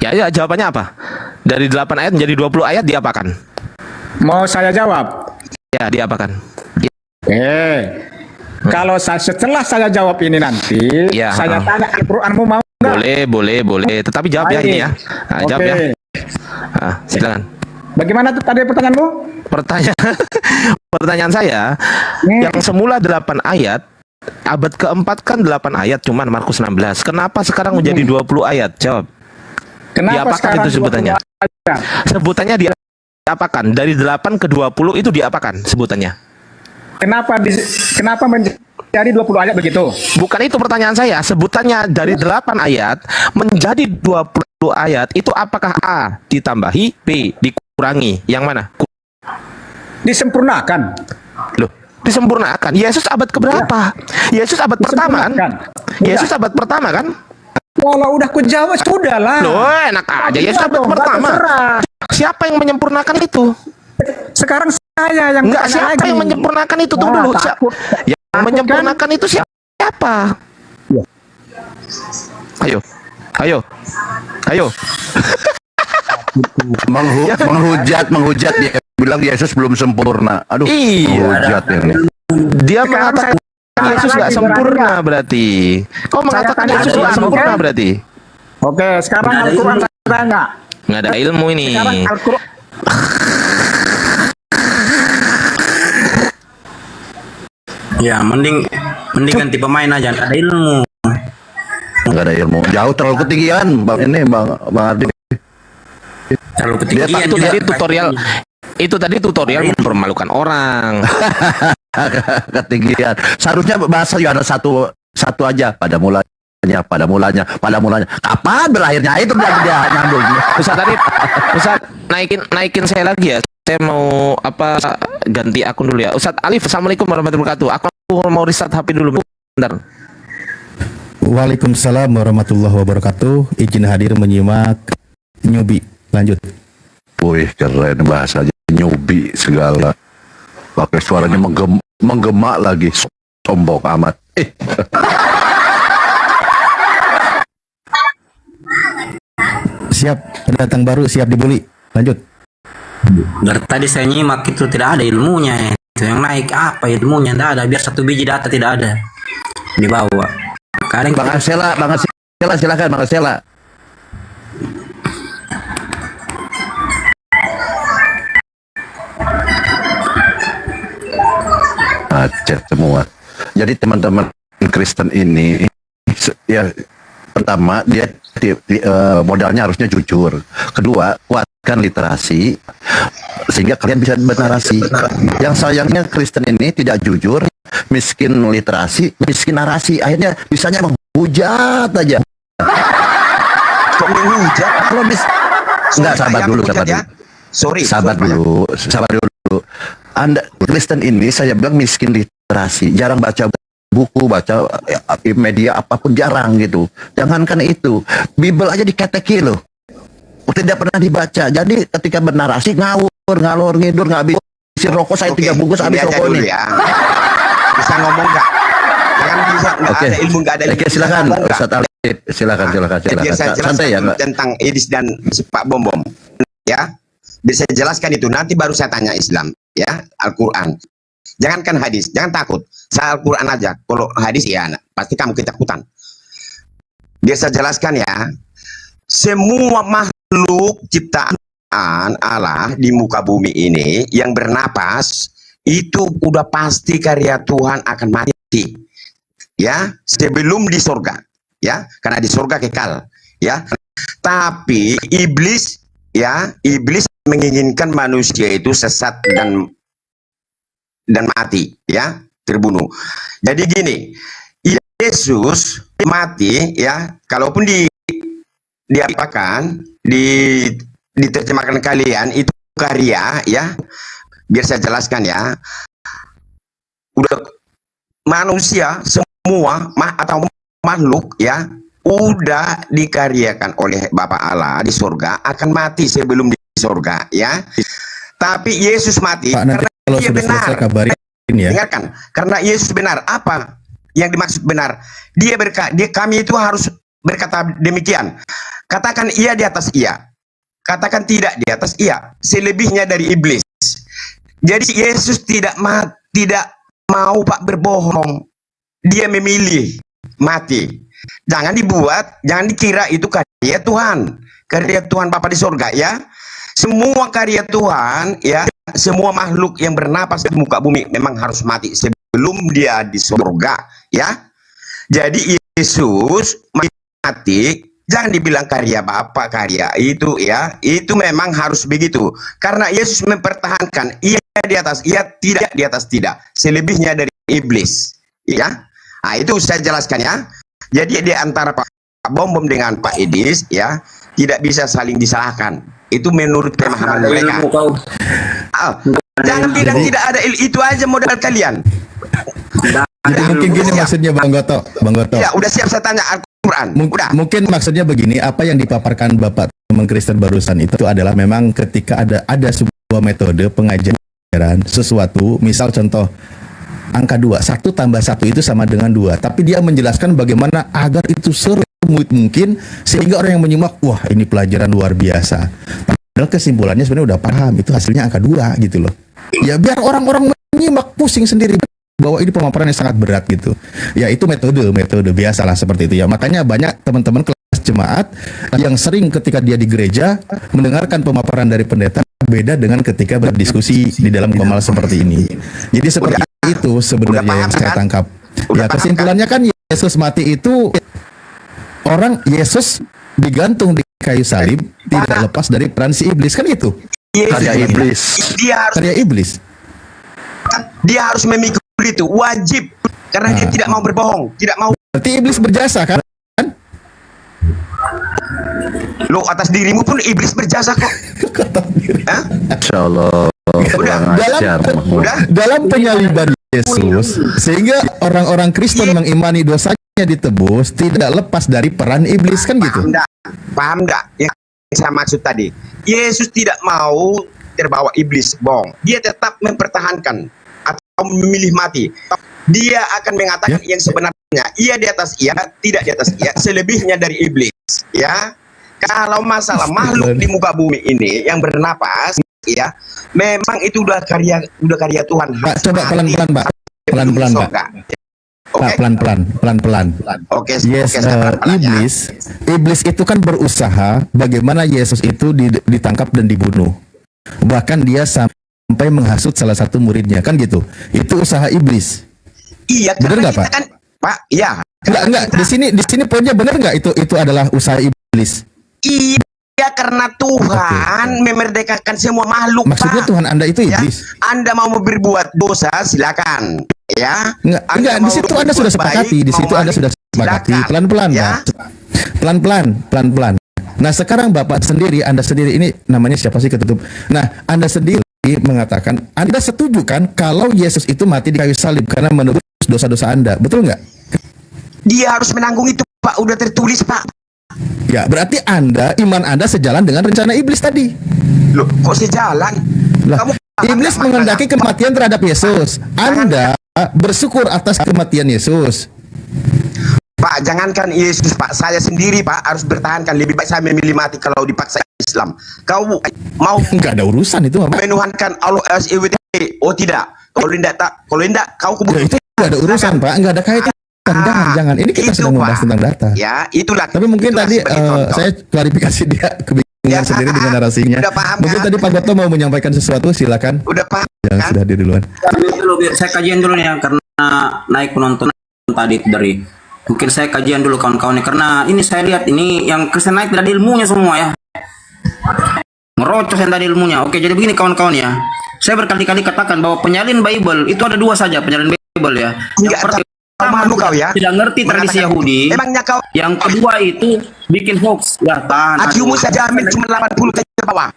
R: Ya, jawabannya apa? Dari 8 ayat menjadi 20 ayat diapakan?
N: Mau saya jawab?
R: Ya, diapakan?
N: Kalau setelah saya jawab ini nanti, saya tanya Al-Qur'anmu mau nggak?
R: Boleh. Tetapi jawab ya ini ya. Jawab ya. Silakan.
N: Bagaimana tadi pertanyaanmu?
R: Pertanyaan saya, yang semula 8 ayat, abad keempat kan 8 ayat, cuman Markus 16. Kenapa sekarang menjadi 20 ayat? Jawab.
N: Kenapa
R: diapakan itu sebutannya? Sebutannya diapakan? Dari 8 ke 20 itu diapakan sebutannya?
N: Kenapa menjadi 20 ayat begitu?
R: Bukan itu pertanyaan saya. Sebutannya dari 8 ayat menjadi 20 ayat, itu apakah A ditambahi, B dikurangi? Yang mana?
N: Disempurnakan.
R: Loh, disempurnakan. Yesus abad keberapa? Yesus abad pertama kan? Yesus abad pertama kan?
N: Kalau udah ku jawab sudah lah.
R: Loh, enak aja. Yesus abad pertama. Siapa yang menyempurnakan itu?
N: Sekarang saya yang
R: enggak, siapa yang menyempurnakan itu? Tunggu dulu. Yang menyempurnakan itu siapa? Ayo.
B: menghujat dia bilang Yesus belum sempurna. Aduh, menghujat ini.
R: Dia mengatakan Yesus nggak sempurna berarti. Kau mengatakan Yesus nggak sempurna berarti.
N: Oke, sekarang Al-Quran saya tanya.
R: Nggak ada ilmu ini.
S: Ya, mending ganti pemain aja, nggak ada ilmu.
B: Nggak ada ilmu. Jauh terlalu ketinggian, Bang Ardi.
S: Terlalu ketinggian.
R: Itu tadi tutorial mempermalukan orang.
B: Ketinggian. Seharusnya bahasa Yohanes satu aja, pada mulanya. Kapan berlahirnya? Itu dia nyambung.
R: Ustaz, naikin saya lagi ya. Saya mau ganti akun dulu ya. Ustaz Alif, assalamualaikum warahmatullahi wabarakatuh. Aku mau restart HP dulu bentar.
T: Waalaikumsalam warahmatullahi wabarakatuh. Izin hadir menyimak Nyubi. Lanjut.
B: Wih, keren bahasanya, nyubi segala. Pakai suaranya menggema lagi. Sombong amat.
T: Siap, datang baru, siap dibully. Lanjut.
S: Dari tadi saya nyimak itu tidak ada ilmunya. Itu yang naik apa ilmunya? Tidak ada. Biar satu biji data tidak ada dibawa.
B: Bang Asela, silakan Bang Asela. Macet semua. Jadi teman-teman Kristen ini ya, pertama dia modalnya harusnya jujur. Kedua, kuatkan literasi sehingga kalian bisa bernarasi. Yang sayangnya Kristen ini tidak jujur, miskin literasi, miskin narasi, akhirnya bisanya menghujat aja.
Q: Kok menghujat?
B: Kalau enggak, sabar dulu. Sabar dulu. Anda Kristen ini saya bilang miskin literasi, jarang baca buku, baca media apapun jarang gitu. Jangankan itu, Bible aja diketeki loh. Tidak pernah dibaca. Jadi ketika bernarasi ngalor ngidur, nggak habis rokok saya 3 bungkus habis rokok ini.
Q: Ya. Bisa ngomong nggak? Jangan bisa nggak ada ilmu, nggak ada ilmu.
B: Oke, silakan Ustaz Alif, silakan.
Q: Biar saya
B: Santai ya,
Q: jelaskan
B: Mbak.
Q: tentang Edis dan Pak Bom Bom. Ya, bisa jelaskan itu. Nanti baru saya tanya Islam, ya, Al-Quran. Jangankan hadis, jangan takut. Saya Al-Quran aja. Kalau hadis ya, pasti kamu ketakutan. Biar saya jelaskan ya. Semua makhluk ciptaan Allah di muka bumi ini yang bernapas itu udah pasti karya Tuhan akan mati, ya, sebelum di surga, ya, karena di surga kekal, ya. Tapi iblis menginginkan manusia itu sesat dan mati, ya, terbunuh. Jadi gini, Yesus mati, ya, kalaupun diapakan, diterjemahkan kalian itu karya, ya. Biar saya jelaskan ya. Udah manusia semua atau makhluk, ya, udah dikaryakan oleh Bapa Allah di surga akan mati sebelum di surga, ya. Tapi Yesus mati
T: Pak, nanti
Q: karena
T: kalau
Q: dia
T: sudah
Q: benar.
T: selesai kabarin ya.
Q: Dengarkan, karena Yesus benar. Apa yang dimaksud benar? Kami itu harus berkata demikian. Katakan iya di atas iya. Katakan tidak di atas iya. Selebihnya dari iblis. Jadi Yesus tidak mau Pak berbohong. Dia memilih mati. Jangan dikira itu karya Tuhan. Karya Tuhan Bapa di surga, ya. Semua karya Tuhan, ya, semua makhluk yang bernapas di muka bumi memang harus mati sebelum dia di surga, ya. Jadi Yesus mati, jangan dibilang karya Bapa, karya itu, ya. Itu memang harus begitu. Karena Yesus mempertahankan ia di atas, ia tidak di atas, tidak. Selebihnya dari iblis, ya. Nah, itu saya jelaskan, ya. Jadi di antara Pak Bom Bom dengan Pak Edis, ya, tidak bisa saling disalahkan. Itu menurut pemahaman mereka. Jangan tidak ada itu aja modal kalian.
T: Jadi mungkin gini maksudnya Bang Goto.
Q: Ya, udah siap saya tanya Al-Quran.
T: Mungkin maksudnya begini, apa yang dipaparkan Bapak teman Kristen barusan itu adalah memang ketika ada sebuah metode pengajaran sesuatu, misal contoh angka 2, 1 tambah 1 itu sama dengan 2, tapi dia menjelaskan bagaimana agar itu serumit mungkin sehingga orang yang menyimak, wah ini pelajaran luar biasa. Padahal kesimpulannya sebenarnya udah paham, itu hasilnya angka 2 gitu loh. Ya biar orang-orang menyimak pusing sendiri bahwa ini pemaparan yang sangat berat gitu. Ya itu metode biasalah seperti itu ya. Makanya banyak teman-teman kelas jemaat yang sering ketika dia di gereja mendengarkan pemaparan dari pendeta beda dengan ketika berdiskusi di dalam komal seperti ini. Jadi seperti itu sebenarnya yang saya tangkap. Ya kesimpulannya kan Yesus mati itu Yesus digantung di kayu salib tidak lepas dari peran si iblis kan itu.
B: Karya iblis.
T: Karya iblis.
Q: Dia harus memikul itu wajib karena dia tidak mau berbohong, tidak mau.
T: Berarti iblis berjasa kan?
Q: Lo atas dirimu pun iblis berjasa kok.
B: Insya Allah.
T: Dalam penyaliban Yesus sehingga orang-orang Kristen mengimani dosanya ditebus tidak lepas dari peran iblis kan gitu.
Q: Paham enggak yang saya maksud tadi? Yesus tidak mau terbawa iblis, bohong. Dia tetap mempertahankan atau memilih mati. Dia akan mengatakan yang sebenarnya. Ia di atas ia, tidak di atas ia. Selebihnya dari iblis, ya. Kalau masalah makhluk di muka bumi ini yang bernapas, ya, memang itu udah karya Tuhan.
T: Pak, coba pelan-pelan, Pak. Pelan-pelan, Pak. Pak, pelan-pelan.
Q: Oke.
T: Iblis itu kan berusaha bagaimana Yesus itu ditangkap dan dibunuh. Bahkan dia sampai menghasut salah satu muridnya, kan gitu. Itu usaha iblis.
Q: Iya,
T: benar nggak, Pak?
Q: Kan, Pak, ya.
T: Enggak. Di sini poinnya benar nggak itu adalah usaha iblis?
Q: Iya, karena Tuhan memerdekakan semua makhluk.
T: Maksudnya
Q: Pak.
T: Tuhan Anda itu iblis.
Q: Ya, Anda mau berbuat dosa, silakan. Ya.
T: Enggak, di situ Anda sudah sepakati. Di situ Anda sudah sepakati. Pelan-pelan, ya. Pelan-pelan. Nah sekarang Bapak sendiri, Anda sendiri ini namanya siapa sih ketutup? Nah Anda sendiri mengatakan, Anda setuju kan kalau Yesus itu mati di kayu salib karena menebus dosa-dosa Anda, betul nggak?
Q: Dia harus menanggung itu, Pak. Udah tertulis, Pak.
T: Ya berarti iman Anda sejalan dengan rencana iblis tadi.
Q: Loh, kok sejalan?
T: Lah, iblis mengendaki kematian terhadap Yesus. Anda bersyukur atas kematian Yesus.
Q: Pak, jangankan Yesus, Pak. Saya sendiri, Pak, harus bertahankan. Lebih baik saya memilih mati kalau dipaksa Islam. Kau mau
T: nggak ada urusan itu, Pak.
Q: Menuhankan Allah SWT? Oh tidak. Kalau tidak, kau kubur.
T: Ya, itu nggak ada urusan, Pak. Nggak ada kaitan. Jangan. Ini kita sedang membahas tentang data.
Q: Ya, itulah.
T: Tapi mungkin tadi saya klarifikasi dia kebingungan sendiri dengan narasinya. Mungkin tadi Pak Goto mau menyampaikan sesuatu, silakan.
Q: Udah paham.
T: Yang sudah hadir duluan.
S: Saya kajian dulu nih ya, karena naik penonton tadi dari. Mungkin saya kajian dulu kawan-kawan nih, karena ini saya lihat ini yang Kristen naik dari ilmunya semua ya. Merocos yang tadi ilmunya. Oke, jadi begini kawan-kawan ya. Saya berkali-kali katakan bahwa penyalin Bible itu ada dua saja penyalin Bible ya. Yang pertama
Q: kau ya.
S: Tidak ngerti tradisi Yahudi.
Q: Emangnya kau.
S: Yang kedua itu bikin hoax. Ya, tahan.
Q: Akimu saja jamin cuma 80 ke bawah.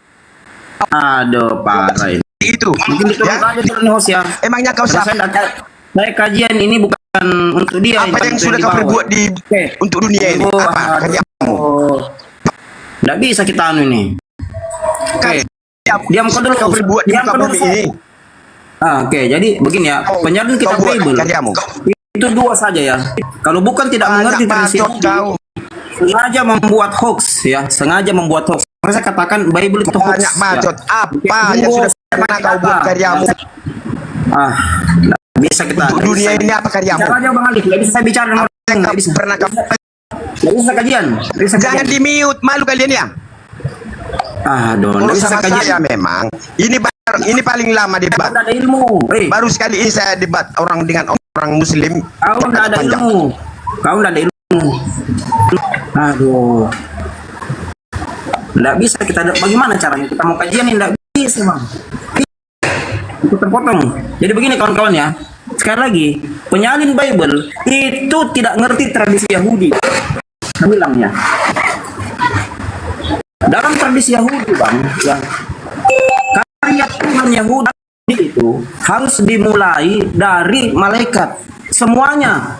S: Aduh, parah ini.
Q: Itu.
S: Mungkin diturun aja turun host ya.
Q: Emangnya kau siapa?
S: Saya kajian ini bukan untuk dia.
Q: Apa yang sudah kau perbuat untuk dunia ini? Apa karyamu?
S: Tidak bisa kita anu ini. Oke. Diam kau dulu.
Q: Kau berbuat di muka bumi ini.
S: Oke, jadi begini ya. Penyalin kitab Bible itu dua saja ya. Kalau bukan tidak mengerti tradisi Yahudi, sengaja membuat hoax ya, sengaja membuat hoax. Saya katakan Bible itu hoax.
Q: Banyak bacot. Apa yang sudah mana kau buat karyamu?
S: Bisa kita.
Q: Untuk dunia ini apa karyamu?
S: Jangan jauh Bang Ali, tidak bisa saya bicara dengan orang. Tidak bisa.
Q: Pernah kau?
S: Tidak bisa kajian.
Q: Jangan di mute, malu kalian ya.
S: Aduh,
Q: kalau sama saya memang ini paling lama debat.
S: Ada ilmu.
Q: Baru sekali ini saya debat orang dengan orang Muslim.
S: Kau tidak ada ilmu. Kau tidak ada ilmu. Aduh. Tidak bisa kita. Bagaimana caranya kita mau kajian ini? Tidak bisa bang. Itu terpotong. Jadi begini kawan-kawan ya. Sekali lagi, penyalin Bible itu tidak ngerti tradisi Yahudi. Saya bilangnya. Dalam tradisi Yahudi bang, ya, karya Tuhan Yahudi itu harus dimulai dari malaikat. Semuanya,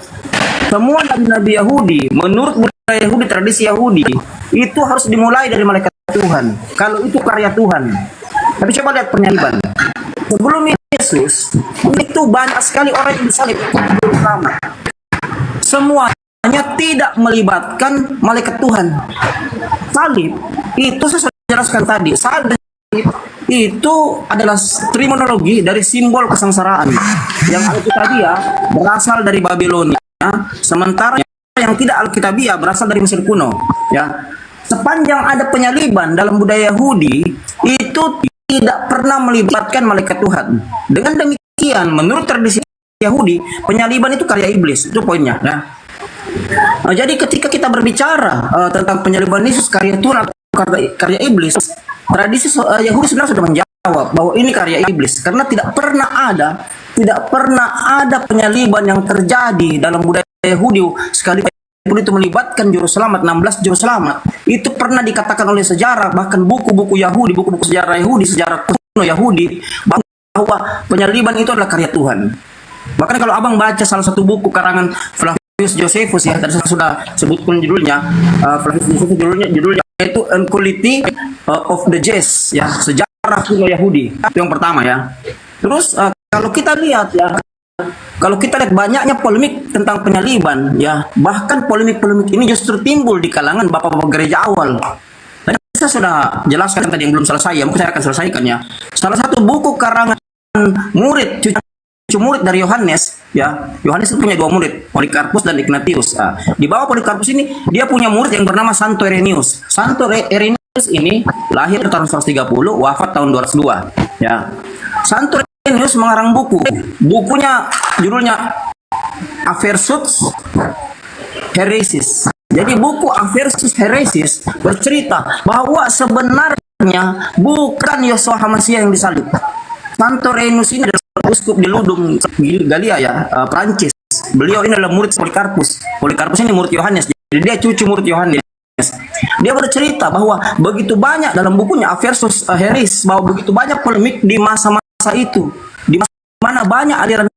S: semua nabi-nabi Yahudi menurut budaya Yahudi, tradisi Yahudi itu harus dimulai dari malaikat Tuhan. Kalau itu karya Tuhan. Tapi coba lihat penyaliban. Sebelum Yesus itu banyak sekali orang yang disalib. Semuanya tidak melibatkan malaikat Tuhan. Salib itu saya sudah jelaskan tadi. Salib itu adalah terminologi dari simbol kesengsaraan yang Alkitabiah berasal dari Babilonia, sementara yang tidak Alkitabiah berasal dari Mesir kuno. Ya, sepanjang ada penyaliban dalam budaya Yahudi itu tidak pernah melibatkan malaikat Tuhan. Dengan demikian, menurut tradisi Yahudi, penyaliban itu karya iblis. Itu poinnya. Ya. Jadi ketika kita berbicara tentang penyaliban Yesus karya Tuhan atau karya iblis, tradisi Yahudi sebenarnya sudah menjawab bahwa ini karya iblis karena tidak pernah ada penyaliban yang terjadi dalam budaya Yahudi sekalipun itu melibatkan juru selamat 16 juru selamat. Itu pernah dikatakan oleh sejarah, bahkan buku-buku Yahudi, buku-buku sejarah Yahudi, sejarah kuno Yahudi, bahwa penyaliban itu adalah karya Tuhan. Bahkan kalau abang baca salah satu buku karangan Flavius Josephus ya, tadi saya sudah sebutkan judulnya, Flavius Josephus judulnya itu Quality of the Jews ya, sejarah kuno Yahudi. Itu yang pertama ya. Terus kalau kita lihat ya, kalau kita lihat banyaknya polemik tentang penyaliban ya, bahkan polemik-polemik ini justru timbul di kalangan bapak-bapak gereja awal. Dan saya sudah jelaskan tadi yang belum selesai ya, mungkin saya akan selesaikan ya. Salah satu buku karangan cucu murid dari Yohanes ya, Yohanes itu punya dua murid, Polikarpus dan Ignatius. Di bawah Polikarpus ini dia punya murid yang bernama Santo Irenaeus. Santo Irenaeus ini lahir tahun 130, wafat tahun 202 ya. Santo Irenaeus mengarang bukunya judulnya Aversus Heresis. Jadi buku Aversus Heresis bercerita bahwa sebenarnya bukan Yeshua HaMashiach yang disalib. Santo Irenaeus ini adalah uskup di Ludum, Galia ya, Prancis. Beliau ini adalah murid Polikarpus. Polikarpus ini murid Yohanes. Jadi dia cucu murid Yohanes. Dia bercerita bahwa begitu banyak dalam bukunya Versus Harris, bahwa begitu banyak polemik di masa-masa itu, di mana banyak aliran